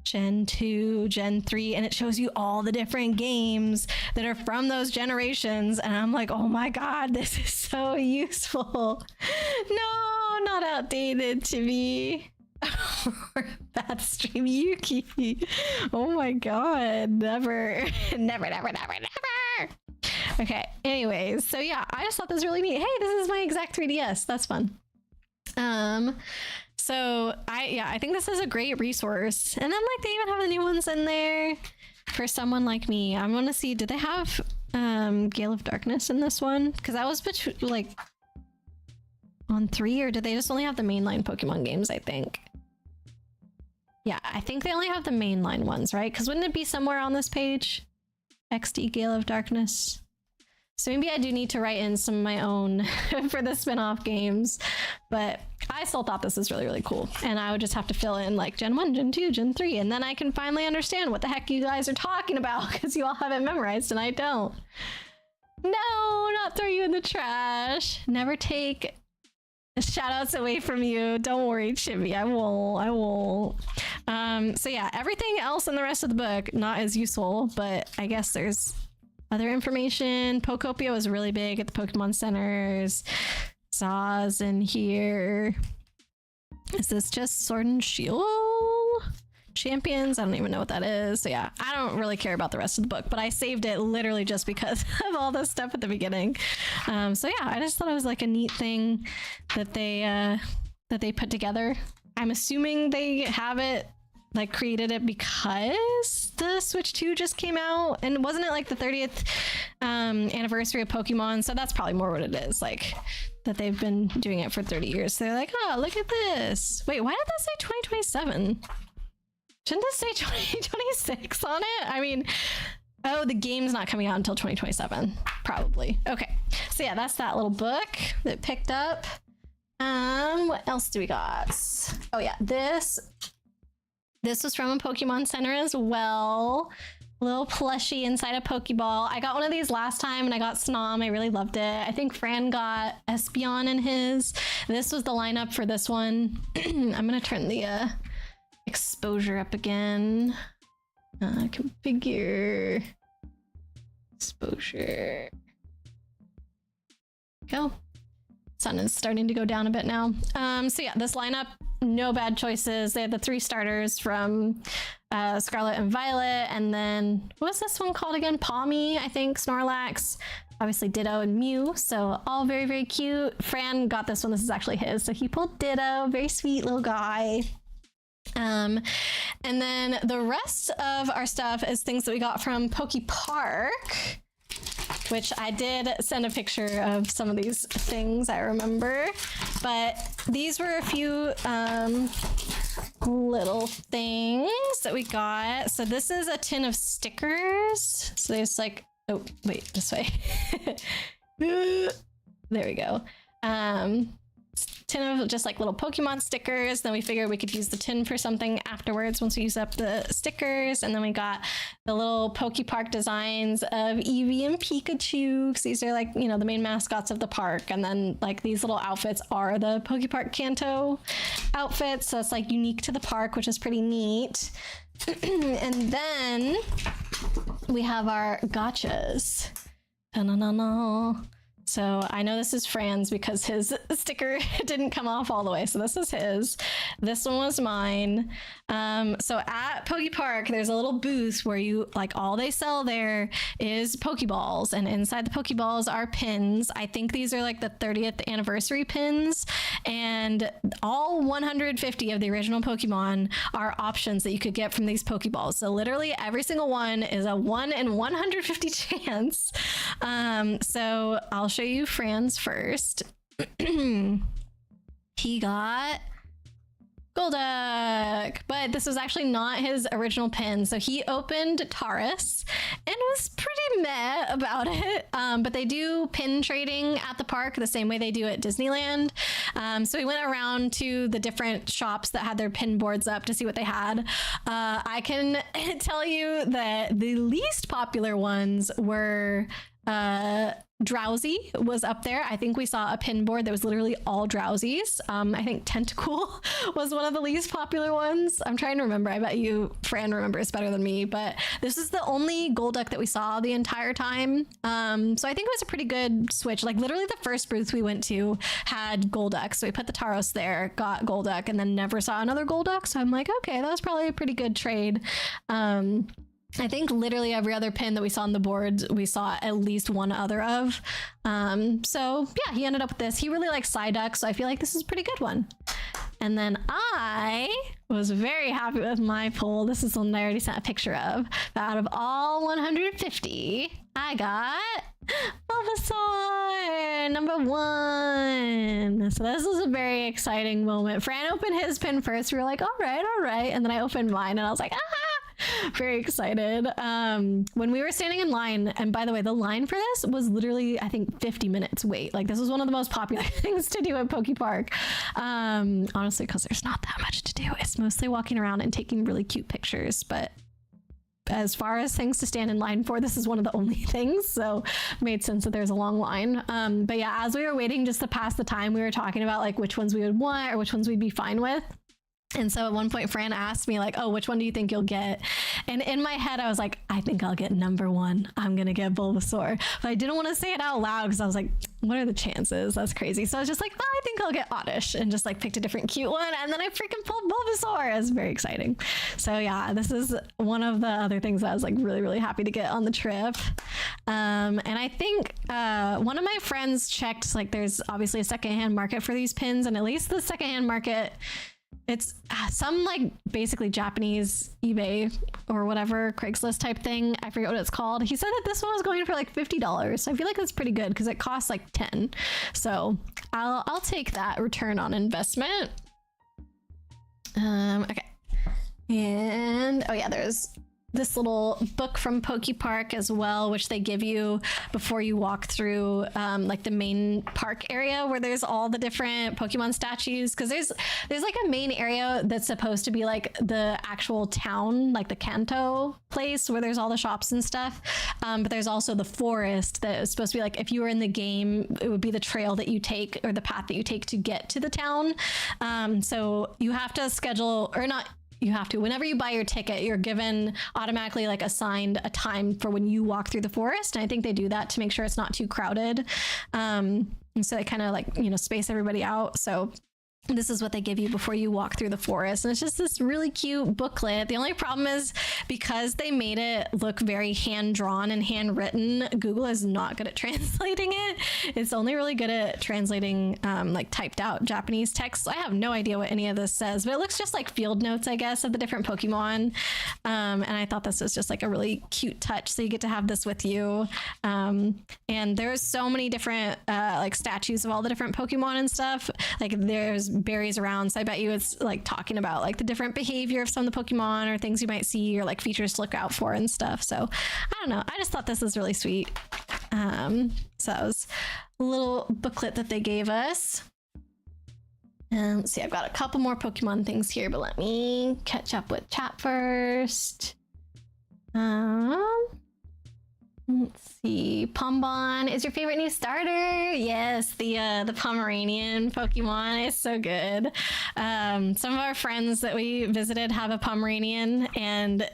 Gen 2, Gen 3, and it shows you all the different games that are from those generations. And I'm like, oh my god, this is so useful. No, not outdated to me. Bad stream, Yuki. Oh my god, never. Okay, anyways, so yeah, I just thought this was really neat. Hey, this is my exact 3DS. That's fun. So I think this is a great resource. And then like they even have the new ones in there for someone like me. I want to see, did they have Gale of Darkness in this one? Because I was like on 3, or did they just only have the mainline Pokemon games, I think? Yeah, I think they only have the mainline ones, right? Because wouldn't it be somewhere on this page? XD Gale of Darkness. So maybe I do need to write in some of my own for the spin-off games, but I still thought this was really, really cool. And I would just have to fill in like Gen 1, Gen 2, Gen 3, and then I can finally understand what the heck you guys are talking about because you all have it memorized and I don't. No, not throw you in the trash. Never take shout outs away from you. Don't worry, Chibi. I won't. So yeah, everything else in the rest of the book, not as useful, but I guess there's other information. Pokopia was really big at the Pokemon centers. Zaz in here. Is this just Sword and Shield Champions? I don't even know what that is. So yeah, I don't really care about the rest of the book, but I saved it literally just because of all this stuff at the beginning. So yeah, I just thought it was like a neat thing that they put together. I'm assuming they have it like created it because the Switch 2 just came out, and wasn't it like the 30th anniversary of Pokemon? So that's probably more what it is, like that they've been doing it for 30 years. So they're like, oh, look at this. Wait, why did that say 2027? Shouldn't this say 2026 on it? I mean, oh, the game's not coming out until 2027, probably. Okay, so yeah, that's that little book that picked up. What else do we got? Oh yeah, this was from a Pokemon Center as well. A little plushie inside a Pokeball. I got one of these last time and I got Snom. I really loved it. I think Fran got Espeon in his. This was the lineup for this one. I'm gonna turn the exposure up again. Configure exposure. Go. Sun is starting to go down a bit now. So yeah, this lineup, no bad choices. They had the 3 starters from Scarlet and Violet, and then what was this one called again? Palmy, I think, Snorlax, obviously Ditto and Mew. So all very, very cute. Fran got this one. This is actually his. So he pulled Ditto, very sweet little guy. And then the rest of our stuff is things that we got from Poke Park, which I did send a picture of some of these things, I remember. But these were a few little things that we got. So this is a tin of stickers. So there's like, oh, wait, this way. There we go. Tin of just like little Pokemon stickers. Then we figured we could use the tin for something afterwards once we use up the stickers. And then we got the little Poke Park designs of Eevee and Pikachu, because these are like, you know, the main mascots of the park. And then like these little outfits are the Poke Park Kanto outfits. So it's like unique to the park, which is pretty neat. And then we have our gachas. Da-na-na-na. So I know this is Fran's because his sticker didn't come off all the way. So this is his. This one was mine. So at Poke Park, there's a little booth where you like all they sell there is Pokeballs, and inside the Pokeballs are pins. I think these are like the 30th anniversary pins, and all 150 of the original Pokemon are options that you could get from these Pokeballs. So literally every single one is a 1 in 150 chance. So I'll show you Fran's first. He got Golduck, but this was actually not his original pin. So he opened Taurus and was pretty meh about it. But they do pin trading at the park the same way they do at Disneyland. So we went around to the different shops that had their pin boards up to see what they had. I can tell you that the least popular ones were Drowsy was up there. I think we saw a pin board that was literally all Drowsies. I think Tentacool was one of the least popular ones. I'm trying to remember. I bet you Fran remembers better than me, but this is the only Golduck that we saw the entire time. So I think it was a pretty good switch. Like literally the first booth we went to had Golduck. So we put the Tauros there, got Golduck, and then never saw another Golduck. So I'm like, okay, that was probably a pretty good trade. I think literally every other pin that we saw on the board, we saw at least one other of. So yeah, he ended up with this. He really likes Psyduck, so I feel like this is a pretty good one. And then I was very happy with my pull. This is one I already sent a picture of. But out of all 150, I got Bulbasaur, number 1. So this was a very exciting moment. Fran opened his pin first. We were like, all right. And then I opened mine and I was like, ah! Very excited. When we were standing in line, and by the way, the line for this was literally, I think, 50 minutes wait. Like, this was one of the most popular things to do at Poke Park. Honestly, because there's not that much to do. It's mostly walking around and taking really cute pictures, but as far as things to stand in line for, this is one of the only things, so it made sense that there's a long line. But yeah, as we were waiting just to pass the time, we were talking about like which ones we would want or which ones we'd be fine with. And so at one point, Fran asked me like, oh, which one do you think you'll get? And in my head, I was like, I think I'll get number 1. I'm going to get Bulbasaur. But I didn't want to say it out loud because I was like, what are the chances? That's crazy. So I was just like, oh, I think I'll get Oddish, and just like picked a different cute one. And then I freaking pulled Bulbasaur. It was very exciting. So yeah, this is one of the other things that I was like really, really happy to get on the trip. And I think one of my friends checked, like there's obviously a secondhand market for these pins, and at least the secondhand market, it's some like basically Japanese eBay or whatever Craigslist type thing. I forget what it's called. He said that this one was going for like $50. So I feel like that's pretty good because it costs like 10. So I'll take that return on investment. Okay. And oh yeah, there's this little book from Poke Park as well, which they give you before you walk through like the main park area where there's all the different Pokemon statues, because there's like a main area that's supposed to be like the actual town, like the Kanto place where there's all the shops and stuff, but there's also the forest that is supposed to be like, if you were in the game, it would be the trail that you take or the path that you take to get to the town. So you have to schedule, or not, you have to, whenever you buy your ticket, you're given automatically like assigned a time for when you walk through the forest. And I think they do that to make sure it's not too crowded. And so they kind of like, you know, space everybody out. So this is what they give you before you walk through the forest. And it's just this really cute booklet. The only problem is because they made it look very hand-drawn and handwritten, Google is not good at translating it. It's only really good at translating like typed out Japanese text. I have no idea what any of this says, but it looks just like field notes, I guess, of the different Pokemon. And I thought this was just like a really cute touch. So you get to have this with you. And there's so many different like statues of all the different Pokemon and stuff. Like there's berries around, so I bet you it's like talking about like the different behavior of some of the Pokemon or things you might see or like features to look out for and stuff. So I don't know, I just thought this was really sweet. So that was a little booklet that they gave us. And let's see, I've got a couple more Pokemon things here, but let me catch up with chat first. Let's see. Pombon is your favorite new starter? Yes, the Pomeranian Pokemon is so good. Some of our friends that we visited have a Pomeranian, and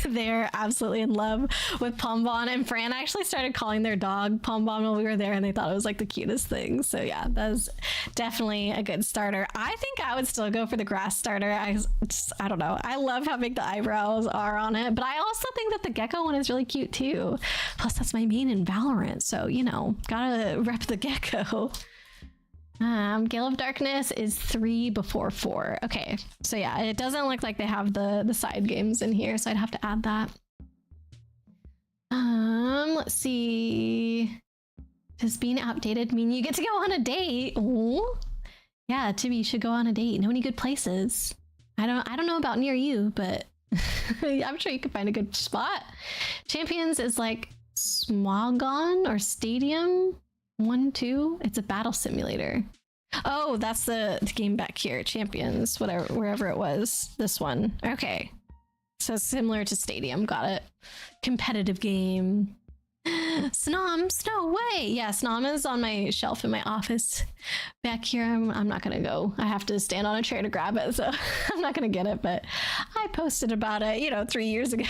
they're absolutely in love with Pombon. And Fran actually started calling their dog Pombon while we were there, and they thought it was like the cutest thing. So yeah, that's definitely a good starter. I think I would still go for the grass starter. I don't know. I love how big the eyebrows are on it, but I also think that the gecko one is really cute too. Plus, that's my main in Valorant, so, you know, gotta rep the gecko. Gale of Darkness is 3 before 4. Okay, so yeah, it doesn't look like they have the side games in here, so I'd have to add that. Let's see. Does being outdated mean you get to go on a date? Ooh. Yeah, Tibby, you should go on a date. Know any good places? I don't know about near you, but I'm sure you could find a good spot. Champions is like Smogon or Stadium 1-2. It's a battle simulator. Oh, that's the game back here. Champions, whatever, wherever it was. This one. Okay. So similar to Stadium. Got it. Competitive game. Snom, no way. Yeah, Snom is on my shelf in my office back here. I'm not gonna go. I have to stand on a chair to grab it, so I'm not gonna get it, but I posted about it, you know, 3 years ago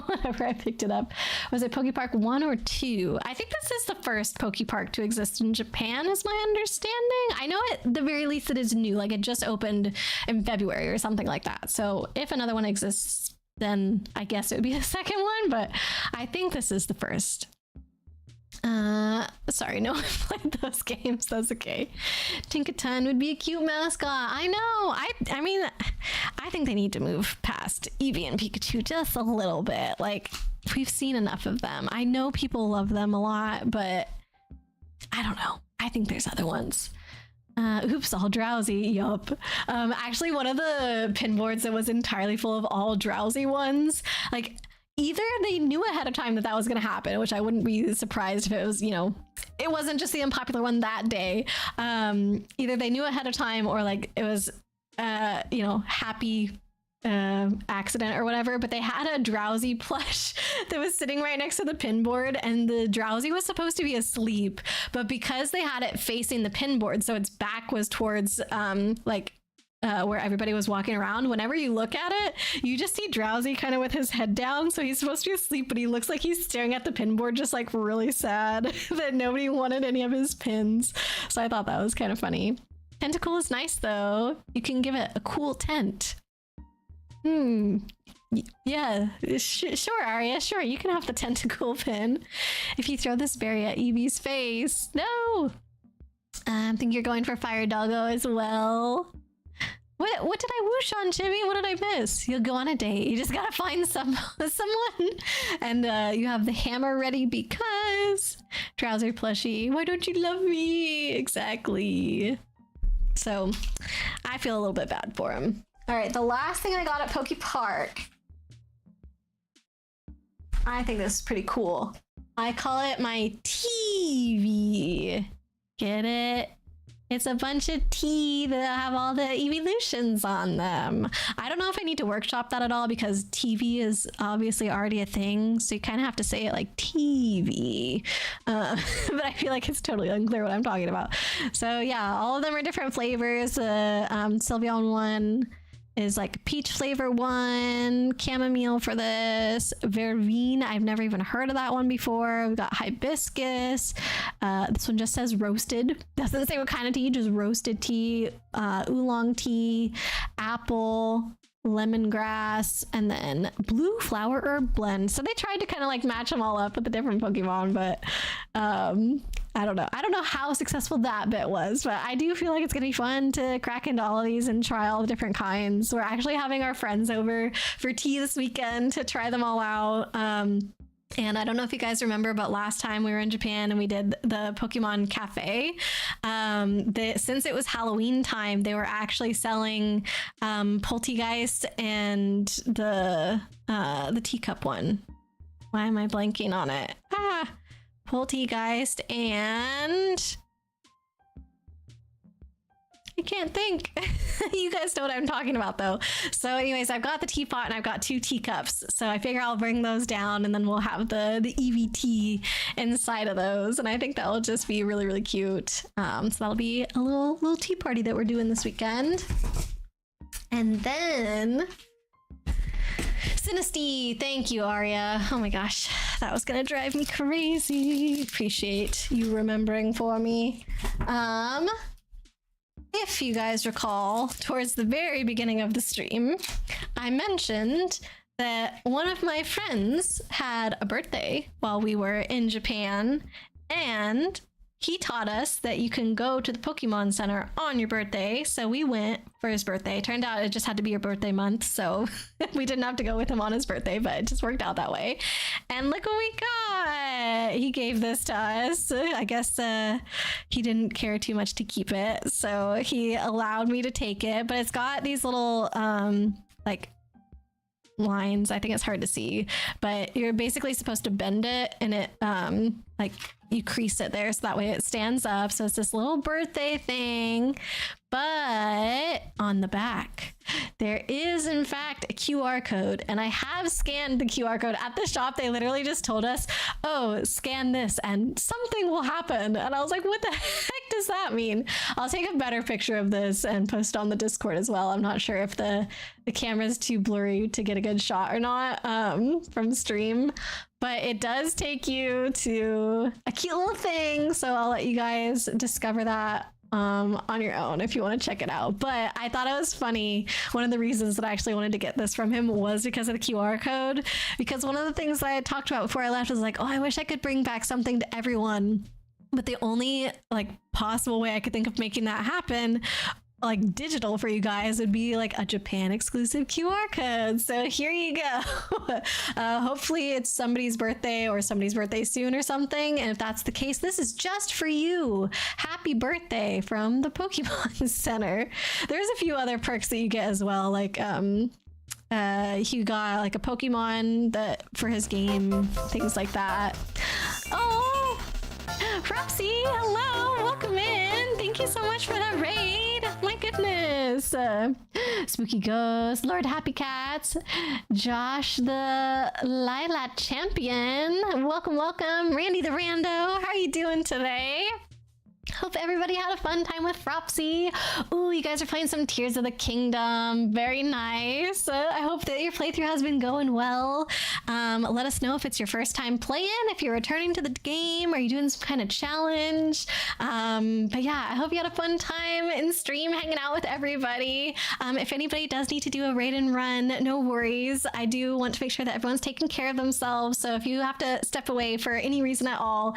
whenever I picked it up. Was it Poke Park 1 or 2? I think this is the first Poke Park to exist in Japan, is my understanding. I know at the very least it is new, like it just opened in February or something like that. So if another one exists, then I guess it would be the second one, but I think this is the first. Sorry, no one played those games. That's okay. Tinkaton would be a cute mascot. I know. I mean, I think they need to move past Eevee and Pikachu just a little bit. Like, we've seen enough of them. I know people love them a lot, but I don't know. I think there's other ones. Oops, all drowsy. Yup. Actually, one of the pin boards that was entirely full of all drowsy ones, like either they knew ahead of time that that was going to happen, which I wouldn't be surprised if it was, you know, it wasn't just the unpopular one that day. Either they knew ahead of time or like it was, you know, happy accident or whatever, but they had a drowsy plush that was sitting right next to the pin board, and the drowsy was supposed to be asleep, but because they had it facing the pin board, so its back was towards where everybody was walking around, whenever you look at it, you just see drowsy kind of with his head down, so he's supposed to be asleep, but he looks like he's staring at the pin board just like really sad that nobody wanted any of his pins. So I thought that was kind of funny. Tentacle is nice though. You can give it a cool tent. Yeah, sure, Arya, sure, you can have the tentacle pin if you throw this berry at Evie's face. No! I think you're going for Fire Doggo as well. What did I whoosh on, Jimmy? What did I miss? You'll go on a date. You just gotta find someone. And you have the hammer ready because... Drowsy plushie, why don't you love me? Exactly. So, I feel a little bit bad for him. All right, the last thing I got at Poke Park. I think this is pretty cool. I call it my TV. Get it? It's a bunch of tea that have all the evolutions on them. I don't know if I need to workshop that at all because TV is obviously already a thing. So you kind of have to say it like TV. But I feel like it's totally unclear what I'm talking about. So yeah, all of them are different flavors. The Sylveon one is like peach flavor one, chamomile for this, verveine. I've never even heard of that one before. We've got hibiscus. This one just says roasted. Doesn't say what kind of tea, just roasted tea, oolong tea, apple, lemongrass, and then blue flower herb blend. So they tried to kind of like match them all up with the different Pokemon, but I don't know. I don't know how successful that bit was, but I do feel like it's gonna be fun to crack into all of these and try all the different kinds. We're actually having our friends over for tea this weekend to try them all out. And I don't know if you guys remember, but last time we were in Japan and we did the Pokemon Cafe, since it was Halloween time, they were actually selling Poltegeist and the teacup one. Why am I blanking on it? Poltegeist and... I can't think. You guys know what I'm talking about though. So anyways, I've got the teapot and I've got 2 teacups. So I figure I'll bring those down and then we'll have the EVT inside of those. And I think that will just be really, really cute. So that'll be a little tea party that we're doing this weekend. And then... Sinisty, thank you, Arya. Oh my gosh, that was gonna drive me crazy. Appreciate you remembering for me. If you guys recall, towards the very beginning of the stream, I mentioned that one of my friends had a birthday while we were in Japan, and he taught us that you can go to the Pokemon Center on your birthday. So we went for his birthday. Turned out it just had to be your birthday month, so we didn't have to go with him on his birthday, but it just worked out that way. And look what we got! He gave this to us. I guess he didn't care too much to keep it, so he allowed me to take it. But it's got these little like lines. I think it's hard to see, but you're basically supposed to bend it, and it like you crease it there so that way it stands up. So it's this little birthday thing, but on the back there is in fact a QR code, and I have scanned the QR code at the shop. They literally just told us, oh, scan this and something will happen, and I was like, what the heck does that mean? I'll take a better picture of this and post on the Discord as well. I'm not sure if the camera's too blurry to get a good shot or not from stream, but it does take you to a cute little thing, so I'll let you guys discover that on your own if you want to check it out. But I thought it was funny. One of the reasons that I actually wanted to get this from him was because of the QR code, because one of the things that I had talked about before I left was like, oh, I wish I could bring back something to everyone, but the only like possible way I could think of making that happen like digital for you guys would be like a Japan exclusive QR code. So here you go. Hopefully it's somebody's birthday or somebody's birthday soon or something. And if that's the case, this is just for you. Happy birthday from the Pokemon Center. There's a few other perks that you get as well. Like, he got like a Pokemon that for his game, things like that. Oh, Roxy, hello, welcome in. Thank you so much for that raid. My goodness. Spooky Ghost, Lord Happy Cats, Josh the Lilac Champion. Welcome, welcome. Randy the Rando, how are you doing today? Hope everybody had a fun time with Fropsy. Ooh, you guys are playing some Tears of the Kingdom. Very nice. I hope that your playthrough has been going well. Let us know if it's your first time playing, if you're returning to the game, are you doing some kind of challenge? But yeah, I hope you had a fun time in stream hanging out with everybody. If anybody does need to do a raid and run, no worries. I do want to make sure that everyone's taking care of themselves. So if you have to step away for any reason at all,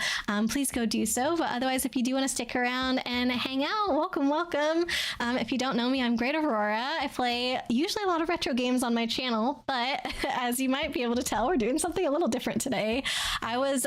please go do so. But otherwise, if you do want to stick around and hang out, welcome, welcome. If you don't know me, I'm Great Aurora. I play usually a lot of retro games on my channel, but as you might be able to tell, we're doing something a little different today. I was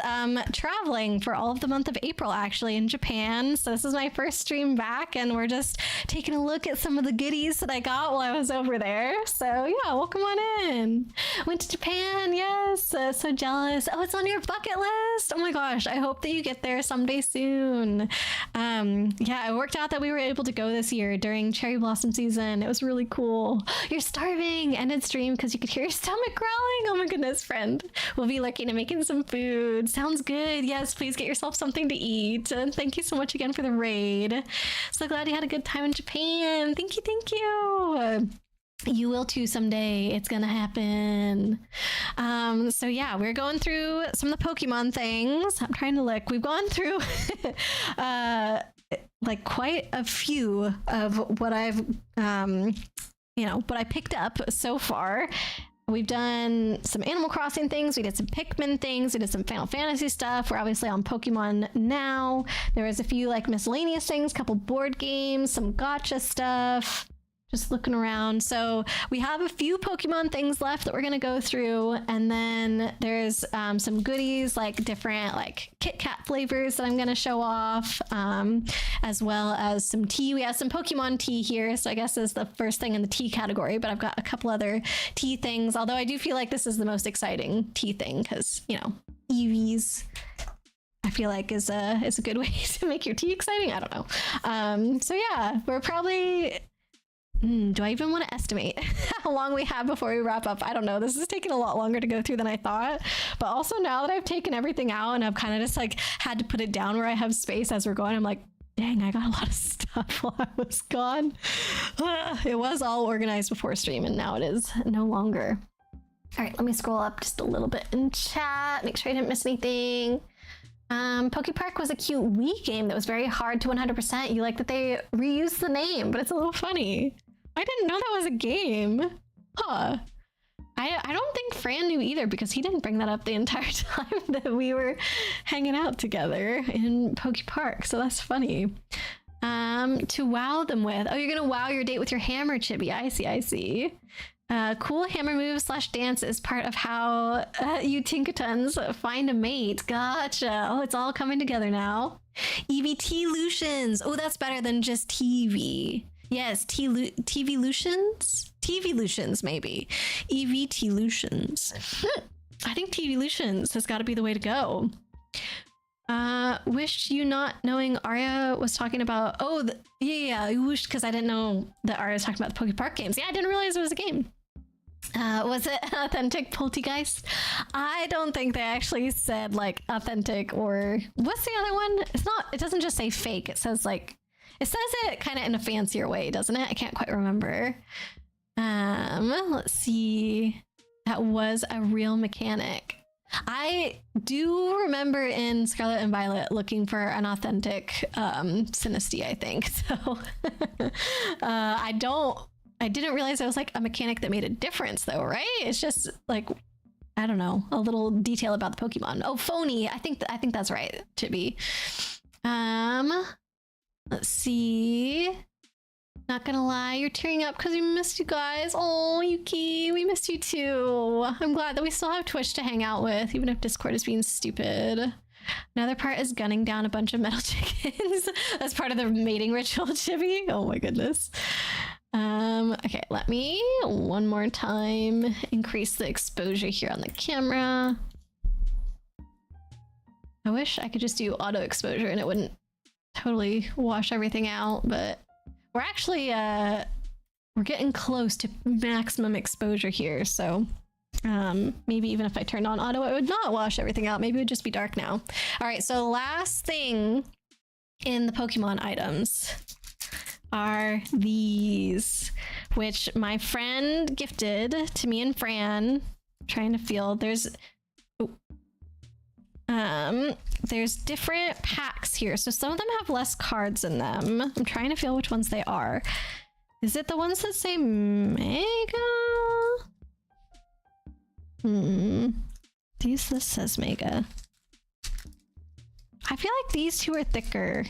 traveling for all of the month of April actually in Japan, so this is my first stream back, and we're just taking a look at some of the goodies that I got while I was over there. So yeah, welcome on in. Went to Japan, yes, so jealous. Oh, it's on your bucket list. Oh my gosh, I hope that you get there someday soon. Yeah, it worked out that we were able to go this year during cherry blossom season. It was really cool. You're starving. Ended stream because you could hear your stomach growling. Oh my goodness, friend. We'll be looking and making some food. Sounds good. Yes, please get yourself something to eat. And thank you so much again for the raid. So glad you had a good time in Japan. Thank you, thank you. You will too someday. It's gonna happen. So yeah, we're going through some of the Pokemon things. I'm trying to look. We've gone through like quite a few of what I've what I picked up so far. We've done some Animal Crossing things, we did some Pikmin things, we did some Final Fantasy stuff. We're obviously on Pokemon now. There was a few like miscellaneous things, couple board games, some gacha stuff. Just looking around. So we have a few Pokemon things left that we're going to go through. And then there's some goodies like different like Kit Kat flavors that I'm going to show off, as well as some tea. We have some Pokemon tea here. So I guess is the first thing in the tea category, but I've got a couple other tea things. Although I do feel like this is the most exciting tea thing because, you know, EVs I feel like is a good way to make your tea exciting. I don't know. So yeah, we're probably... do I even want to estimate how long we have before we wrap up? I don't know. This is taking a lot longer to go through than I thought. But also now that I've taken everything out and I've kind of just like had to put it down where I have space as we're going, I'm like, dang, I got a lot of stuff while I was gone. It was all organized before stream and now it is no longer. All right, let me scroll up just a little bit in chat, make sure I didn't miss anything. Poke Park was a cute Wii game that was very hard to 100%. You like that they reused the name, but it's a little funny. I didn't know that was a game. Huh. I don't think Fran knew either because he didn't bring that up the entire time that we were hanging out together in Poke Park. So that's funny. To wow them with. Oh, you're gonna wow your date with your hammer, Chibi. I see, I see. Cool hammer move / dance is part of how you Tinkatons find a mate. Gotcha. Oh, it's all coming together now. EVT Lutions. Oh, that's better than just TV. Yes, TV Lutions? TV Lutions, maybe. EVT Lutions. I think TV Lutions has got to be the way to go. Wished you not knowing Arya was talking about... Oh, yeah, I wished because I didn't know that Arya was talking about the Poke Park games. Yeah, I didn't realize it was a game. Was it authentic Poltergeist? I don't think they actually said like authentic or... What's the other one? It's not... It doesn't just say fake. It says like... It says it kind of in a fancier way, doesn't it? I can't quite remember. Let's see. That was a real mechanic. I do remember in Scarlet and Violet looking for an authentic Sinistea, I think. So I didn't realize it was like a mechanic that made a difference though, right? It's just like, I don't know, a little detail about the Pokemon. Oh, phony. I think that's right, Chibi. Let's see. Not gonna lie, you're tearing up because we missed you guys. Oh, Yuki, we missed you too. I'm glad that we still have Twitch to hang out with, even if Discord is being stupid. Another part is gunning down a bunch of metal chickens as part of the mating ritual, Chibi. Oh my goodness. Okay, let me one more time increase the exposure here on the camera. I wish I could just do auto exposure and it wouldn't totally wash everything out, but we're actually we're getting close to maximum exposure here, so maybe even if I turned on auto it would not wash everything out. Maybe it would just be dark now. All right, so last thing in the Pokemon items are these, which my friend gifted to me and Fran. I'm trying to feel there's different packs here, so some of them have less cards in them. I'm trying to feel which ones they are. Is it the ones that say Mega? This says Mega. I feel like these two are thicker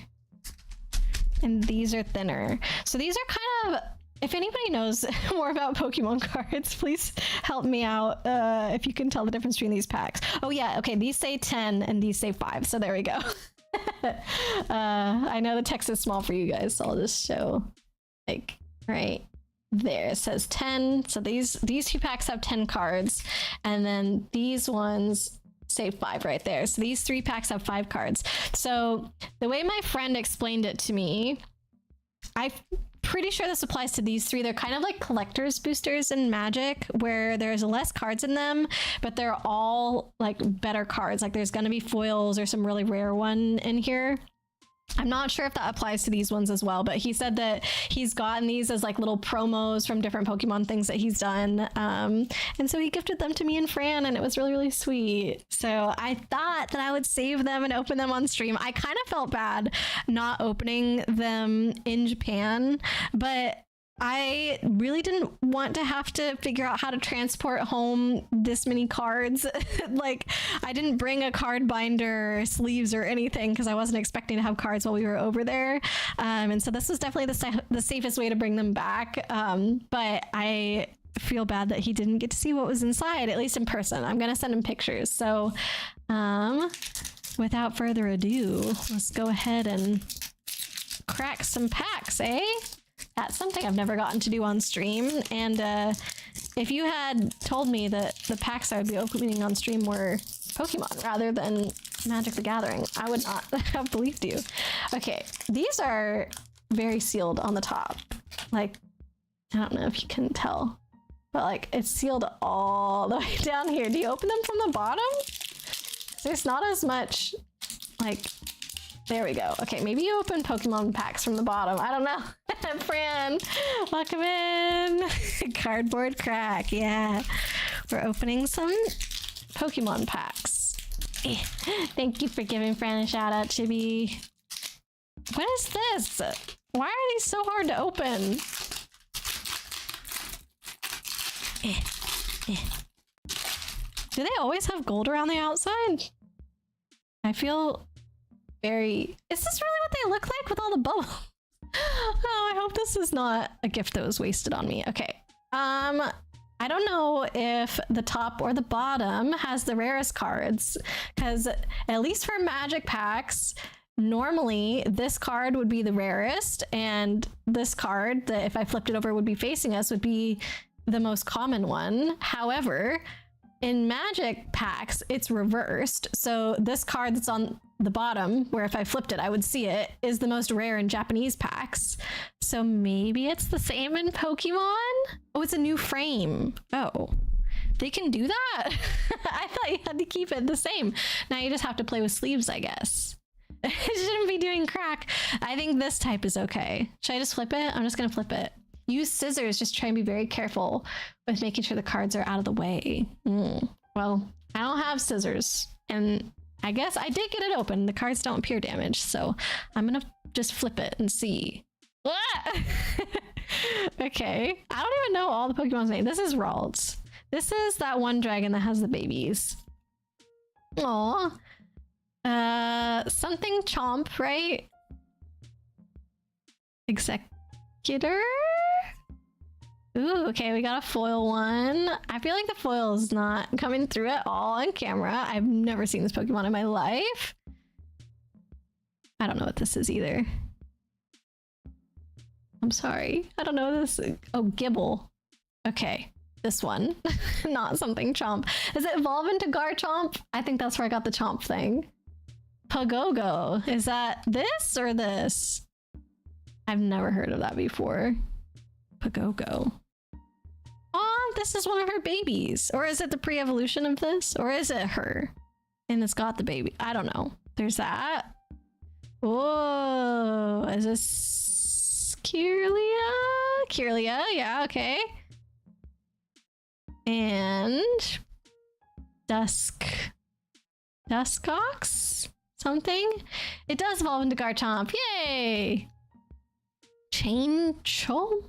and these are thinner. So these are kind of, if anybody knows more about Pokemon cards, please help me out if you can tell the difference between these packs. Oh yeah, okay, these say 10 and these say 5, so there we go. I know the text is small for you guys, so I'll just show, like, right there. It says 10, so these two packs have 10 cards, and then these ones say 5 right there. So these 3 packs have 5 cards. So the way my friend explained it to me, I'm pretty sure this applies to these 3. They're kind of like collector's boosters in Magic, where there's less cards in them, but they're all like better cards. Like there's gonna be foils or some really rare one in here. I'm not sure if that applies to these ones as well, but he said that he's gotten these as like little promos from different Pokemon things that he's done. And so he gifted them to me and Fran, and it was really, really sweet. So I thought that I would save them and open them on stream. I kind of felt bad not opening them in Japan, but I really didn't want to have to figure out how to transport home this many cards. Like, I didn't bring a card binder, sleeves, or anything because I wasn't expecting to have cards while we were over there. And so this was definitely the safest way to bring them back. But I feel bad that he didn't get to see what was inside, at least in person. I'm going to send him pictures. So without further ado, let's go ahead and crack some packs, eh? That's something I've never gotten to do on stream, and if you had told me that the packs I would be opening on stream were Pokemon rather than Magic the Gathering, I would not have believed you. Okay, these are very sealed on the top. Like, I don't know if you can tell, but like it's sealed all the way down here. Do you open them from the bottom? There's not as much, like, there we go. Okay, maybe you open Pokemon packs from the bottom. I don't know. Fran, welcome in. Cardboard crack, yeah. We're opening some Pokemon packs. Thank you for giving Fran a shout out, Chibi. What is this? Why are these so hard to open? Do they always have gold around the outside? I feel very... Is this really what they look like with all the bubbles? Oh, I hope this is not a gift that was wasted on me. Okay. I don't know if the top or the bottom has the rarest cards, because at least for Magic packs, normally this card would be the rarest, and this card that if I flipped it over would be facing us would be the most common one. However, in Magic packs, it's reversed. So this card that's on the bottom, where if I flipped it, I would see it, is the most rare in Japanese packs. So maybe it's the same in Pokemon? Oh, it's a new frame. Oh, they can do that? I thought you had to keep it the same. Now you just have to play with sleeves, I guess. It shouldn't be doing crack. I think this type is okay. Should I just flip it? I'm just gonna flip it. Use scissors, just try and be very careful with making sure the cards are out of the way. Well, I don't have scissors, and I guess I did get it open. The cards don't appear damaged, so I'm gonna just flip it and see. Okay, I don't even know all the Pokemon's name. This is Ralts. This is that one dragon that has the babies. Aw. Something Chomp, right? Skitter. Ooh, okay, we got a foil one. I feel like the foil is not coming through at all on camera. I've never seen this Pokemon in my life. I don't know what this is either. I'm sorry. I don't know what this is. Oh, Gibble. Okay, this one. Not something Chomp. Does it evolve into Garchomp? I think that's where I got the Chomp thing. Pagogo. Is that this or this? I've never heard of that before. Pagogo. Oh, this is one of her babies. Or is it the pre-evolution of this? Or is it her? And it's got the baby. I don't know. There's that. Oh, is this Kirlia? Kirlia, yeah, okay. And Duskox? Something? It does evolve into Garchomp. Yay! Chain Chomo?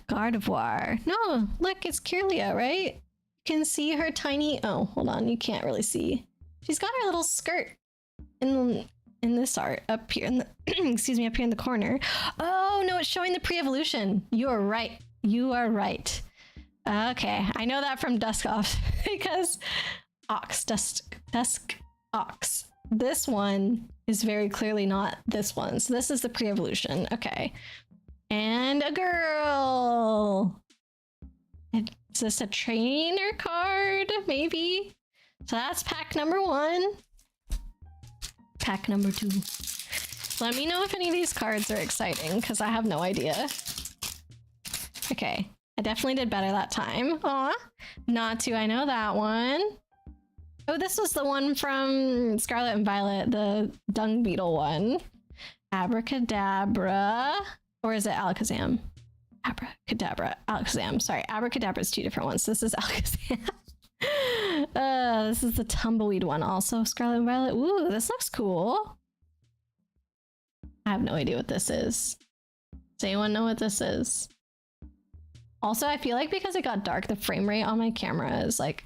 Gardevoir. No, look, it's Kirlia, right? You can see her tiny... Oh, hold on, you can't really see. She's got her little skirt in this art up here in the... excuse me, up here in the corner. Oh, no, it's showing the pre-evolution. You are right. You are right. Okay, I know that from Duskoff because Dusk Ox. This one is very clearly not this one. So this is the pre-evolution. Okay. And a girl. Is this a trainer card? Maybe. So that's pack number 1. Pack number 2. Let me know if any of these cards are exciting because I have no idea. Okay. I definitely did better that time. Aw. Natu, I know that one. Oh, this was the one from Scarlet and Violet, the dung beetle one. Abracadabra. Or is it Alakazam? Abracadabra. Alakazam. Sorry, Abracadabra is 2 different ones. This is Alakazam. This is the tumbleweed one also. Scarlet and Violet. Ooh, this looks cool. I have no idea what this is. Does anyone know what this is? Also, I feel like because it got dark, the frame rate on my camera is like...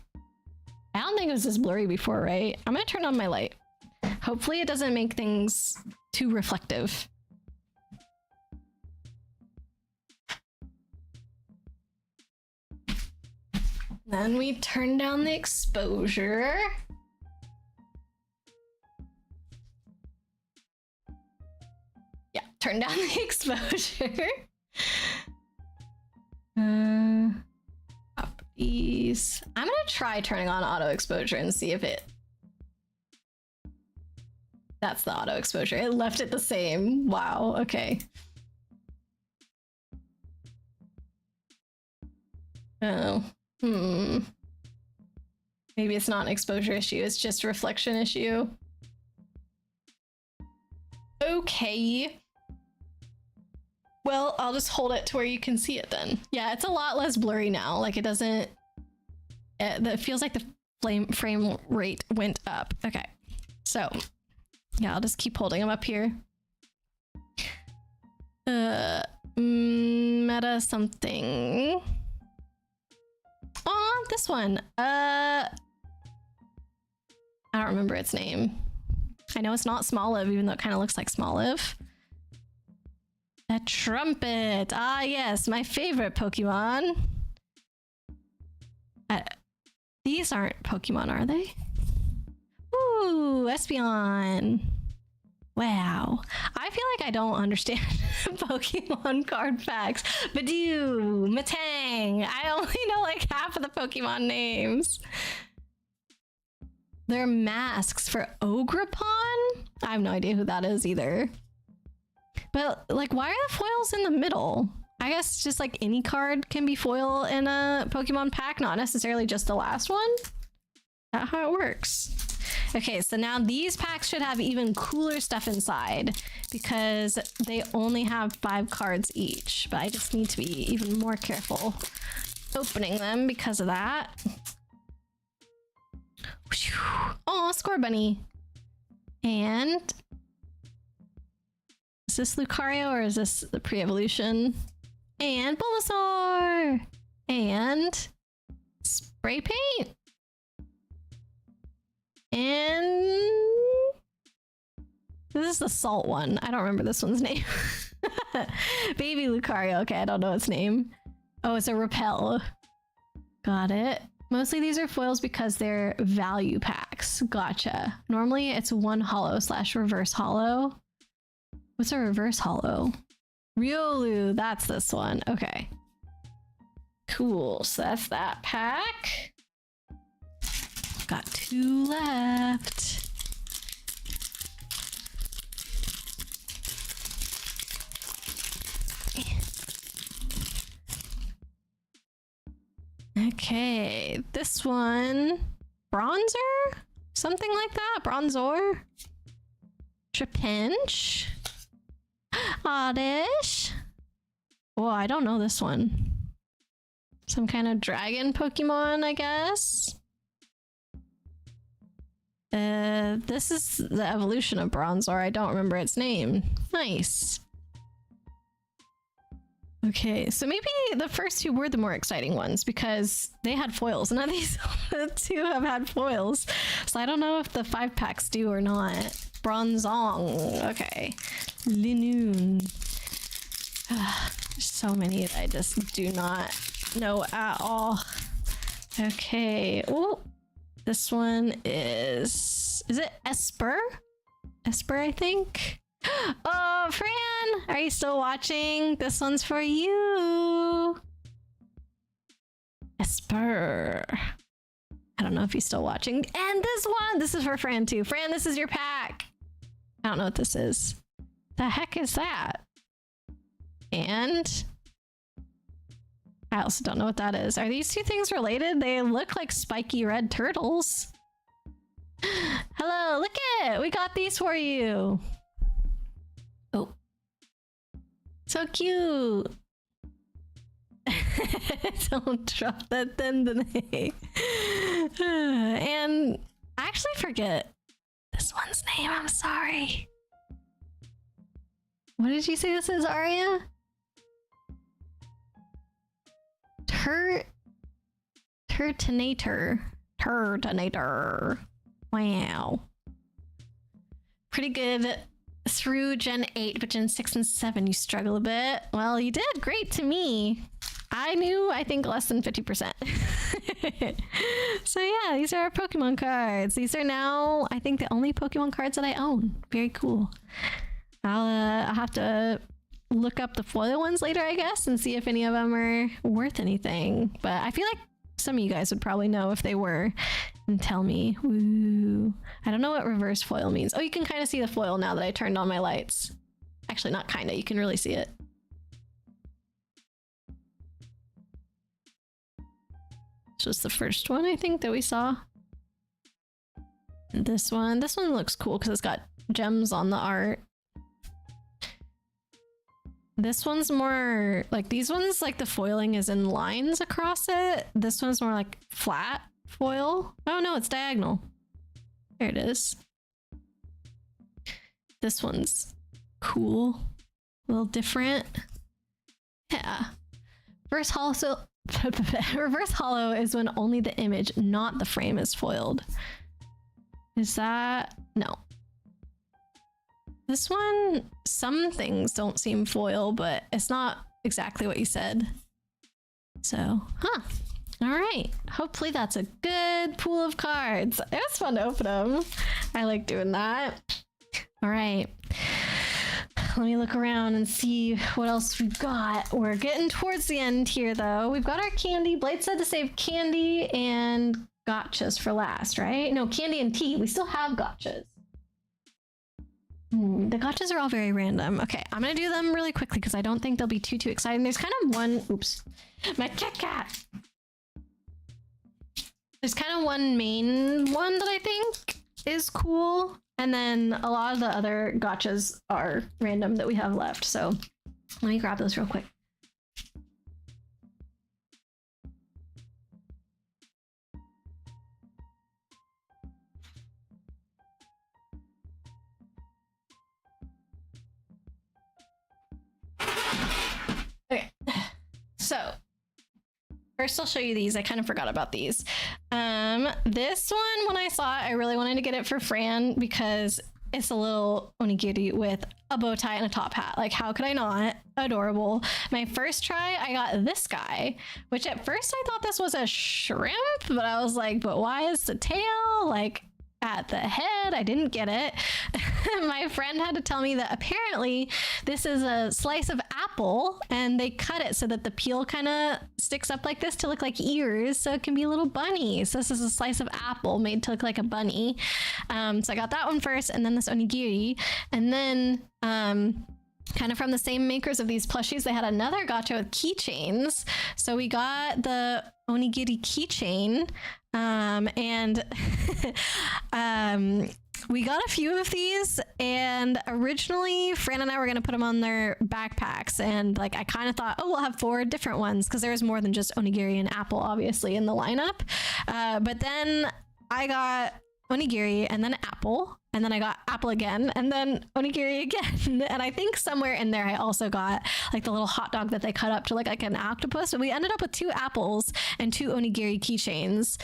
I don't think it was this blurry before, right? I'm gonna turn on my light. Hopefully it doesn't make things too reflective. Then we turn down the exposure. Yeah, turn down the exposure. Properties. I'm gonna try turning on auto exposure and see if it... That's the auto exposure. It left it the same. Wow, okay. Oh. Maybe it's not an exposure issue, it's just a reflection issue. Okay. Well, I'll just hold it to where you can see it then. Yeah, it's a lot less blurry now. Like it doesn't... It feels like the frame rate went up. Okay. So, yeah, I'll just keep holding them up here. Meta something. Oh, this one. I don't remember its name. I know it's not Smoliv, even though it kind of looks like Smoliv. A trumpet. Ah, yes, my favorite Pokemon. These aren't Pokemon, are they? Ooh, Espeon. Wow. I feel like I don't understand Pokemon card facts. Badoo, Matang. I only know like half of the Pokemon names. They're masks for Ogrepon? I have no idea who that is either. But like, why are the foils in the middle? I guess just like any card can be foil in a Pokemon pack, not necessarily just the last one. That's how it works. Okay, so now these packs should have even cooler stuff inside because they only have 5 cards each, but I just need to be even more careful opening them because of that. Oh, Score Bunny. And is this Lucario or is this the pre-evolution? And Bulbasaur! And spray paint. And this is the salt one. I don't remember this one's name. Baby Lucario. Okay, I don't know its name. Oh, it's a repel. Got it. Mostly these are foils because they're value packs. Gotcha. Normally it's one holo / reverse holo. What's a reverse holo? Riolu, that's this one. Okay. Cool, so that's that pack. Got 2 left. Okay, this one, Bronzer? Something like that, Bronzor? Trapinch? Oddish? Oh, I don't know this one. Some kind of dragon Pokemon, I guess? This is the evolution of Bronzor. I don't remember its name. Nice. Okay, so maybe the first 2 were the more exciting ones because they had foils. None of these 2 have had foils. So I don't know if the 5 packs do or not. Bronzong. Okay. Linoon. There's so many that I just do not know at all. Okay. Oh, this one is it Esper? Esper, I think. Oh, Fran, are you still watching? This one's for you. Esper. I don't know if he's still watching. And this is for Fran too. Fran, this is your pack. I don't know what this is. The heck is that? And I also don't know what that is. Are these 2 things related? They look like spiky red turtles. Hello, look it. We got these for you. Oh. So cute. Don't drop that dendone. And I actually forget this one's name. I'm sorry. What did you say this is, Arya? Turtonator. Turtonator. Wow. Pretty good through Gen 8, but Gen 6 and 7 you struggle a bit. Well, you did great to me. I think less than 50%. So yeah, these are our Pokemon cards. These are now, I think, the only Pokemon cards that I own. Very cool. I'll have to look up the foil ones later, I guess, and see if any of them are worth anything. But I feel like some of you guys would probably know if they were and tell me. Woo. I don't know what reverse foil means. Oh, you can kind of see the foil now that I turned on my lights. Actually, not kind of. You can really see it. This was the first one, I think, that we saw. And this one looks cool because it's got gems on the art. This one's more like, these ones, like the foiling is in lines across it. This one's more like flat foil. Oh no, it's diagonal. There it is. This one's cool. A little different. Yeah. Reverse holo is when only the image, not the frame, is foiled. Is that? No. This one, some things don't seem foil, but it's not exactly what you said. So, huh. All right. Hopefully that's a good pool of cards. It was fun to open them. I like doing that. All right. Let me look around and see what else we've got. We're getting towards the end here, though. We've got our candy. Blade said to save candy and gotchas for last, right? No, candy and tea. We still have gotchas. The gotchas are all very random. Okay, I'm gonna do them really quickly because I don't think they'll be too exciting. There's kind of one, oops, my cat. There's kind of one main one that I think is cool, and then a lot of the other gotchas are random that we have left. So let me grab those real quick. Okay, so first I'll show you these. I kind of forgot about these. This one, when I saw it, I really wanted to get it for Fran because it's a little onigiri with a bow tie and a top hat. Like, how could I not? Adorable. My first try, I got this guy, which at first I thought this was a shrimp, but I was like, but why is the tail like at the head? I didn't get it. My friend had to tell me that apparently this is a slice of apple and they cut it so that the peel kind of sticks up like this to look like ears, so it can be a little bunny. So this is a slice of apple made to look like a bunny. So I got that one first, and then this onigiri, and then kind of from the same makers of these plushies, they had another gacha with keychains. So we got the onigiri keychain, and we got a few of these, and originally Fran and I were going to put them on their backpacks, and like I kind of thought, oh, we'll have 4 different ones because there was more than just onigiri and apple obviously in the lineup, but then I got onigiri and then apple, and then I got apple again, and then onigiri again. And I think somewhere in there I also got like the little hot dog that they cut up to look like an octopus. But we ended up with 2 apples and 2 onigiri keychains.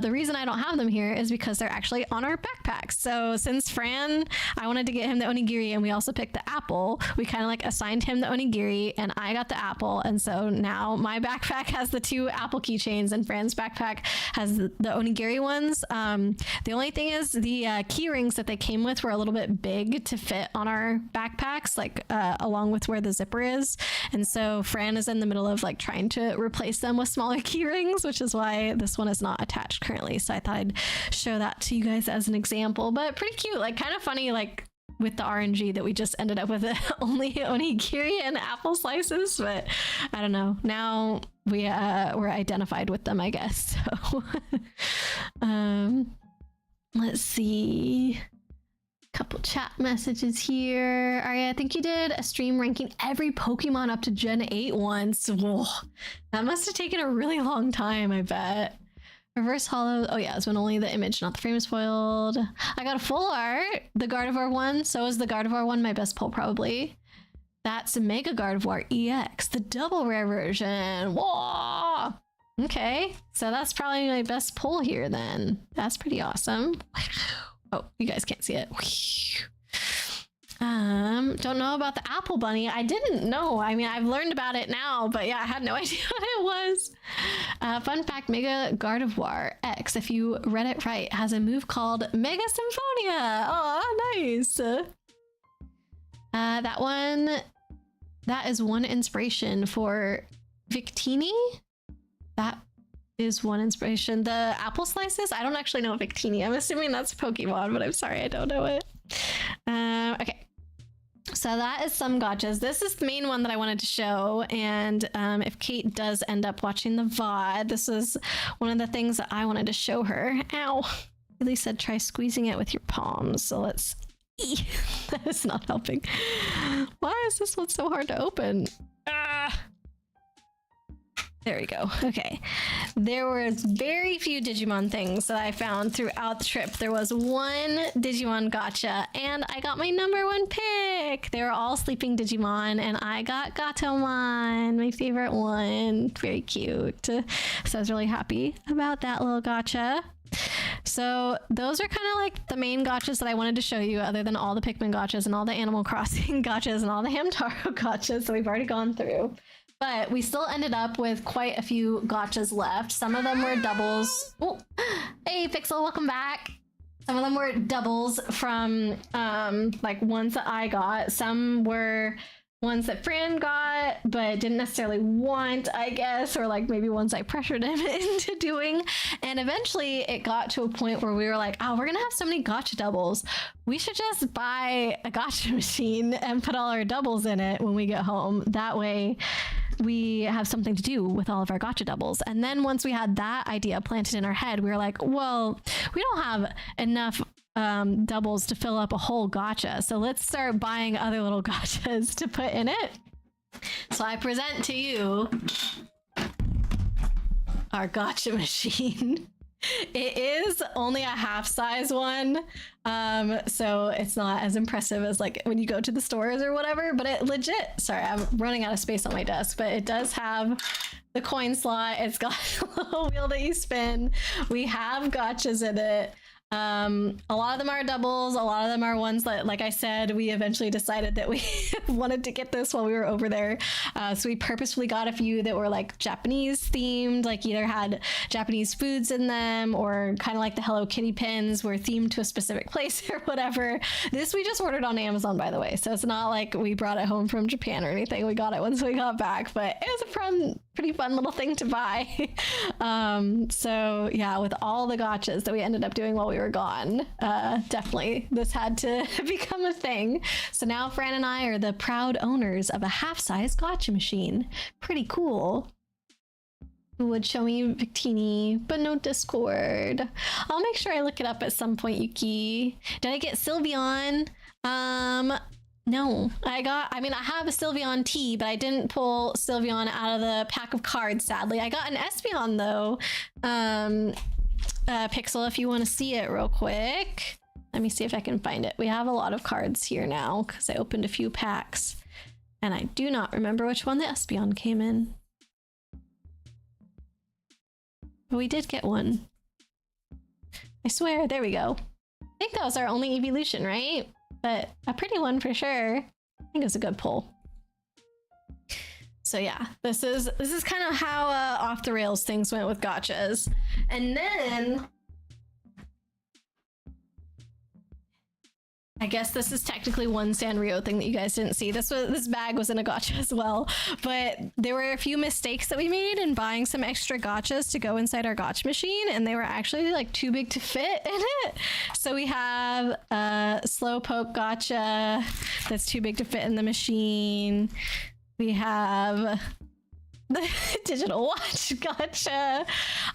The reason I don't have them here is because they're actually on our backpacks. So since Fran, I wanted to get him the onigiri and we also picked the apple, we kind of like assigned him the onigiri and I got the apple. And so now my backpack has the 2 apple keychains and Fran's backpack has the onigiri ones. The only thing is the key rings that they came with were a little bit big to fit on our backpacks, like along with where the zipper is. And so Fran is in the middle of like trying to replace them with smaller key rings, which is why this one is not attached currently. So I thought I'd show that to you guys as an example, but pretty cute, like kind of funny, like with the RNG that we just ended up with only onigiri and apple slices. But I don't know, now we're identified with them, I guess. So let's see. Couple chat messages here. Aria, I think you did a stream ranking every Pokemon up to Gen 8 once. Whoa, that must have taken a really long time, I bet. Reverse Hollow. Oh yeah, it's when only the image, not the frame is spoiled. I got a full art, the Gardevoir one. So is the Gardevoir one my best pull probably. That's Mega Gardevoir EX, the double rare version. Whoa! Okay, so that's probably my best pull here then. That's pretty awesome. Oh, you guys can't see it. Don't know about the apple bunny. I didn't know. I mean, I've learned about it now, but yeah, I had no idea what it was. Fun fact, Mega Gardevoir X, if you read it right, has a move called Mega Symphonia. Oh, nice. That is one inspiration for Victini. That is one inspiration. The apple slices, I don't actually know Victini. I'm assuming that's Pokemon, but I'm sorry, I don't know it. Okay, so that is some gotchas. This is the main one that I wanted to show, and if Kate does end up watching the VOD, this is one of the things that I wanted to show her. Ow! Really said try squeezing it with your palms, so let's... That is not helping. Why is this one so hard to open? There we go. Okay. There were very few Digimon things that I found throughout the trip. There was one Digimon gacha, and I got my #1 pick. They were all sleeping Digimon, and I got Gatomon, my favorite one. Very cute. So I was really happy about that little gacha. So those are kind of like the main gachas that I wanted to show you, other than all the Pikmin gachas and all the Animal Crossing gachas and all the Hamtaro gachas that we've already gone through. But we still ended up with quite a few gachas left. Some of them were doubles. Oh, hey Pixel, welcome back. Some of them were doubles from like ones that I got. Some were ones that Fran got but didn't necessarily want, I guess, or like maybe ones I pressured him into doing. And eventually it got to a point where we were like, oh, we're gonna have so many gacha doubles, we should just buy a gacha machine and put all our doubles in it when we get home. That way we have something to do with all of our gacha doubles. And then once we had that idea planted in our head, we were like, well, we don't have enough doubles to fill up a whole gacha, so let's start buying other little gachas to put in it. So I present to you our gacha machine. It is only a half size one, so it's not as impressive as like when you go to the stores or whatever, but it legit, sorry, I'm running out of space on my desk, but it does have the coin slot. It's got a little wheel that you spin. We have gachas in it. A lot of them are doubles. A lot of them are ones that, like I said, we eventually decided that we wanted to get this while we were over there. So we purposefully got a few that were like Japanese themed, like either had Japanese foods in them or kind of like the Hello Kitty pins were themed to a specific place or whatever. This we just ordered on Amazon, by the way. So it's not like we brought it home from Japan or anything. We got it once we got back, but it was a pretty fun little thing to buy. So yeah, with all the gotchas that we ended up doing while we were gone, definitely this had to become a thing. So now Fran and I are the proud owners of a half-size gotcha machine. Pretty cool. Who would show me Victini, but no Discord. I'll make sure I look it up at some point, Yuki. Did I get Sylveon? No, I have a Sylveon T, but I didn't pull Sylveon out of the pack of cards, sadly. I got an Espeon though. Pixel, if you want to see it real quick. Let me see if I can find it. We have a lot of cards here now because I opened a few packs and I do not remember which one the Espeon came in. But we did get one. I swear, there we go. I think that was our only evolution, right? But a pretty one for sure. I think it was a good pull. So yeah, this is kind of how off the rails things went with gotchas. And then I guess this is technically one Sanrio thing that you guys didn't see. This bag was in a gotcha as well, but there were a few mistakes that we made in buying some extra gotchas to go inside our gotcha machine, and they were actually like too big to fit in it. So we have a Slowpoke gotcha that's too big to fit in the machine. We have the digital watch gotcha.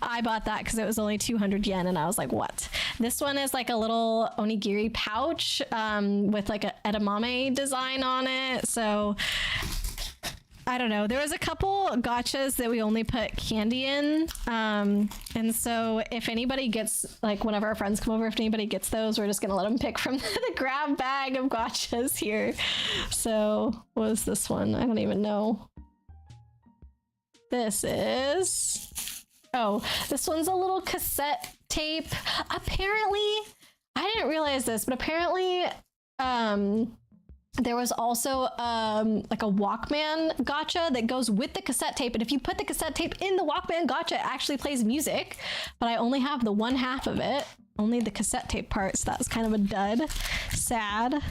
I bought that because it was only 200 yen and I was like, what? This one is like a little onigiri pouch with like a edamame design on it. So I don't know. There was a couple gotchas that we only put candy in. And so if anybody gets, like whenever our friends come over, if anybody gets those, we're just going to let them pick from the grab bag of gotchas here. So what is this one? I don't even know. This one's a little cassette tape. Apparently, I didn't realize this, but apparently there was also like a Walkman gotcha that goes with the cassette tape, and if you put the cassette tape in the Walkman gotcha, it actually plays music, but I only have the one half of it, only the cassette tape part, so that was kind of a dud. Sad.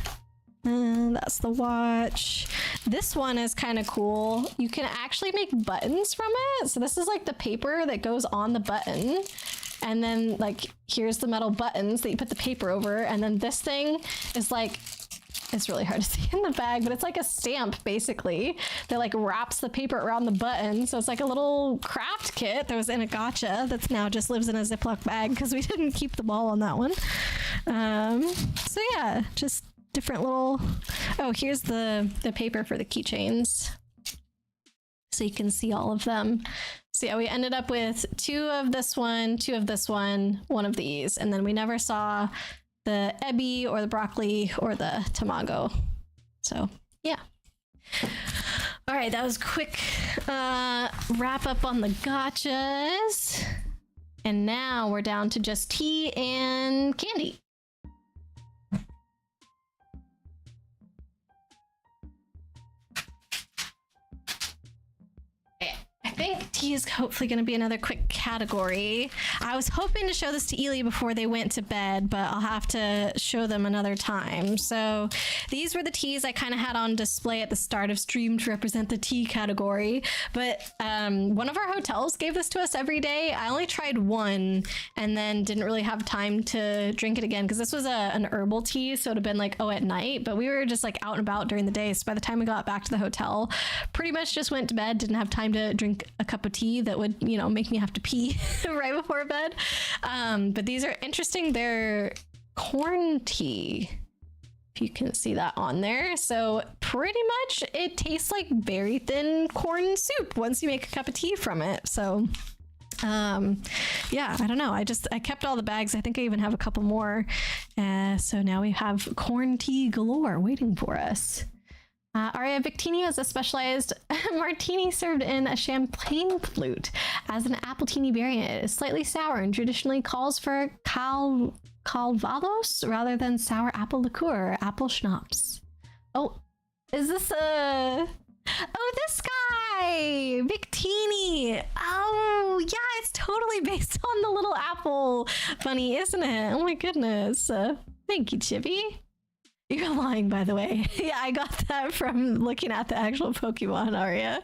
And that's the watch. This one is kind of cool. You can actually make buttons from it. So this is like the paper that goes on the button. And then like, here's the metal buttons that you put the paper over. And then this thing is like, it's really hard to see in the bag, but it's like a stamp basically that like wraps the paper around the button. So it's like a little craft kit that was in a gotcha that's now just lives in a Ziploc bag because we didn't keep the ball on that one. So yeah, just different little, oh, here's the paper for the keychains so you can see all of them. So yeah, we ended up with two of this one, one of these, and then we never saw the ebi or the broccoli or the tamago. So yeah. All right, that was quick wrap up on the gotchas, and now we're down to just tea and candy. I think tea is hopefully going to be another quick category. I was hoping to show this to Ely before they went to bed, but I'll have to show them another time. So these were the teas I kind of had on display at the start of stream to represent the tea category. But one of our hotels gave this to us every day. I only tried one and then didn't really have time to drink it again because this was an herbal tea, so it would have been like, oh, at night. But we were just like out and about during the day. So by the time we got back to the hotel, pretty much just went to bed, didn't have time to drink a cup of tea that would, you know, make me have to pee right before bed. But these are interesting. They're corn tea, if you can see that on there. So pretty much it tastes like very thin corn soup once you make a cup of tea from it. So yeah, I don't know. I kept all the bags. I think I even have a couple more. So now we have corn tea galore waiting for us. Aria Victini is a specialized martini served in a champagne flute as an appletini variant. It is slightly sour and traditionally calls for Calvados rather than sour apple liqueur or apple schnapps. Oh, is this a... Oh, this guy! Big Teeny! Oh, yeah, it's totally based on the little apple bunny, isn't it? Oh my goodness. Thank you, Chibi. You're lying, by the way. Yeah, I got that from looking at the actual Pokemon, Arya.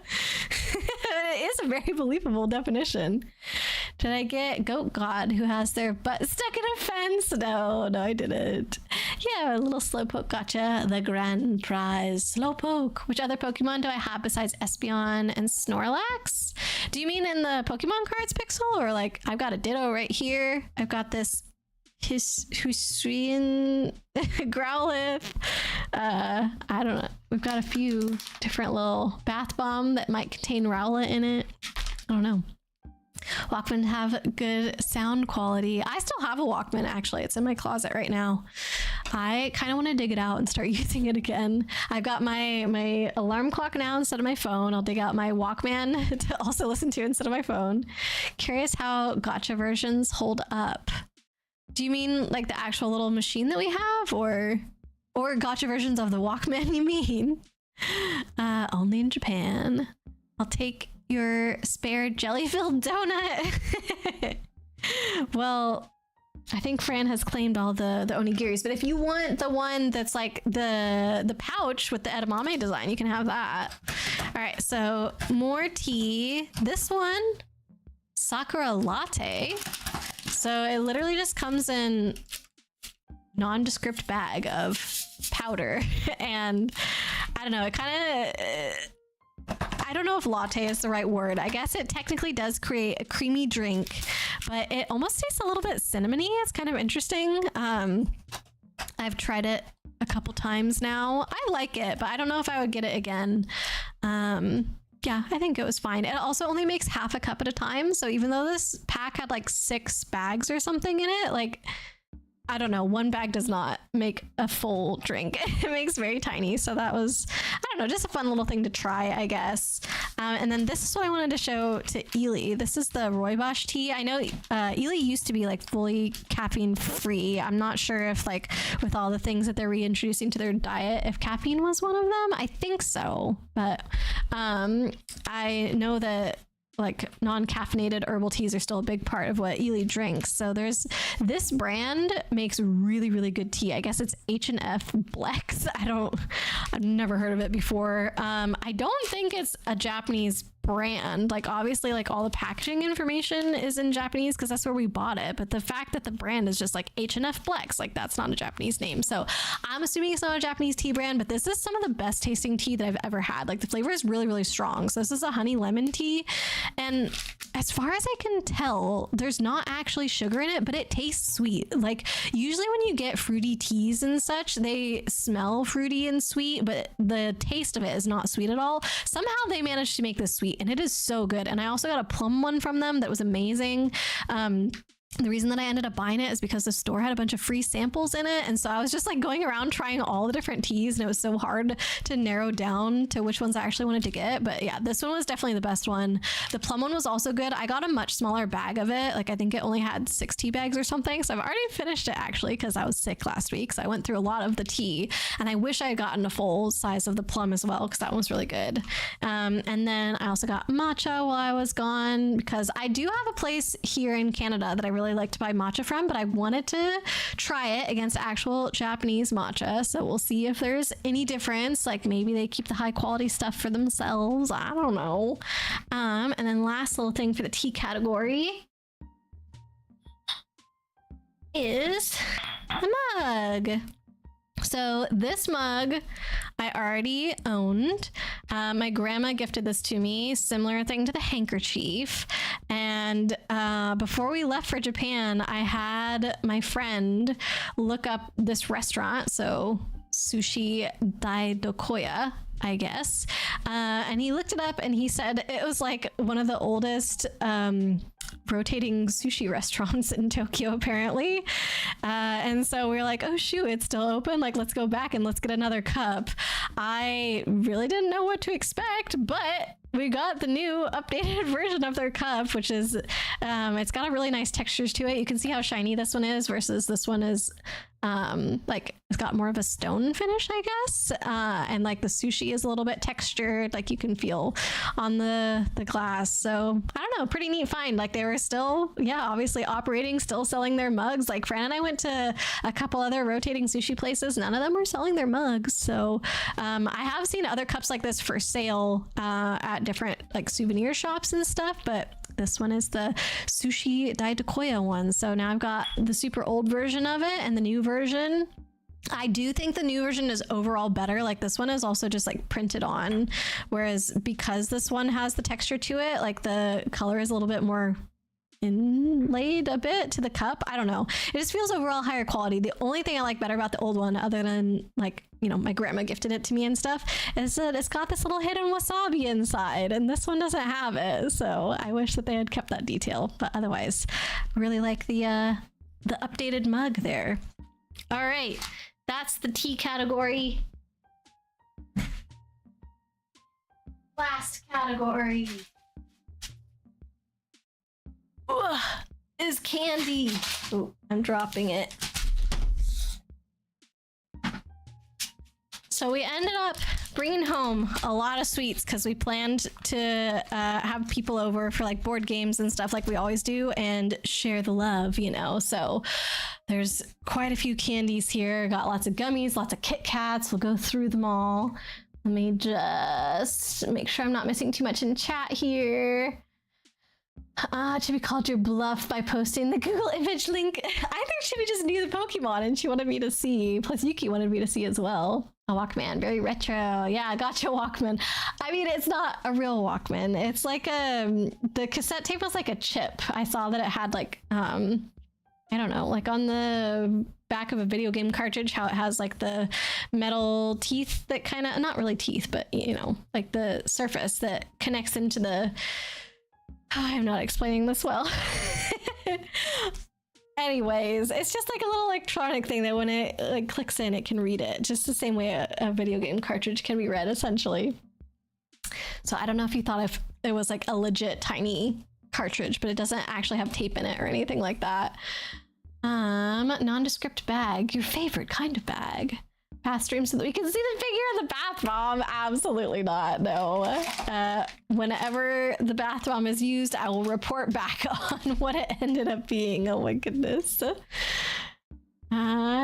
It is a very believable definition. Did I get Goat God who has their butt stuck in a fence? No, I didn't. Yeah, a little Slowpoke gotcha. The grand prize. Slowpoke. Which other Pokemon do I have besides Espeon and Snorlax? Do you mean in the Pokemon cards, Pixel? Or like, I've got a Ditto right here. I've got this Hisuian Growlithe. I don't know. We've got a few different little bath bomb that might contain Rowlet in it. I don't know. Walkman have good sound quality. I still have a Walkman, actually. It's in my closet right now. I kind of want to dig it out and start using it again. I've got my alarm clock now instead of my phone. I'll dig out my Walkman to also listen to instead of my phone. Curious how gacha versions hold up. Do you mean like the actual little machine that we have, or gacha versions of the Walkman, you mean? Only in Japan. I'll take your spare jelly-filled donut. Well, I think Fran has claimed all the onigiris, but if you want the one that's like the pouch with the edamame design, you can have that. All right, so more tea. This one, Sakura Latte. So it literally just comes in nondescript bag of powder, and I don't know, it kind of, I don't know if latte is the right word. I guess it technically does create a creamy drink, but it almost tastes a little bit cinnamony. It's kind of interesting. I've tried it a couple times now. I like it, but I don't know if I would get it again. Yeah, I think it was fine. It also only makes half a cup at a time. So even though this pack had like 6 bags or something in it, like, I don't know, one bag does not make a full drink. It makes very tiny. So that was, I don't know, just a fun little thing to try, I guess. And then this is what I wanted to show to Ely. This is the Rooibos tea. I know Ely used to be like fully caffeine free. I'm not sure if like with all the things that they're reintroducing to their diet, if caffeine was one of them. I think so. But I know that like non-caffeinated herbal teas are still a big part of what Ely drinks. So there's this brand makes really, really good tea. I guess it's H&F Blex. I've never heard of it before. I don't think it's a Japanese brand. Like obviously like all the packaging information is in Japanese because that's where we bought it, but the fact that the brand is just like H&F Blex, like that's not a Japanese name. So I'm assuming it's not a Japanese tea brand, but this is some of the best tasting tea that I've ever had. Like the flavor is really, really strong. So this is a honey lemon tea, and as far as I can tell, there's not actually sugar in it, but it tastes sweet. Like usually when you get fruity teas and such, they smell fruity and sweet, but the taste of it is not sweet at all. Somehow they managed to make this sweet, and it is so good. And I also got a plum one from them that was amazing. The reason that I ended up buying it is because the store had a bunch of free samples in it. And so I was just like going around trying all the different teas, and it was so hard to narrow down to which ones I actually wanted to get. But yeah, this one was definitely the best one. The plum one was also good. I got a much smaller bag of it. Like I think it only had 6 tea bags or something. So I've already finished it actually because I was sick last week. So I went through a lot of the tea, and I wish I had gotten a full size of the plum as well because that one was really good. And then I also got matcha while I was gone because I do have a place here in Canada that I really like to buy matcha from, but I wanted to try it against actual Japanese matcha. So we'll see if there's any difference. Like maybe they keep the high quality stuff for themselves. I don't know. And then last little thing for the tea category is the mug. So this mug I already owned. My grandma gifted this to me, similar thing to the handkerchief. And before we left for Japan, I had my friend look up this restaurant. So Sushi Daidokoya, I guess. And he looked it up and he said it was like one of the oldest rotating sushi restaurants in Tokyo, apparently. And so we were like, oh shoot, it's still open. Like, let's go back and let's get another cup. I really didn't know what to expect, but we got the new updated version of their cup, which is, it's got a really nice textures to it. You can see how shiny this one is versus this one is, like it's got more of a stone finish, I guess. And like the sushi is a little bit textured, like you can feel on the glass. So I don't know, pretty neat find. Like they were still, yeah, obviously operating, still selling their mugs. Like Fran and I went to a couple other rotating sushi places. None of them were selling their mugs. So I have seen other cups like this for sale at different like souvenir shops and stuff, but this one is the sushi daitakoya one. So now I've got the super old version of it and the new version. I do think the new version is overall better. Like this one is also just like printed on, whereas because this one has the texture to it, like the color is a little bit more inlaid a bit to the cup. I don't know. It just feels overall higher quality. The only thing I like better about the old one, other than like, you know, my grandma gifted it to me and stuff, is that it's got this little hidden wasabi inside, and this one doesn't have it. So I wish that they had kept that detail, but otherwise I really like the updated mug there. All right, that's the tea category. Last category is candy. Oh, I'm dropping it. So we ended up bringing home a lot of sweets because we planned to have people over for like board games and stuff like we always do and share the love, you know. So there's quite a few candies here. Got lots of gummies, lots of Kit Kats. We'll go through them all. Let me just make sure I'm not missing too much in chat here. Chibi called your bluff by posting the Google image link. I think Chibi just knew the Pokemon and she wanted me to see. Plus Yuki wanted me to see as well. A Walkman, very retro. Yeah, gotcha, Walkman. I mean, it's not a real Walkman. It's like the cassette tape was like a chip. I saw that it had like, I don't know, like on the back of a video game cartridge, how it has like the metal teeth that kind of, not really teeth, but you know, like the surface that connects into the, I'm not explaining this well. Anyways, it's just like a little electronic thing that when it like clicks in, it can read it just the same way a video game cartridge can be read, essentially. So I don't know if you thought if it was like a legit tiny cartridge, but it doesn't actually have tape in it or anything like that. Nondescript bag, your favorite kind of bag. Past stream so that we can see the figure of the bath bomb. Absolutely not, no. Whenever the bath bomb is used, I will report back on what it ended up being. Oh my goodness.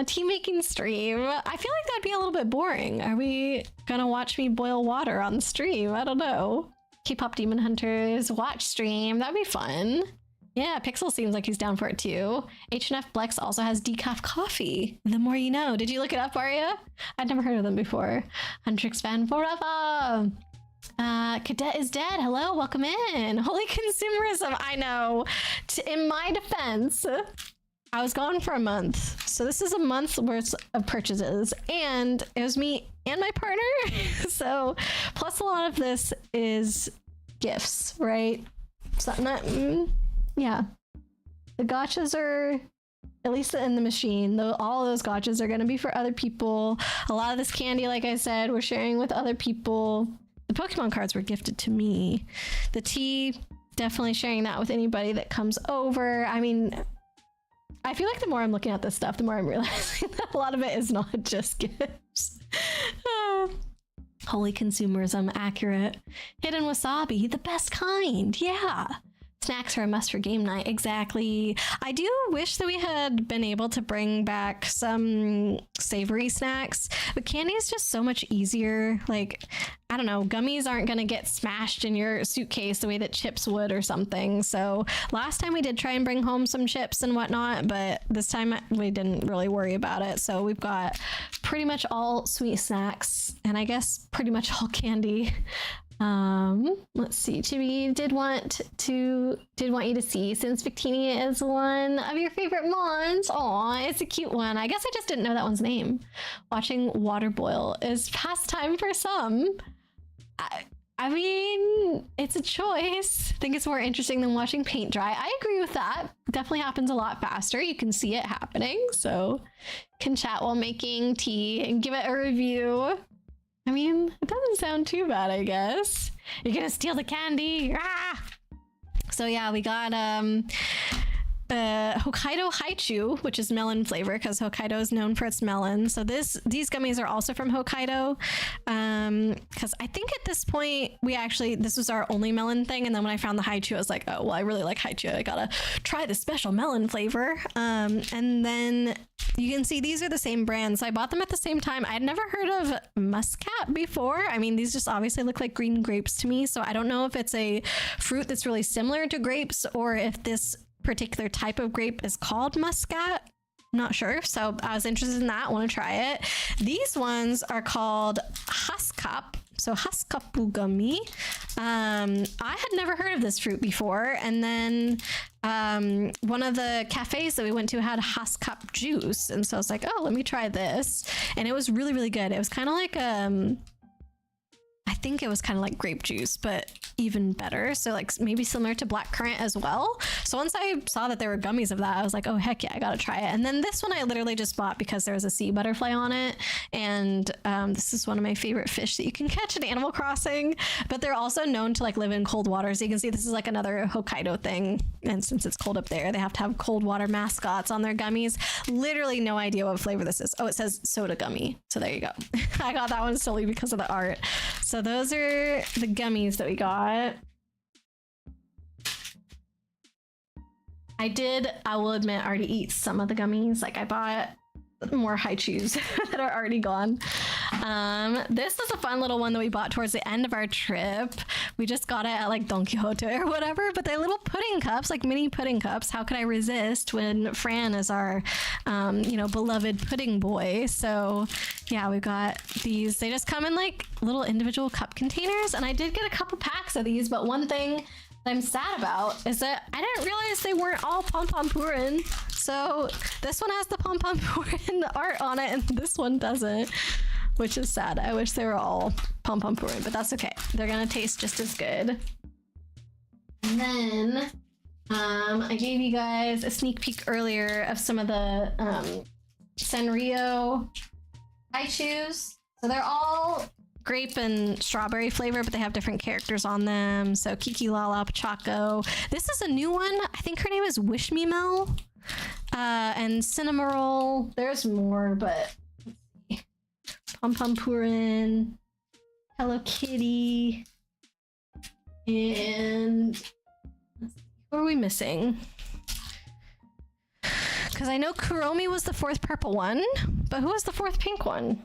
Tea making stream. I feel like that'd be a little bit boring. Are we gonna watch me boil water on the stream? I don't know. K-pop Demon Hunters watch stream. That'd be fun. Yeah, Pixel seems like he's down for it too. H&F Blex also has decaf coffee. The more you know. Did you look it up, Arya? I'd never heard of them before. Huntrix fan forever. Cadet is dead. Hello, welcome in. Holy consumerism. I know. In my defense, I was gone for a month. So this is a month's worth of purchases. And it was me and my partner. So plus a lot of this is gifts, right? So not... yeah, the gotchas are, at least in the machine, though all of those gotchas are going to be for other people. A lot of this candy, like I said, we're sharing with other people. The Pokemon cards were gifted to me. The tea, definitely sharing that with anybody that comes over. I mean, I feel like the more I'm looking at this stuff, the more I'm realizing that a lot of it is not just gifts. Holy consumerism, accurate. Hidden wasabi, the best kind, yeah. Snacks are a must for game night. Exactly. I do wish that we had been able to bring back some savory snacks, but candy is just so much easier. Like, I don't know, gummies aren't going to get smashed in your suitcase the way that chips would or something. So last time we did try and bring home some chips and whatnot, but this time we didn't really worry about it. So we've got pretty much all sweet snacks and I guess pretty much all candy. Let's see, Chibi did want you to see, since Victini is one of your favorite mons. Aw, it's a cute one. I guess I just didn't know that one's name. Watching water boil is pastime for some. I mean, it's a choice. I think it's more interesting than watching paint dry. I agree with that. Definitely happens a lot faster. You can see it happening, so can chat while making tea and give it a review. I mean, it doesn't sound too bad, I guess. You're gonna steal the candy. Ah! So yeah, we got Hokkaido Haichu, which is melon flavor because Hokkaido is known for its melon. So these gummies are also from Hokkaido, because I think at this point this was our only melon thing, and then when I found the Haichu, I was like, oh well, I really like Haichu, I gotta try the special melon flavor. And then you can see these are the same brand, so I bought them at the same time. I had never heard of muscat before. I mean, these just obviously look like green grapes to me, so I don't know if it's a fruit that's really similar to grapes or if this particular type of grape is called muscat. Not sure, so I was interested in that. Want to try it. These ones are called haskap, so haskapu gummy. I had never heard of this fruit before, and then one of the cafes that we went to had haskap juice, and so I was like, oh, let me try this, and it was really, really good. It was kind of like I think it was kind of like grape juice, but even better. So like maybe similar to blackcurrant as well. So once I saw that there were gummies of that, I was like, oh heck yeah, I gotta try it. And then this one I literally just bought because there was a sea butterfly on it. And this is one of my favorite fish that you can catch in Animal Crossing, but they're also known to like live in cold water. So you can see this is like another Hokkaido thing. And since it's cold up there, they have to have cold water mascots on their gummies. Literally no idea what flavor this is. Oh, it says soda gummy. So there you go. I got that one solely because of the art. So those are the gummies that we got. I will admit, already eat some of the gummies. Like I bought more Haichus that are already gone. This is a fun little one that we bought towards the end of our trip. We just got it at like Don Quixote or whatever, but they're little pudding cups, like mini pudding cups. How could I resist when Fran is our, beloved pudding boy? So yeah, we got these. They just come in like little individual cup containers, and I did get a couple packs of these, but one thing I'm sad about is that I didn't realize they weren't all pom pom purin. So this one has the pom pom purin art on it, and this one doesn't, which is sad. I wish they were all pom pom purin, but that's okay. They're gonna taste just as good. And then I gave you guys a sneak peek earlier of some of the Sanrio Haichus. So they're all grape and strawberry flavor, but they have different characters on them. So Kiki Lala Pachaco. This is a new one. I think her name is Wish Me Mel. And Cinnamoroll. There's more, but Pom Pom Purin, Hello Kitty, and who are we missing? Because I know Kuromi was the fourth purple one, but who was the fourth pink one?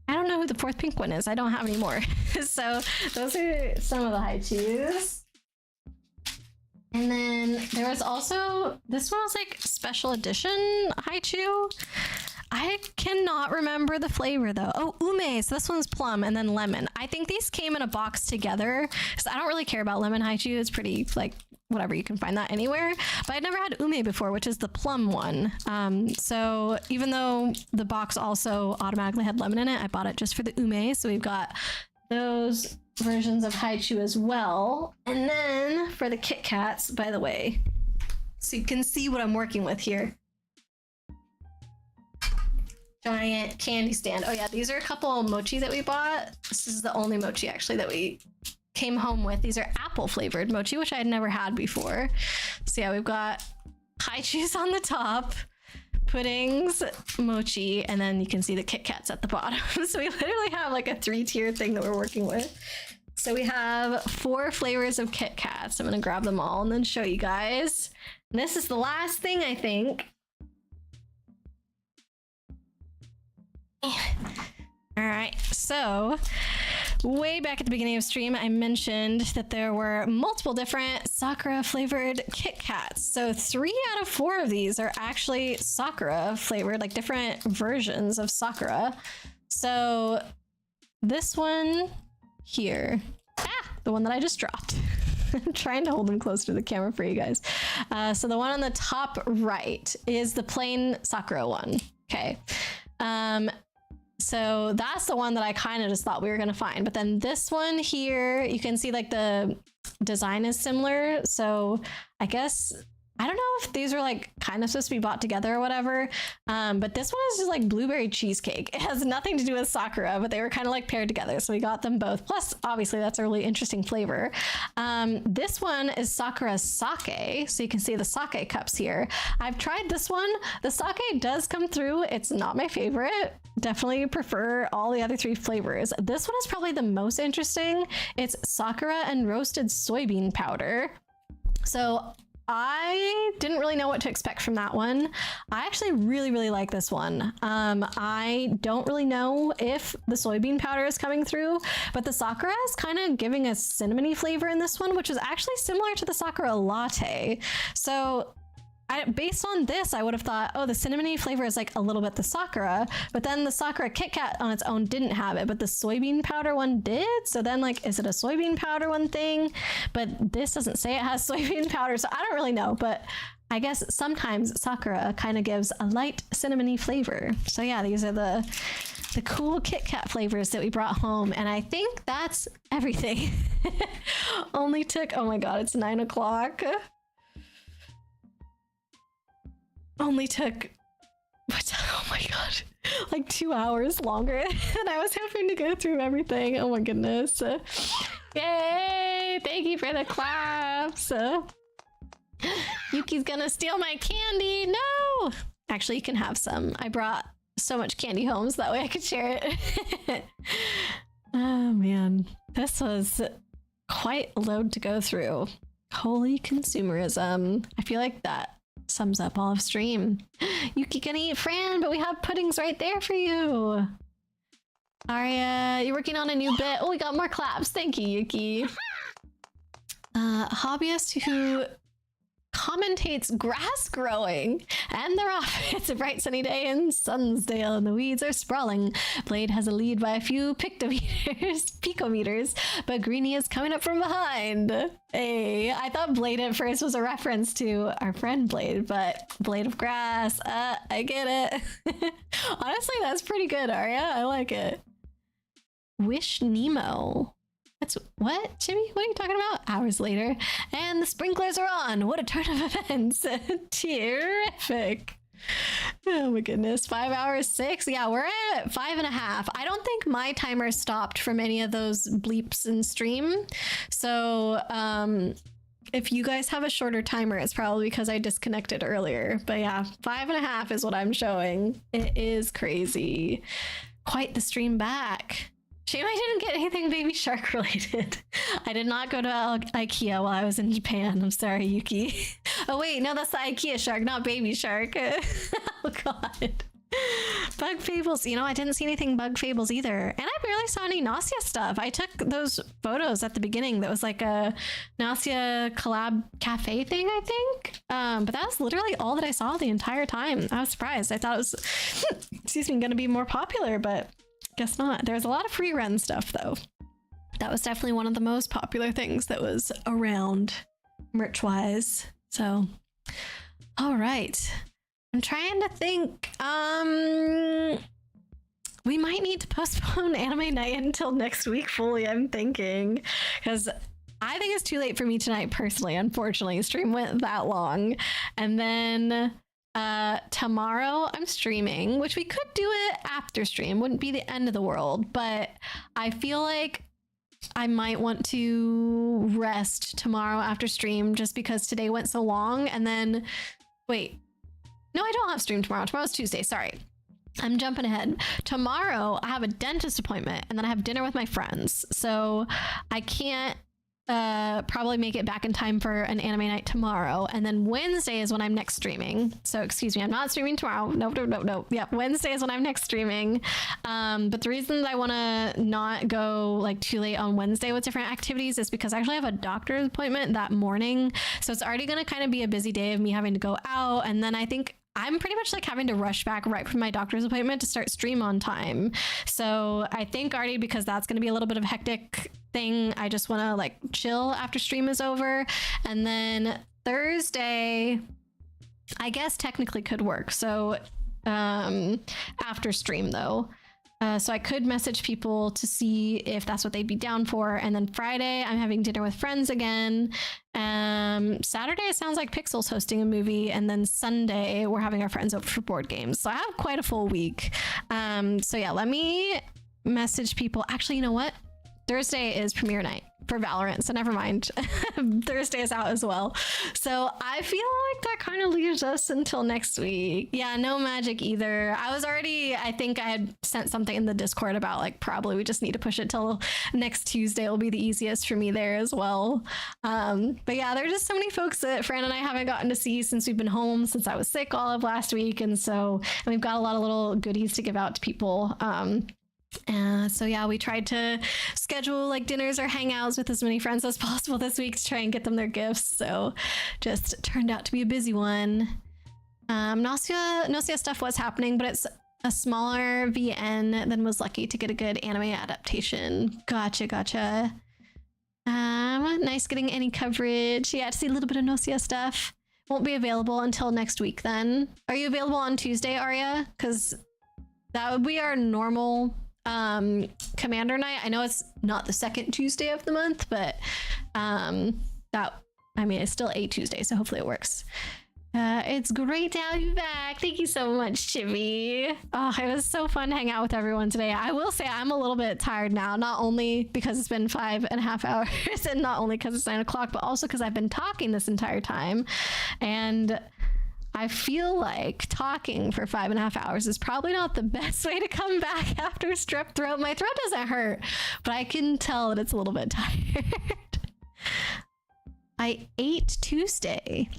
I don't know who the fourth pink one is. I don't have any more. So those are some of the Haichus. And then there was also, this one was like special edition Haichu. I cannot remember the flavor though. Oh, ume. So this one's plum and then lemon. I think these came in a box together because I don't really care about lemon Haichu. It's pretty like whatever, you can find that anywhere. But I'd never had ume before, which is the plum one. So even though the box also automatically had lemon in it, I bought it just for the ume. So we've got those versions of Haichu as well. And then for the Kit Kats, by the way, so you can see what I'm working with here. Giant candy stand. Oh yeah, these are a couple mochi that we bought. This is the only mochi actually that we came home with. These are apple flavored mochi, which I had never had before. So yeah, we've got Haichus on the top, puddings, mochi, and then you can see the Kit Kats at the bottom. So we literally have like a 3-tier thing that we're working with. So we have 4 flavors of Kit Kats. I'm gonna grab them all and then show you guys. And this is the last thing, I think. All right, so way back at the beginning of stream, I mentioned that there were multiple different Sakura flavored Kit Kats. So 3 out of 4 of these are actually Sakura flavored, like different versions of Sakura. So this one here, the one that I just dropped. I'm trying to hold them close to the camera for you guys. So the one on the top right is the plain Sakura one. Okay. So that's the one that I kind of just thought we were going to find. But then this one here, you can see like the design is similar. So I guess I don't know if these are like kind of supposed to be bought together or whatever, but this one is just like blueberry cheesecake. It has nothing to do with Sakura, but they were kind of like paired together. So we got them both. Plus, obviously, that's a really interesting flavor. This one is Sakura sake. So you can see the sake cups here. I've tried this one. The sake does come through. It's not my favorite. Definitely prefer all the other 3 flavors. This one is probably the most interesting. It's Sakura and roasted soybean powder. So I didn't really know what to expect from that one. I actually really like this one. I don't really know if the soybean powder is coming through, but the Sakura is kind of giving a cinnamony flavor in this one, which is actually similar to the Sakura latte. So based on this, I would have thought, oh, the cinnamony flavor is like a little bit the Sakura, but then the Sakura Kit Kat on its own didn't have it, but the soybean powder one did. So then like, is it a soybean powder one thing? But this doesn't say it has soybean powder, so I don't really know, but I guess sometimes Sakura kind of gives a light cinnamony flavor. So yeah, these are the cool Kit Kat flavors that we brought home, and I think that's everything. Only took, oh my god, it's 9 o'clock. Only took, oh my god, like 2 hours longer than I was hoping to go through everything. Oh my goodness. Yay! Thank you for the claps. Yuki's gonna steal my candy. No! Actually, you can have some. I brought so much candy home so that way I could share it. Oh man, this was quite a load to go through. Holy consumerism. I feel like that sums up all of stream. Yuki gonna eat Fran, but we have puddings right there for you. Aria, you're working on a new bit. Oh, we got more claps. Thank you, Yuki. Hobbyist who commentates grass growing, and they're off. It's a bright sunny day in Sunsdale and the weeds are sprawling. Blade has a lead by a few picometers, but Greenie is coming up from behind. Hey, I thought Blade at first was a reference to our friend Blade, but Blade of Grass, I get it. Honestly, that's pretty good, Arya. I like it. Wish Nemo. That's what, Jimmy? What are you talking about? Hours later, and the sprinklers are on. What a turn of events! Terrific. Oh my goodness, 5 hours 6. Yeah, we're at 5.5. I don't think my timer stopped from any of those bleeps in stream. So, if you guys have a shorter timer, it's probably because I disconnected earlier. But yeah, 5.5 is what I'm showing. It is crazy. Quite the stream back. Shame I didn't get anything Baby Shark related. I did not go to IKEA while I was in Japan. I'm sorry, Yuki. Oh wait, no, that's the IKEA shark, not Baby Shark. Oh god. Bug Fables. You know, I didn't see anything Bug Fables either. And I barely saw any Nausea stuff. I took those photos at the beginning that was like a Nausea collab cafe thing, I think. But that was literally all that I saw the entire time. I was surprised. I thought it was, excuse me, going to be more popular, but guess not. There's a lot of free run stuff though. That was definitely one of the most popular things that was around merch wise. So, all right. I'm trying to think. We might need to postpone anime night until next week fully, I'm thinking, because I think it's too late for me tonight personally. Unfortunately, stream went that long. And then tomorrow I'm streaming, which we could do it after stream, wouldn't be the end of the world, but I feel like I might want to rest tomorrow after stream just because today went so long. And then wait, no, I don't have stream tomorrow. Tomorrow's Tuesday, sorry, I'm jumping ahead. Tomorrow I have a dentist appointment and then I have dinner with my friends, so I can't probably make it back in time for an anime night tomorrow. And then Wednesday is when I'm next streaming. So excuse me, I'm not streaming tomorrow. Nope. Yeah, Wednesday is when I'm next streaming. But the reason I want to not go like too late on Wednesday with different activities is because I actually have a doctor's appointment that morning. So it's already going to kind of be a busy day of me having to go out. And then I think I'm pretty much like having to rush back right from my doctor's appointment to start stream on time. So I think already, because that's going to be a little bit of a hectic thing, I just want to like chill after stream is over. And then Thursday, I guess technically could work. So after stream though, So I could message people to see if that's what they'd be down for. And then Friday, I'm having dinner with friends again. Saturday, it sounds like Pixel's hosting a movie. And then Sunday, we're having our friends over for board games. So I have quite a full week. So yeah, let me message people. Actually, you know what? Thursday is premiere night for Valorant, so never mind. Thursday is out as well. So I feel like that kind of leaves us until next week. Yeah, no magic either. I think I had sent something in the Discord about like probably we just need to push it till next Tuesday will be the easiest for me there as well. But yeah, there are just so many folks that Fran and I haven't gotten to see since we've been home, since I was sick all of last week. And we've got a lot of little goodies to give out to people. So yeah, we tried to schedule like dinners or hangouts with as many friends as possible this week to try and get them their gifts. So just turned out to be a busy one. Nausea stuff was happening, but it's a smaller VN than was lucky to get a good anime adaptation. Gotcha. Nice getting any coverage. Yeah, to see a little bit of Nausea stuff. Won't be available until next week then. Are you available on Tuesday, Arya? Because that would be our normal commander night. I know it's not the second Tuesday of the month, but it's still a Tuesday, so hopefully it works. It's great to have you back. Thank you so much, Chibi. Oh, it was so fun to hang out with everyone today. I will say I'm a little bit tired now, not only because it's been 5.5 hours and not only because it's 9 o'clock, but also because I've been talking this entire time. And I feel like talking for 5.5 hours is probably not the best way to come back after strep throat. My throat doesn't hurt, but I can tell that it's a little bit tired. I ate Tuesday.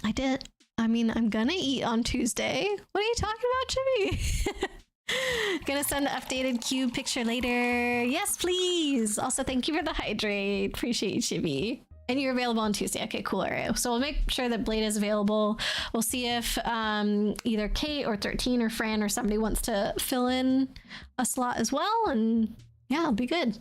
I did. I'm gonna eat on Tuesday. What are you talking about, Chibi? Gonna send an updated cube picture later. Yes, please. Also, thank you for the hydrate. Appreciate you, Chibi. And you're available on Tuesday. Okay, cool. All right. So we'll make sure that Blade is available. We'll see if either Kate or 13 or Fran or somebody wants to fill in a slot as well. And yeah, it'll be good.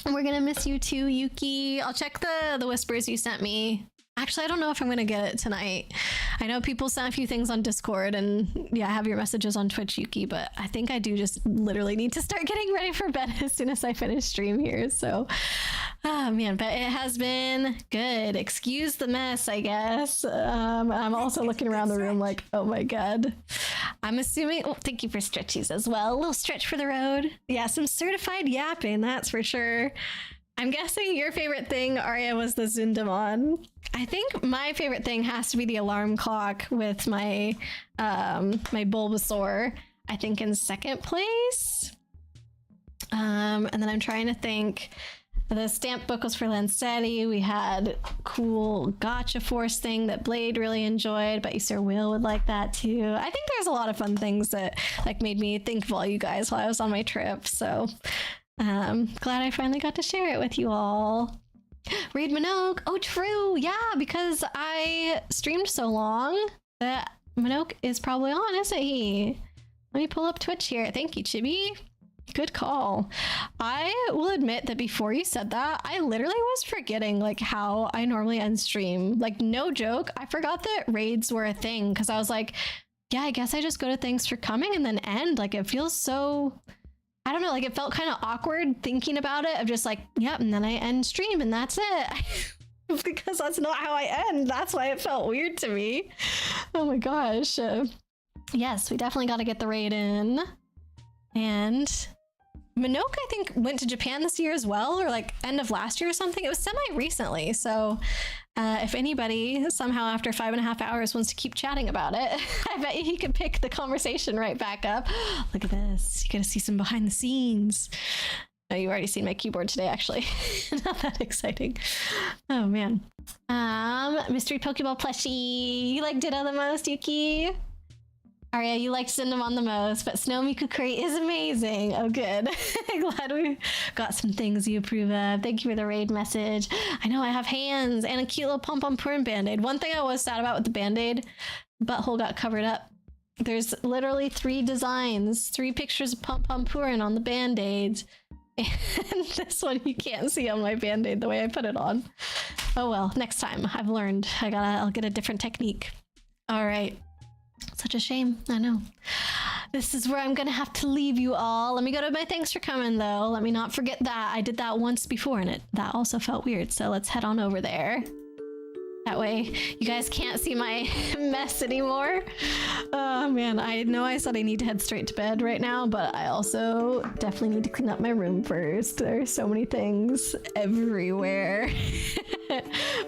And we're going to miss you too, Yuki. I'll check the whispers you sent me. Actually, I don't know if I'm going to get it tonight. I know people sent a few things on Discord and yeah, I have your messages on Twitch, Yuki, but I think I do just literally need to start getting ready for bed as soon as I finish stream here. So, oh man, but it has been good. Excuse the mess, I guess. I'm also looking around the room like, oh my God. I'm assuming, thank you for stretchies as well. A little stretch for the road. Yeah, some certified yapping, that's for sure. I'm guessing your favorite thing, Arya, was the Zundamon. I think my favorite thing has to be the alarm clock with my my Bulbasaur, I think in second place. And then I'm trying to think. The stamp book was for Lancetti. We had cool Gotcha Force thing that Blade really enjoyed, but Sir Will would like that too. I think there's a lot of fun things that like made me think of all you guys while I was on my trip. So glad I finally got to share it with you all. Read Minogue. Oh, true. Yeah, because I streamed so long that Minogue is probably on, isn't he? Let me pull up Twitch here. Thank you, Chibi. Good call. I will admit that before you said that, I literally was forgetting like how I normally end stream. Like, no joke. I forgot that raids were a thing because I was like, yeah, I guess I just go to thanks for coming and then end. Like, it feels so... I don't know, like it felt kind of awkward thinking about it of just like, yep, and then I end stream and that's it. Because that's not how I end. That's why it felt weird to me. Oh my gosh. Yes, we definitely got to get the raid in. And Minoke, I think, went to Japan this year as well, or like end of last year or something. It was semi-recently. So if anybody somehow after 5.5 hours wants to keep chatting about it, I bet he could pick the conversation right back up. Look at this. You get to see some behind the scenes. Oh, you've already seen my keyboard today, actually. Not that exciting. Oh, man. Mystery Pokeball plushie. You like Ditto the most, Yuki? Arya, you liked Cinnamon the most, but Snow Mikukuri is amazing. Oh, good. Glad we got some things you approve of. Thank you for the raid message. I know I have hands and a cute little pom-pom-purin band-aid. One thing I was sad about with the band-aid, butthole got covered up. There's literally 3 designs, 3 pictures of pom-pom-purin on the band-aids. And this one you can't see on my band-aid the way I put it on. Oh well, next time. I've learned. I'll get a different technique. All right. Such a shame. I know. this is where I'm gonna have to leave you all. Let me go to my thanks for coming though. Let me not forget that. I did that once before and that also felt weird. So let's head on over there. That way you guys can't see my mess anymore. Oh man, I know I said I need to head straight to bed right now, but I also definitely need to clean up my room first. There's so many things everywhere.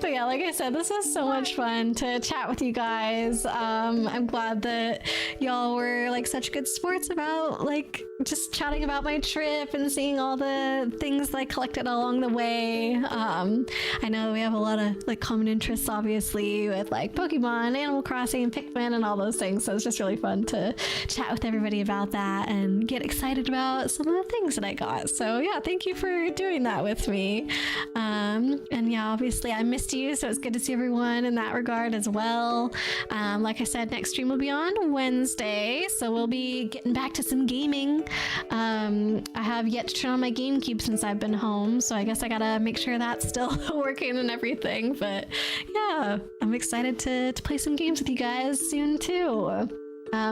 But yeah, like I said, this was so much fun to chat with you guys. I'm glad that y'all were like such good sports about like just chatting about my trip and seeing all the things that I collected along the way. I know we have a lot of like common interests obviously with like Pokemon, Animal Crossing, Pikmin and all those things, so it's just really fun to chat with everybody about that and get excited about some of the things that I got. So yeah, thank you for doing that with me. And yeah, obviously I missed you, so it's good to see everyone in that regard as well. Like I said, next stream will be on Wednesday, so we'll be getting back to some gaming. I have yet to turn on my GameCube since I've been home, so I guess I gotta make sure that's still working and everything. But yeah, I'm excited to play some games with you guys soon too.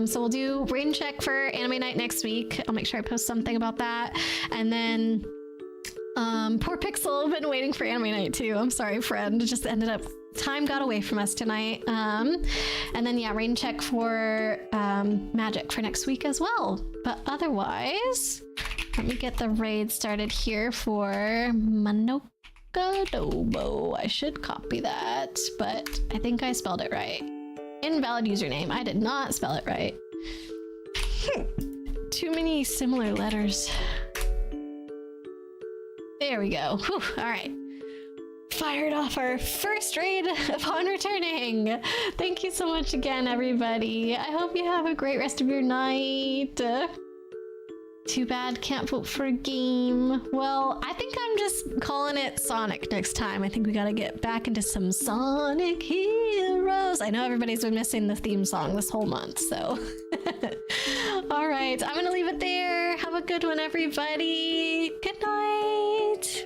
So we'll do rain check for anime night next week. I'll make sure I post something about that. And then poor Pixel, been waiting for anime night too. I'm sorry, friend. It just ended up, time got away from us tonight. And then yeah, rain check for magic for next week as well. But otherwise, let me get the raid started here for Manoka Dobo. I should copy that, but I think I spelled it right. Invalid username. I did not spell it right. Too many similar letters. There we go. Whew. All right. Fired off our first raid upon returning. Thank you so much again, everybody. I hope you have a great rest of your night. Too bad can't vote for a game. Well, I think I'm just calling it Sonic next time. I think we gotta get back into some Sonic Heroes. I know everybody's been missing the theme song this whole month, so. All right, I'm gonna leave it there. Have a good one, everybody. Good night.